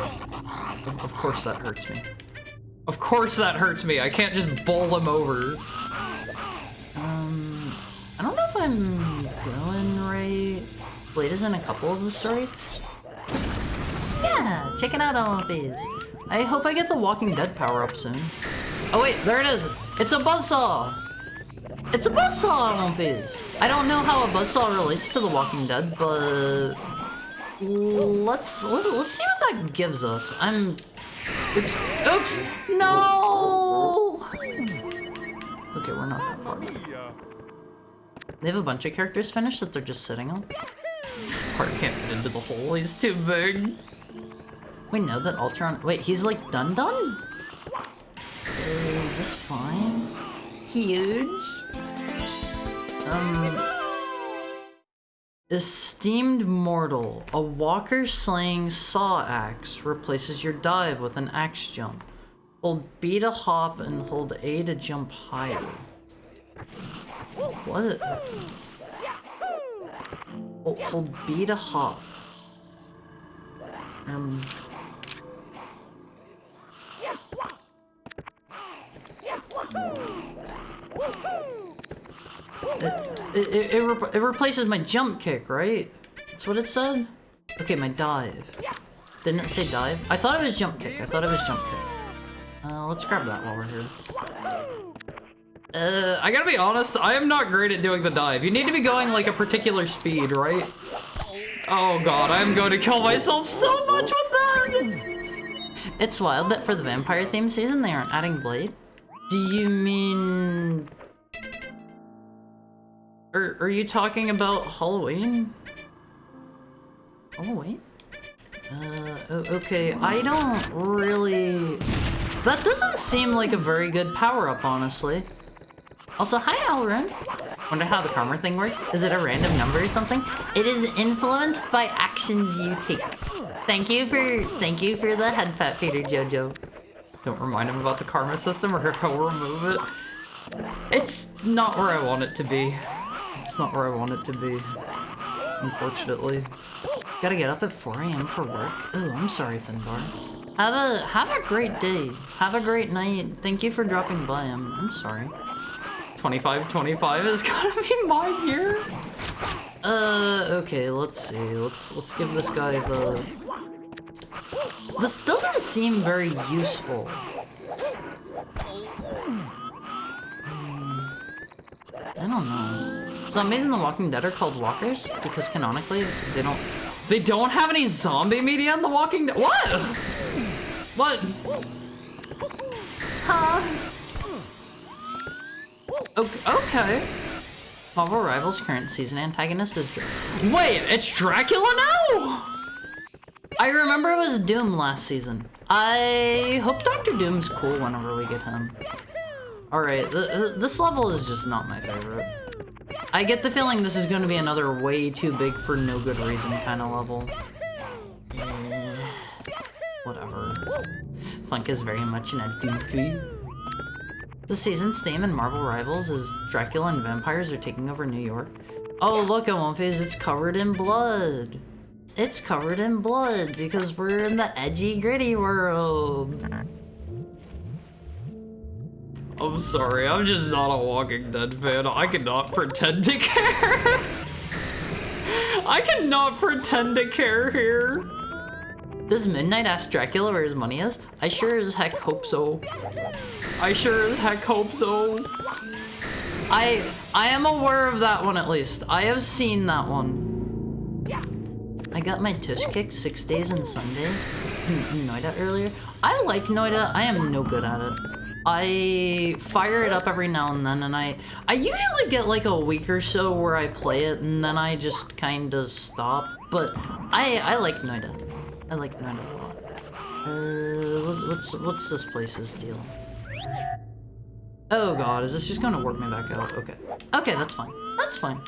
B: Of course that hurts me. Of course that hurts me. I can't just bowl him over. I don't know if I'm going right. Blade is in a couple of the stories. Yeah, check it out, all of these. I hope I get the Walking Dead power-up soon. Oh wait, there it is. It's a buzzsaw. It's a buzzsaw, all of these. I don't know how a buzzsaw relates to the Walking Dead, but let's see what that gives us. Oops, no! Okay, we're not that far back. They have a bunch of characters finished that they're just sitting on. Heart can't fit into the hole, he's too big. We know that Ultron, wait, he's like done? Is this fine? Huge? Esteemed Mortal, a walker-slaying saw axe replaces your dive with an axe jump. Hold B to hop and hold A to jump higher. What? Hold B to hop. It replaces my jump kick, right? That's what it said? Okay, my dive. Didn't it say dive? I thought it was jump kick. Let's grab that while we're here. I gotta be honest, I am not great at doing the dive. You need to be going like a particular speed, right? Oh god, I'm going to kill myself so much with that! It's wild that for the vampire theme season they aren't adding Blade. Do you mean... Are you talking about Halloween? Halloween? Okay, I don't really... That doesn't seem like a very good power-up, honestly. Also, hi, Alrin. Wonder how the karma thing works? Is it a random number or something? It is influenced by actions you take. Thank you for the head pet feeder, Jojo. Don't remind him about the karma system or he'll remove it. It's not where I want it to be. It's not where I want it to be, unfortunately. Gotta get up at 4 AM for work. Oh, I'm sorry, Finbar. Have a great day. Have a great night. Thank you for dropping by. I'm sorry. 25 is gonna be mine here. Okay, let's see. Let's give this guy the... This doesn't seem very useful. I don't know. So Amazing the Walking Dead are called walkers because canonically they don't have any zombie media in The Walking Dead. What? What? Huh? Okay. Marvel Rivals current season antagonist is Wait, it's Dracula now? I remember it was Doom last season. I hope Dr. Doom's cool whenever we get him. Alright, this level is just not my favorite. I get the feeling this is going to be another way too big for no good reason kind of level. Whatever. Funk is very much in a doofy. This season's theme in Marvel Rivals is Dracula and vampires are taking over New York. Oh, look at One Phase, it's covered in blood. It's covered in blood because we're in the edgy, gritty world. I'm sorry, I'm just not a Walking Dead fan. I cannot pretend to care. I cannot pretend to care here. Does Midnight ask Dracula where his money is? I sure as heck hope so. I sure as heck hope so. I am aware of that one at least. I have seen that one. I got my tush kicked 6 days and Sunday in Noida earlier. I like Noida. I am no good at it. I fire it up every now and then, and I usually get like a week or so where I play it, and then I just kind of stop. But I like Noida. I like Noida a lot. What's this place's deal? Oh god, is this just gonna work me back out? Okay. Okay, that's fine. That's fine.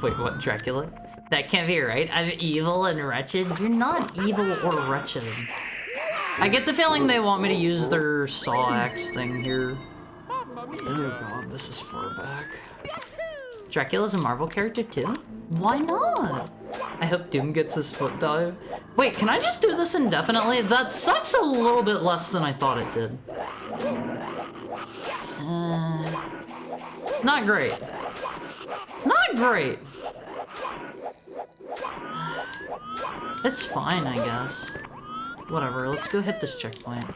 B: Wait, what, Dracula? That can't be right. I'm evil and wretched. You're not evil or wretched. I get the feeling they want me to use their saw axe thing here. Oh god, this is far back. Dracula's a Marvel character too? Why not? I hope Doom gets his foot dive. Wait, can I just do this indefinitely? That sucks a little bit less than I thought it did. It's not great. It's not great. It's fine, I guess. Whatever, let's go hit this checkpoint.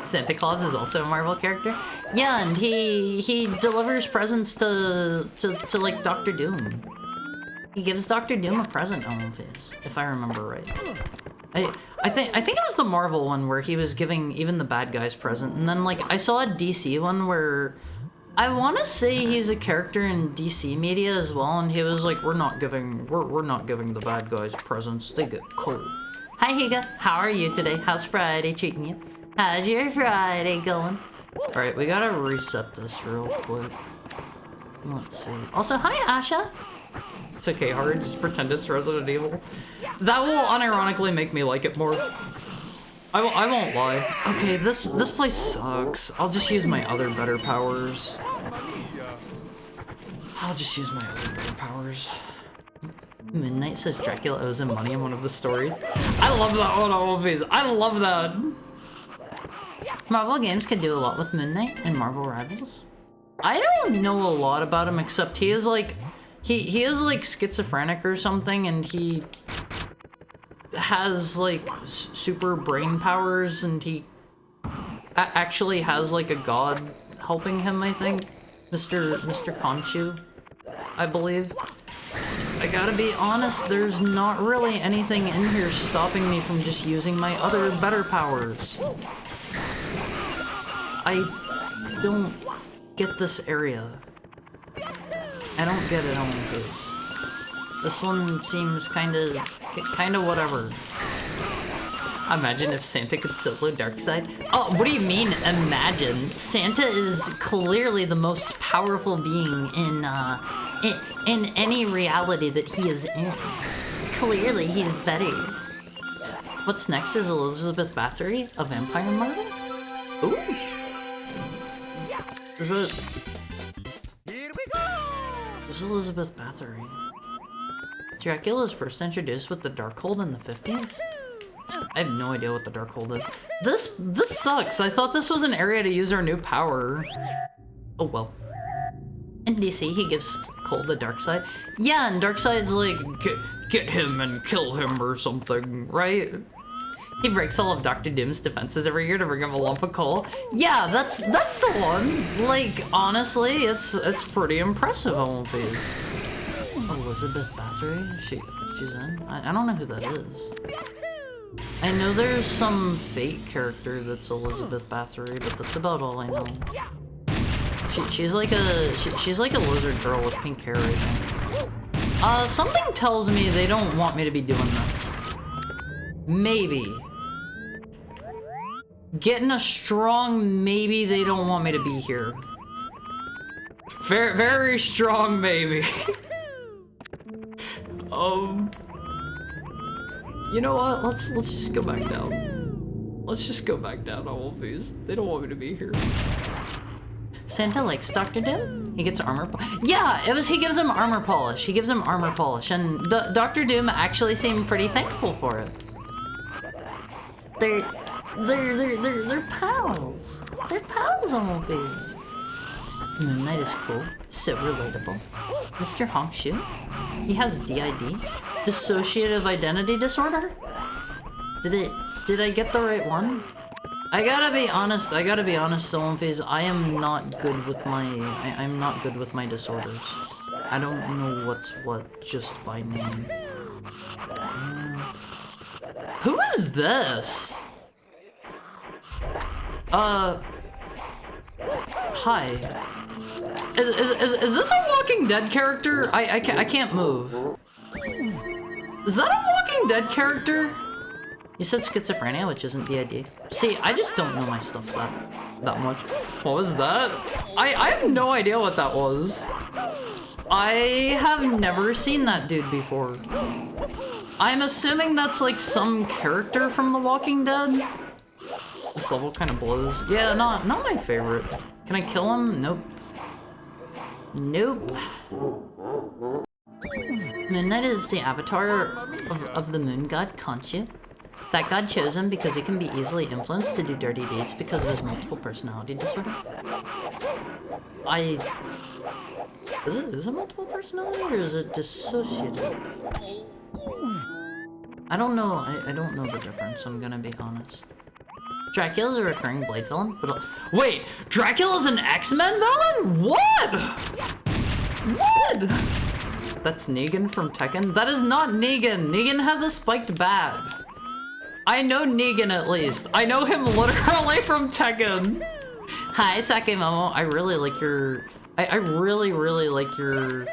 B: Santa Claus is also a Marvel character? Yeah, and he delivers presents to like Dr. Doom. He gives Dr. Doom a present on One Phase, if I remember right. I think it was the Marvel one where he was giving even the bad guys present, and then like I saw a DC one where I want to say he's a character in DC media as well, and he was like, we're not giving the bad guys presents. They get cold. Hi Higa, how are you today? How's Friday treating you? How's your Friday going? All right, we gotta reset this real quick. Let's see. Also, hi Asha. It's okay, Haru, just pretend it's Resident Evil. That will unironically make me like it more. I won't lie. Okay, this place sucks. I'll just use my other better powers. Midnight says Dracula owes him money in one of the stories. I love that one on One Phase. I love that. Marvel Games can do a lot with Midnight and Marvel Rivals. I don't know a lot about him except he is like, he is like schizophrenic or something, and he has like super brain powers, and he actually has like a god helping him, I think. Mr. Khonshu, I believe. I gotta be honest, there's not really anything in here stopping me from just using my other better powers. I don't get this area. I don't get it on One Phase. This one seems kinda whatever.
A: Imagine if Santa could solo Darkseid. Oh, what do you mean, imagine? Santa is clearly the most powerful being in any reality that he is in. Clearly, he's better.
B: What's next is Elizabeth Bathory, a vampire murder? Ooh. Is it...
C: Here we go!
B: Who's Elizabeth Bathory? Dracula was first introduced with the Darkhold in the 50s? I have no idea what the Darkhold is. This sucks. I thought this was an area to use our new power. Oh well.
A: In DC, he gives Cold a Darkseid.
B: Yeah, and Darkseid's like, get him and kill him or something, right?
A: He breaks all of Dr. Doom's defenses every year to bring him a lump of coal.
B: Yeah, that's the one. Like, honestly, it's pretty impressive, I won't phase. Elizabeth Bathory? She's in? I don't know who that is. I know there's some fake character that's Elizabeth Bathory, but that's about all I know. She's like a lizard girl with pink hair, I think. Something tells me they don't want me to be doing this. Maybe. Getting a strong maybe they don't want me to be here. Very strong maybe.
A: You know what? Let's just go back down. Let's just go back down on Wolfies. They don't want me to be here.
B: Santa likes Dr. Doom. He gets armor yeah, he gives him armor polish. He gives him armor polish, and Dr. Doom actually seemed pretty thankful for it. They're pals. They're pals on Wolfies. Moon Knight is cool, so relatable. Mr. Honk Shoe? He has DID? Dissociative identity disorder? Did I get the right one? I gotta be honest, Stolen Phase, I am not good with I'm not good with my disorders. I don't know what's what just by name. Who is this? Hi. Is this a Walking Dead character? I can't move. Is that a Walking Dead character? You said schizophrenia, which isn't the idea. See, I just don't know my stuff that much. What was that? I have no idea what that was. I have never seen that dude before. I'm assuming that's like some character from The Walking Dead. This level kind of blows. Yeah, not my favorite. Can I kill him? Nope. Nope. Moon Knight is the avatar of the moon god Khonshu. That god chose him because he can be easily influenced to do dirty deeds because of his multiple personality disorder. Is it multiple personality or is it dissociative? I don't know. I don't know the difference. I'm gonna be honest. Dracula's a recurring Blade villain, but wait, Dracula's an X-Men villain? What? What? That's Negan from Tekken? That is not Negan. Negan has a spiked bat. I know Negan at least. I know him literally from Tekken. Hi, Sakemomo. I really like your... I really like your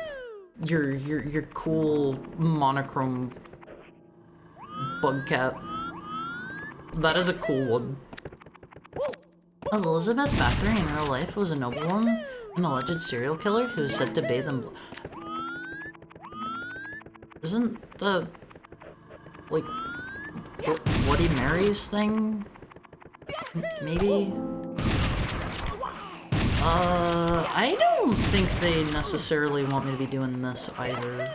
B: cool monochrome bug cat. That is a cool one. As Elizabeth Bathory in real life was a noblewoman, an alleged serial killer who is said to bathe in blood. Isn't the... like... Bloody Mary's thing? Maybe? I don't think they necessarily want me to be doing this either.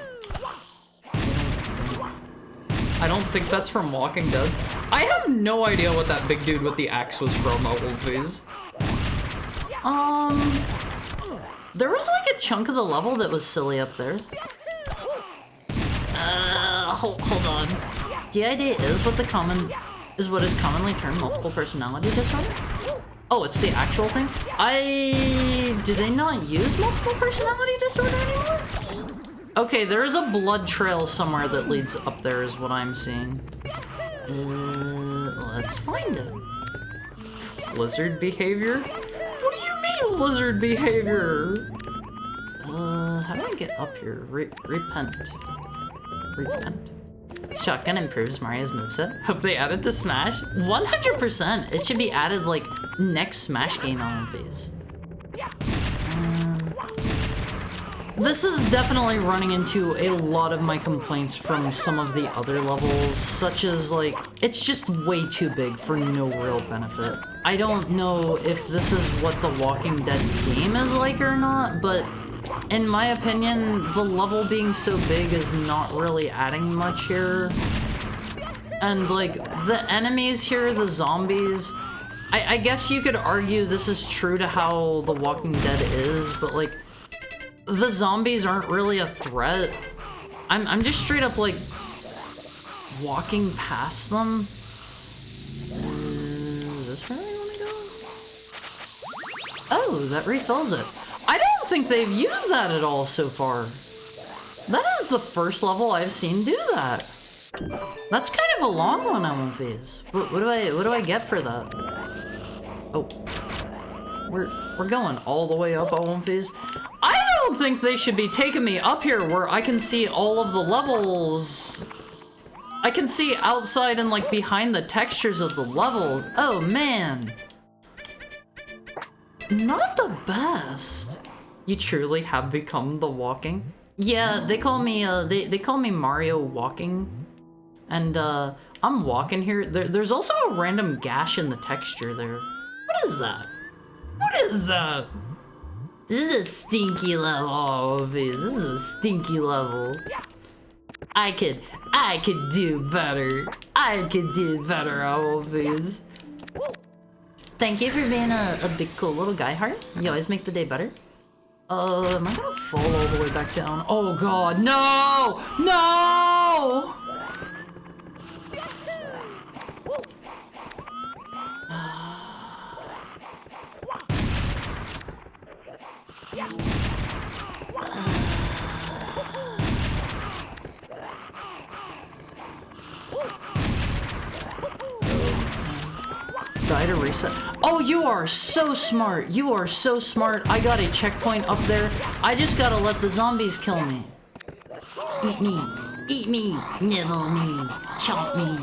B: I don't think that's from Walking Dead. I have no idea what that big dude with the axe was from, Wolfies. There was like a chunk of the level that was silly up there. Hold on. DID is what is commonly termed multiple personality disorder? Oh, it's the actual thing? Do they not use multiple personality disorder anymore? Okay, there is a blood trail somewhere that leads up there is what I'm seeing. Let's find it. Lizard behavior? What do you mean lizard behavior? How do I get up here? Repent. Repent. Shotgun improves Mario's moveset. Hope they add it to Smash. 100%. It should be added like next Smash game on phase. This is definitely running into a lot of my complaints from some of the other levels, such as like, it's just way too big for no real benefit. I don't know if this is what the Walking Dead game is like or not, but in my opinion, the level being so big is not really adding much here. And like, the enemies here, the zombies, I guess you could argue this is true to how the Walking Dead is, but like, the zombies aren't really a threat. I'm just straight up like walking past them. Is this where I want to go? Oh, that refills it. I don't think they've used that at all so far. That is the first level I've seen do that. That's kind of a long one on phase. What do I get for that? Oh, we're going all the way up on phase. I don't think they should be taking me up here where I can see all of the levels. I can see outside and like behind the textures of the levels. Oh man. Not the best. You truly have become the walking. Yeah, they call me they call me Mario Walking. And I'm walking here. There's also a random gash in the texture there. What is that? What is that? This is a stinky level, This is a stinky level. I could do better. I could do better, Always. Thank you for being a big cool little guy heart. You always make the day better. Am I gonna fall all the way back down? Oh god, no! No! Die to reset. Oh, you are so smart. You are so smart. I got a checkpoint up there. I just gotta let the zombies kill me. Eat me. Eat me. Nibble me. Chomp me.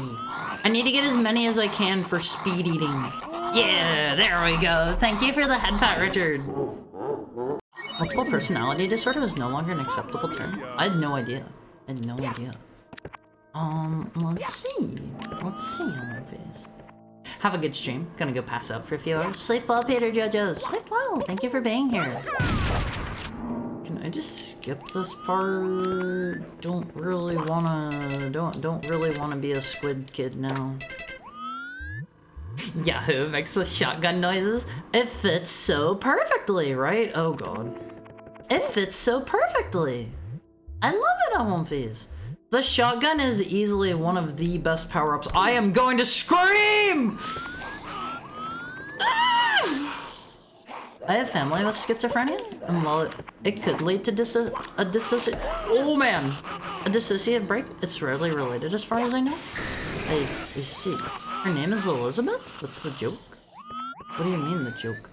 B: I need to get as many as I can for speed eating. Yeah, there we go. Thank you for the head pat, Richard. Multiple personality disorder is no longer an acceptable term. I had no idea. I had no idea. Let's see. Let's see on face. Have a good stream. Gonna go pass out for a few hours. Sleep well, Peter Jojo. Sleep well. Thank you for being here. Can I just skip this part? Don't really wanna be a squid kid now. Yahoo mixed with shotgun noises. It fits so perfectly, right? Oh god. It fits so perfectly. I love it on One Piece. The shotgun is easily one of the best power-ups. I am going to scream! I have family with schizophrenia, and while it could lead to a dissociative break, it's rarely related as far as I know. I see. Her name is Elizabeth? That's the joke? What do you mean, the joke?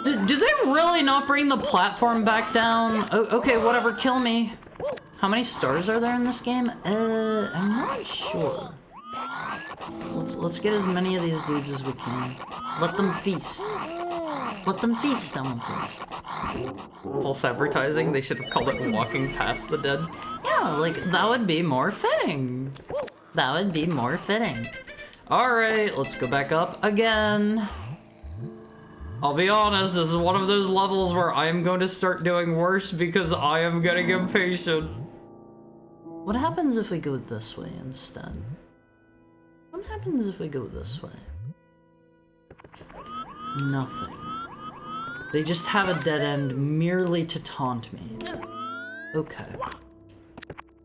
B: Do they really not bring the platform back down? Okay, whatever, kill me. How many stars are there in this game? I'm not sure. Let's get as many of these dudes as we can. Let them feast. Let them feast on them, please. False advertising, they should have called it Walking Past the Dead. Yeah, like, that would be more fitting. That would be more fitting. Alright, let's go back up again. I'll be honest, this is one of those levels where I am going to start doing worse because I am getting impatient. What happens if we go this way instead? What happens if we go this way? Nothing. They just have a dead end merely to taunt me. Okay.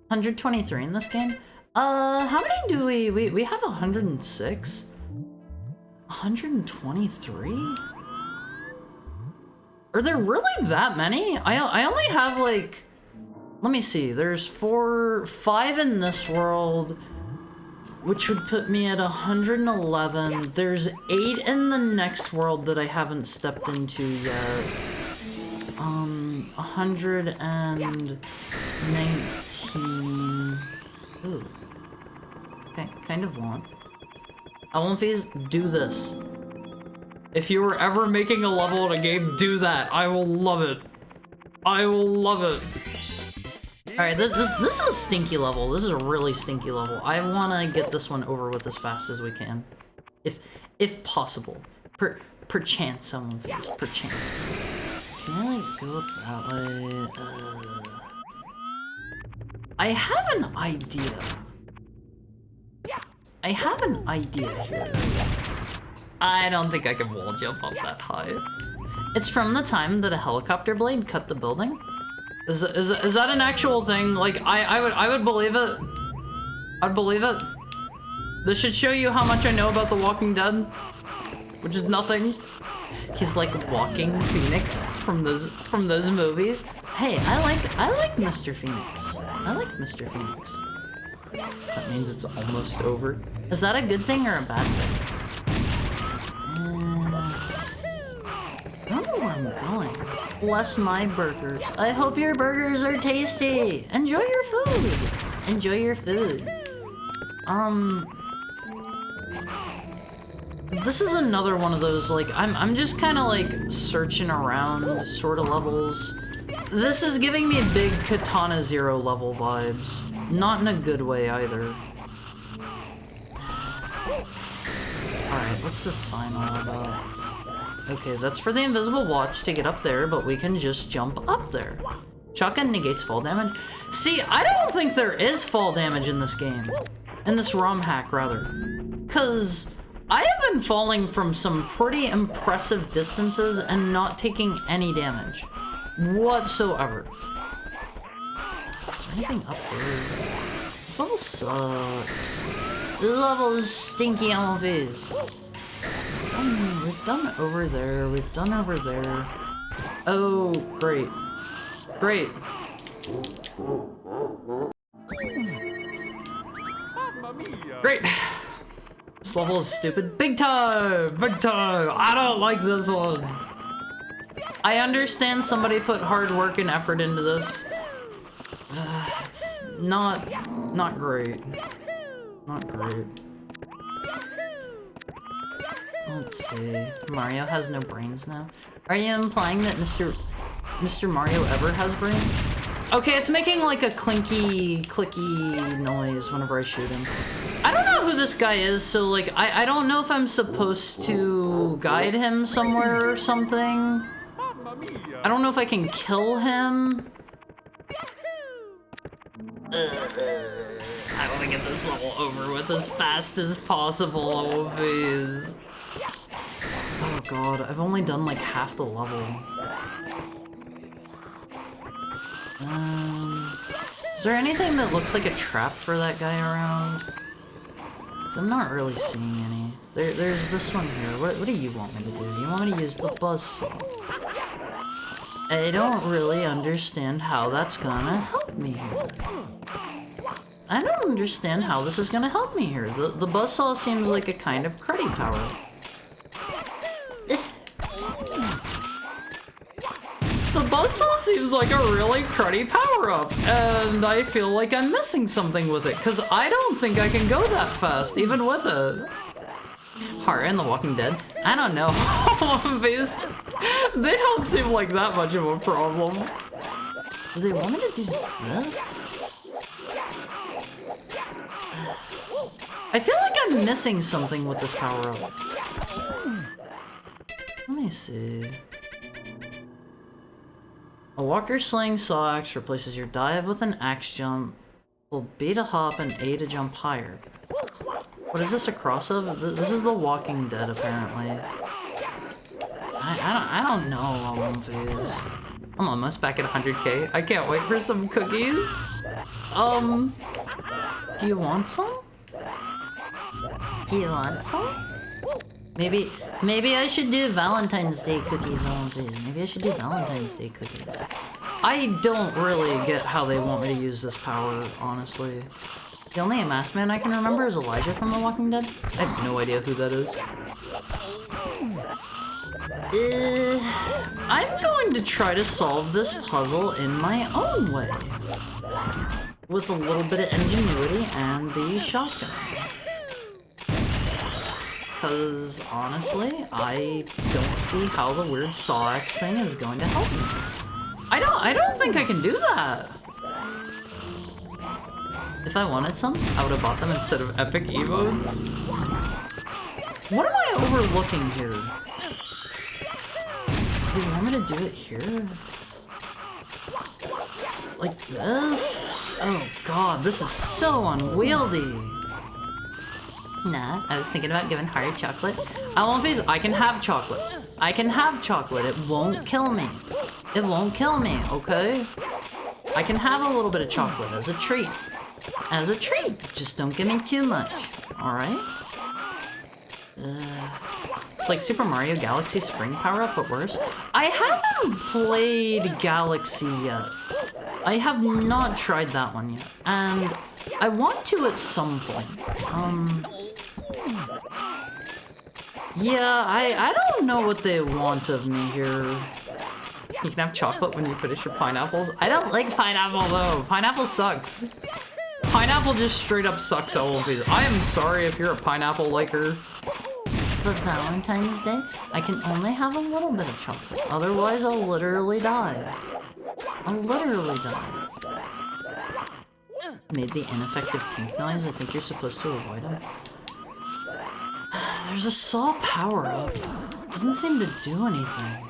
B: 123 in this game? How many do we have 106? 123? Are there really that many? I only have like, let me see, there's 5 in this world, which would put me at 111. There's 8 in the next world that I haven't stepped into yet. 119. Ooh. Okay, kind of want. Elmfies, do this. If you were ever making a level in a game, do that. I will love it. I will love it. Alright, this is a stinky level. This is a really stinky level. I want to get this one over with as fast as we can. If possible. Perchance, Elmfies, perchance. Can I, like, go up that way? I have an idea. I have an idea here. I don't think I can wall jump up that high. It's from the time that a helicopter blade cut the building. Is that an actual thing? Like, I would believe it. I'd believe it. This should show you how much I know about The Walking Dead, which is nothing. He's like walking Phoenix from those movies. Hey, I like Mr. Phoenix. I like Mr. Phoenix. That means it's almost over. Is that a good thing or a bad thing? I don't know where I'm going. Bless my burgers. I hope your burgers are tasty. Enjoy your food. Enjoy your food. This is another one of those, like, I'm just kind of like searching around sort of levels. This is giving me big Katana Zero level vibes. Not in a good way either. Alright, what's this sign all about? Okay, that's for the invisible watch to get up there, but we can just jump up there. Shotgun negates fall damage. See, I don't think there is fall damage in this game. In this ROM hack, rather. 'Cause I have been falling from some pretty impressive distances and not taking any damage. Whatsoever. Is there anything up here? This level sucks. This level is stinky Elmfies. We've done over there. We've done over there. Oh, great. Great. Great. This level is stupid. Big time! Big time! I don't like this one. I understand somebody put hard work and effort into this. It's not great. Not great. Let's see. Mario has no brains now. Are you implying that Mr. Mario ever has brains? Okay, it's making like a clicky noise whenever I shoot him. I don't know who this guy is, so like I don't know if I'm supposed to guide him somewhere or something. I don't know if I can kill him. I want to get this level over with as fast as possible, please. Oh god, I've only done like half the level. Is there anything that looks like a trap for that guy around? 'Cause I'm not really seeing any. There's this one here. What do you want me to do? You want me to use the buzzsaw? I don't really understand how that's gonna help me here. I don't understand how this is gonna help me here. The buzzsaw seems like a kind of cruddy power. The buzzsaw seems like a really cruddy power-up, and I feel like I'm missing something with it, because I don't think I can go that fast, even with it. Horror in The Walking Dead? I don't know. They don't seem like that much of a problem. Do they want me to do this? I feel like I'm missing something with this power-up. Let me see. A walker sling saw axe replaces your dive with an axe jump. Hold B to hop and A to jump higher. What is this, a cross of? This is The Walking Dead, apparently. I don't know, Elmfies. I'm almost back at 100k. I can't wait for some cookies. Do you want some? Do you want some? Maybe I should do Valentine's Day cookies, Elmfies. Maybe I should do Valentine's Day cookies. I don't really get how they want me to use this power, honestly. The only masked man I can remember is Elijah from The Walking Dead. I have no idea who that is. I'm going to try to solve this puzzle in my own way. with a little bit of ingenuity and the shotgun. Because, honestly, I don't see how the weird saw axe thing is going to help me. I don't think I can do that. If I wanted some, I would have bought them instead of epic emotes. What am I overlooking here? Do they want me to do it here? Like this? Oh god, this is so unwieldy.
A: Nah, I was thinking about giving Haru chocolate.
B: I can have chocolate. I can have chocolate. It won't kill me. It won't kill me, okay? I can have a little bit of chocolate as a treat. As a treat. Just don't give me too much. Alright? It's like Super Mario Galaxy Spring Power-Up, but worse. I haven't played Galaxy yet. I have not tried that one yet. And I want to at some point. Yeah, I don't know what they want of me here.
A: You can have chocolate when you finish your pineapples. I don't like pineapple though. Pineapple sucks.
B: Pineapple just straight up sucks all of these. I am sorry if you're a pineapple liker.
A: But Valentine's Day, I can only have a little bit of chocolate. Otherwise, I'll literally die. I'll literally die.
B: Made the ineffective tink noise. I think you're supposed to avoid them. There's a saw power-up. Doesn't seem to do anything.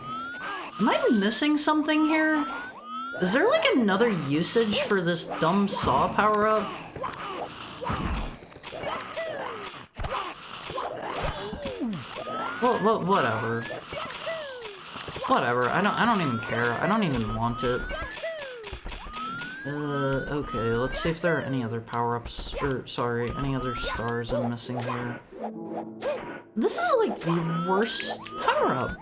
B: Am I missing something here? Is there like another usage for this dumb saw power-up? Well, whatever. Whatever. I don't even care. I don't even want it. Okay, let's see if there are any other power-ups, or sorry, any other stars I'm missing here. This is like the worst power-up.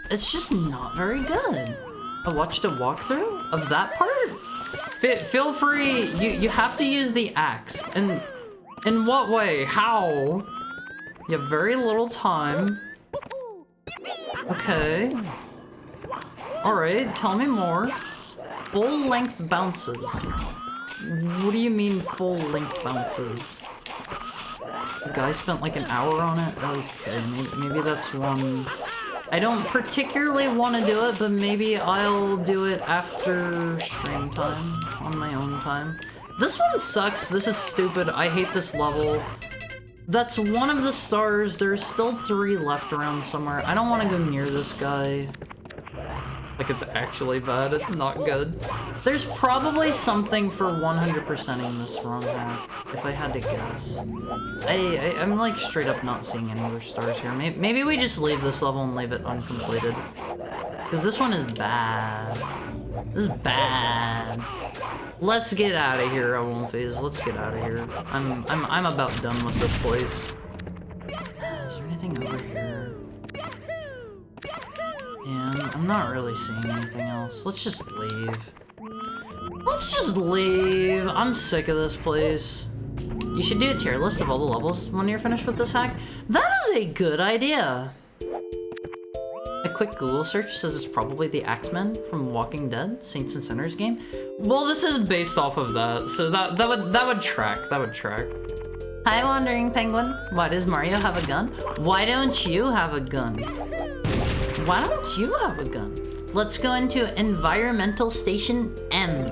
B: It's just not very good. I watched a walkthrough of that part? Feel free, you have to use the axe. And in what way? How? You have very little time. Okay. Alright, tell me more. Full length bounces. What do you mean full length bounces? The guy spent like an hour on it? Okay, maybe that's one. I don't particularly want to do it, but maybe I'll do it after stream time, on my own time. This one sucks, this is stupid, I hate this level. That's one of the stars, there's still 3 left around somewhere. I don't want to go near this guy.
A: Like it's actually bad, it's not good.
B: There's probably something for 100%ing this romhack, if I had to guess. I'm like straight up not seeing any other stars here. Maybe we just leave this level and leave it uncompleted. Because this one is bad. This is bad. Let's get out of here, Won'Phase. Let's get out of here. I'm about done with this place. Is there anything over here? Yeah, I'm not really seeing anything else. Let's just leave. Let's just leave. I'm sick of this place. You should do a tier list of all the levels when you're finished with this hack. That is a good idea. A quick Google search says it's probably the Axemen from Walking Dead, Saints and Sinners game. Well, this is based off of that, so that would track. That would track.
A: Hi, Wandering Penguin. Why does Mario have a gun? Why don't you have a gun?
B: Why don't you have a gun?
A: Let's go into Environmental Station M.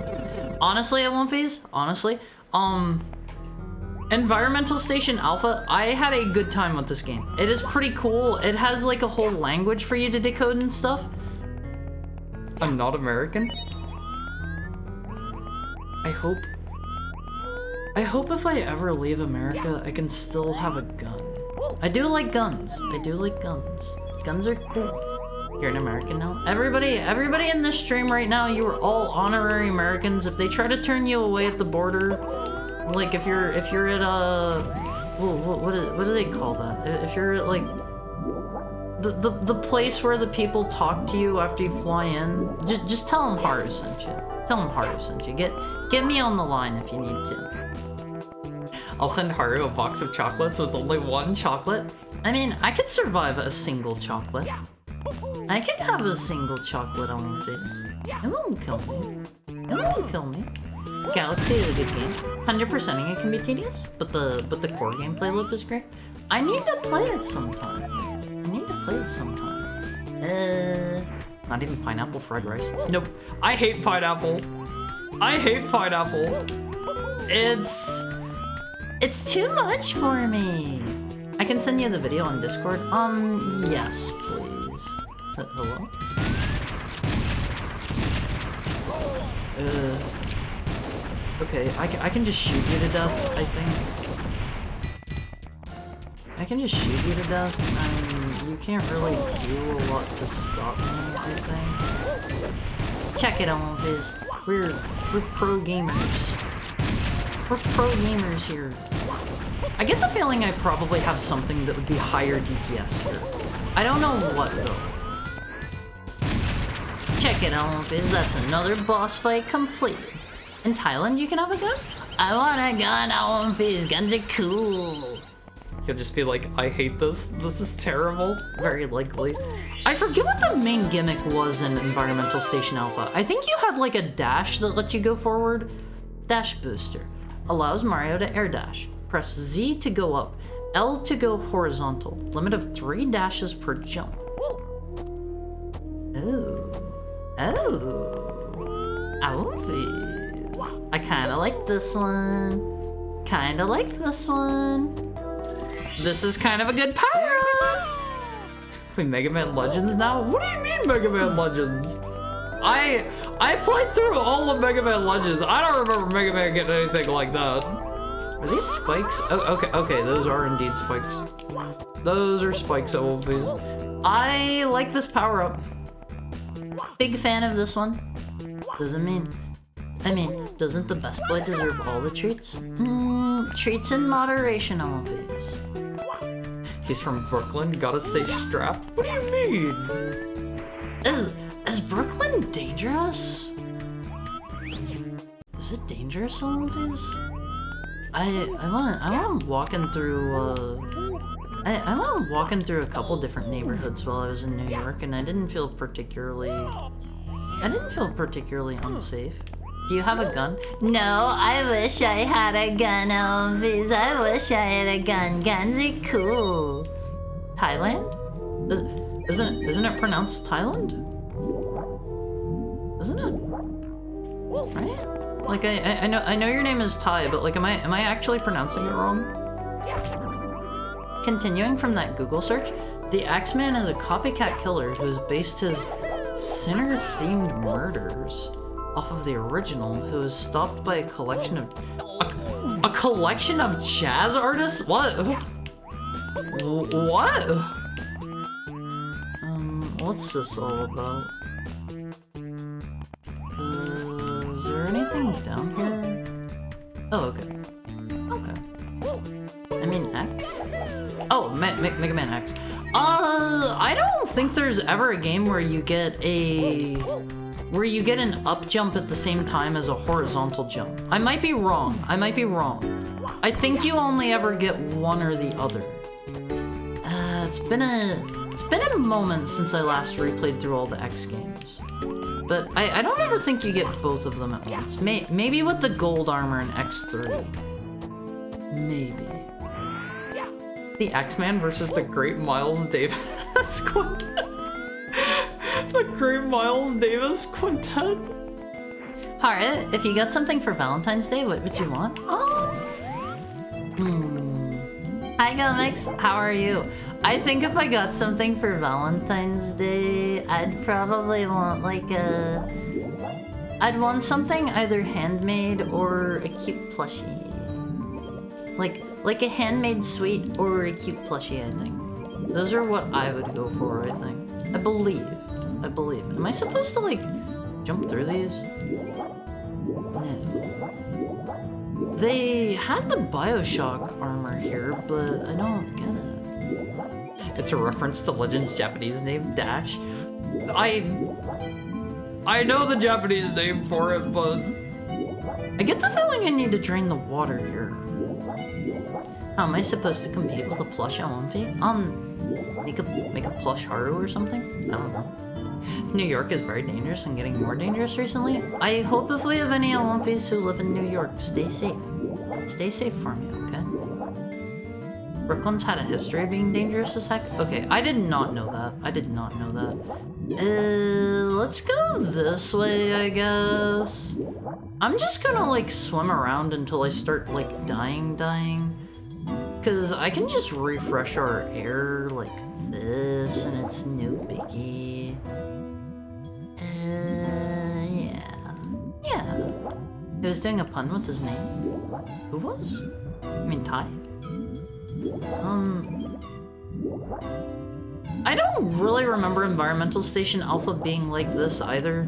B: Honestly, Won'Phase, honestly, Environmental Station Alpha, I had a good time with this game. It is pretty cool. It has like a whole language for you to decode and stuff.
A: I'm not American.
B: I hope if I ever leave America, I can still have a gun. I do like guns. I do like guns. Guns are cool.
A: You're an American now?
B: Everybody in this stream right now, you are all honorary Americans. If they try to turn you away at the border, like if you're at what do they call that? If you're at like the place where the people talk to you after you fly in, just tell them Haru sent you. Tell them Haru sent you. Get me on the line if you need to.
A: I'll send Haru a box of chocolates with only 1 chocolate.
B: I mean, I could survive a single chocolate. I can have a single chocolate on my face. It won't kill me. It won't kill me. Galaxy is a good game. 100%ing it can be tedious, but the core gameplay loop is great. I need to play it sometime. Not even pineapple fried rice.
A: Nope. I hate pineapple.
B: It's too much for me. I can send you the video on Discord. Yes, please. Hello? Okay, I can just shoot you to death, I think. I can just shoot you to death, and you can't really do a lot to stop me, I think. Check it out, Viz. We're pro gamers. We're pro gamers here. I get the feeling I probably have something that would be higher DPS here. I don't know what, though. Check it out, Viz. That's another boss fight completed. In Thailand, you can have a gun? I want a gun, I want Viz. Guns are cool.
A: You'll just be like, I hate this. This is terrible.
B: Very likely. I forget what the main gimmick was in Environmental Station Alpha. I think you had like a dash that lets you go forward. Dash booster. Allows Mario to air dash. Press Z to go up. L to go horizontal. Limit of 3 dashes per jump. Outfits. I kinda like this one.
A: This is kind of a good power-up! Wait, Mega Man Legends now? What do you mean Mega Man Legends? I played through all of Mega Man Legends. I don't remember Mega Man getting anything like that.
B: Are these spikes? Oh, okay, those are indeed spikes.
A: Those are spikes, Wolfies.
B: I like this power-up. Big fan of this one. Doesn't the best boy deserve all the treats? Treats in moderation, always.
A: He's from Brooklyn, gotta stay strapped. What do you mean?
B: Is Brooklyn dangerous? Is it dangerous, always? I'm walking through a couple different neighborhoods while I was in New York, and I didn't feel particularly unsafe. Do you have a gun? No, I wish I had a gun, Elvis. I wish I had a gun. Guns are cool. Thailand? Isn't it pronounced Thailand? Isn't it? Right? Like I know your name is Thai, but like am I actually pronouncing it wrong? Continuing from that Google search, the Axeman is a copycat killer who has based his sinner-themed murders off of the original, who was stopped by a collection of
A: jazz artists? What?
B: What's this all about? Is there anything down here? Oh, okay. I mean X? Oh, Mega Man X. I don't think there's ever a game where you get an up jump at the same time as a horizontal jump. I might be wrong. I think you only ever get one or the other. It's been a moment since I last replayed through all the X games. But I don't ever think you get both of them at once. Maybe with the gold armor in X3. Maybe.
A: The X-Man versus the Great Miles Davis Quintet. The Great Miles Davis Quintet.
B: Alright, if you got something for Valentine's Day, what would you want? Hi Gomix, how are you? I think if I got something for Valentine's Day, I'd probably want I'd want something either handmade or a cute plushie. Like a handmade sweet or a cute plushie, I think. Those are what I would go for, I think. I believe. Am I supposed to, jump through these? No. They had the Bioshock armor here, but I don't get it.
A: It's a reference to Legend's Japanese name, Dash. I know the Japanese name for it, but...
B: I get the feeling I need to drain the water here. How am I supposed to compete with a plush Omfi? Make a plush Haru or something? I don't know. New York is very dangerous and getting more dangerous recently. I hope if we have any Olympians who live in New York, stay safe. Stay safe for me, okay? Brooklyn's had a history of being dangerous as heck. Okay, I did not know that. I did not know that. Let's go this way, I guess. I'm just gonna, like, swim around until I start, like, dying. Because I can just refresh our air like this, and it's no biggie. Yeah. He was doing a pun with his name. Who was? I mean, Ty. I don't really remember Environmental Station Alpha being like this either.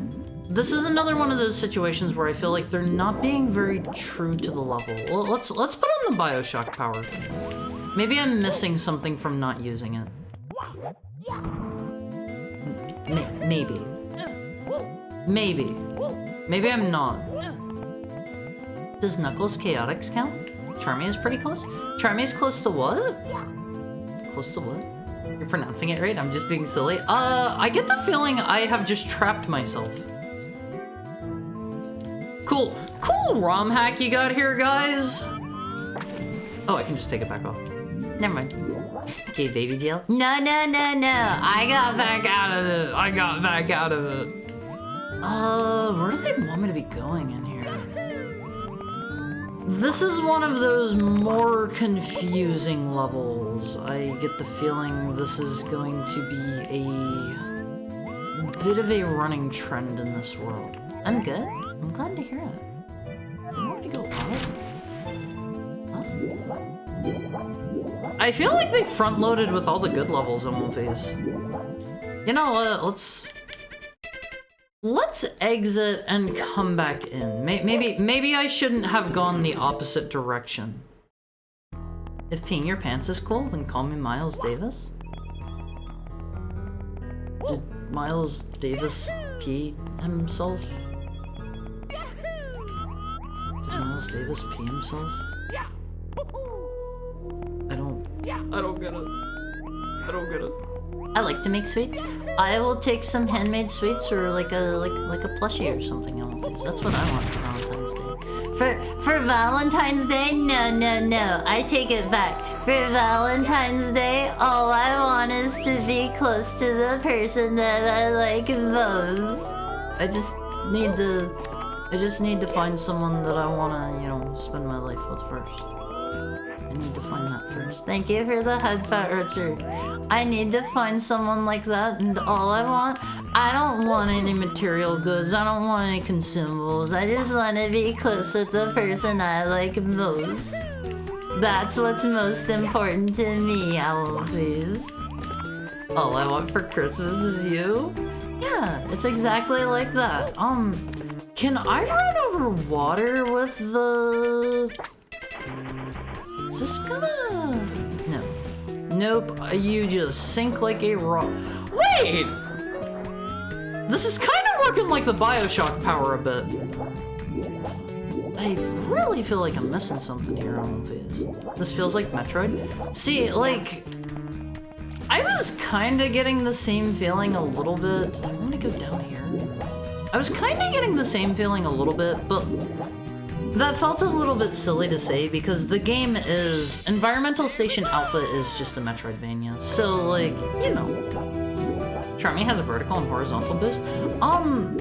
B: This is another one of those situations where I feel like they're not being very true to the level. Well, let's put on the BioShock power. Maybe I'm missing something from not using it. Maybe. Maybe I'm not. Does Knuckles Chaotix count? Charmy is pretty close. Charmy is close to what? Close to what? You're pronouncing it right? I'm just being silly. I get the feeling I have just trapped myself. Cool romhack you got here, guys. Oh, I can just take it back off. Never mind. Okay, baby jail. No. I got back out of it. Where do they want me to be going in here? This is one of those more confusing levels. I get the feeling this is going to be a bit of a running trend in this world. I'm good. I'm glad to hear it. I'm ready to go out. Huh? I feel like they front-loaded with all the good levels in one phase. You know what? Let's exit and come back in. Maybe I shouldn't have gone the opposite direction. If peeing your pants is cool, then call me Miles Davis. Did Miles Davis pee himself? Did Miles Davis pee himself? I don't get it. I don't get it. I like to make sweets. I will take some handmade sweets or like a plushie or something. That's what I want for Valentine's Day. For Valentine's Day? No. I take it back. For Valentine's Day, all I want is to be close to the person that I like most. I just need to find someone that I wanna, spend my life with first. I need to find that first. Thank you for the head pat, Richard. I need to find someone like that, and all I don't want any material goods. I don't want any consumables. I just want to be close with the person I like most. That's what's most important to me, Owl, please. All I want for Christmas is you? Yeah, it's exactly like that. Can I run over water with the... Is this gonna... No. Nope, you just sink like a rock. Wait! This is kind of working like the BioShock power a bit. I really feel like I'm missing something here on Phase. This feels like Metroid. See, like... I was kind of getting the same feeling a little bit. I want to go down here. I was kind of getting the same feeling a little bit, but... That felt a little bit silly to say because the game is... Environmental Station Alpha is just a Metroidvania. So, like, Charmy has a vertical and horizontal boost. I want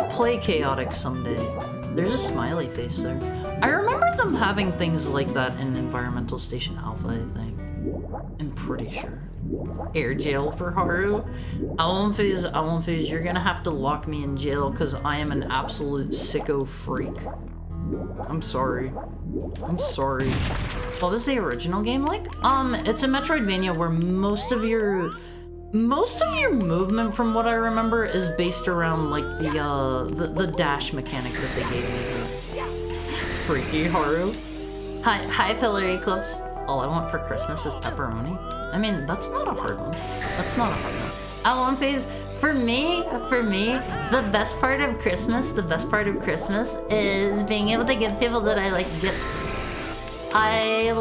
B: to play Chaotix someday. There's a smiley face there. I remember them having things like that in Environmental Station Alpha, I think. I'm pretty sure. Air jail for Haru. Phase, you're gonna have to lock me in jail because I am an absolute sicko freak. I'm sorry. What was the original game like? It's a Metroidvania where most of your movement, from what I remember, is based around like the dash mechanic that they gave me. Freaky Haru. Hi, Pillar Eclipse. All I want for Christmas is pepperoni. I mean, that's not a hard one. Phase. For me, the best part of Christmas is being able to give people that I like gifts. I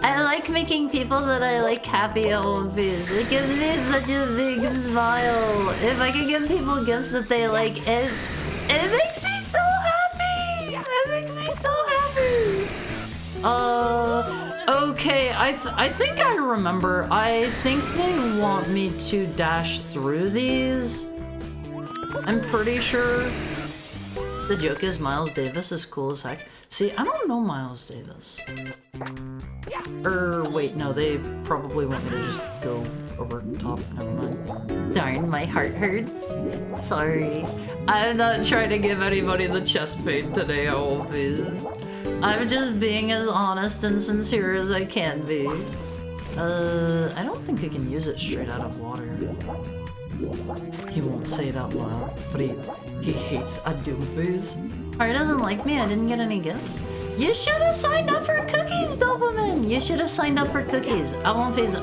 A: I like making people that I like happy at One Piece. It gives me such a big smile. If I can give people gifts that they like, it makes me so happy. It makes me so happy.
B: Okay, I think I remember. I think they want me to dash through these. I'm pretty sure. The joke is Miles Davis is cool as heck. See, I don't know Miles Davis. Wait, no, they probably want me to just go over top. Never mind.
A: Darn, my heart hurts. Sorry. I'm not trying to give anybody the chest pain today, always. I'm just being as honest and sincere as I can be.
B: I don't think I can use it straight out of water. He won't say it out loud, but he hates a doomface.
A: Or he doesn't like me, I didn't get any gifts. You should have signed up for cookies, Doberman! You should have signed up for cookies. I won't face.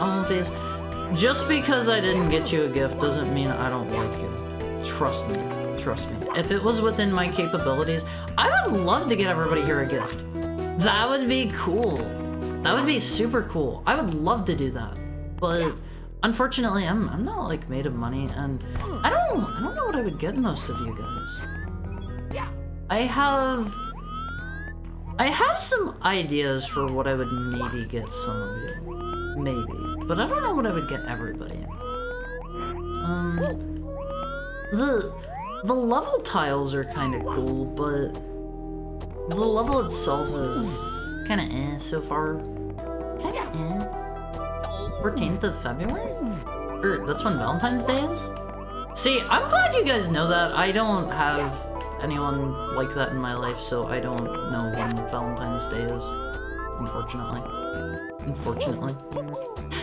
B: Just because I didn't get you a gift doesn't mean I don't like you. Trust me. Trust me. If it was within my capabilities, I would love to get everybody here a gift. That would be cool. That would be super cool. I would love to do that. But unfortunately, I'm not like made of money, and I don't know what I would get most of you guys. I have some ideas for what I would maybe get some of you. Maybe. But I don't know what I would get everybody. The level tiles are kind of cool, but the level itself is kind of eh so far. Kind of eh. 14th of February? That's when Valentine's Day is? See, I'm glad you guys know that. I don't have anyone like that in my life, so I don't know when Valentine's Day is. Unfortunately.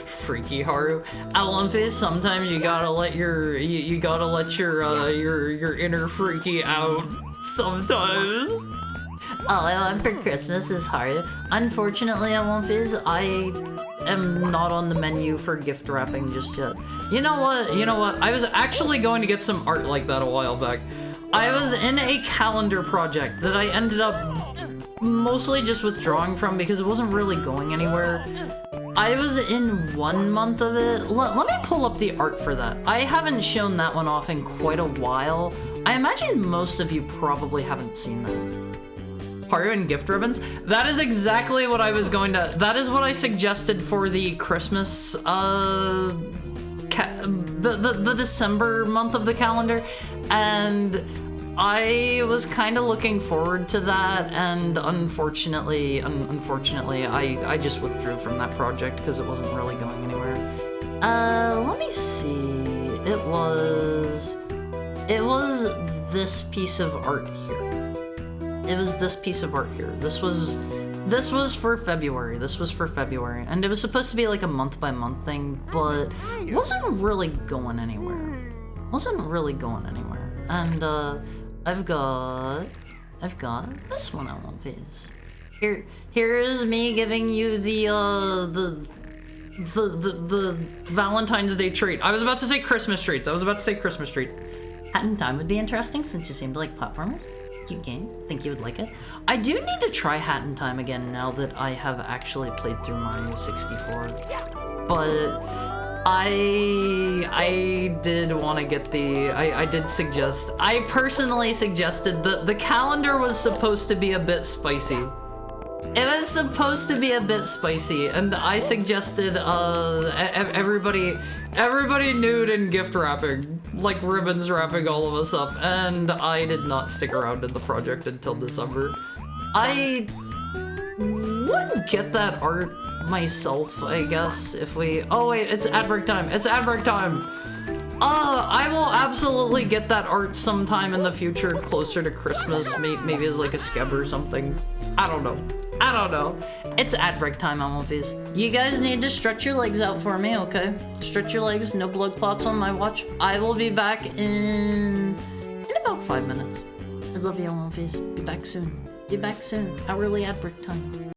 B: Freaky Haru. Alonface, sometimes you gotta let your your inner freaky out sometimes.
A: All I want for Christmas is Haru. Unfortunately, Alonface, I am not on the menu for gift wrapping just yet.
B: You know what? I was actually going to get some art like that a while back. I was in a calendar project that I ended up mostly just withdrawing from because it wasn't really going anywhere. I was in 1 month of it. Let me pull up the art for that. I haven't shown that one off in quite a while. I imagine most of you probably haven't seen that. Haru and gift ribbons? That is exactly what I was going to... That is what I suggested for the Christmas, the December month of the calendar, and I was kind of looking forward to that, and unfortunately, I just withdrew from that project because it wasn't really going anywhere. Let me see. It was this piece of art here. This was for February. And it was supposed to be like a month-by-month thing, but wasn't really going anywhere. And I've got this one on One Piece. Here is me giving you the Valentine's Day treat. I was about to say Christmas treats. Hat in Time would be interesting since you seem to like platformers. Cute game. Think you would like it. I do need to try Hat in Time again now that I have actually played through Mario 64. But I did want to get I personally suggested that the calendar was supposed to be a bit spicy. It was supposed to be a bit spicy, and I suggested everybody nude and gift wrapping, like ribbons wrapping all of us up, and I did not stick around in the project until December. I would get that art myself, I guess, if we... Oh wait, it's ad break time. I will absolutely get that art sometime in the future, closer to Christmas, maybe as like a skeb or something. I don't know. It's ad break time on Wolfies. You guys need to stretch your legs out for me, okay? Stretch your legs, no blood clots on my watch. I will be back in about 5 minutes. I love you, Wolfies. Be back soon. Hourly ad break time.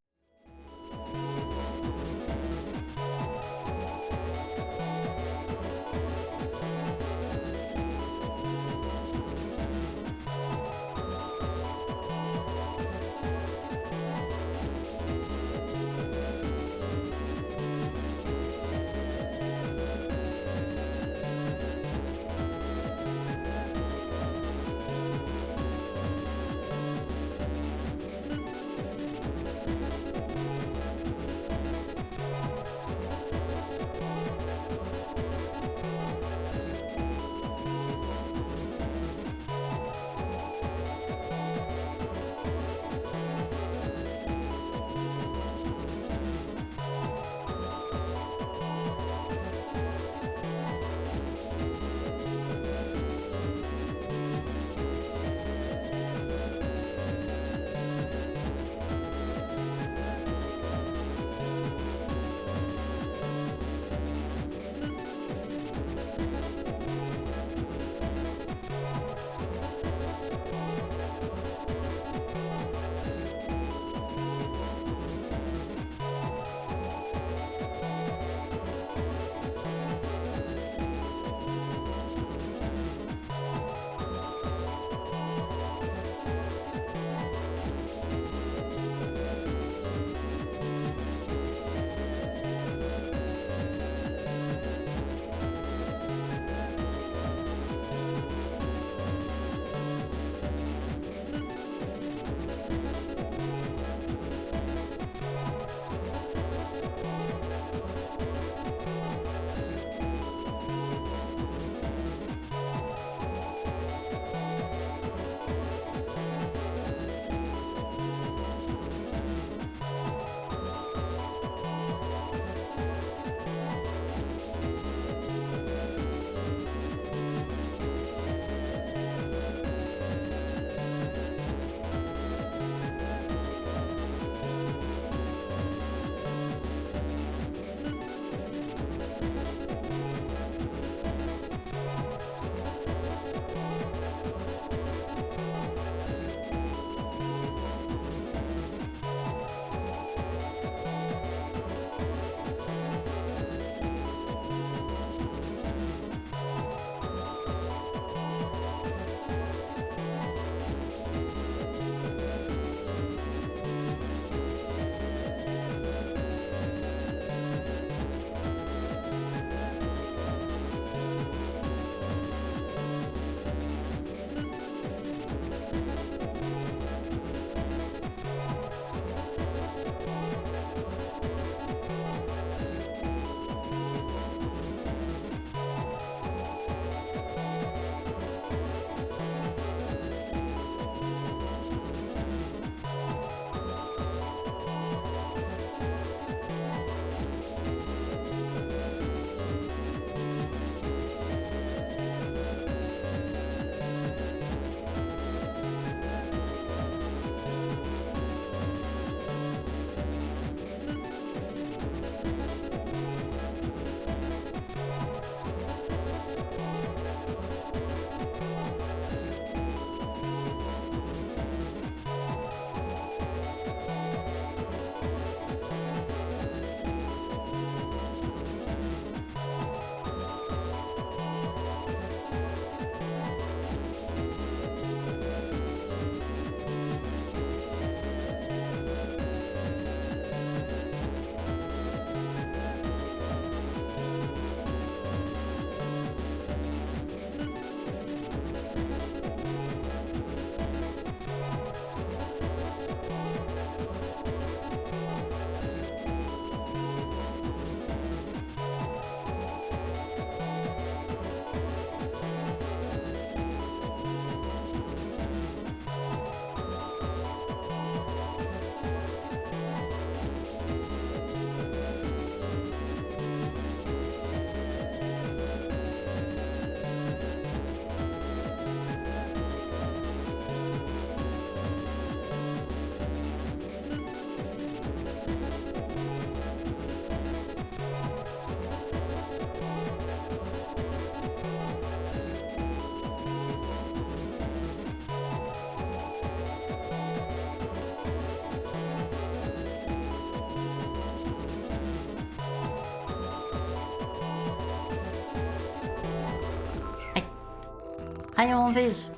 B: I own these.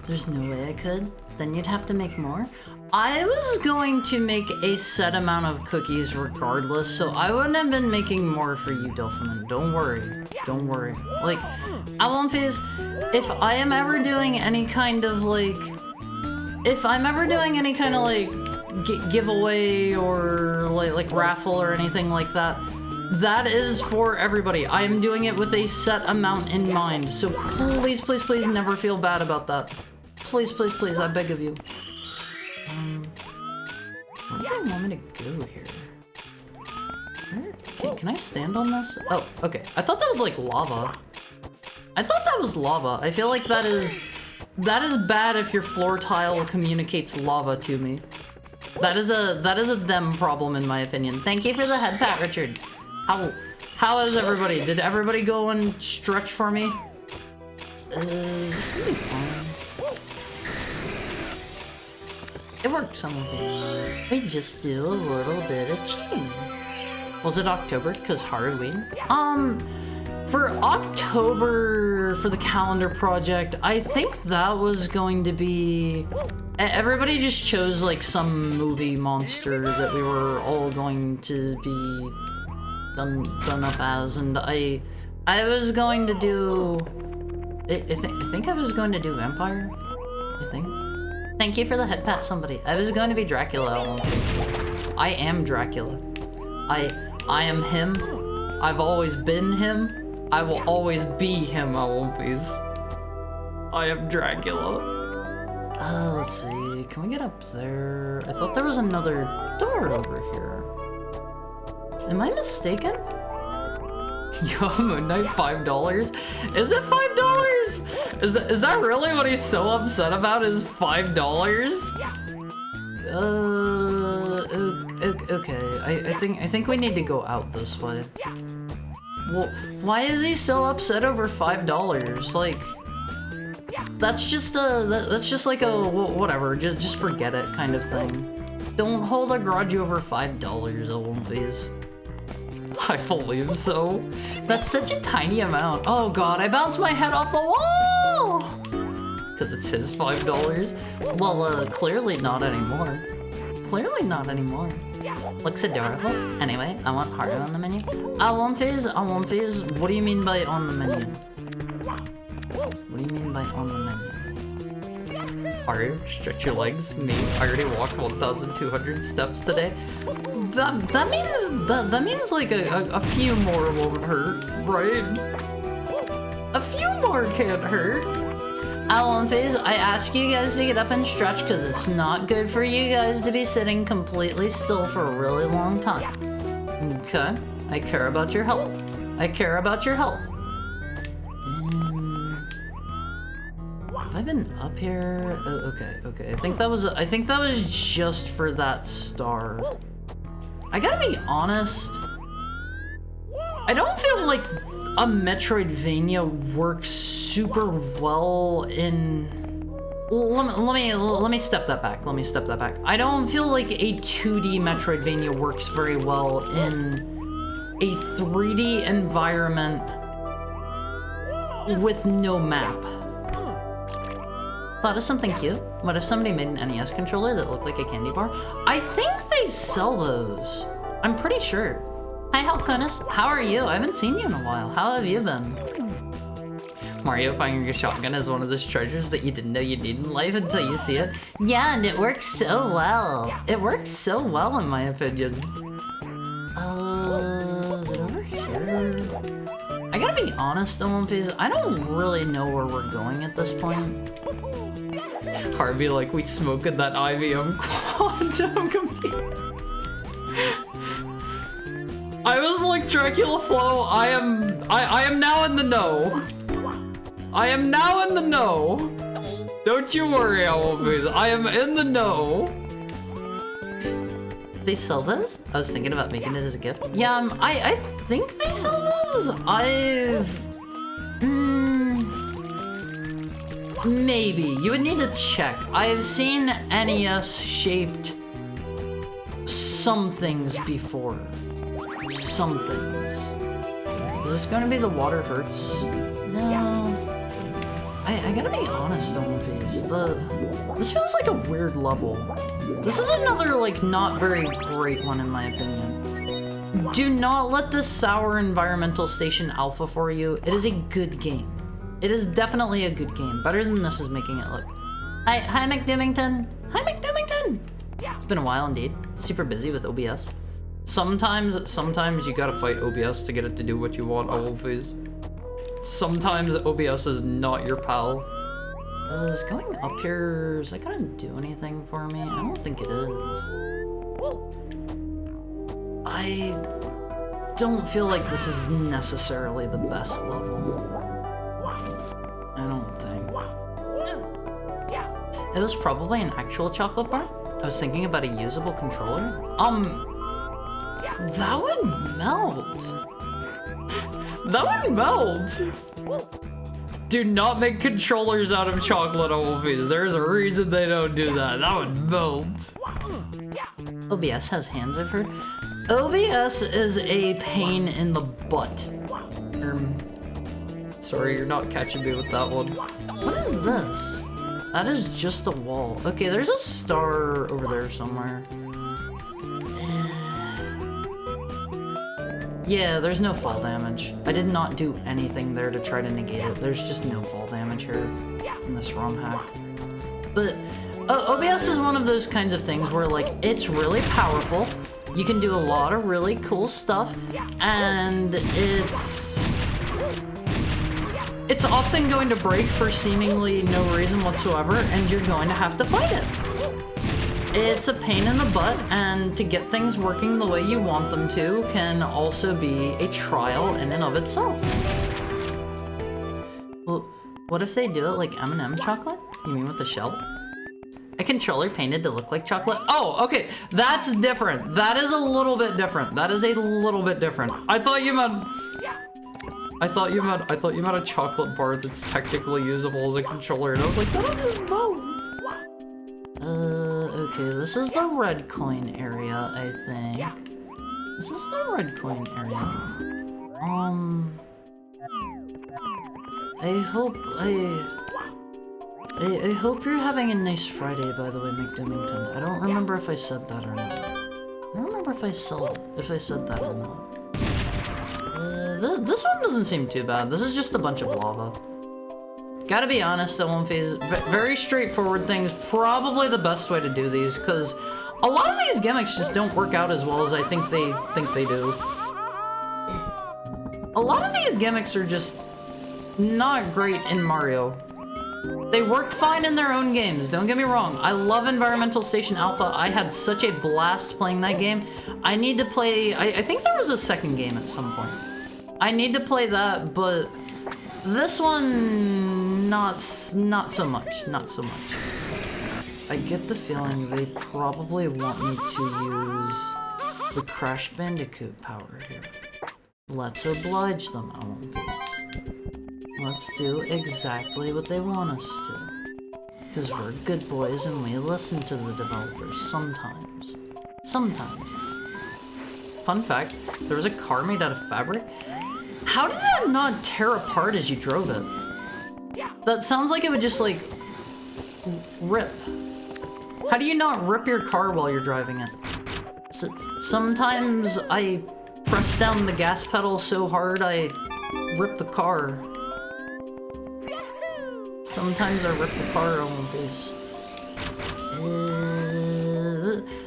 B: There's no way I could. Then you'd have to make more. I was going to make a set amount of cookies regardless, so I wouldn't have been making more for you, Delphiman. Don't worry. Don't worry. Like, Alonphase, if I am ever doing any kind of like... If I'm ever doing any kind of like giveaway or like raffle or anything like that, that is for everybody. I am doing it with a set amount in mind, so please, please, please never feel bad about that. Please, please, please, I beg of you. Where do you want me to go here? Can I stand on this? Oh, okay. I thought that was like lava. I thought that was lava. I feel like that is bad if your floor tile communicates lava to me. That is a them problem in my opinion. Thank you for the head pat, Richard. How is everybody? Did everybody go and stretch for me? Is this gonna be fun? It worked, some of these. We just do a little bit of cheating. Was it October? Because Halloween? For October, for the calendar project, I think that was going to be... Everybody just chose like some movie monster that we were all going to be done up as, and I was going to do... I think I was going to do vampire, I think. Thank you for the head pat, somebody. I was going to be Dracula. I am Dracula. I am him. I've always been him. I will always be him, Alonphase. I am Dracula. Let's see. Can we get up there? I thought there was another door over here. Am I mistaken? Yo, Moon Knight, $5? Is it $5? Is that really what he's so upset about? Is $5? Okay. I think we need to go out this way. Well, why is he so upset over $5? Like, that's just like a whatever. Just forget it kind of thing. Don't hold a grudge over $5, Alonphase. I believe so. That's such a tiny amount. Oh god, I bounced my head off the wall! Because it's his $5? Well, clearly not anymore. Clearly not anymore. Looks adorable. Anyway, I want Haru on the menu. Alonphase, what do you mean by on the menu? What do you mean by on the menu? Haru, stretch your legs. Me, I already walked 1,200 steps today. That means like a few more won't hurt, right? A few more can't hurt. Alonphase, I ask you guys to get up and stretch because it's not good for you guys to be sitting completely still for a really long time. Okay, I care about your health. I care about your health. Have I been up here? Oh, okay. I think that was just for that star. I gotta be honest. I don't feel like a Metroidvania works super well in... Let me step that back. I don't feel like a 2D Metroidvania works very well in a 3D environment with no map. Thought of something cute. What if somebody made an NES controller that looked like a candy bar? I think they sell those. I'm pretty sure. Hi, Halconus. How are you? I haven't seen you in a while. How have you been? Mario firing a shotgun is one of those treasures that you didn't know you need in life until you see it. Yeah, and it works so well. It works so well, in my opinion. Is it over here? I gotta be honest, Alonphase, I don't really know where we're going at this point. Harvey, like, we smoking that IBM quantum computer. I was like, Dracula Flow, I am now in the know. I am now in the know. Don't you worry, Alonphase, I am in the know. They sell those? I was thinking about making it as a gift. Yeah, I think they sell those. Maybe. You would need to check. I've seen NES-shaped some things before. Some things. Is this going to be the water hurts? No. I gotta be honest on these. This feels like a weird level. This is another, like, not very great one in my opinion. Do not let this sour environmental station alpha for you. It is a good game. It is definitely a good game. Better than this is making it look. Hi McDimmington. Hi McDimmington. It's been a while indeed. Super busy with OBS. Sometimes you gotta fight OBS to get it to do what you want, Owlface. Sometimes OBS is not your pal. Is going up here, is that gonna do anything for me? I don't think it is. I don't feel like this is necessarily the best level. I don't think. It was probably an actual chocolate bar. I was thinking about a usable controller. That would melt. That would melt. Do not make controllers out of chocolate, Owlface. There's a reason they don't do that. That would melt. OBS has hands, I've heard. OBS is a pain in the butt. Sorry, you're not catching me with that one. What is this? That is just a wall. Okay, there's a star over there somewhere. Yeah, there's no fall damage. I did not do anything there to try to negate it. There's just no fall damage here in this ROM hack. But OBS is one of those kinds of things where, like, it's really powerful. You can do a lot of really cool stuff, and it's often going to break for seemingly no reason whatsoever, and you're going to have to fight it. It's a pain in the butt, and to get things working the way you want them to can also be a trial in and of itself. Well, what if they do it like M&M chocolate? You mean with the shell? A controller painted to look like chocolate? Oh, okay, that's different. That is a little bit different. That is a little bit different. I thought you meant a chocolate bar that's technically usable as a controller, and I was like, that is both. Okay, this is the red coin area, I think. This is the red coin area. I hope you're having a nice Friday, by the way, McDimmington. I don't remember if I said that or not. I don't remember if I said that or not. This one doesn't seem too bad. This is just a bunch of lava. Gotta be honest, Owlface, very straightforward things. Probably the best way to do these, because a lot of these gimmicks just don't work out as well as I think they do. A lot of these gimmicks are just not great in Mario. They work fine in their own games, don't get me wrong. I love Environmental Station Alpha. I had such a blast playing that game. I need to play, I think there was a second game at some point. I need to play that, but this one, not so much, not so much. I get the feeling they probably want me to use the Crash Bandicoot power here. Let's oblige them, Owlface. Let's do exactly what they want us to. Because we're good boys and we listen to the developers sometimes. Sometimes. Fun fact, there was a car made out of fabric. How did that not tear apart as you drove it? That sounds like it would just, like, rip. How do you not rip your car while you're driving it? Sometimes I press down the gas pedal so hard I rip the car. Sometimes I rip the car on my face.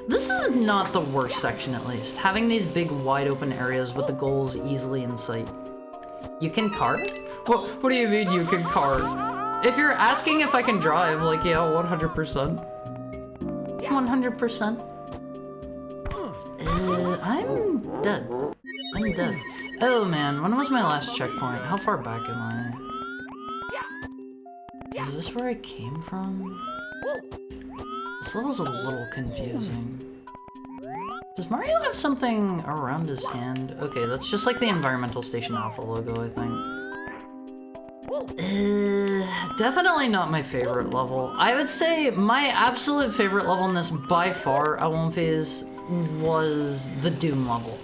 B: This is not the worst section, at least. Having these big, wide open areas with the goals easily in sight. You can kart? What do you mean you can kart? If you're asking if I can drive, like, yeah, 100%. 100%. I'm dead. I'm dead. Oh man, when was my last checkpoint? How far back am I? Is this where I came from? This level's a little confusing. Does Mario have something around his hand? Okay, that's just like the Environmental Station Alpha logo, I think. Definitely not my favorite level. I would say my absolute favorite level in this by far, Owlface, was the Doom level.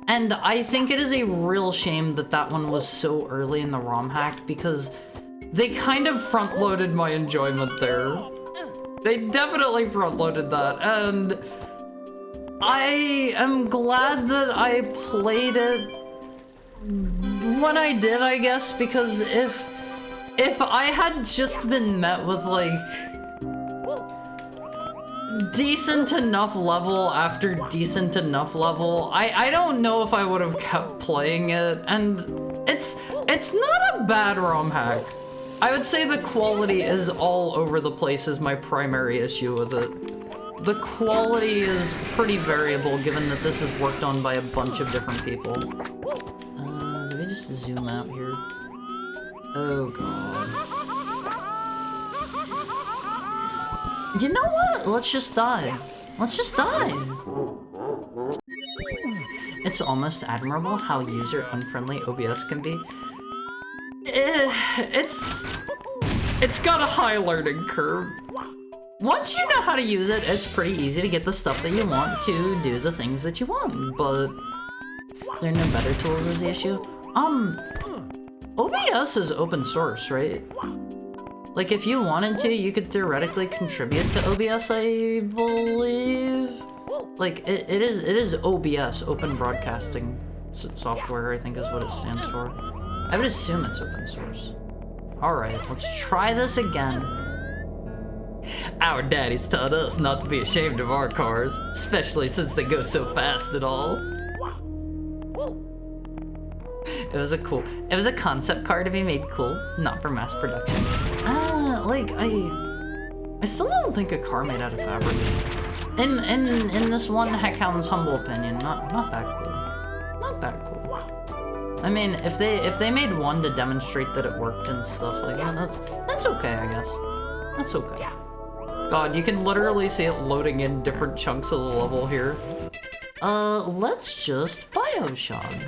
B: And I think it is a real shame that that one was so early in the ROM hack, because they kind of front-loaded my enjoyment there. They definitely front-loaded that, and I am glad that I played it when I did, I guess, because if I had just been met with, like, decent enough level after decent enough level, I don't know if I would have kept playing it, and it's not a bad ROM hack. I would say the quality is all over the place is my primary issue with it. The quality is pretty variable given that this is worked on by a bunch of different people. Do we just zoom out here? Oh god. You know what? Let's just die. Let's just die. It's almost admirable how user-unfriendly OBS can be. It's got a high learning curve. Once you know how to use it, it's pretty easy to get the stuff that you want to do the things that you want, but there are no better tools is the issue. OBS is open source, right? Like, if you wanted to, you could theoretically contribute to OBS, I believe. Like, it is OBS, Open Broadcasting Software, I think is what it stands for. I would assume it's open source. Alright, let's try this again. Our daddies taught us not to be ashamed of our cars, especially since they go so fast and all. It was a concept car to be made cool, not for mass production. Like, I still don't think a car made out of fabric is, in this one Heckhound's humble opinion, not that cool. Not that cool. I mean, if they made one to demonstrate that it worked and stuff like that, that's okay, I guess. That's okay. God, you can literally see it loading in different chunks of the level here. Let's just Bioshock.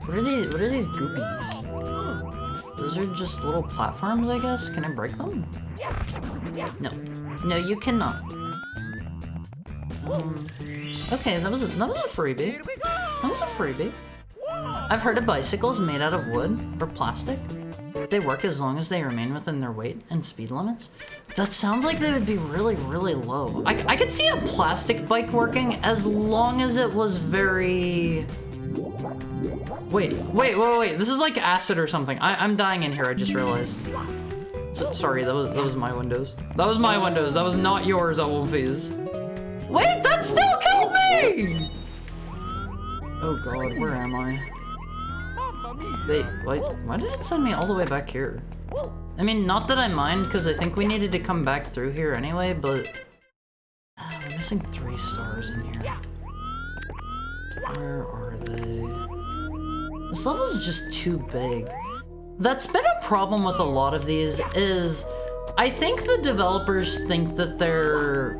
B: What are these goopies? Those are just little platforms, I guess? Can I break them? No. No, you cannot. Okay, that was a freebie. That was a freebie. I've heard of bicycles made out of wood or plastic. They work as long as they remain within their weight and speed limits. That sounds like they would be really, really low. I could see a plastic bike working as long as it was very... Wait. This is like acid or something. I'm dying in here, I just realized. Sorry, that was my windows. That was my windows. That was not yours, Wolfies. Wait, that still killed me! Oh god, where am I? Wait, why did it send me all the way back here? I mean, not that I mind, because I think we needed to come back through here anyway, but... we're missing 3 stars in here. Where are they? This level is just too big. That's been a problem with a lot of these, is... I think the developers think that their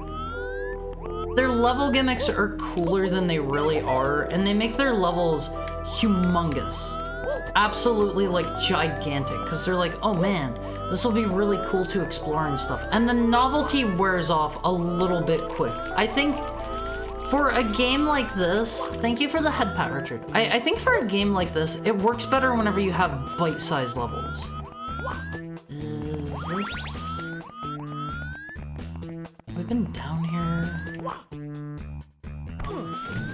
B: level gimmicks are cooler than they really are, and they make their levels humongous. Absolutely, like, gigantic, because they're like, oh man, this will be really cool to explore and stuff. And the novelty wears off a little bit quick. I think for a game like this, thank you for the head pat, Richard. I think for a game like this, it works better whenever you have bite-sized levels. Is this... Have we been down here?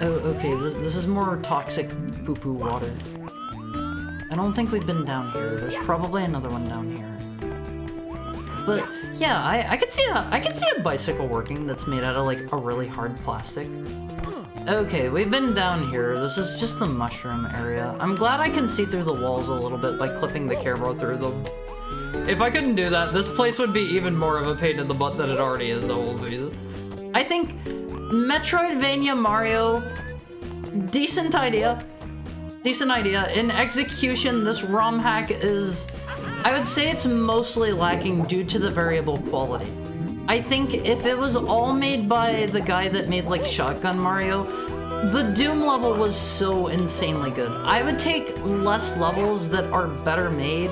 B: Oh, okay, this is more toxic poo-poo water. I don't think we've been down here. There's probably another one down here. But yeah, I could see a bicycle working that's made out of like a really hard plastic. Okay, we've been down here. This is just the mushroom area. I'm glad I can see through the walls a little bit by clipping the camera through them. If I couldn't do that, this place would be even more of a pain in the butt than it already is, always. I think Metroidvania Mario, decent idea. Decent idea. In execution, this ROM hack is, I would say it's mostly lacking due to the variable quality. I think if it was all made by the guy that made like Shotgun Mario, the Doom level was so insanely good. I would take less levels that are better made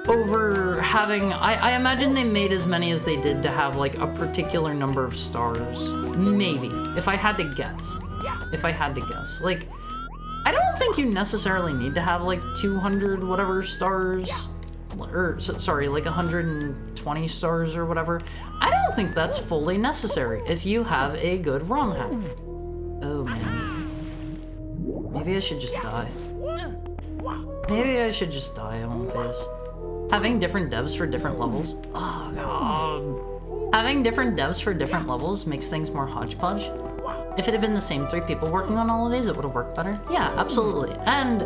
B: over having, I imagine they made as many as they did to have like a particular number of stars. Maybe, if I had to guess. If I had to guess. Like, I don't think you necessarily need to have like 200 whatever stars sorry, like 120 stars or whatever. I don't think that's fully necessary if you have a good ROM hack. Oh man. Maybe I should just die. Maybe I should just die, I won't face. Having different devs for different levels. Oh god. Having different devs for different levels makes things more hodgepodge. If it had been the same 3 people working on all of these, it would have worked better. Yeah, absolutely. And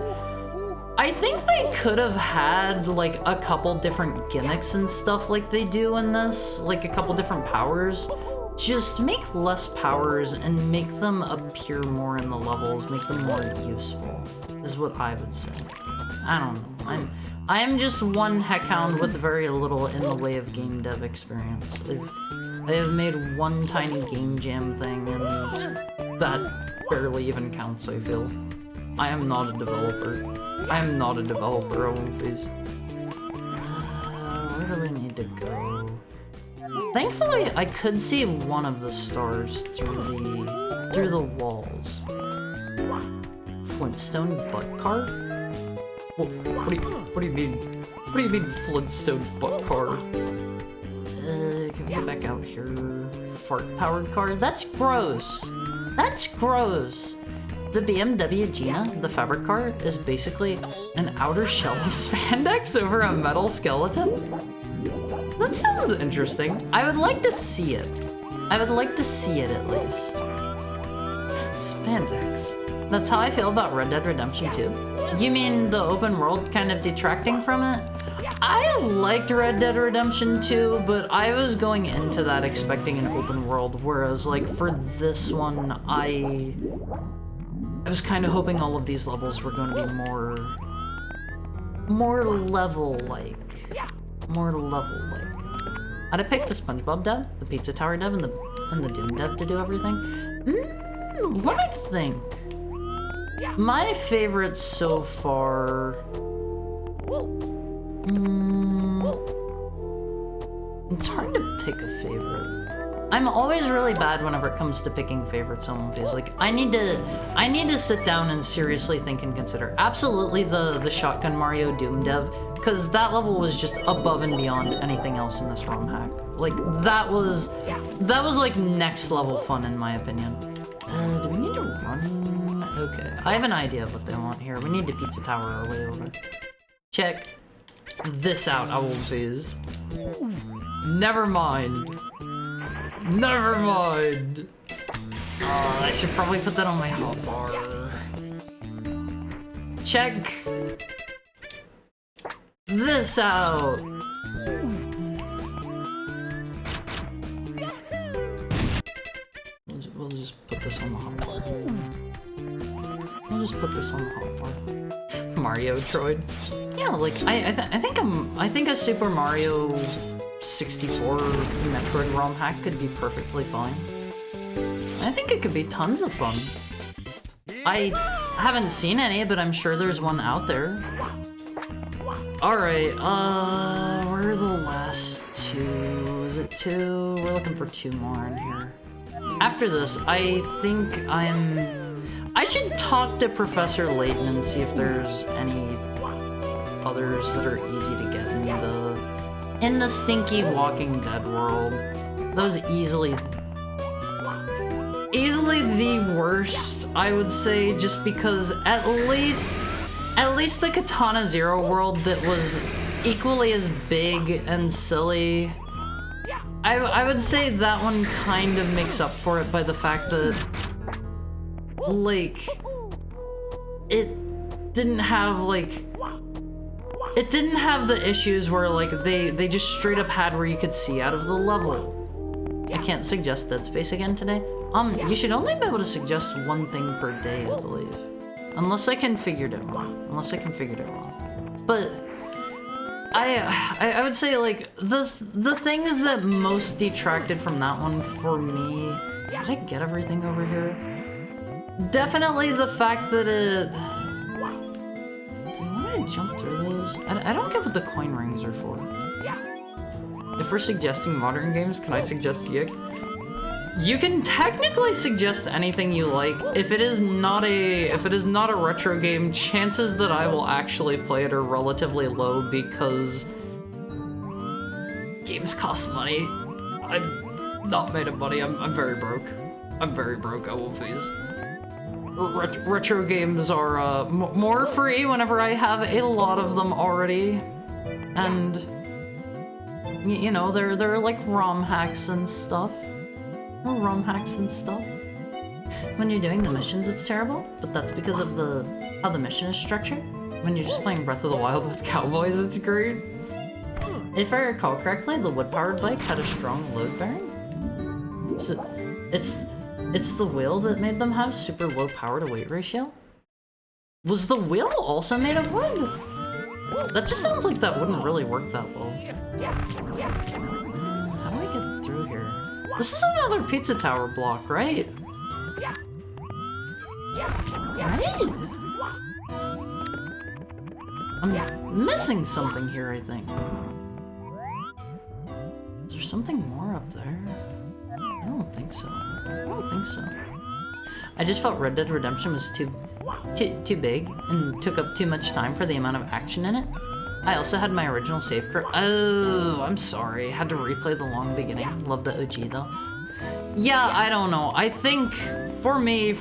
B: I think they could have had like a couple different gimmicks and stuff like they do in this, like a couple different powers. Just make less powers and make them appear more in the levels, make them more useful, is what I would say. I don't know. I am just one heckhound with very little in the way of game dev experience. I have made one tiny game jam thing, and that barely even counts, I feel. I am not a developer. I am not a developer, I won't face. Where do we need to go? Thankfully, I could see one of the stars through the walls. Flintstone butt car? What do you mean? What do you mean Flintstone butt car? Can we get back out here? Fart-powered car? That's gross. That's gross. The BMW Gina, the fabric car, is basically an outer shell of spandex over a metal skeleton? That sounds interesting. I would like to see it. I would like to see it at least. Spandex. That's how I feel about Red Dead Redemption 2. You mean the open world kind of detracting from it? I liked Red Dead Redemption 2, but I was going into that expecting an open world, whereas like for this one, I was kind of hoping all of these levels were going to be more level-like. More level-like. I'd have picked the SpongeBob dev, the Pizza Tower dev, and the Doom dev to do everything. Let me think. My favorite so far... It's hard to pick a favorite. I'm always really bad whenever it comes to picking favorites on movies. Like, I need to sit down and seriously think and consider. Absolutely the Shotgun Mario Doom dev, because that level was just above and beyond anything else in this ROM hack. Like, that was like next level fun in my opinion. Do we need to run? Okay, I have an idea of what they want here. We need to Pizza Tower our way over. Check this out, I won't phase. Never mind. Never mind. Oh, I should probably put that on my hotbar. Check this out. We'll just put this on the hotbar. We'll just put this on the hotbar. Mario Droid. Yeah, like I think a Super Mario 64 Metroid ROM hack could be perfectly fine. I think it could be tons of fun. I haven't seen any, but I'm sure there's one out there. Alright, where are the last 2? Is it 2? We're looking for 2 more in here. After this, I think I should talk to Professor Layton and see if there's any others that are easy to get in the stinky Walking Dead world. That was easily the worst, I would say, just because at least the Katana Zero world that was equally as big and silly, I would say that one kind of makes up for it by the fact that, like, it didn't have the issues where, like, they just straight up had where you could see out of the level. I can't suggest Dead Space again today. You should only be able to suggest 1 thing per day, I believe. Unless I configured it wrong. But I would say, like, the things that most detracted from that one for me... Did I get everything over here? Definitely the fact that it... Do you want to jump through those? I don't get what the coin rings are for. If we're suggesting modern games, can I suggest Yik? You can technically suggest anything you like. If it is not a retro game, chances that I will actually play it are relatively low because games cost money. I'm not made of money. I'm very broke. I'm very broke. I won't phase. Retro games are more free whenever I have a lot of them already, and you know they're like ROM hacks and stuff. ROM hacks and stuff. When you're doing the missions, it's terrible, but that's because of how the mission is structured. When you're just playing Breath of the Wild with cowboys, it's great. If I recall correctly, the wood-powered bike had a strong load bearing. So it's the wheel that made them have super low power to weight ratio? Was the wheel also made of wood? That just sounds like that wouldn't really work that well. How do I get through here? This is another pizza tower block, right? Right? I'm missing something here, I think. Is there something more up there? I don't think so. I don't think so. I just felt Red Dead Redemption was too big and took up too much time for the amount of action in it. I also had my original save crew. Oh, I'm sorry. Had to replay the long beginning. Love the OG though. Yeah, I don't know. I think for me,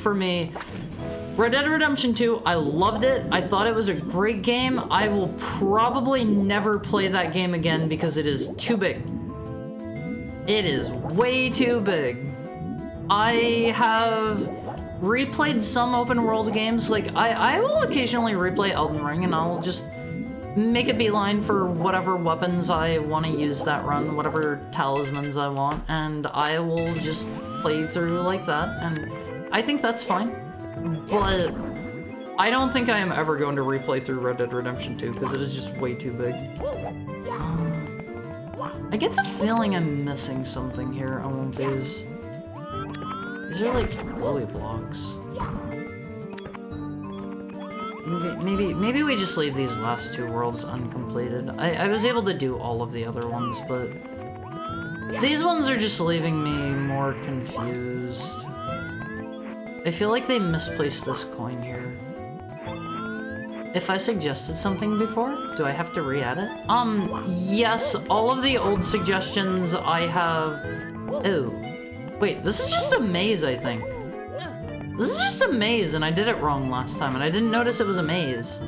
B: Red Dead Redemption 2, I loved it. I thought it was a great game. I will probably never play that game again because it is too big. It is way too big. I have replayed some open world games. Like, I will occasionally replay Elden Ring and I'll just make a beeline for whatever weapons I want to use that run, whatever talismans I want, and I will just play through like that, and I think that's fine. But I don't think I am ever going to replay through Red Dead Redemption 2 because it is just way too big. I get the feeling I'm missing something here on one of these. These are like glowy blocks. Maybe we just leave these last two worlds uncompleted. I was able to do all of the other ones, but these ones are just leaving me more confused. I feel like they misplaced this coin here. If I suggested something before, do I have to re-add it? Yes, all of the old suggestions I have... Oh. Wait, this is just a maze, I think. This is just a maze, and I did it wrong last time, and I didn't notice it was a maze.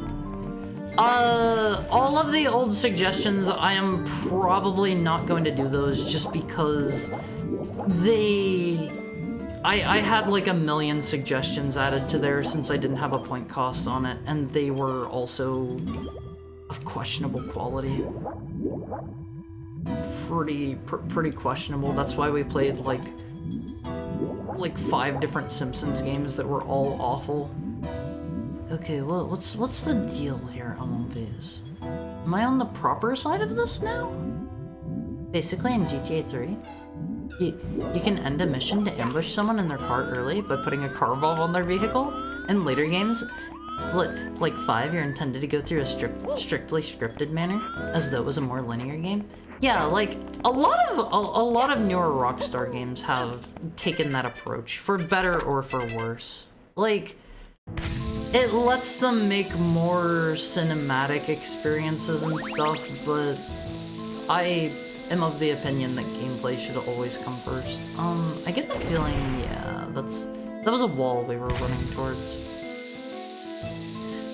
B: All of the old suggestions, I am probably not going to do those just because they... I had like a million suggestions added to there since I didn't have a point cost on it, and they were also of questionable quality. Pretty questionable. That's why we played like 5 different Simpsons games that were all awful. Okay, well, what's the deal here on these? Am I on the proper side of this now? Basically, in GTA 3, you can end a mission to ambush someone in their car early by putting a car bomb on their vehicle. In later games, like 5, you're intended to go through a strictly scripted manner, as though it was a more linear game. Yeah, like a lot of newer Rockstar games have taken that approach, for better or for worse. Like, it lets them make more cinematic experiences and stuff, but I am of the opinion that gameplay should always come first. I get the feeling, yeah, that was a wall we were running towards.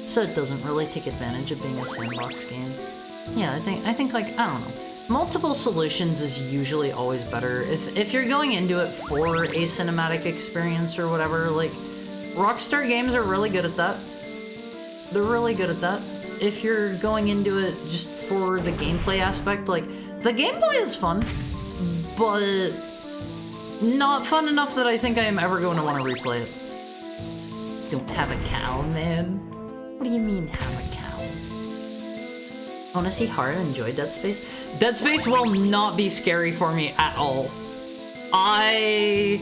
B: So it doesn't really take advantage of being a sandbox game. Yeah, I think like, I don't know. Multiple solutions is usually always better. If you're going into it for a cinematic experience or whatever, like, Rockstar games are really good at that. They're really good at that. If you're going into it just for the gameplay aspect, like, the gameplay is fun, but not fun enough that I think I am ever going to want to replay it. Don't have a cow, man. What do you mean, have a cow? I want to see Haru enjoy Dead Space. Dead Space will not be scary for me at all. I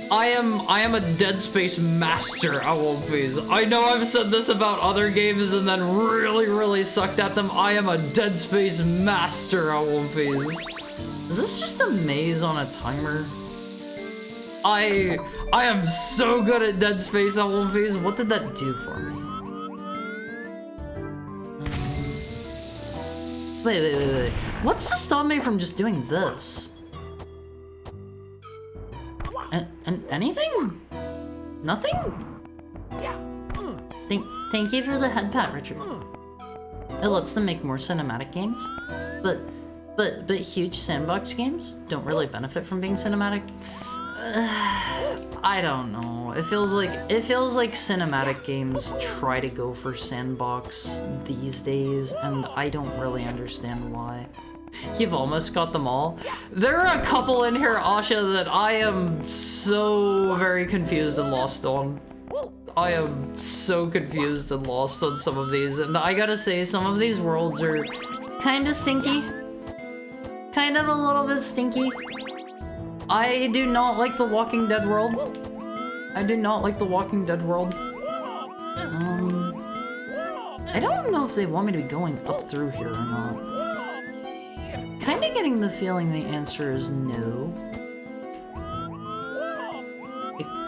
B: am a Dead Space master, Owlface. I know I've said this about other games and then really sucked at them. I am a Dead Space master, Owlface. Is this just a maze on a timer? I am so good at Dead Space on One Piece. What did that do for me? Wait. What's to stop me from just doing this? And anything? Nothing? Thank you for the head pat, Richard. It lets them make more cinematic games, but huge sandbox games don't really benefit from being cinematic. I don't know. It feels like cinematic games try to go for sandbox these days, and I don't really understand why. You've almost got them all. There are a couple in here, Asha, that I am so very confused and lost on. I am so confused and lost on some of these, and I gotta say, some of these worlds are kinda stinky. Kind of a little bit stinky. I do not like the Walking Dead world. I do not like the Walking Dead world. I don't know if they want me to be going up through here or not. Kinda getting the feeling the answer is no.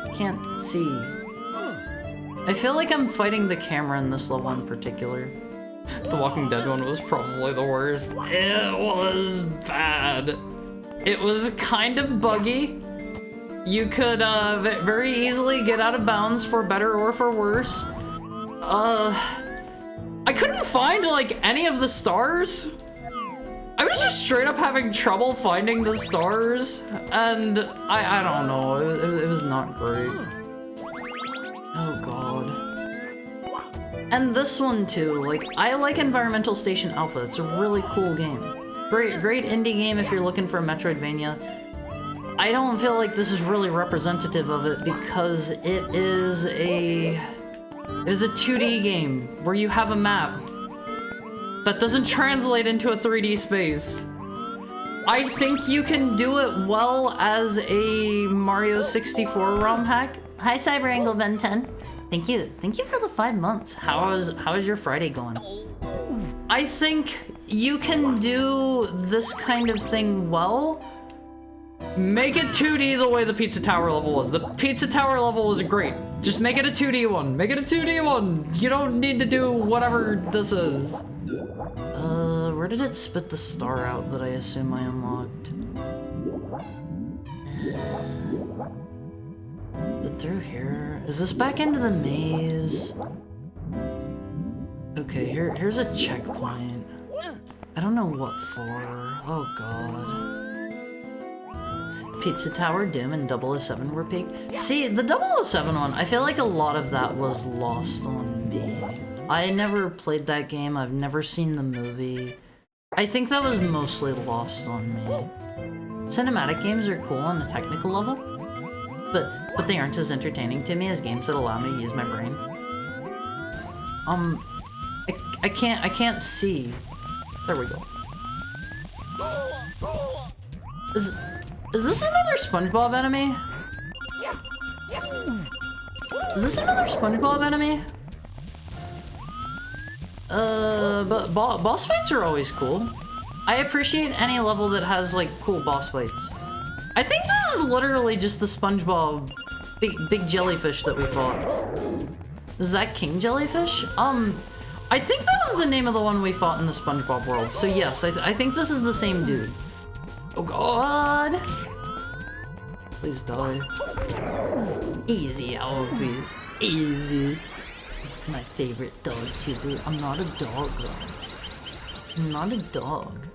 B: I can't see. I feel like I'm fighting the camera in this level in particular. The Walking Dead one was probably the worst. It was bad. It was kind of buggy. You could very easily get out of bounds for better or for worse. I couldn't find like any of the stars. I was just straight up having trouble finding the stars, and I don't know, it was not great. Oh god. And this one too, like, I like Environmental Station Alpha. It's a really cool game. Great indie game if you're looking for a Metroidvania. I don't feel like this is really representative of it because it is a 2D game where you have a map that doesn't translate into a 3D space. I think you can do it well as a Mario 64 ROM hack. Hi, CyberAngle Ben 10. Thank you for the 5 months. How is your Friday going? I think you can do this kind of thing well. Make it 2D the way the Pizza Tower level was. The Pizza Tower level was great. Just make it a 2D one. Make it a 2D one. You don't need to do whatever this is. Where did it spit the star out that I assume I unlocked? Is it through here? Is this back into the maze? Okay, here's a checkpoint. I don't know what for. Oh god. Pizza Tower, Doom, and 007 were peak. See, the 007 one, I feel like a lot of that was lost on me. I never played that game, I've never seen the movie. I think that was mostly lost on me. Cinematic games are cool on a technical level, but they aren't as entertaining to me as games that allow me to use my brain. I can't see. There we go. Is this another SpongeBob enemy? Is this another SpongeBob enemy? But boss fights are always cool. I appreciate any level that has, like, cool boss fights. I think this is literally just the SpongeBob big jellyfish that we fought. Is that King Jellyfish? I think that was the name of the one we fought in the SpongeBob world. So yes, I think this is the same dude. Oh god! Please die. Easy, owl, please. Easy. My favorite dog tuber. I'm not a dog though. I'm not a dog.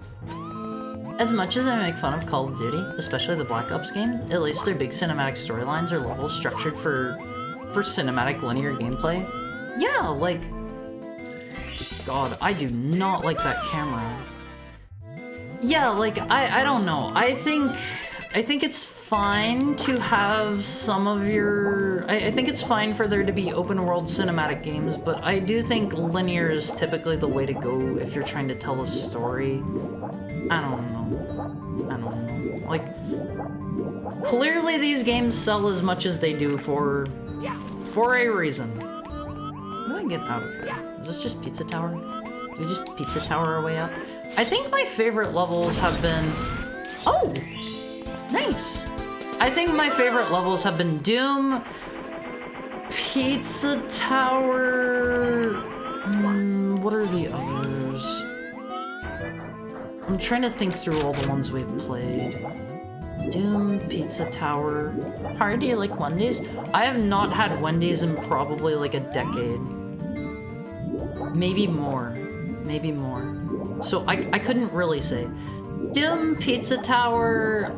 B: As much as I make fun of Call of Duty, especially the Black Ops games, at least their big cinematic storylines are levels structured for cinematic linear gameplay. Yeah, like... God, I do not like that camera. Yeah, like, I don't know. I think it's fine to have some of your... I think it's fine for there to be open world cinematic games, but I do think linear is typically the way to go if you're trying to tell a story. I don't know. Like, clearly these games sell as much as they do for a reason. How do I get out of here? Is this just Pizza Tower? Do we just Pizza Tower our way up? I think my favorite levels have been... Oh! Nice! I think my favorite levels have been Doom, Pizza Tower. What are the others? I'm trying to think through all the ones we've played. Doom, Pizza Tower. How do you like Wendy's? I have not had Wendy's in probably like a decade. Maybe more. Maybe more. So I couldn't really say. Doom, Pizza Tower,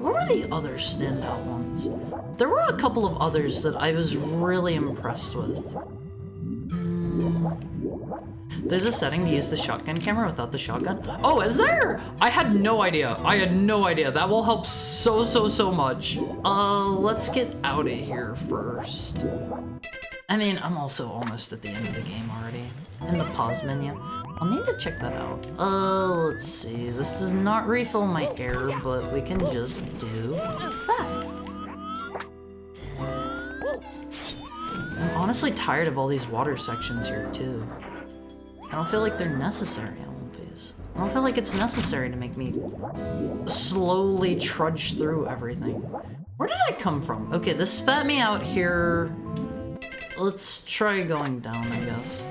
B: what were the other standout ones? There were a couple of others that I was really impressed with. There's a setting to use the shotgun camera without the shotgun. Oh, is there? I had no idea. I had no idea. That will help so much. Let's get out of here first. I mean, I'm also almost at the end of the game already. In the pause menu. I'll need to check that out. Let's see. This does not refill my air, but we can just do that. I'm honestly tired of all these water sections here, too. I don't feel like they're necessary, I don't feel like it's necessary to make me slowly trudge through everything. Where did I come from? Okay, this spat me out here. Let's try going down, I guess.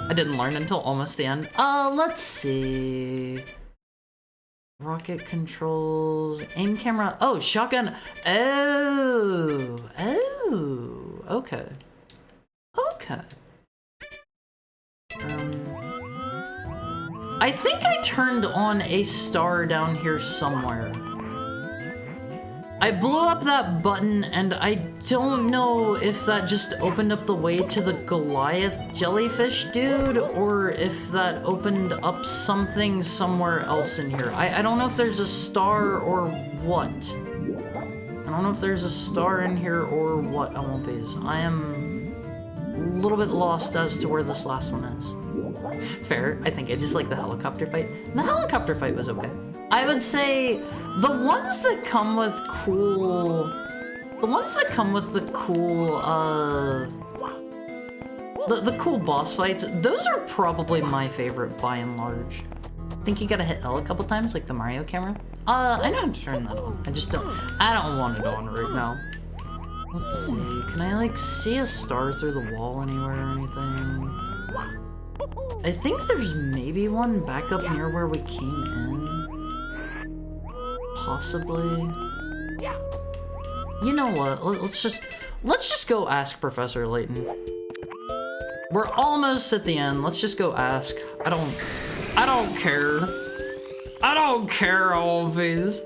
B: I didn't learn until almost the end. Let's see. Rocket controls, aim camera. Oh, shotgun. Oh, okay. Okay. I think I turned on a star down here somewhere. I blew up that button, and I don't know if that just opened up the way to the Goliath jellyfish dude, or if that opened up something somewhere else in here. I don't know if there's a star or what. I don't know if there's a star in here or what, Olympies. I am a little bit lost as to where this last one is. Fair. I think I just like the helicopter fight. The helicopter fight was okay. I would say the ones that come with cool... The ones that come with the cool, the cool boss fights, those are probably my favorite by and large. I think you gotta hit L a couple times, like the Mario camera. I know how to turn that on. I don't want it on right now. Let's see, can I like see a star through the wall anywhere or anything? I think there's maybe one back up near where we came in. Possibly. You know what? Let's just go ask Professor Layton. We're almost at the end. Let's just go ask. I don't care. I don't care, always.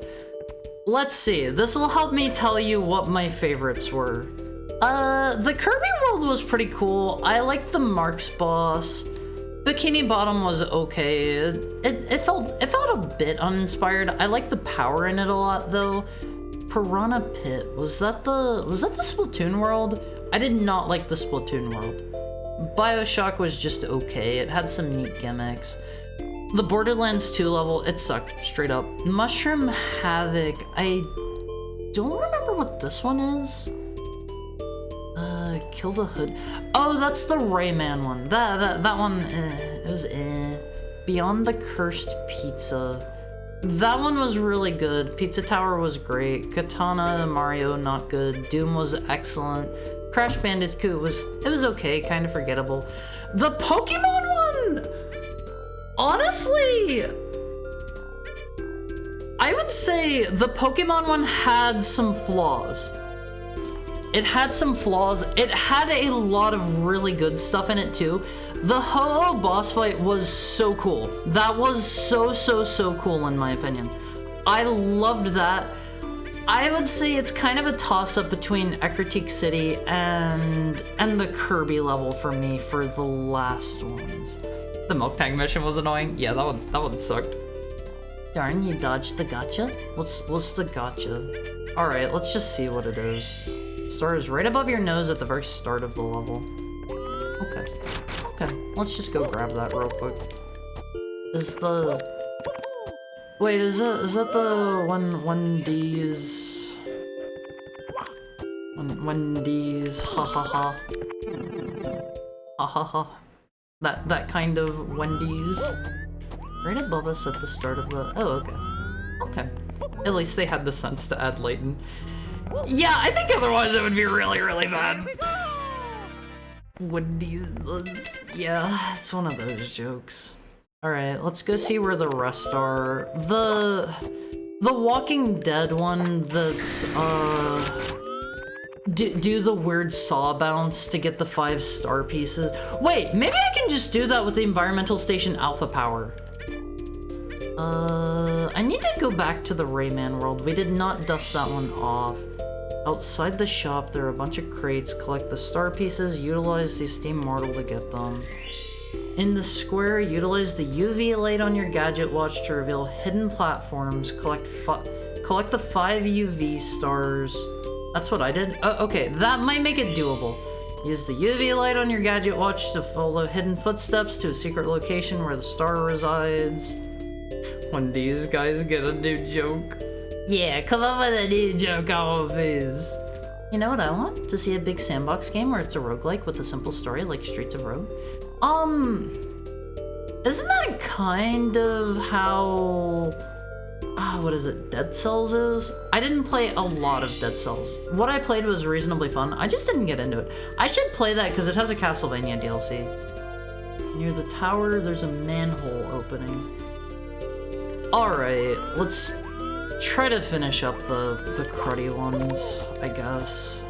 B: Let's see. This will help me tell you what my favorites were. The Kirby world was pretty cool. I liked the Marks boss. Bikini Bottom was okay. It felt a bit uninspired. I liked the power in it a lot though. Piranha Pit, was that the Splatoon world? I did not like the Splatoon world. BioShock was just okay. It had some neat gimmicks. The Borderlands 2 level, it sucked, straight up. Mushroom Havoc, I don't remember what this one is. Kill the Hood. Oh, that's the Rayman one. That one, it was Beyond the Cursed Pizza. That one was really good. Pizza Tower was great. Katana Mario, not good. Doom was excellent. Crash Bandicoot was okay, kind of forgettable. The Pokemon one! Honestly, I would say the Pokemon one had some flaws. It had some flaws. It had a lot of really good stuff in it too. The Ho-Oh boss fight was so cool. That was so cool in my opinion. I loved that. I would say it's kind of a toss-up between Ecruteak City and the Kirby level for me for the last ones. The Milk Tank mission was annoying. Yeah, that one sucked. Darn, you dodged the gotcha? What's the gotcha? Alright, let's just see what it is. Star is right above your nose at the very start of the level. Okay, let's just go grab that real quick. Wait, is that the Wendy's? Wendy's, ha ha ha. Ha ha ha. That kind of Wendy's. Right above us at the start of the, oh, okay. At least they had the sense to add Layton. Yeah, I think otherwise it would be really, really bad. Wendy's, yeah, it's one of those jokes. All right, let's go see where the rest are. The Walking Dead one that's, do the weird saw bounce to get the 5 star pieces. Wait, maybe I can just do that with the environmental station alpha power. I need to go back to the Rayman world. We did not dust that one off. Outside the shop, there are a bunch of crates. Collect the star pieces, utilize the Steam Mortal to get them. In the square, utilize the UV light on your gadget watch to reveal hidden platforms. Collect the 5 UV stars. That's what I did? Oh, okay, that might make it doable. Use the UV light on your gadget watch to follow hidden footsteps to a secret location where the star resides. When these guys get a new joke. Yeah, come up with a new joke, always. You know what I want? To see a big sandbox game where it's a roguelike with a simple story like Streets of Rogue. Isn't that kind of how... what is it? Dead Cells is? I didn't play a lot of Dead Cells. What I played was reasonably fun. I just didn't get into it. I should play that because it has a Castlevania DLC. Near the tower, there's a manhole opening. Alright, let's try to finish up the cruddy ones, I guess.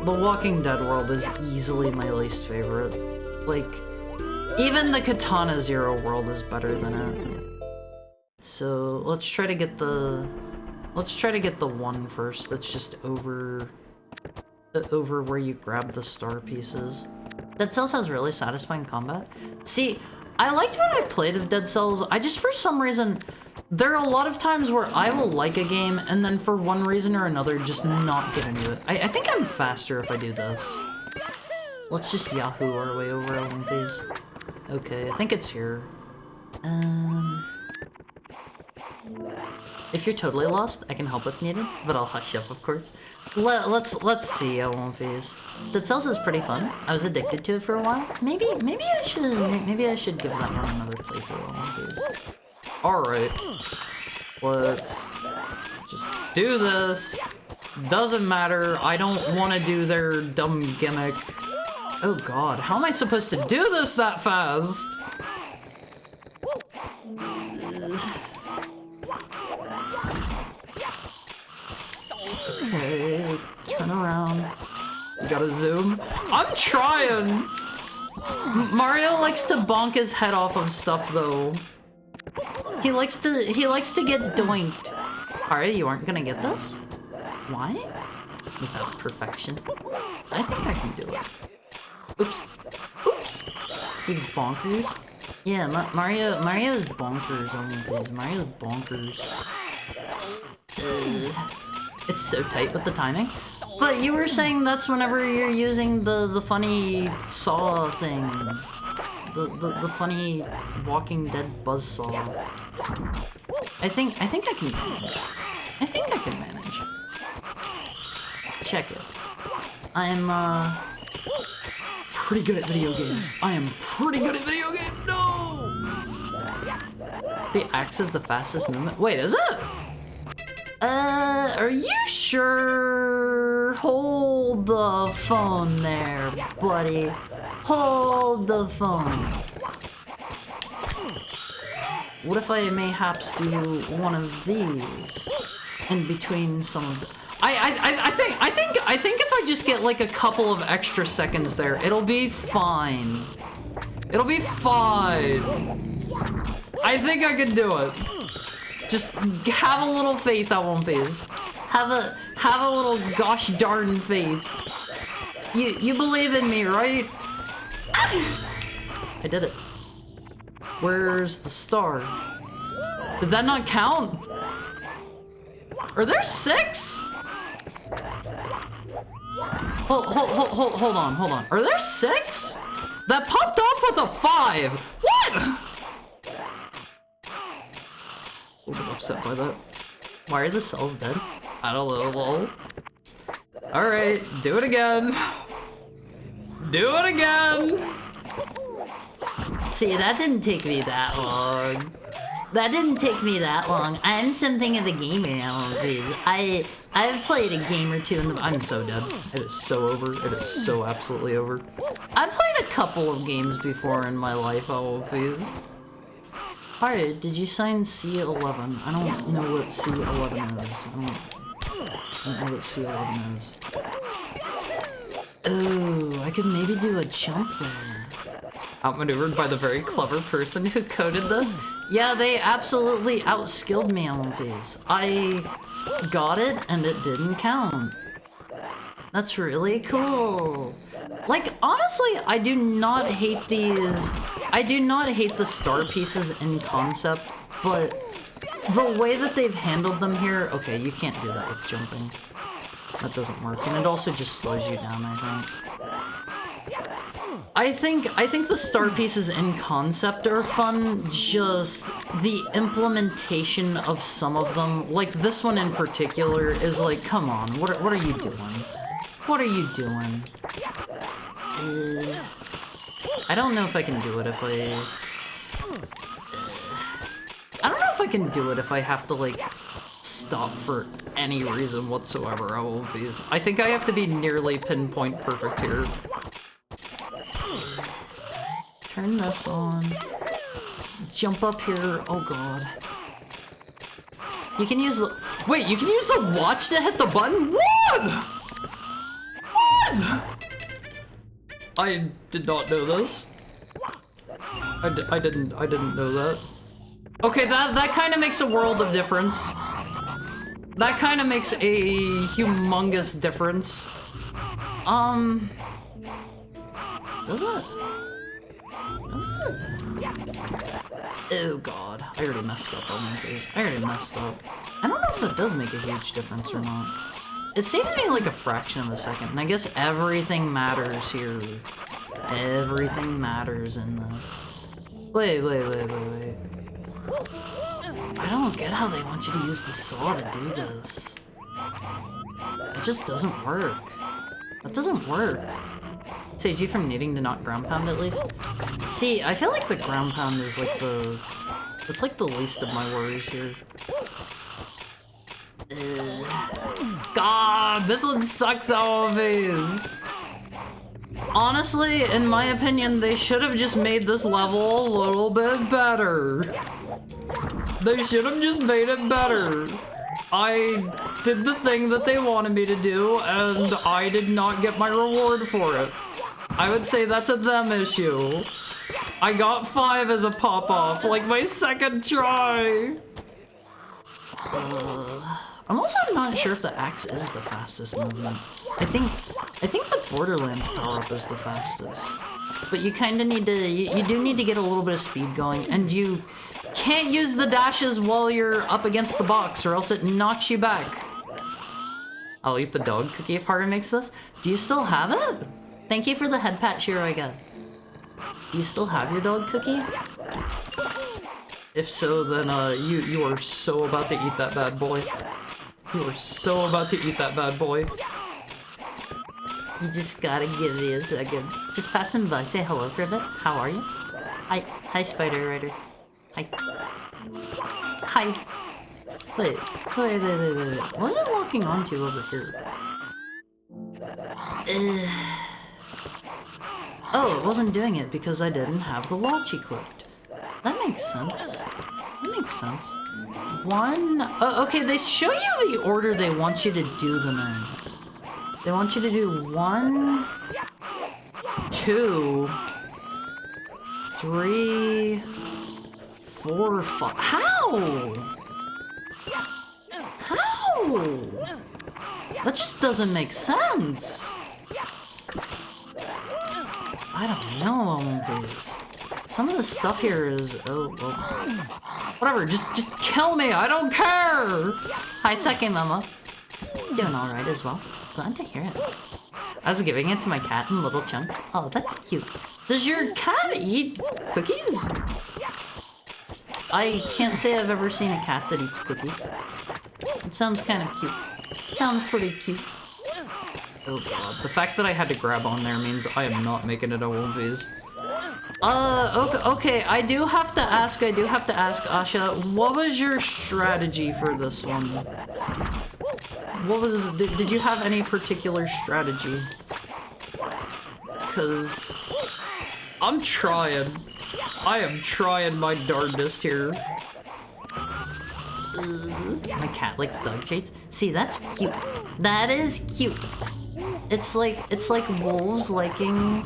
B: The Walking Dead world is easily my least favorite. Like, even the Katana Zero world is better than it. So let's try to get the one first that's just over where you grab the star pieces. Dead Cells has really satisfying combat. See, I liked what I played of Dead Cells. I just, for some reason, there are a lot of times where I will like a game and then for one reason or another just not get into it. I think I'm faster if I do this. Let's just Yahoo our way over one phase. Okay, I think it's here. If you're totally lost, I can help if needed, but I'll hush up, of course. Let's see L1 phase. Dead Cells is pretty fun. I was addicted to it for a while. Maybe I should give that one another playthrough L1 phase. Alright. Let's just do this. Doesn't matter. I don't want to do their dumb gimmick. Oh god, how am I supposed to do this that fast? Okay, turn around. You gotta zoom. I'm trying! Mario likes to bonk his head off of stuff though. He likes to get doinked. Alright, you aren't gonna get this? Why? Without perfection. I think I can do it. Oops. Oops! He's bonkers. Yeah, Mario's bonkers on one phase. Mario's bonkers. It's so tight with the timing. But you were saying that's whenever you're using the funny saw thing. The funny Walking Dead buzzsaw. I think I can manage. I think I can manage. Check it. I'm pretty good at video games. I am pretty good at video games. No! The axe is the fastest movement. Wait, is it? Are you sure? Hold the phone there, buddy. Hold the phone. What if I mayhaps do one of these in between some of the... I think if I just get like a couple of extra seconds there, it'll be fine. It'll be fine. I think I can do it. Just have a little faith that one phase. Have a little gosh darn faith. You believe in me, right? I did it. Where's the star? Did that not count? Are there 6? Hold on. Are there 6? That popped off with a 5. What? A little bit upset by that. Why are the cells dead? I don't know, lol. Alright, do it again. Do it again! See, that didn't take me that long.
A: That didn't take me that long. I'm something of a gamer now, please. I've played a game or two in the.
B: I'm so dead. It is so over. It is so absolutely over. I've played a couple of games before in my life, all of these. Alright, did you sign C11? I don't know what C11 is. I don't know what C11 is. Oh, I could maybe do a jump there. Outmaneuvered by the very clever person who coded this? Yeah, they absolutely outskilled me on these. I got it and it didn't count. That's really cool. Like, honestly, I do not hate these. I do not hate the star pieces in concept, but the way that they've handled them here, okay, you can't do that with jumping. That doesn't work, and it also just slows you down, I think the star pieces in concept are fun, just the implementation of some of them, like this one in particular, is like, come on, what are you doing? What are you doing? I don't know if I can do it if I don't know if I can do it if I have to, like, stop for any reason whatsoever. I think I have to be nearly pinpoint perfect here. Turn this on. Jump up here. Oh god. You can use the. Wait, you can use the watch to hit the button? What? I did not know this. I didn't know that. Okay, that kind of makes a world of difference. That kind of makes a humongous difference. Does it? Oh god, I already messed up on my face. I don't know if that does make a huge difference or not. It saves me like a fraction of a second, and I guess everything matters here. Everything matters in this. Wait. I don't get how they want you to use the saw to do this. It just doesn't work. That doesn't work. Saves you from needing to not ground pound at least. See, I feel like the ground pound is like it's like the least of my worries here. God, this one sucks always. Honestly, in my opinion, they should have just made this level a little bit better. They should have just made it better. I did the thing that they wanted me to do, and I did not get my reward for it. I would say that's a them issue. I got 5 as a pop-off, like my second try. I'm also not sure if the axe is the fastest movement. I think the Borderlands power-up is the fastest. But you kind of need to, you do need to get a little bit of speed going, and you can't use the dashes while you're up against the box, or else it knocks you back. I'll eat the dog cookie if Harder makes this. Do you still have it? Thank you for the head pat, Shiro, I got. Do you still have your dog cookie? If so, then you are so about to eat that bad boy. You are so about to eat that bad boy. You just gotta give me a second. Just passing by, say hello for a bit. How are you? Hi, Spider Rider. Hi. Wait. What is it locking onto over here? Oh, it wasn't doing it because I didn't have the watch equipped. That makes sense. Okay, they show you the order they want you to do them in. They want you to do 1, 2, 3, 4, 5. How? That just doesn't make sense. I don't know all of these. Some of the stuff here is, oh, well, whatever, just kill me, I don't care! Hi, second mama. Doing alright as well. Glad to hear it. I was giving it to my cat in little chunks. Oh, that's cute. Does your cat eat cookies? I can't say I've ever seen a cat that eats cookies. It sounds kind of cute. Sounds pretty cute. Oh god, the fact that I had to grab on there means I am not making it a one phase. Okay, I do have to ask, Asha, what was your strategy for this one? Did you have any particular strategy? Cause I'm trying. I am trying my darndest here.
A: My cat likes dog treats. See, that's cute. That is cute. It's like wolves liking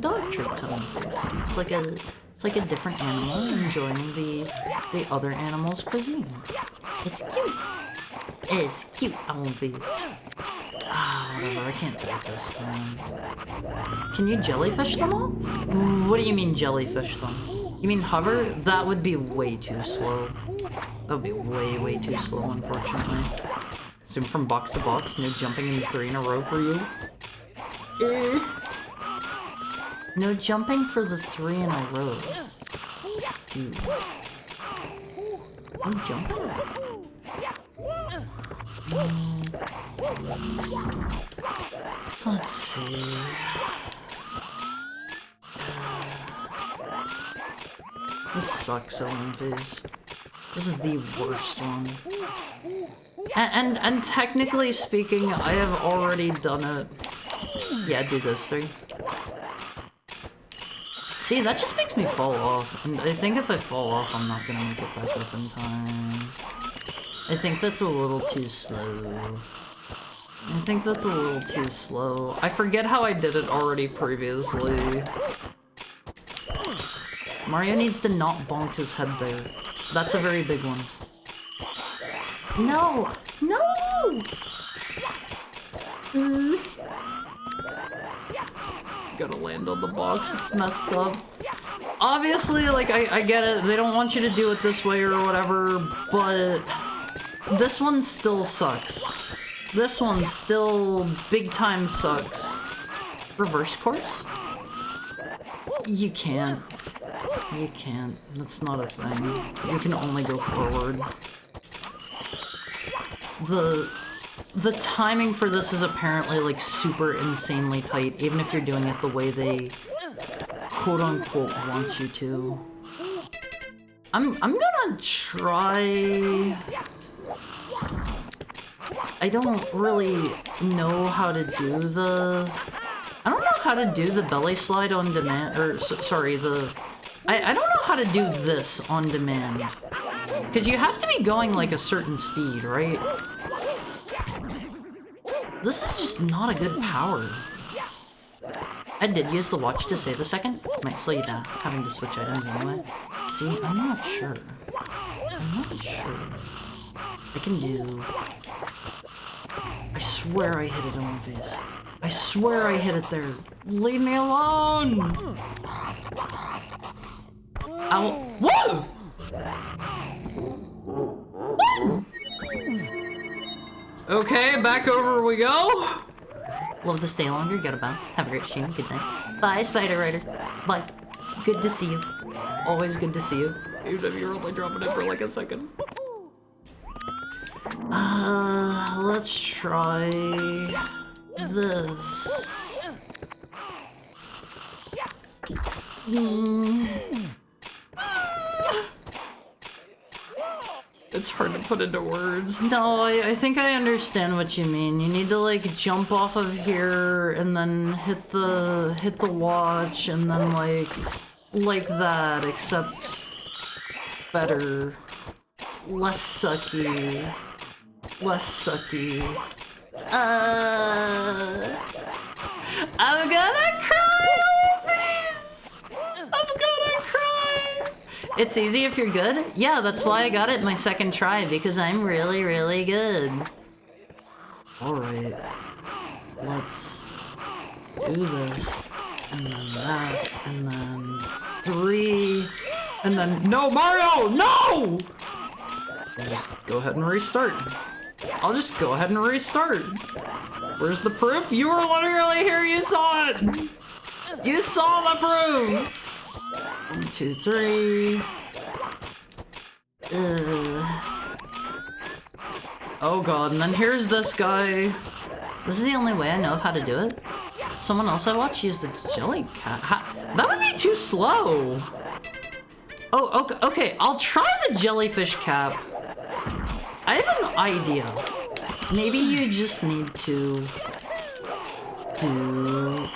A: dog treats on their face. It's like a different animal enjoying the other animal's cuisine. It's cute. It's cute on my face. Whatever, I can't do it this time. Can you jellyfish them all? What do you mean jellyfish them? You mean hover? That would be way too slow. That would be way too slow, unfortunately. Zoom from box to box, no jumping in 3 in a row for you. No jumping for the 3 in a row. Dude. No jumping? Let's see. This sucks, OMVs. This is the worst one. And technically speaking, I have already done it. Yeah, do those 3. See, that just makes me fall off. And I think if I fall off, I'm not gonna make it back up in time. I think that's a little too slow. I forget how I did it already previously. Mario needs to not bonk his head there. That's a very big one. No! No! Gotta land on the box, it's messed up. Obviously, like, I get it, they don't want you to do it this way or whatever, but this one still sucks. This one still big time sucks. Reverse course? You can't. You can't. That's not a thing. You can only go forward. The timing for this is apparently like super insanely tight, even if you're doing it the way they quote-unquote want you to. I'm gonna try... I don't really know how to do the... I don't know how to do the belly slide on demand, or sorry, I don't know how to do this on demand. Because you have to be going like a certain speed, right? This is just not a good power. I did use the watch to save a second. Might slow you down, having to switch items anyway. See, I'm not sure. I can do... I swear I hit it on my face. I swear I hit it there. Leave me alone! Whoa! Okay, back over we go. Love to stay longer, gotta bounce. Have a great stream, good night. Bye, Spider Rider. Bye. Good to see you. Always good to see you. Even if you're only dropping it for like a second. Let's try this. It's hard to put into words. No, I think I understand what you mean. You need to like jump off of here and then hit the watch and then like that, except better. Less sucky. I'm gonna cry, please! I'm gonna cry! It's easy if you're good? Yeah, that's why I got it my second try, because I'm really, really good. Alright. Let's do this. And then that. And then 3. And then... No, Mario! No! I'll just go ahead and restart. Where's the proof? You were literally here, you saw it! You saw the proof! 1, 2, 3. Oh god, and then here's this guy. This is the only way I know of how to do it. Someone else I watched used a jelly cat.
B: That would be too slow. Oh, okay, I'll try the jellyfish cap. I have an idea. Maybe you just need to do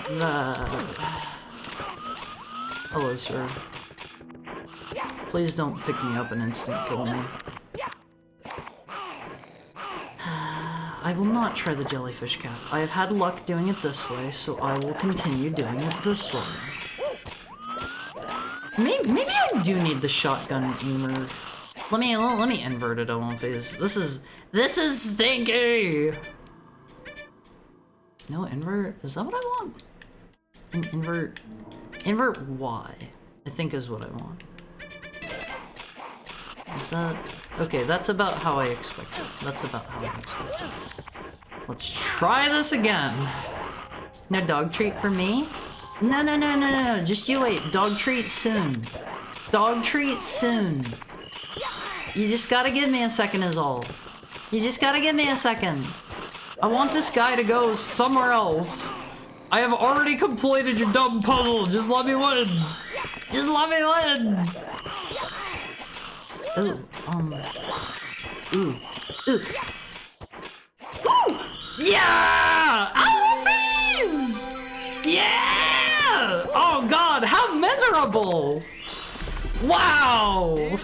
B: the... Hello, sir. Please don't pick me up and instant kill me. I will not try the jellyfish cap. I have had luck doing it this way, so I will continue doing it this way. Maybe I do need the shotgun aimer. Let me invert it on phase. This is stinky. No invert. Is that what I want? Invert Y. I think is what I want. Is that okay? That's about how I expected. That's about how I expected. Let's try this again. No dog treat for me. No. Just you wait. Dog treat soon. Dog treat soon. You just gotta give me a second is all. You just gotta give me a second. I want this guy to go somewhere else. I have already completed your dumb puzzle. Just let me win. Just let me win. Ooh. Ooh. Ooh! Yeah! I love these! Yeah! Oh god, how miserable! Wow!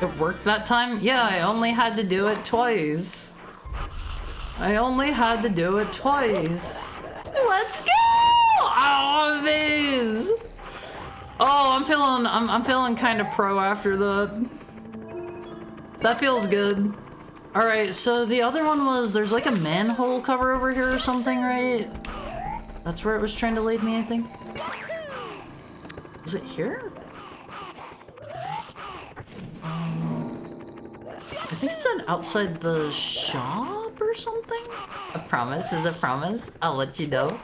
B: It worked that time? Yeah, I only had to do it twice. I only had to do it twice. Let's go! Oh, these! Oh, I'm feeling kind of pro after that. That feels good. All right, so the other one was there's like a manhole cover over here or something, right? That's where it was trying to lead me, I think. Is it here? I think it's outside the shop or something. A promise is a promise. I'll let you know.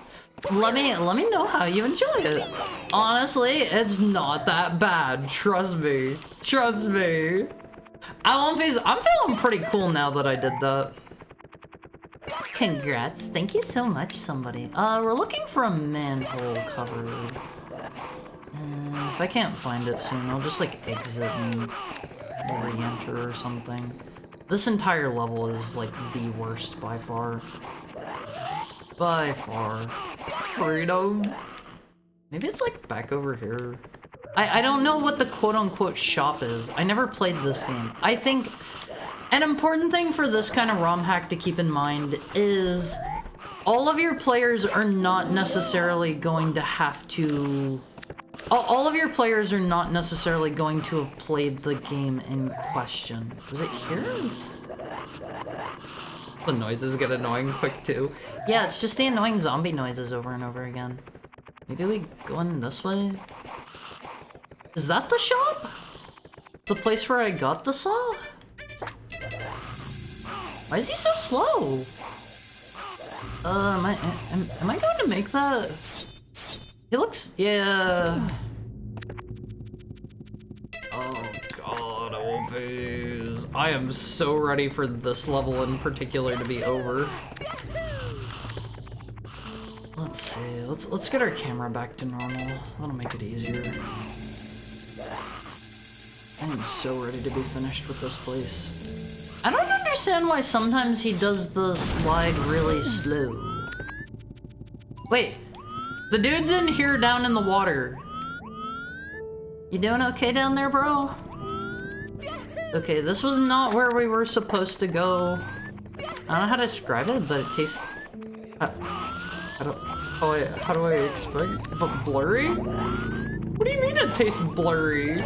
B: Let me know how you enjoy it. Honestly, it's not that bad. Trust me. Trust me. I'm feeling pretty cool now that I did that. Congrats. Thank you so much, somebody. We're looking for a manhole cover. If I can't find it soon, I'll just like exit and re-enter or something. This entire level is like the worst by far. By far. Freedom. Maybe it's like back over here. I don't know what the quote-unquote shop is. I never played this game. I think an important thing for this kind of ROM hack to keep in mind is all of your players are not necessarily going to have to... All of your players are not necessarily going to have played the game in question. Is it here? The noises get annoying quick too. Yeah, it's just the annoying zombie noises over and over again. Maybe we go in this way? Is that the shop? The place where I got the saw? Why is he so slow? Am I going to make that? He looks, yeah. Oh god, Olvies. I am so ready for this level in particular to be over. Let's see, let's get our camera back to normal. That'll make it easier. I am so ready to be finished with this place. I don't understand why sometimes he does the slide really slow. Wait, the dude's in here down in the water. You doing okay down there, bro? Okay, this was not where we were supposed to go. I don't know how to describe it, but it tastes... How do I explain? But blurry? What do you mean it tastes blurry?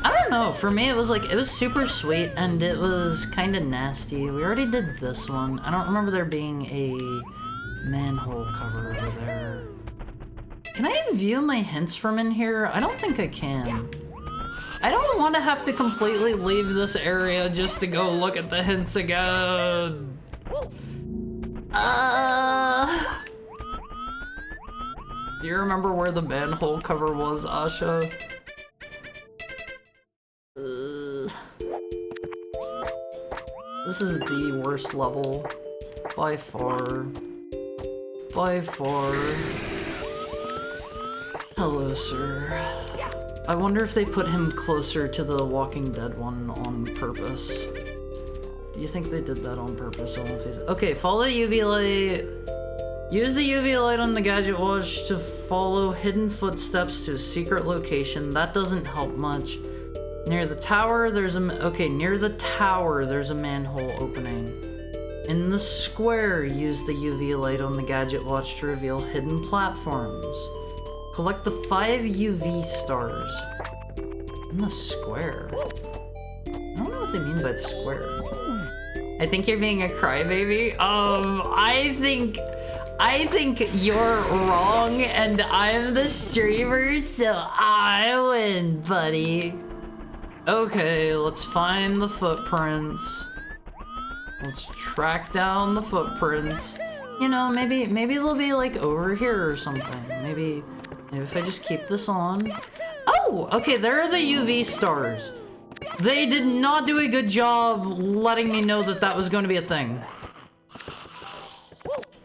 B: I don't know, for me it was super sweet and it was kind of nasty. We already did this one. I don't remember there being a manhole cover over there. Can I view my hints from in here? I don't think I can. I don't want to have to completely leave this area just to go look at the hints again. Do you remember where the manhole cover was, Asha? This is the worst level. By far. By far. Hello, sir. I wonder if they put him closer to the Walking Dead one on purpose. Do you think they did that on purpose? Okay, follow the UV light. Use the UV light on the gadget watch to follow hidden footsteps to a secret location. That doesn't help much. Near the tower, there's a manhole opening. In the square, use the UV light on the gadget watch to reveal hidden platforms. Collect the 5 UV stars. In the square? I don't know what they mean by the square.
A: I think you're being a crybaby. I think you're wrong and I'm the streamer, so I win, buddy.
B: Okay, let's find the footprints. Let's track down the footprints. You know, maybe they'll be like over here or something. Maybe if I just keep this on. Oh, okay, there are the UV stars. They did not do a good job letting me know that that was going to be a thing.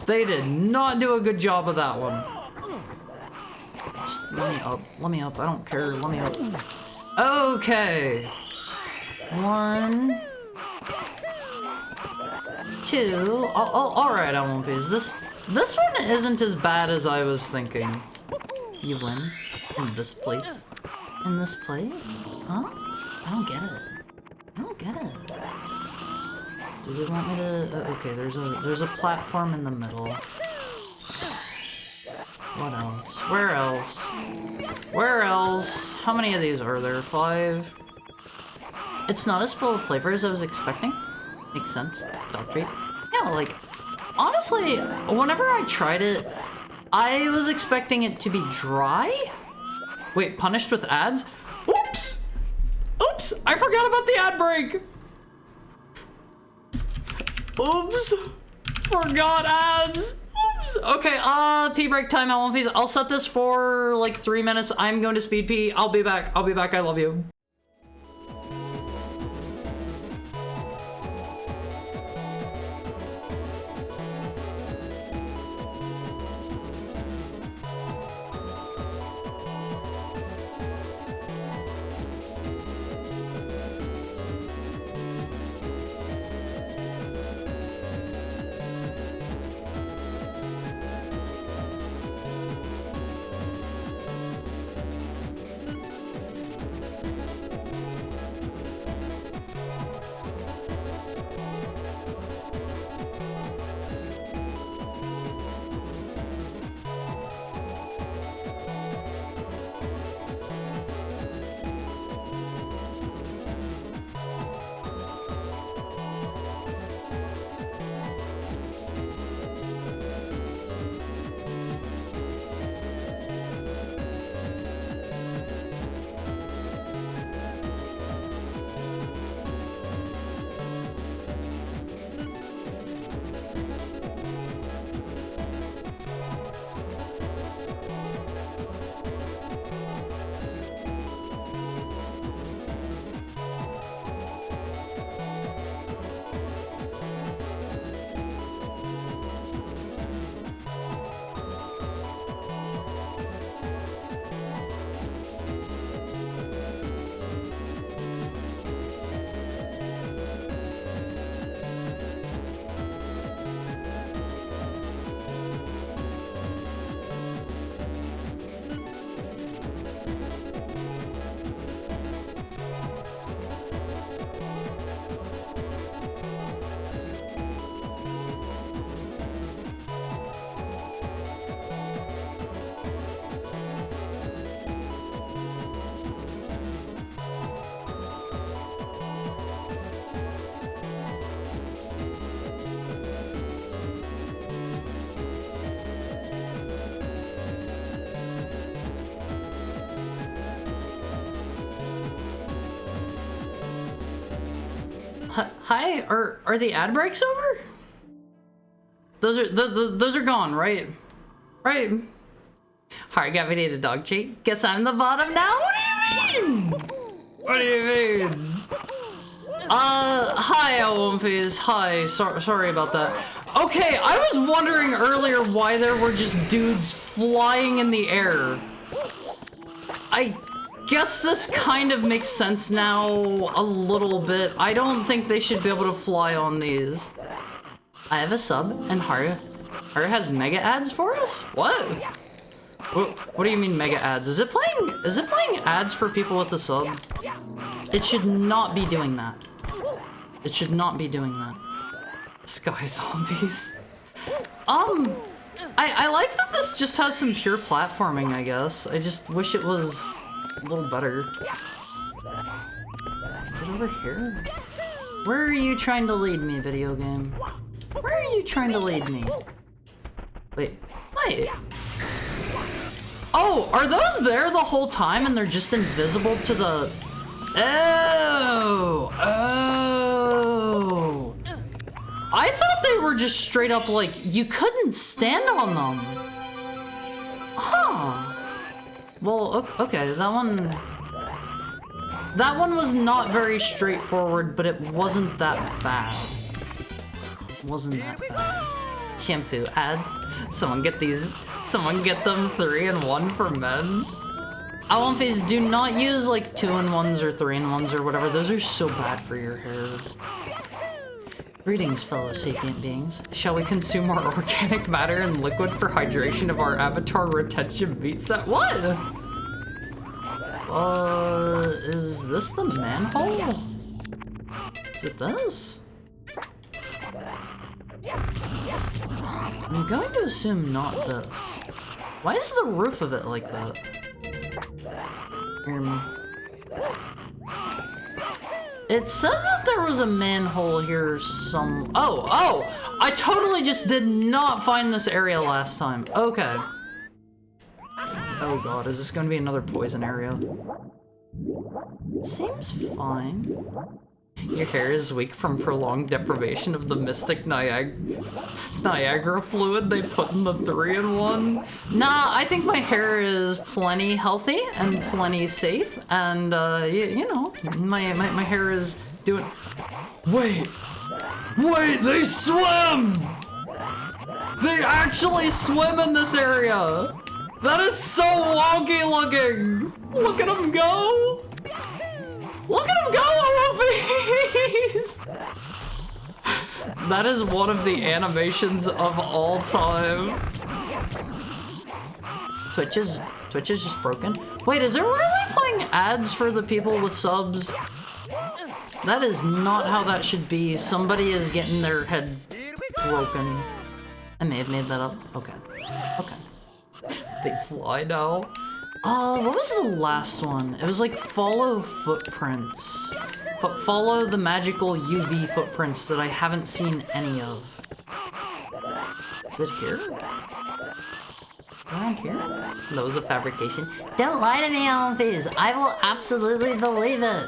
B: They did not do a good job of that one. Just let me up, I don't care, let me up. Okay. 1, 2, alright, I won't be. This one isn't as bad as I was thinking.
A: You win? In this place? In this place? Huh? I don't get it. I don't get it.
B: Do they want me to... okay, there's a platform in the middle. What else? Where else? Where else? How many of these are there? 5?
A: It's not as full of flavor as I was expecting. Makes sense. Dog treat.
B: Yeah, like, honestly, whenever I tried it, I was expecting it to be dry? Wait, punished with ads? Oops! Oops! I forgot about the ad break! Oops! Forgot ads! Oops! Okay, pee break time at 1 I'll set this for like 3 minutes. I'm going to speed pee. I'll be back. I love you. Hi, are the ad breaks over? Those are gone, right? Right.
A: Hard got me to dog treat. Guess I'm the bottom now? What do you mean? What do you mean?
B: Hi, Elwumfies. Hi, sorry about that. Okay, I was wondering earlier why there were just dudes flying in the air. I guess this kind of makes sense now a little bit. I don't think they should be able to fly on these. I have a sub, and Haru has mega ads for us? What? What do you mean mega ads? Is it playing ads for people with a sub? It should not be doing that. It should not be doing that. Sky zombies. I like that this just has some pure platforming, I guess. I just wish it was a little better. Is it over here? Where are you trying to lead me, video game? Where are you trying to lead me? Wait. Oh, are those there the whole time and they're just invisible to the... Oh! I thought they were just straight up like, you couldn't stand on them. Huh. Well, okay, that one was not very straightforward, but it wasn't that bad. Wasn't that bad. Shampoo ads. Someone get them 3-in-1 for men. Face, do not use like 2-in-1s or 3-in-1s or whatever. Those are so bad for your hair. Greetings, fellow sapient beings. Shall we consume our organic matter and liquid for hydration of our avatar retention meat set? What? Is this the manhole? Is it this? I'm going to assume not this. Why is the roof of it like that? It said that there was a manhole here Oh! I totally just did not find this area last time. Okay. Oh god, is this gonna be another poison area? Seems fine. Your hair is weak from prolonged deprivation of the mystic Niagara fluid they put in the 3-in-1. Nah, I think my hair is plenty healthy and plenty safe, and you know, my hair is doing... Wait, they swim! They actually swim in this area! That is so wonky looking! Look at them go! Look at him go, Romhack! That is one of the animations of all time. Twitch is just broken. Wait, is it really playing ads for the people with subs? That is not how that should be. Somebody is getting their head broken. I may have made that up. Okay. They fly now. What was the last one? It was like follow footprints. Follow the magical UV footprints that I haven't seen any of. Is it here? Around here? That was a fabrication. Don't lie to me, Face. I will absolutely believe it.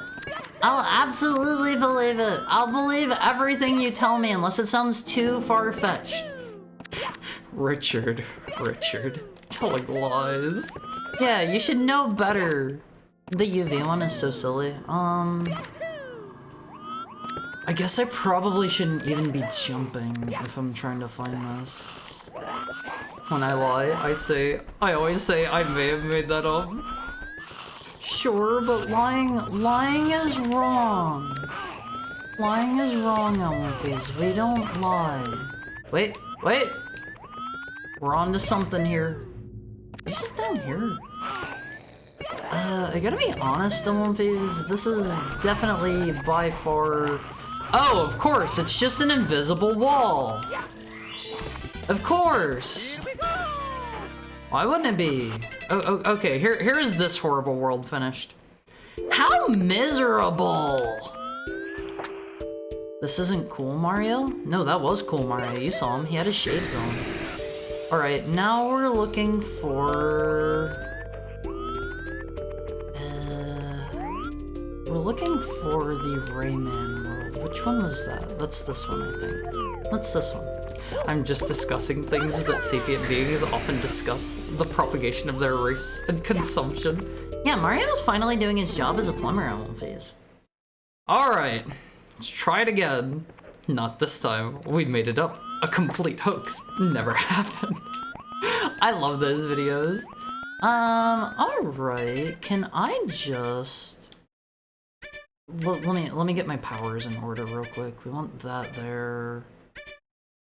B: I'll absolutely believe it. I'll believe everything you tell me unless it sounds too far-fetched. Richard. Telling lies. Yeah, you should know better. The UV one is so silly. I guess I probably shouldn't even be jumping if I'm trying to find this. When I lie, I always say I may have made that up. Sure, but lying is wrong. Lying is wrong, Elmface. We don't lie. Wait. We're on to something here. It's just down here. I gotta be honest, Elmface. This is definitely by far... Oh, of course, it's just an invisible wall. Of course. Why wouldn't it be? Oh, okay, here is this horrible world finished. How miserable! This isn't cool, Mario? No, that was cool, Mario. You saw him. He had his shades on. Alright, now we're looking for... we're looking for the Rayman world. Which one was that? That's this one, I think. That's this one. I'm just discussing things that sapient beings often discuss. The propagation of their race and consumption. Yeah, Mario's finally doing his job as a plumber, Elmface. Alright, let's try it again. Not this time. We made it up. A complete hoax. Never happened. I love those videos. Alright, can I just... Let me get my powers in order real quick. We want that there.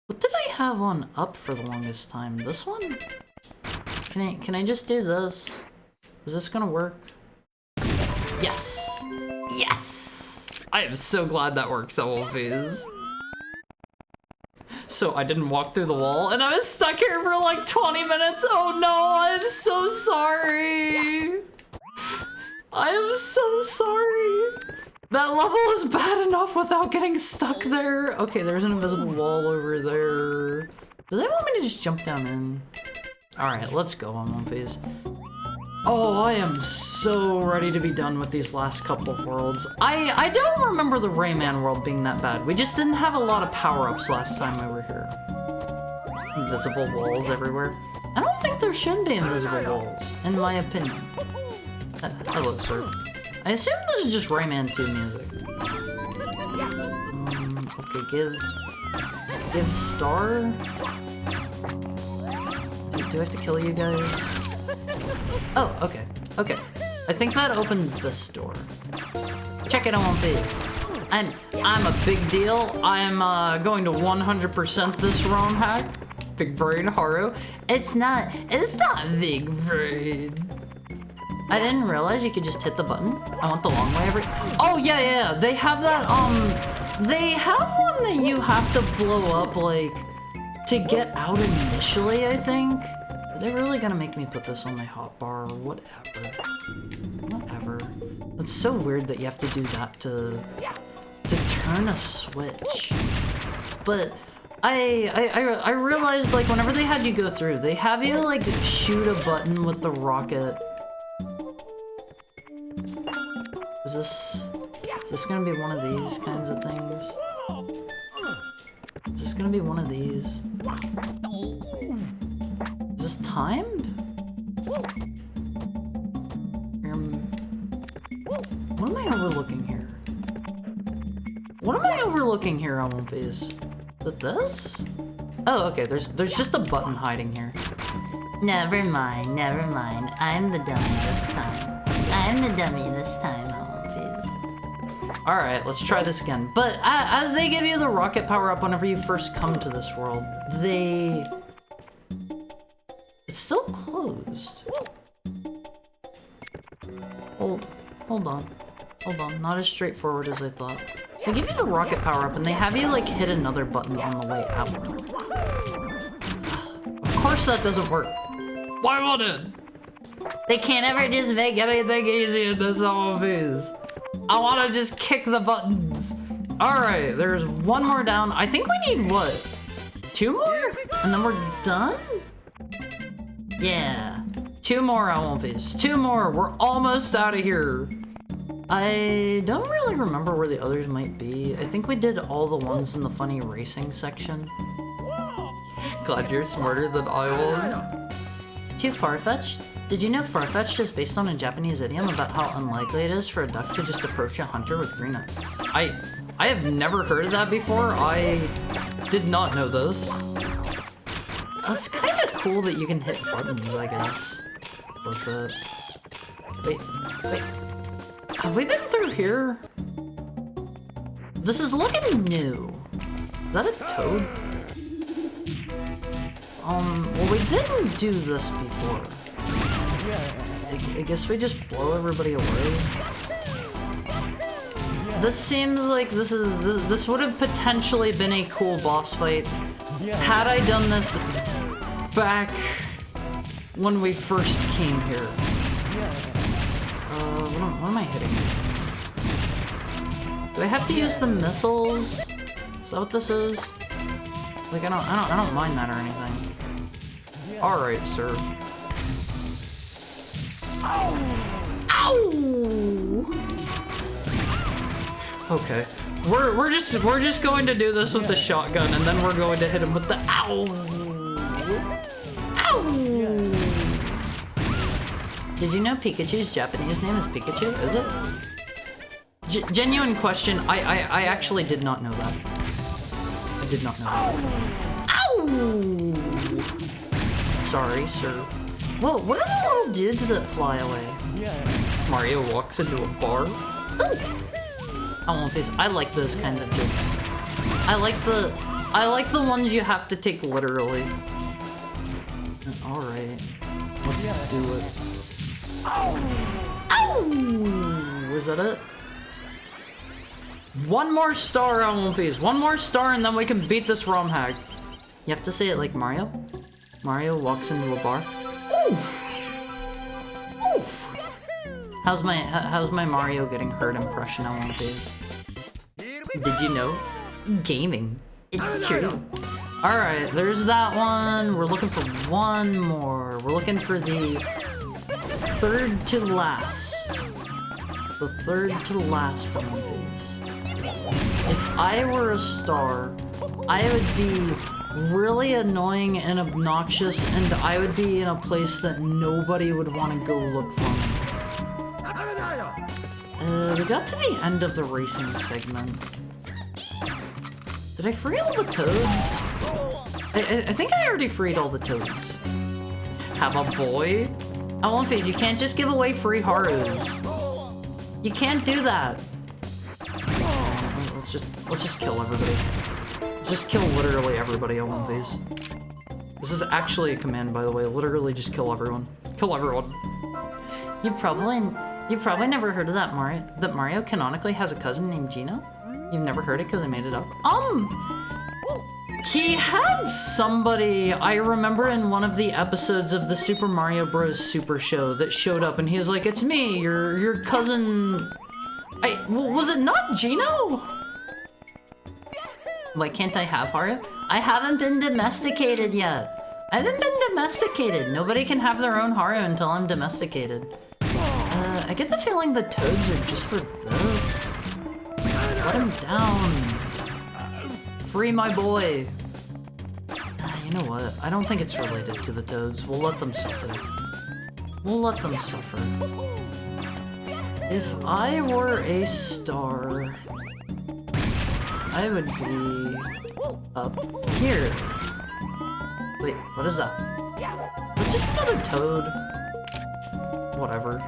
B: What did I have on up for the longest time? This one? Can I just do this? Is this gonna work? Yes!
A: Yes! I am so glad that works on Wolfies. So I didn't walk through the wall and I was stuck here for like 20 minutes. Oh no, I'm so sorry. I am so sorry. That level is bad enough without getting stuck there. Okay, there's an invisible wall over there.
B: Do they want me to just jump down in? Alright, let's go on One Piece. Oh, I am so ready to be done with these last couple of worlds. I don't remember the Rayman world being that bad. We just didn't have a lot of power-ups last time we were here. Invisible walls everywhere. I don't think there should be invisible walls, in my opinion. Hello, sir. I assume this is just Rayman 2 music. Okay, give star. Do I have to kill you guys? Oh, okay. Okay. I think that opened this door. Check it on One Piece. I'm a big deal. I'm going to 100% this romhack. Big brain Haru. It's not big brain. I didn't realize you could just hit the button. I want the long way Oh yeah. They have that they have one that you have to blow up like to get out initially, I think. Are they really gonna make me put this on my hotbar or whatever? Whatever. It's so weird that you have to do that to turn a switch. But I realized like whenever they had you go through, they have you like shoot a button with the rocket. Is this gonna be one of these kinds of things? Is this gonna be one of these? Is this timed? What am I overlooking here? What am I overlooking here on One Piece? Is it this? Oh, okay, there's just a button hiding here. Never mind. I'm the dummy this time. Alright, let's try this again. But as they give you the rocket power up whenever you first come to this world, it's still closed. Hold on. Not as straightforward as I thought. They give you the rocket power up and they have you like hit another button on the way out. Of course that doesn't work.
A: Why would it? They can't ever just make anything easy in this movies. I want to just kick the buttons.
B: All right, there's one more down. I think we need what? 2 more? And then we're done? Yeah. 2 more on One Piece. 2 more. We're almost out of here. I don't really remember where the others might be. I think we did all the ones in the funny racing section.
A: Glad you're smarter than I was.
B: Too far-fetched? Did you know Farfetched is based on a Japanese idiom about how unlikely it is for a duck to just approach a hunter with green eyes?
A: I have never heard of that before. I did not know this.
B: It's kind of cool that you can hit buttons, I guess. What's that? Wait. Have we been through here? This is looking new. Is that a toad? Well, we didn't do this before. I guess we just blow everybody away. This seems like this would have potentially been a cool boss fight had I done this back when we first came here. What am I hitting? Do I have to use the missiles? Is that what this is? Like I don't mind that or anything. All right, sir. Ow! Okay, we're just going to do this with the shotgun, and then we're going to hit him with the ow! Ow! Did you know Pikachu's Japanese name is Pikachu? Is it? Genuine question. I actually did not know that. I did not know that. Ow! Sorry, sir. Whoa, what are the little dudes that fly away? Mario walks into a bar. I like those kinds of jokes. I like the ones you have to take literally. Alright. Let's do it. Ow! Was that it? One more star, Elmophase. One more star and then we can beat this romhack. You have to say it like Mario. Mario walks into a bar. Oof! Oof! How's my Mario getting hurt impression, Elmophase? Did you know? Gaming. It's true. Alright, there's that one. We're looking for one more. We're looking for the third to last. The third to last one of these. If I were a star, I would be really annoying and obnoxious, and I would be in a place that nobody would want to go look for me. We got to the end of the racing segment. Did I free all the toads? I think I already freed all the toads. Have a boy? Elmophase, you can't just give away free Harus. You can't do that. Let's just kill everybody. Just kill literally everybody, Elmophase. This is actually a command, by the way. Literally just kill everyone. Kill everyone. You've probably never heard of that Mario canonically has a cousin named Gino? You've never heard it because I made it up? He had somebody, I remember in one of the episodes of the Super Mario Bros. Super Show that showed up and he was like, it's me, your cousin... was it not Gino? Why can't I have Haru? I haven't been domesticated yet. I haven't been domesticated. Nobody can have their own Haru until I'm domesticated. I get the feeling the toads are just for this. Let him down. Free my boy. You know what? I don't think it's related to the toads. We'll let them suffer. We'll let them suffer. If I were a star, I would be up here. Wait, what is that? It's just another toad. Whatever.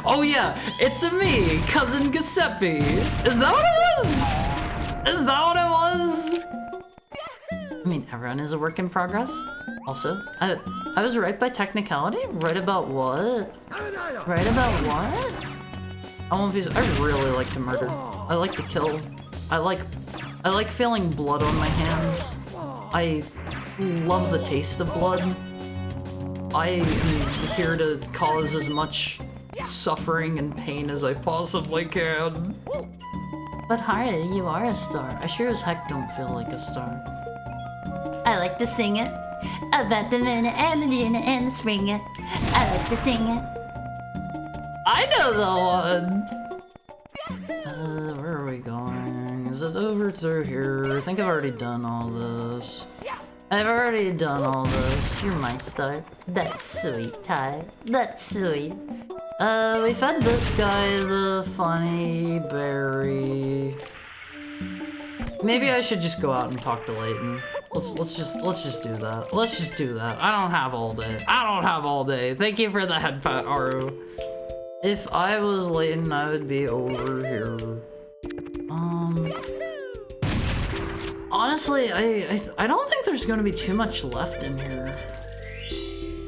B: Oh yeah, it's me, Cousin Giuseppe. Is that what it was? Is that what it was? I mean, everyone is a work in progress. Also, I was right by technicality? Right about what? Right about what? I really like to murder. I like to kill. I like feeling blood on my hands. I love the taste of blood. I am here to cause as much suffering and pain as I possibly can. But Haru, you are a star. I sure as heck don't feel like a star. I like to sing it about the moon and the June and the spring it. I like to sing it. I know the one! Where are we going? Is it over through here? I think I've already done all this. I've already done all this. You're my star. That's sweet, Ty. That's sweet. We fed this guy the funny berry. Maybe I should just go out and talk to Layton. Let's just do that. Let's just do that. I don't have all day. I don't have all day. Thank you for the head pat, Aru. If I was Layton, I would be over here. Honestly, I don't think there's gonna be too much left in here.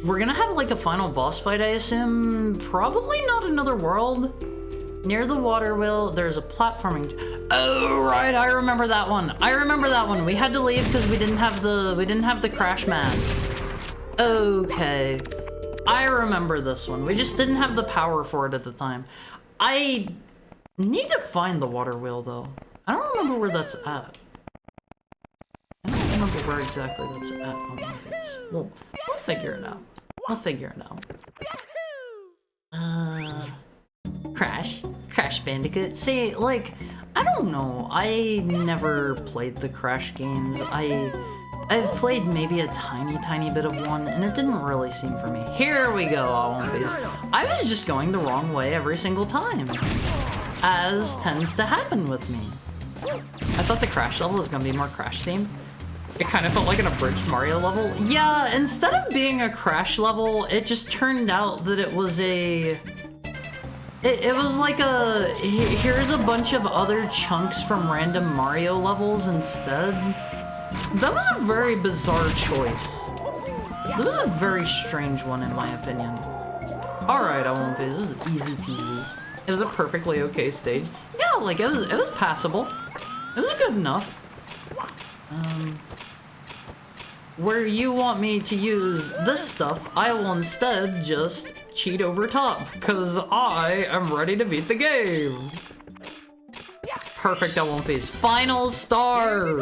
B: We're gonna have like a final boss fight, I assume. Probably not another world. Near the water wheel, there's a platforming. Oh right, I remember that one. I remember that one. We had to leave because we didn't have the crash mask. Okay, I remember this one. We just didn't have the power for it at the time. I need to find the water wheel though. I don't remember where that's at. I don't remember where exactly that's at on my face. We'll figure it out. We'll figure it out. Crash Bandicoot. See, like, I don't know. I never played the Crash games. I've played maybe a tiny bit of one, and it didn't really seem for me. Here we go, Elmophase. I was just going the wrong way every single time, as tends to happen with me. I thought the Crash level was gonna be more Crash themed. It kind of felt like an abridged Mario level. Yeah, instead of being a Crash level, it just turned out that it was a... It was like a... Here's a bunch of other chunks from random Mario levels instead. That was a very bizarre choice. That was a very strange one in my opinion. Alright, I won't face. This is easy peasy. It was a perfectly okay stage. Yeah, like it was passable. It was good enough. Where you want me to use this stuff, I will instead just cheat over top, because I am ready to beat the game. Perfect L1 face. Final star!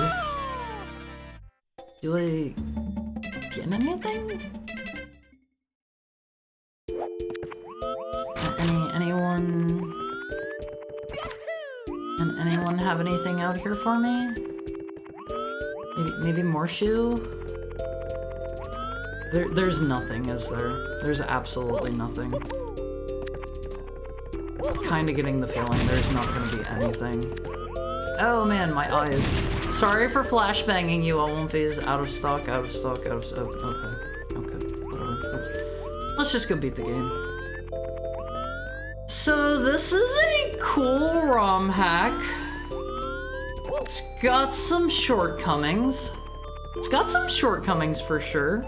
B: Do I get anything? Anyone have anything out here for me? Maybe more shoe? There's nothing, is there? There's absolutely nothing. Kinda getting the feeling there's not gonna be anything. Oh man, my eyes. Sorry for flashbanging you, Olymphys. Out of stock, out of stock, out of stock. Okay, whatever. Let's just go beat the game. So this is a cool ROM hack. It's got some shortcomings. It's got some shortcomings for sure.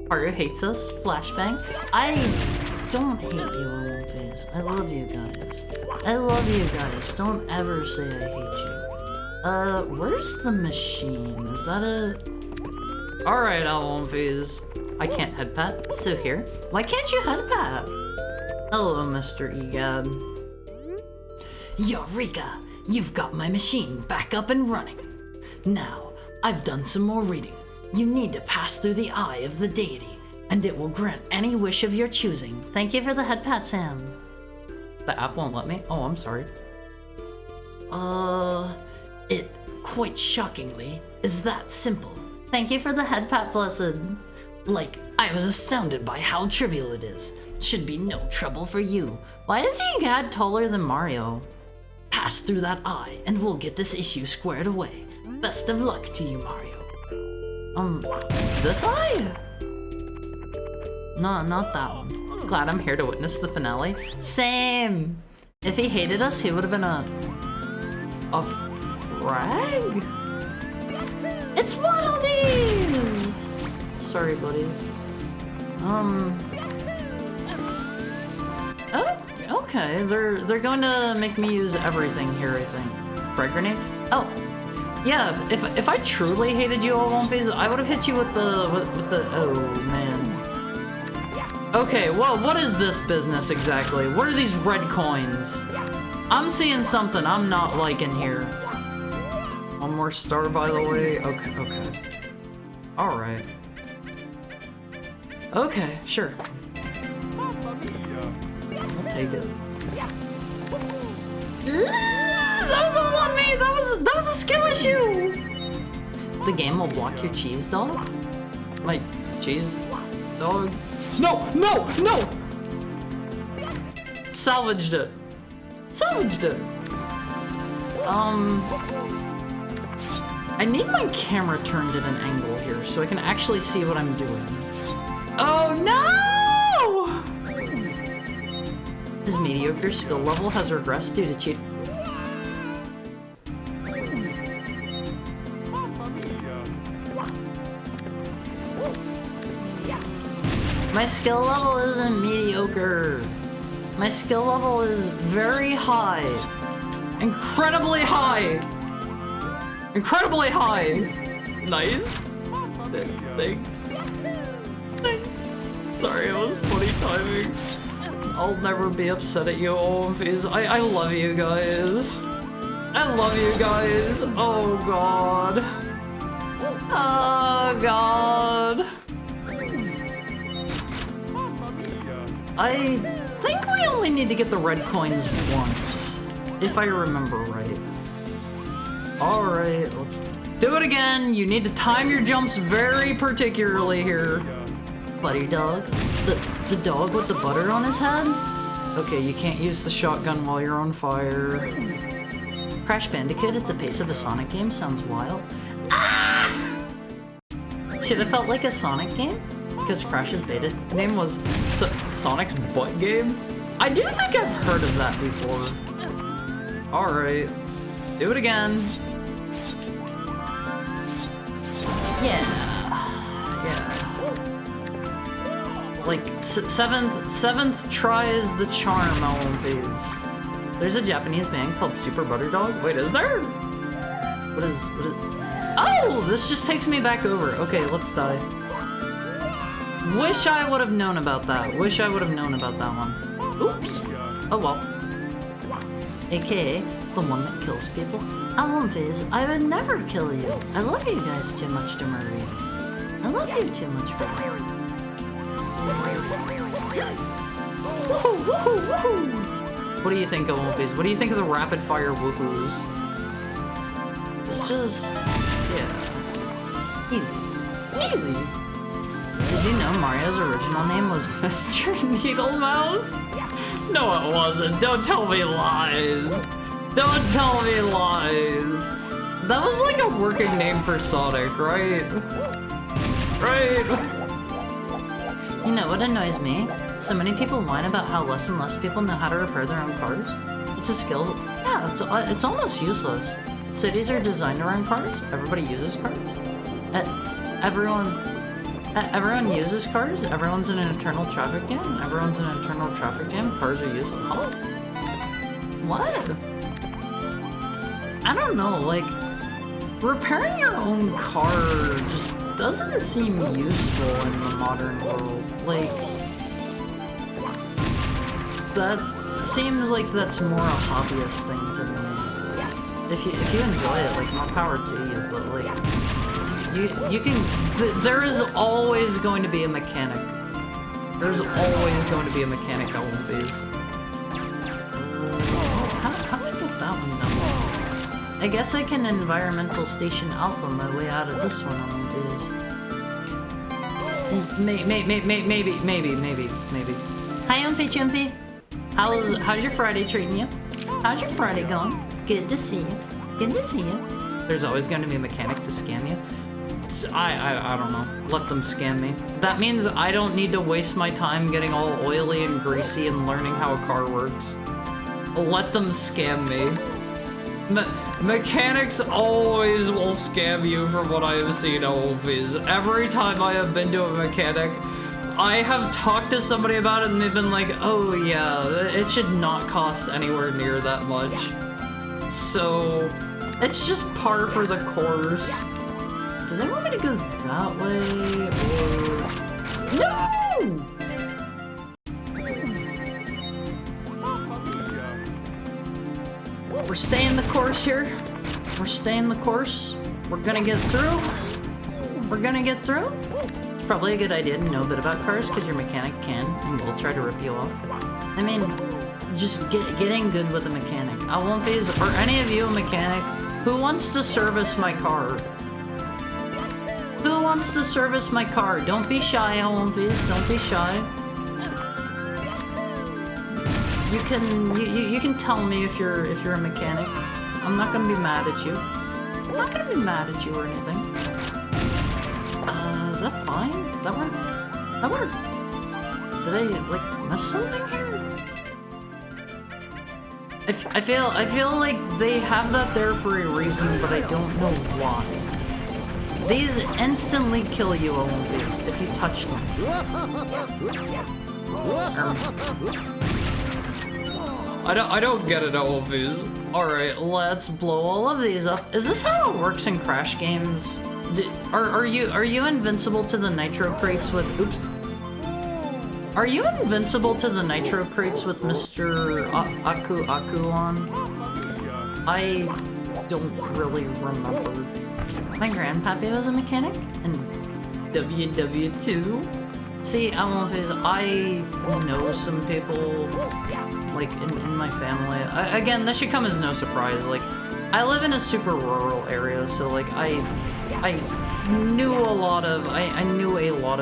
B: Mario hates us. Flashbang. I don't hate you, Olymphys. I love you guys. I love you guys. Don't ever say I hate you. Where's the machine? Is that a... Alright, Olymphys. I can't head pat, so here. Why can't you head pat? Hello, Mr. Egad.
A: Eureka! You've got my machine back up and running. Now, I've done some more reading. You need to pass through the eye of the deity, and it will grant any wish of your choosing. Thank you for the head pat, Sam.
B: The app won't let me? Oh, I'm sorry.
A: It, quite shockingly, is that simple. Thank you for the head pat, Blessed. Like, I was astounded by how trivial it is. Should be no trouble for you.
B: Why is Egad taller than Mario?
A: Pass through that eye, and we'll get this issue squared away. Best of luck to you, Mario.
B: This eye? No, not that one. Glad I'm here to witness the finale. Same! If he hated us, he would have been a frag? It's one of these! Sorry, buddy. Oh, okay. They're going to make me use everything here, I think. Frag grenade? Oh. Yeah, if I truly hated you all one phase, I would have hit you with the oh man. Okay, well, what is this business exactly? What are these red coins? I'm seeing something I'm not liking here. One more star, by the way. Okay. Alright. Okay, sure. I'll take it. That was all on me! That was a skill issue! The game will block your cheese dog? My cheese dog? No! Salvaged it. I need my camera turned at an angle here so I can actually see what I'm doing. Oh no! His mediocre skill level has regressed due to cheating. My skill level isn't mediocre. My skill level is very high. Incredibly high. Incredibly high. Nice. Thanks. Sorry, it was funny timing. I'll never be upset at you, Olymphys. I love you guys. I love you guys. Oh god. Oh god. I think we only need to get the red coins once, if I remember right. Alright, let's do it again. You need to time your jumps very particularly here. Buddy dog? The dog with the butter on his head? Okay, you can't use the shotgun while you're on fire. Crash Bandicoot at the pace of a Sonic game sounds wild. Ah! Should have felt like a Sonic game? Because Crash's beta name was Sonic's Butt Game? I do think I've heard of that before. Alright, let's do it again. Yeah. Like, seventh try is the charm, Multiverse. There's a Japanese band called Super Butterdog. Wait, is there? What is... Oh, this just takes me back over. Okay, let's die. Wish I would have known about that. Wish I would have known about that one. Oops. Oh well. AKA, the one that kills people. Multiverse, I would never kill you. I love you guys too much to murder you. I love you too much for that. Woohoo, woohoo, woohoo! What do you think of Multiverse? What do you think of the rapid fire woohoos? It's just... yeah. Easy. Easy! Did you know Mario's original name was Mr. Needlemouse? No, it wasn't. Don't tell me lies. Don't tell me lies. That was like a working name for Sonic, right? Right? You know what annoys me? So many people whine about how less and less people know how to repair their own cars. It's a skill. Yeah, it's almost useless. Cities are designed around cars. Everybody uses cars. Everyone uses cars. Everyone's in an eternal traffic jam. Everyone's in an eternal traffic jam. Cars are used. Huh? What? I don't know. Like, repairing your own car just doesn't seem useful in the modern world. Like, that seems like that's more a hobbyist thing to me. If you enjoy it, like, more power to you. But like. You can... there is always going to be a mechanic. There's always going to be a mechanic on Multiverse. How do I get that one done? I guess I can environmental station alpha my way out of this one on Multiverse. Maybe. Hi, Umphy Chumpy. How's your Friday treating you? How's your Friday going? Good to see you. Good to see you. There's always going to be a mechanic to scam you. I don't know. Let them scam me. That means I don't need to waste my time getting all oily and greasy and learning how a car works. Let them scam me. Mechanics always will scam you from what I have seen always. Every time I have been to a mechanic, I have talked to somebody about it and they've been like, oh yeah, it should not cost anywhere near that much. So, it's just par for the course. Do they want me to go that way, or... No! We're staying the course here. We're staying the course. We're gonna get through. We're gonna get through. It's probably a good idea to know a bit about cars, because your mechanic can and will try to rip you off. I mean, just getting good with a mechanic. I won't phase, or any of you a mechanic who wants to service my car. Who wants to service my car? Don't be shy, Multiverse. Don't be shy. You can tell me if you're a mechanic. I'm not gonna be mad at you. I'm not gonna be mad at you or anything. Is that fine? That worked? That worked. Did I like miss something here? I feel like they have that there for a reason, but I don't know why. These instantly kill you, Multiverse, if you touch them. I don't get it, Multiverse. Alright, let's blow all of these up. Is this how it works in Crash games? Are you invincible to the nitro crates with... Oops. Are you invincible to the nitro crates with Mr. Aku on? I don't really remember. My grandpappy was a mechanic in WW2. See, Multiverse, I know some people, like, in my family. Again, this should come as no surprise. Like, I live in a super rural area, so, like, I knew a lot of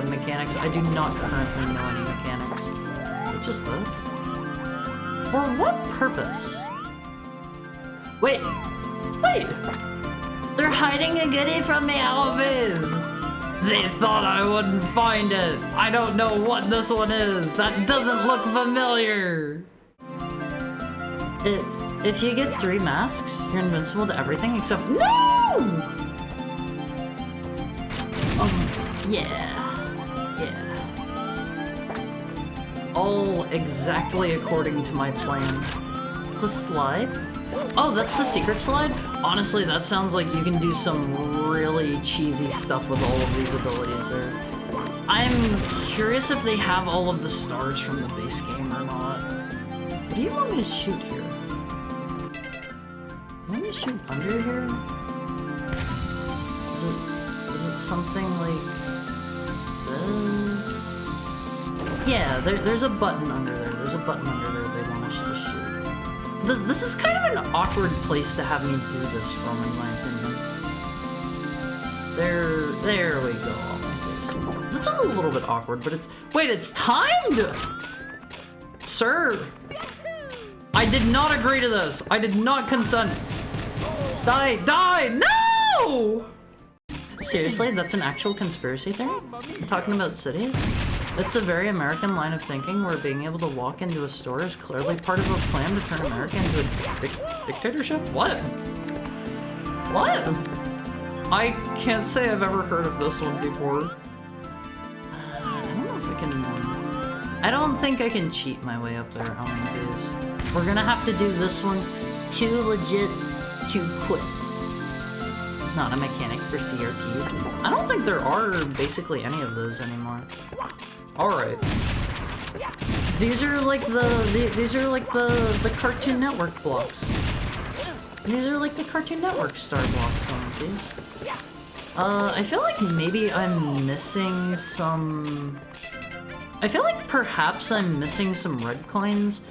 B: mechanics. I do not currently know any mechanics. Is it just this? For what purpose? Wait! They're hiding a goodie from me, Multiverse!
A: They thought I wouldn't find it. I don't know what this one is. That doesn't look familiar.
B: If you get 3 masks, you're invincible to everything except— No!
A: Yeah.
B: All exactly according to my plan. The slide? Oh, that's the secret slide? Honestly, that sounds like you can do some really cheesy stuff with all of these abilities there. I'm curious if they have all of the stars from the base game or not. What do you want me to shoot here? You want me to shoot under here? Is it something like this? Yeah, there's a button under there. There's a button under there they want us to shoot. This is kind of an awkward place to have me do this from, in my opinion. There we go. That's a little bit awkward, but it's— Wait, it's timed! Sir! I did not agree to this! I did not consent! Die! No! Seriously, that's an actual conspiracy theory? I'm talking about cities? It's a very American line of thinking where being able to walk into a store is clearly part of a plan to turn America into a dictatorship? What? What? I can't say I've ever heard of this one before. I don't know if I can— I don't think I can cheat my way up there, please. We're gonna have to do this one too legit to quit. Not a mechanic for CRTs. I don't think there are basically any of those anymore. Alright. These are like the Cartoon Network blocks. These are like the Cartoon Network star blocks on these. I feel like maybe I'm missing some— I feel like perhaps I'm missing some red coins.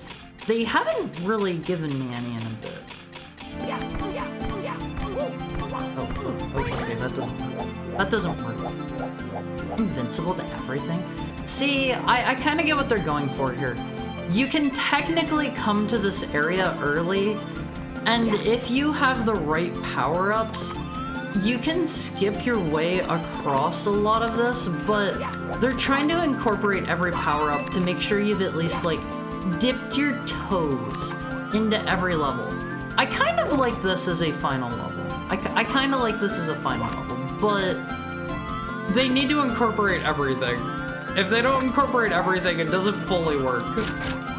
B: They haven't really given me any in a bit. Oh, okay, that doesn't work. That doesn't work. Invincible to everything? See, I kind of get what they're going for here. You can technically come to this area early, and if you have the right power-ups, you can skip your way across a lot of this, but they're trying to incorporate every power-up to make sure you've at least, like, dipped your toes into every level. I kind of like this as a final level. I kind of like this as a final level, but
A: they need to incorporate everything. If they don't incorporate everything, it doesn't fully work,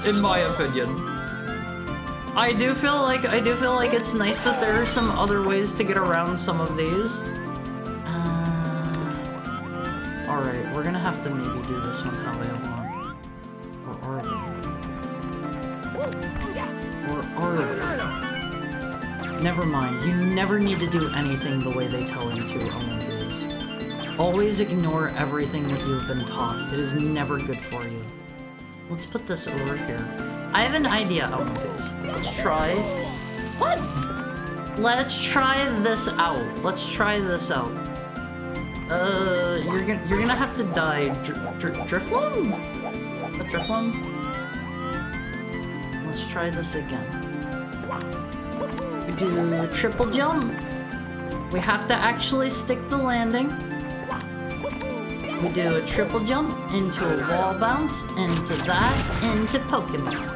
A: in my opinion. I do feel like it's nice that there are some other ways to get around some of these. Alright, we're gonna have to maybe do this one how I want. Or are we? Never mind, you never need to do anything the way they tell you to on these. Always ignore everything that you've been taught. It is never good for you. Let's put this over here. I have an idea, Elmonface. Let's try— What? Let's try this out. Let's try this out. You're gonna have to die. Drifloon? A Drifloon? Let's try this again. We do a triple jump. We have to actually stick the landing. We do a triple jump into a wall bounce, into that, into Pokemon.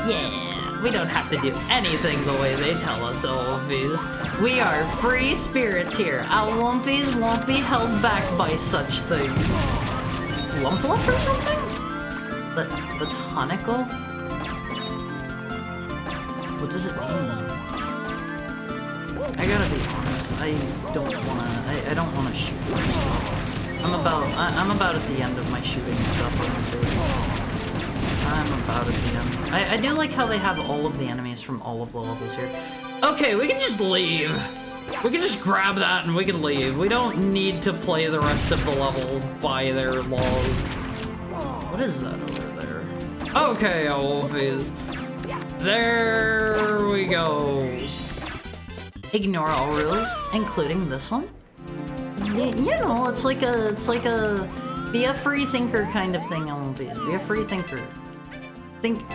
A: Yeah, we don't have to do anything the way they tell us, Owlumpies. We are free spirits here. Owlumpies won't be held back by such things. Lumpluff or something? That's Honicle? What does it mean? I gotta be honest, I don't wanna shoot more stuff. I'm about at the end of my shooting stuff on the face. I'm about at the end. I do like how they have all of the enemies from all of the levels here. Okay, we can just leave. We can just grab that and we can leave. We don't need to play the rest of the level by their laws. What is that over there? Okay, Wolfies. There we go. Ignore all rules, including this one. You know, it's like a be a free thinker kind of thing, Wolfies. Be a free thinker. Think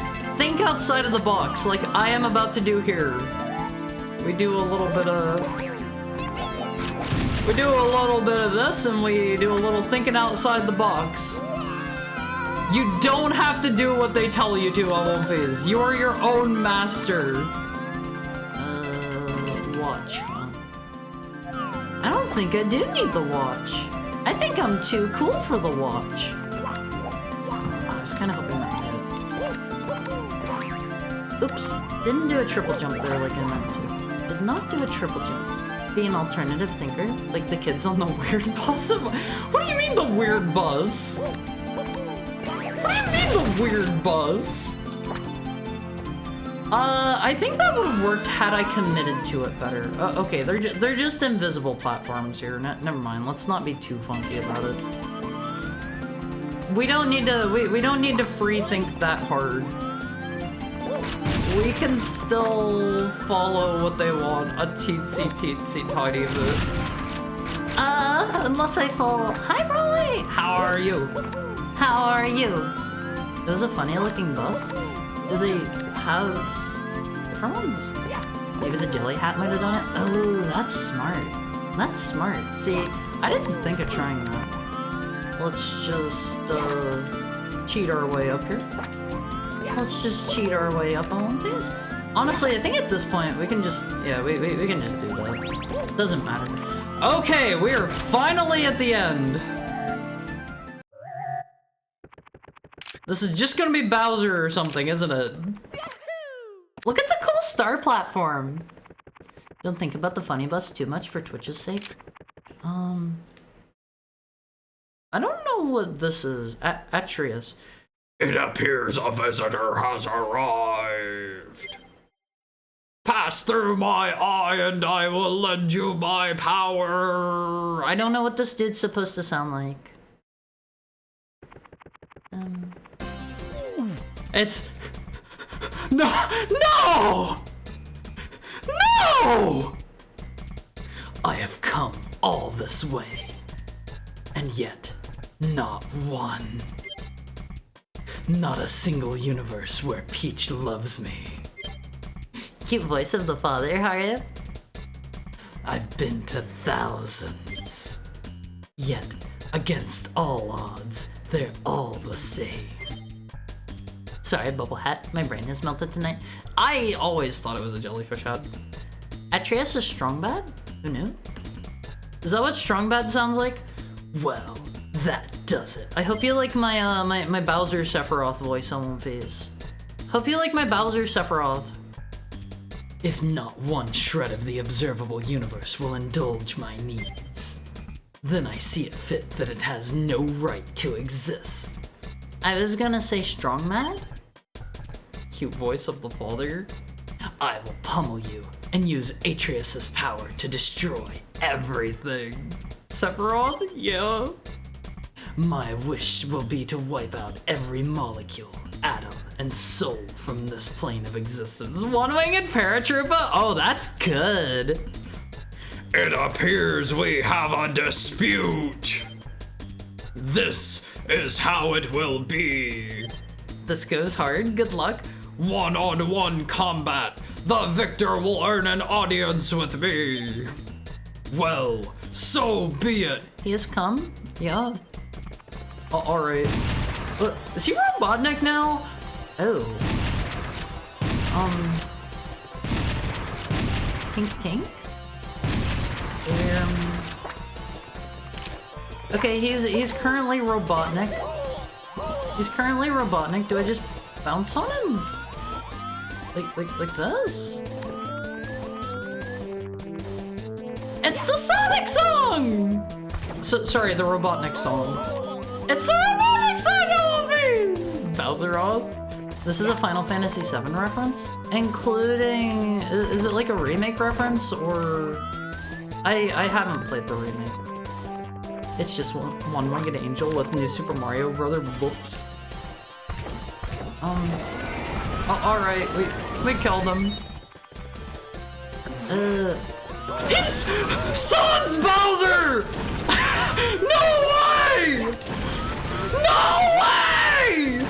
A: outside of the box, like I am about to do here. We do a little bit of
B: We do a little bit of this and we do a little thinking outside the box. You don't have to do what they tell you to on One Piece. You are your own master. Watch, huh? I don't think I do need the watch. I think I'm too cool for the watch. I was kind of hoping that did. Oops, didn't do a triple jump there like I meant to. Did not do a triple jump. Be an alternative thinker, like the kids on the weird bus. What do you mean the weird bus? What do you mean the weird bus? I think that would have worked had I committed to it better. Okay, they're just invisible platforms here. Never mind. Let's not be too funky about it. We don't need to. We don't need to free think that hard. We can still follow what they want a teensy tiny bit. Unless I follow. Hi, Broly. How are you? How are you? It was a funny looking bus. Do they have different ones? Maybe the jelly hat might have done it. Oh, that's smart. That's smart. See, I didn't think of trying that. Let's just cheat our way up here. Let's just cheat our way up on One Piece. Honestly, I think at this point we can just, yeah, we can just do that. Doesn't matter. Okay, we are finally at the end. This is just gonna be Bowser or something, isn't it? Look at the cool star platform. Don't think about the funny bus too much for Twitch's sake. I don't know what this is. Atreus.
D: It appears a visitor has arrived. Pass through my eye and I will lend you my power.
B: I don't know what this dude's supposed to sound like.
D: It's... No! I have come all this way, and yet not one. Not a single universe where Peach loves me.
B: Cute voice of the father, Haru.
D: I've been to thousands. Yet, against all odds, they're all the same.
B: Sorry, Bubble Hat. My brain has melted tonight. I always thought it was a jellyfish hat. Atreus is strong bad? Who knew? Is that what strong bad sounds like?
D: Well, that does it.
B: I hope you like my my Bowser Sephiroth voice on One Piece. Hope you like my Bowser Sephiroth.
D: If not one shred of the observable universe will indulge my needs, then I see it fit that it has no right to exist.
B: I was gonna say strong mad? Cute voice of the father.
D: I will pummel you and use Atreus' power to destroy everything.
B: Sephiroth? Yeah.
D: My wish will be to wipe out every molecule, atom, and soul from this plane of existence.
B: One-winged paratrooper? Oh, that's good.
D: It appears we have a dispute. This is how it will be.
B: This goes hard. Good luck.
D: One-on-one combat. The victor will earn an audience with me. Well, so be it.
B: He has come? Yeah. Alright. Is he Robotnik now? Oh. Tink? Okay, he's currently Robotnik. He's currently Robotnik. Do I just bounce on him? Like this? It's the Sonic song! Sorry, the Robotnik song. It's the Robotnik song, oh please! Bowser off. This is a Final Fantasy VII reference, including, is it like a remake reference, or? I haven't played the remake. It's just one-winged angel with New Super Mario Brother books. Alright, we killed him.
D: His son's Bowser! No way! No way!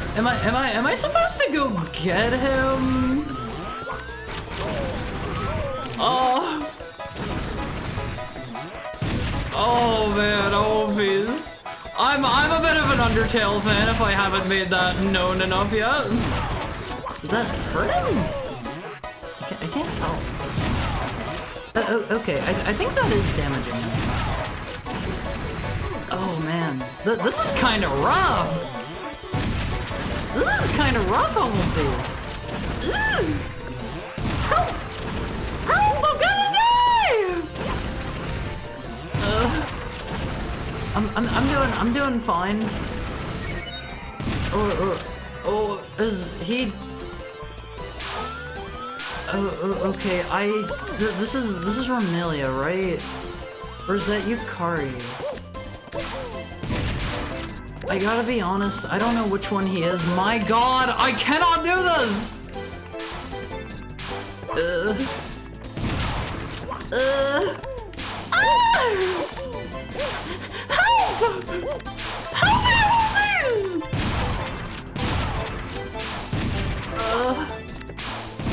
B: Am I supposed to go get him? Oh. Oh man, oh please. I'm a bit of an Undertale fan if I haven't made that known enough yet. Did that hurt him? I can't tell. Okay, I think that is damaging him. Oh man, this is kind of rough. This is kind of rough on one face. Help! Help! I'm gonna die! I'm doing fine. Oh, is he? Okay. This is Romelia, right? Or is that Yukari? I gotta be honest, I don't know which one he is. My god, I cannot do this! Help! Help me, please!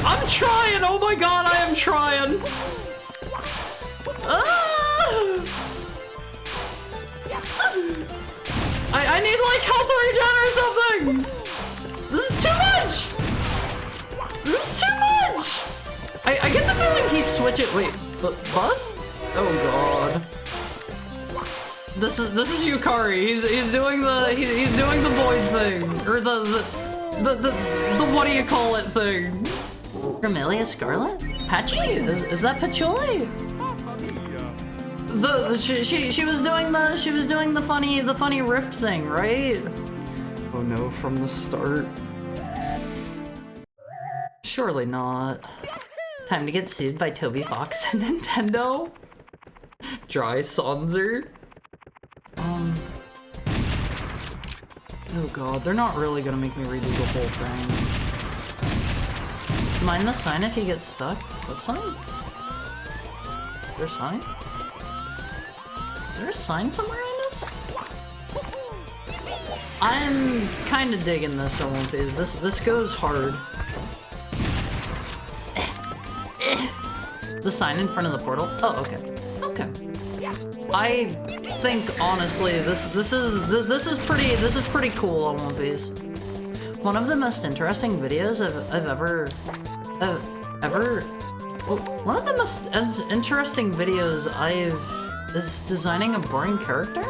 B: I'm trying, oh my god, I am trying! I need like health regen or something! This is too much! This is too much! I get the feeling he switched it. Wait, bus? Oh god. This is Yukari. He's doing the void thing. Or the what do you call it thing? Romelia Scarlet? Patchy? Is that Patchouli? She was doing the funny rift thing, right? Oh no, from the start. Surely not. Time to get sued by Toby Fox and Nintendo. Dry Sonzer. Oh god, they're not really gonna make me redo the whole thing. Mind the sign if you get stuck? What sign? Is there a sign? Is there a sign somewhere I missed? I'm kinda digging this Owen phase. This goes hard. The sign in front of the portal? Oh, okay. Okay. I think honestly this is pretty cool on One Piece. One of the most interesting videos I've ever one of the most interesting videos is designing a boring character.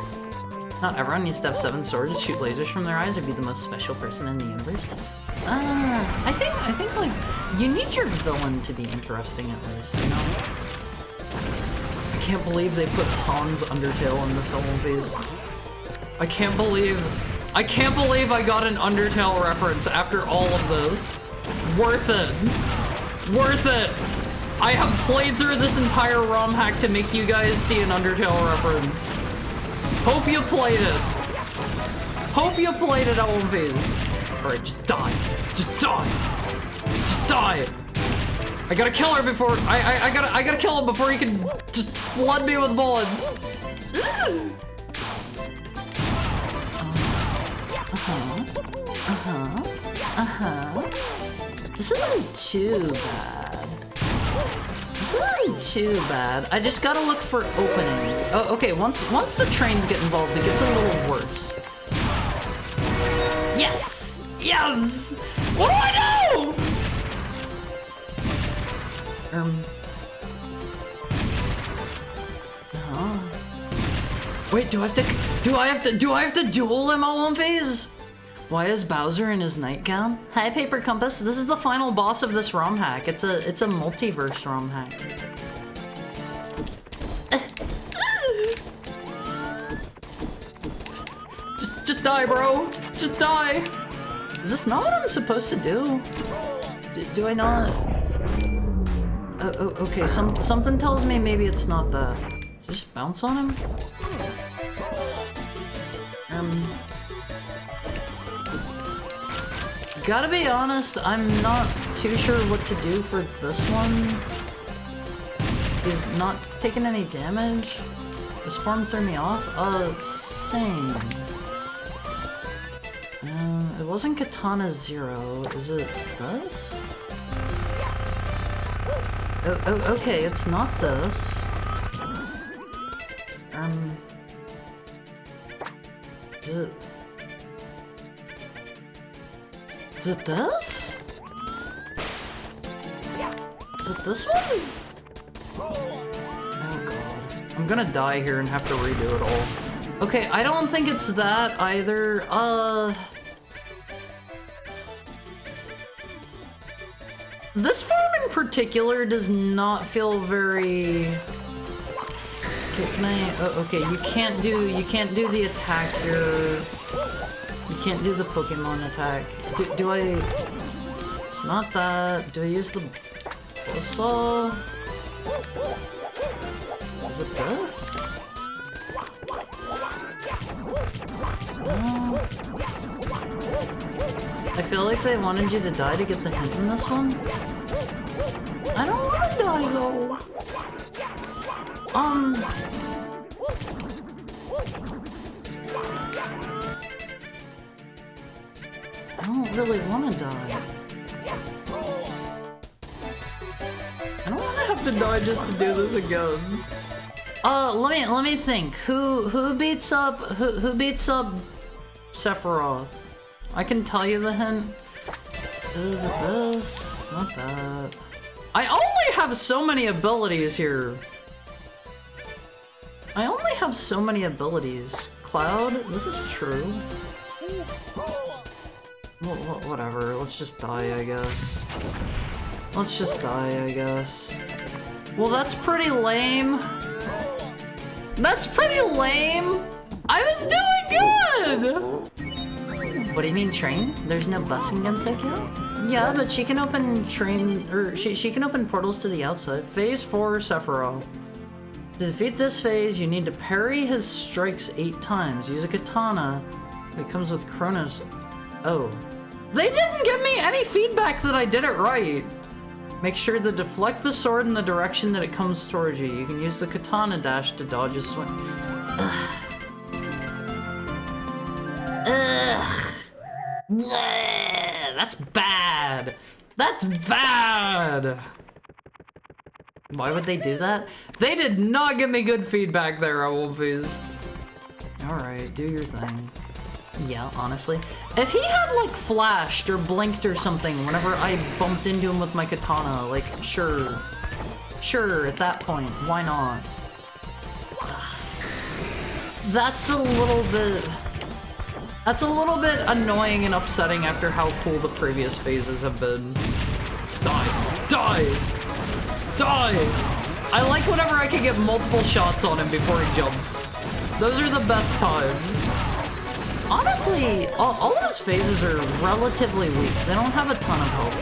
B: Not everyone needs to have 7 swords, shoot lasers from their eyes, or be the most special person in the universe. I think like you need your villain to be interesting at least, you know. I can't believe they put Sans Undertale in this whole phase. I can't believe I got an Undertale reference after all of this. Worth it. Worth it. I have played through this entire ROM hack to make you guys see an Undertale reference. Hope you played it. Hope you played it, all phase. Alright, just die. Just die. Just die. I gotta kill her before I gotta kill him before he can just flood me with bullets. This isn't too bad. This isn't too bad. I just gotta look for opening. Oh, okay, once the trains get involved, it gets a little worse. Yes! Yes! What do I do? Wait, do I have to duel him at one phase? Why is Bowser in his nightgown? Hi, Paper Compass. This is the final boss of this ROM hack. It's a multiverse ROM hack. Just die, bro. Just die. Is this not what I'm supposed to do? Do I not? Okay. Something tells me maybe it's not that. So just bounce on him. Gotta be honest, I'm not too sure what to do for this one. He's not taking any damage. This form threw me off. Same. It wasn't Katana 0. Is it this? Okay, it's not this. Is it this? Is it this one? Oh god. I'm gonna die here and have to redo it all. Okay, I don't think it's that either. This farm in particular does not feel very... Okay, can I... Oh, okay, you can't do the attack here. You can't do the Pokemon attack. Do I... It's not that. Do I use the Buzzsaw? Is it this? No. I feel like they wanted you to die to get the hint in this one. I don't want to die though. I don't really want to die. I don't want to have to die just to do this again. Let me think. Who beats up Sephiroth? I can tell you the hint. Is it this? Not that. I only have so many abilities here. I only have so many abilities. Cloud, this is true. Whatever, let's just die, I guess. Let's just die, I guess. Well, that's pretty lame. That's pretty lame. I was doing good! What do you mean, train? There's no bus in Gensokyo? Yeah, but she can open train, or she can open portals to the outside. Phase 4, Sephiroth. To defeat this phase, you need to parry his strikes 8 times. Use a katana that comes with Kronos. Oh. They didn't give me any feedback that I did it right! Make sure to deflect the sword in the direction that it comes towards you. You can use the katana dash to dodge a swing. Ugh. Ugh. Bleh. That's bad! That's bad! Why would they do that? They did not give me good feedback there, Wolfies. Alright, do your thing. Yeah, honestly. If he had, like, flashed or blinked or something whenever I bumped into him with my katana, like, sure. Sure, at that point, why not? Ugh. That's a little bit annoying and upsetting after how cool the previous phases have been. Die! Die! Die! I like whenever I can get multiple shots on him before he jumps. Those are the best times. Honestly, all of his phases are relatively weak. They don't have a ton of health.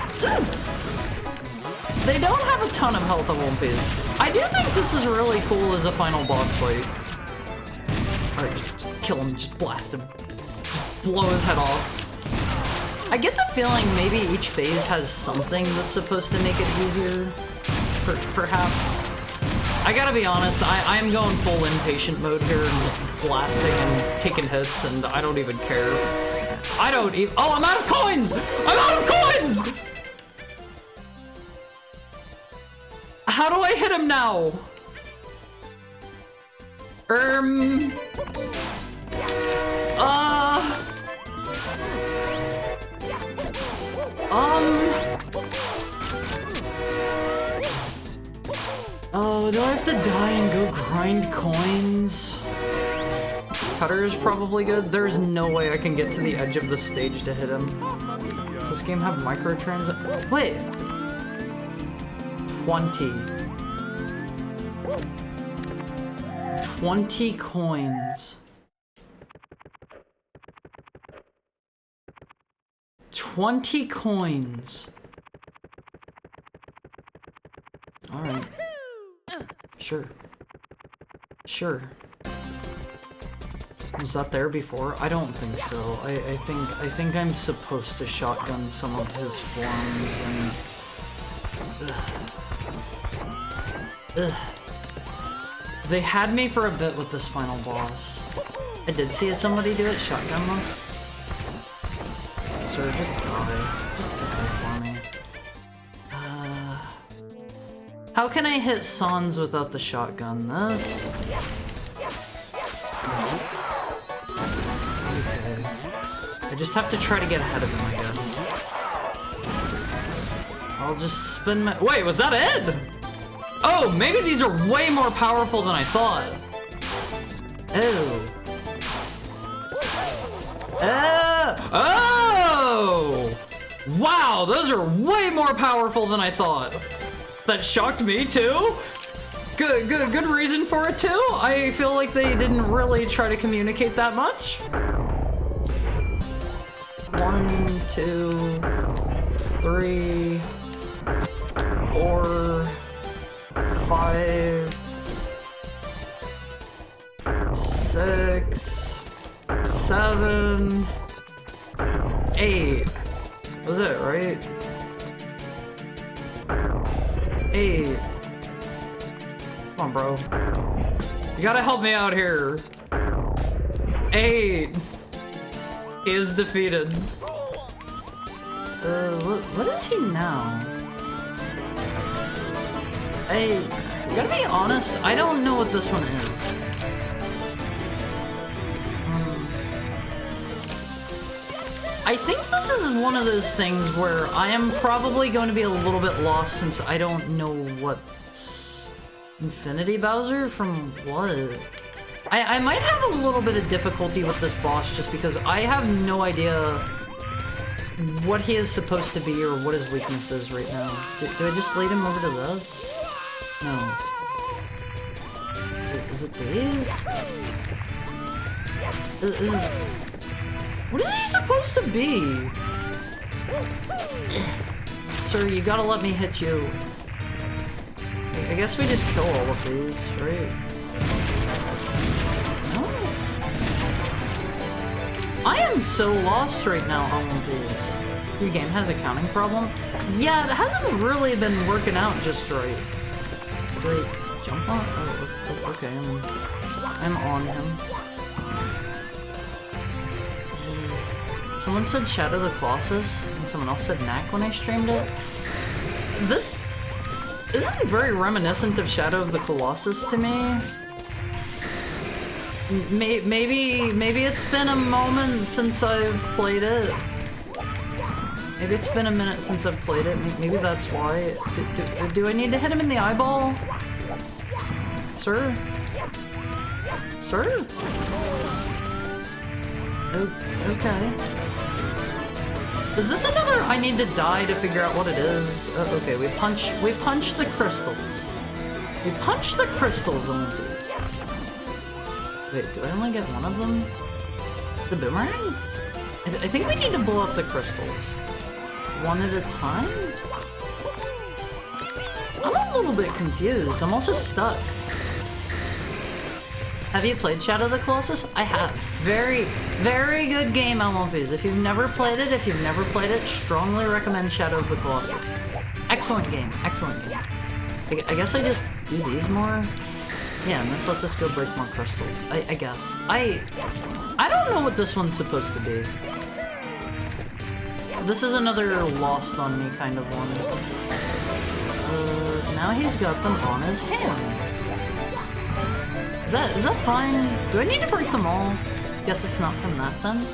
B: They don't have a ton of health of one phase. I do think this is really cool as a final boss fight. Alright, just kill him, just blast him. Just blow his head off. I get the feeling maybe each phase has something that's supposed to make it easier. Perhaps. I gotta be honest, I am going full impatient mode here and just blasting and taking hits, and I don't even care. I don't even— oh, I'm out of coins! I'm out of coins! How do I hit him now? Oh, do I have to die and go grind coins? Cutter is probably good. There's no way I can get to the edge of the stage to hit him. Does this game have microtransactions? Wait. 20 coins. 20 coins. Alright. Sure. Sure. Was that there before? I don't think so. I think I'm supposed to shotgun some of his forms and... Ugh. They had me for a bit with this final boss. I did see somebody do it shotgunless. Sir, just die. Just die for me. How can I hit Sans without the shotgun? This? Okay. I just have to try to get ahead of him, I guess. I'll just spin my- Wait, was that it? Oh, maybe these are way more powerful than I thought. Oh. Oh! Wow, those are way more powerful than I thought. That shocked me too. Good reason for it too. I feel like they didn't really try to communicate that much. 1, 2, 3, 4, 5, 6, 7, 8. Was it right? 8. Come on, bro. You gotta help me out here. 8. He is defeated. What is he now? I gotta be honest, I don't know what this one is. I think this is one of those things where I am probably going to be a little bit lost since I don't know what's Infinity Bowser from what? I might have a little bit of difficulty with this boss just because I have no idea what he is supposed to be or what his weakness is right now. Do I just lead him over to this? No. Is it these? What is he supposed to be? Sir, you gotta let me hit you. I guess we just kill all of these, right? No? I am so lost right now on one of these. Your game has a counting problem? Yeah, it hasn't really been working out just right. Do I jump on? Oh, okay, I'm on him. Someone said Shadow of the Colossus, and someone else said Knack when I streamed it. This isn't very reminiscent of Shadow of the Colossus to me. Maybe it's been a moment since I've played it. Maybe it's been a minute since I've played it. Maybe that's why. Do I need to hit him in the eyeball? Sir? Sir? Okay. Is this another I need to die to figure out what it is? Okay, we punch the crystals. We punch the crystals on these. Wait, do I only get one of them? The boomerang? I think we need to blow up the crystals. One at a time? I'm a little bit confused. I'm also stuck. Have you played Shadow of the Colossus? I have. Very, very good game, Elmofis. If you've never played it, strongly recommend Shadow of the Colossus. Excellent game, excellent game. I guess I just do these more. Yeah, and this lets us go break more crystals. I guess. I don't know what this one's supposed to be. This is another lost on me kind of one. Now he's got them on his hands. Is that fine? Do I need to break them all? Guess it's not from that then.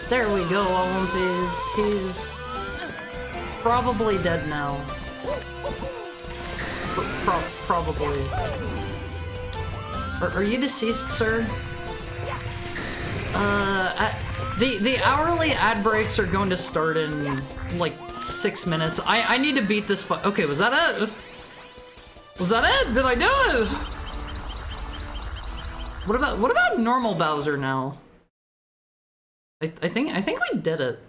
B: There we go, Olympies. He's probably dead now. Probably. Are you deceased, sir? The hourly ad breaks are going to start in like 6 minutes. I need to beat this fight. Okay, was that it? Was that it? Did I do it? What about normal Bowser now? I think we did it.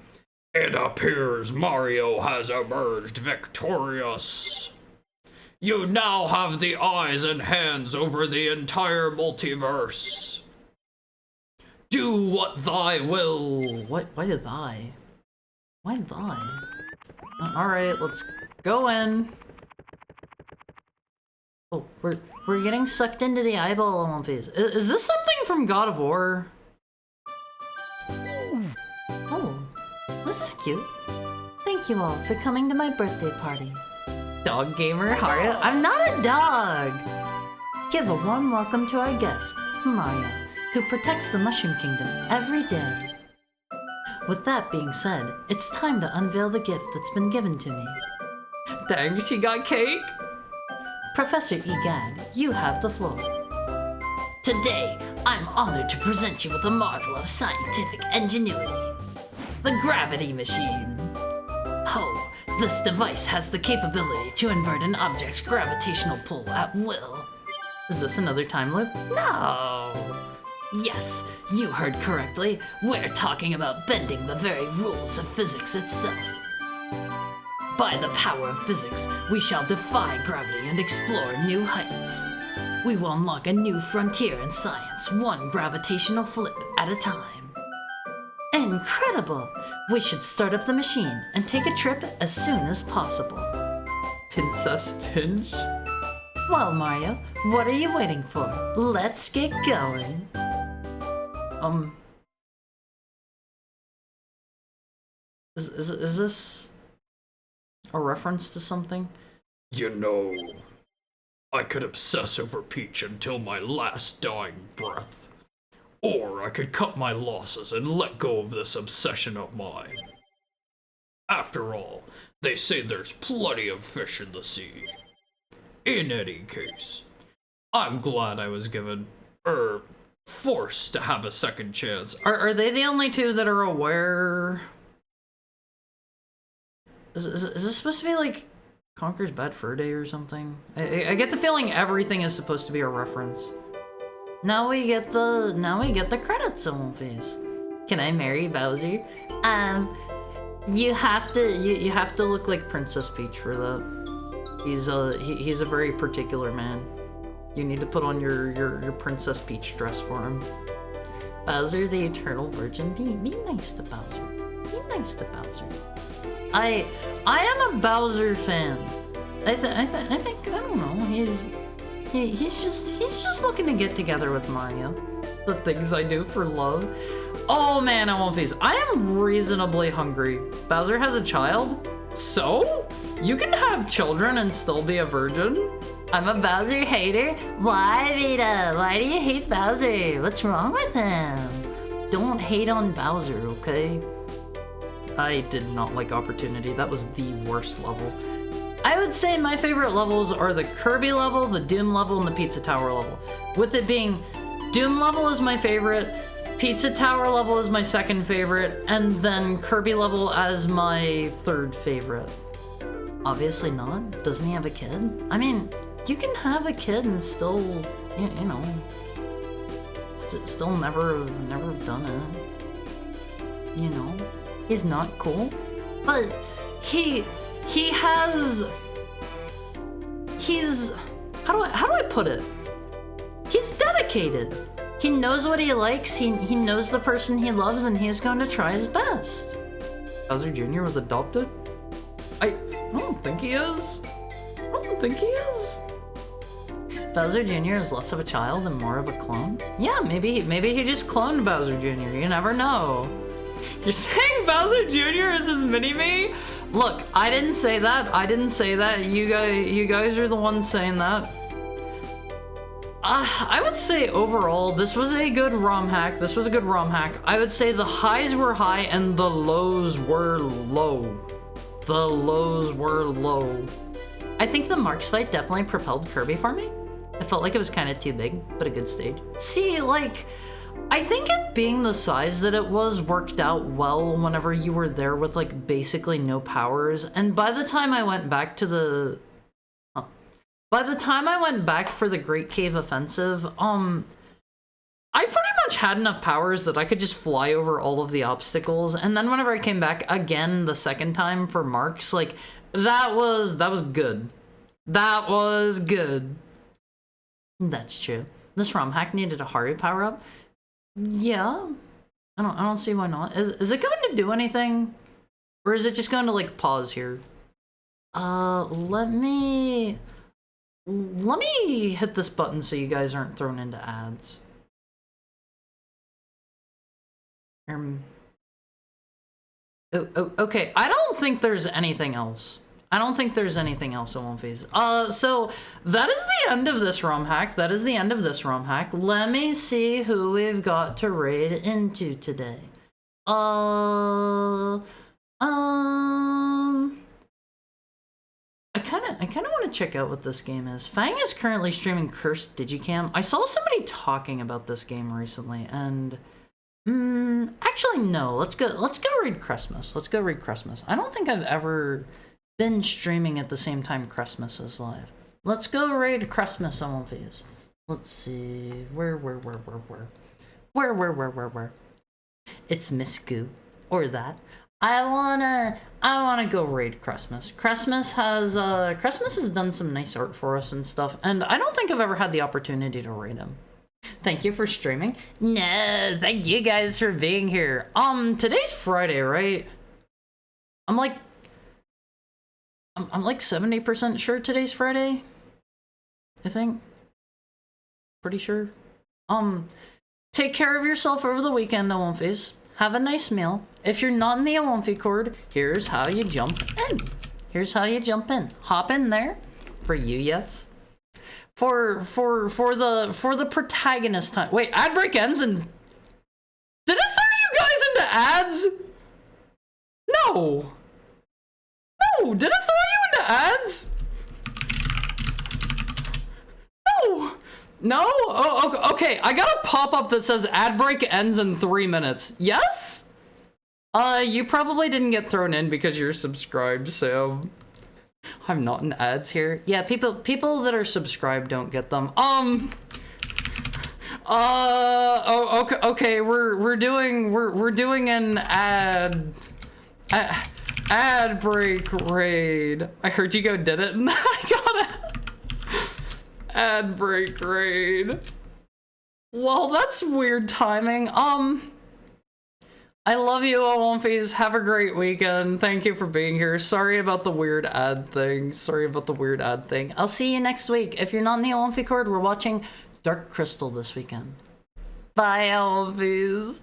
D: It appears Mario has emerged victorious. You now have the eyes and hands over the entire multiverse. Do what thy will.
B: Why did I? Why thy? Alright, let's go in. Oh, we're getting sucked into the eyeball Olympics. Is this something from God of War? Oh, this is cute. Thank you all for coming to my birthday party.
A: Dog gamer Haru. I'm not a dog! Give a warm welcome to our guest, Mario, who protects the Mushroom Kingdom every day. With that being said, it's time to unveil the gift that's been given to me. Dang, she got cake? Professor Egad, you have the floor. Today, I'm honored to present you with a marvel of scientific ingenuity. The gravity machine. Ho! This device has the capability to invert an object's gravitational pull at will. Is this another time loop? No! Yes, you heard correctly. We're talking about bending the very rules of physics itself. By the power of physics, we shall defy gravity and explore new heights. We will unlock a new frontier in science, one gravitational flip at a time. Incredible! We should start up the machine and take a trip as soon as possible. Princess Pinch? Well, Mario, what are you waiting for? Let's get going.
B: Is this a reference to something?
D: You know, I could obsess over Peach until my last dying breath. Or I could cut my losses and let go of this obsession of mine. After all, they say there's plenty of fish in the sea. In any case, I'm glad I was given, forced to have a second chance.
B: Are they the only two that are aware? Is this supposed to be like Conker's Bad Fur Day or something? I get the feeling everything is supposed to be a reference. Now we get the credits on face. Can I marry Bowser? You have to look like Princess Peach for that. He's a very particular man. You need to put on your Princess Peach dress for him. Bowser the Eternal Virgin, be nice to Bowser. Be nice to Bowser. I am a Bowser fan. I think I don't know. He's just looking to get together with Mario. The things I do for love. Oh man, I won't face. I am reasonably hungry. Bowser has a child? So? You can have children and still be a virgin?
A: I'm a Bowser hater? Why, Vita? Why do you hate Bowser? What's wrong with him? Don't hate on Bowser, okay?
B: I did not like Opportunity. That was the worst level. I would say my favorite levels are the Kirby level, the Doom level, and the Pizza Tower level. With it being Doom level is my favorite, Pizza Tower level is my second favorite, and then Kirby level as my third favorite.
A: Obviously not. Doesn't he have a kid? I mean, you can have a kid and still, you know, still never have done it. You know, he's not cool, but he's how do I put it? He's dedicated. He knows what he likes. He knows the person he loves, and he's going to try his best.
B: Bowser Jr. was adopted? I don't think he is. I don't think he is.
A: Bowser Jr. is less of a child and more of a clone?
B: Yeah, maybe he just cloned Bowser Jr. You never know. You're saying Bowser Jr. is his mini-me? Look, I didn't say that. I didn't say that. You guys are the ones saying that. I would say overall, this was a good ROM hack. This was a good ROM hack. I would say the highs were high and the lows were low. The lows were low.
A: I think the Marks fight definitely propelled Kirby for me. I felt like it was kind of too big, but a good stage.
B: See, like, I think it being the size that it was worked out well whenever you were there with, like, basically no powers. And by the time I went back to the... By the time I went back for the Great Cave Offensive, I pretty much had enough powers that I could just fly over all of the obstacles. And then whenever I came back again the second time for Marks, like, that was good. That was good.
A: That's true. This ROM hack needed a Haru power-up.
B: Yeah. I don't see why not. Is it going to do anything? Or is it just going to, like, pause here?
A: Let me
B: hit this button so you guys aren't thrown into ads. Okay, I don't think there's anything else. I don't think there's anything else I won't phase. So that is the end of this ROM hack. That is the end of this ROM hack. Let me see who we've got to raid into today. I kind of want to check out what this game is. Fang is currently streaming Cursed Digicam. I saw somebody talking about this game recently, and actually no. Let's go read Christmas. Let's go read Christmas. I don't think I've ever been streaming at the same time Christmas is live. Let's go raid Christmas on Multiverse. Let's see. Where? It's Miss Goo. Or that. I wanna go raid Christmas. Christmas has done some nice art for us and stuff, and I don't think I've ever had the opportunity to raid him. Thank you for streaming. No, thank you guys for being here. Today's Friday, right? I'm like 70% sure today's Friday. I think. Pretty sure. Take care of yourself over the weekend, Awonfis. Have a nice meal. If you're not in the Awonfi cord, here's how you jump in. Here's how you jump in. Hop in there. For you, yes. For the protagonist time. Wait, ad break ends and did it throw you guys into ads? No. No, did it throw you into ads? No. No? Oh, okay. I got a pop-up that says ad break ends in 3 minutes. Yes? You probably didn't get thrown in because you're subscribed, so I'm not in ads here. Yeah, people that are subscribed don't get them. Okay, we're doing an ad break raid. I heard you go did it and I got it. Ad break raid. Well, that's weird timing. I love you, Awonfis. Have a great weekend. Thank you for being here. Sorry about the weird ad thing. I'll see you next week. If you're not in the Awonfi cord, we're watching Dark Crystal this weekend. Bye, Awonfis.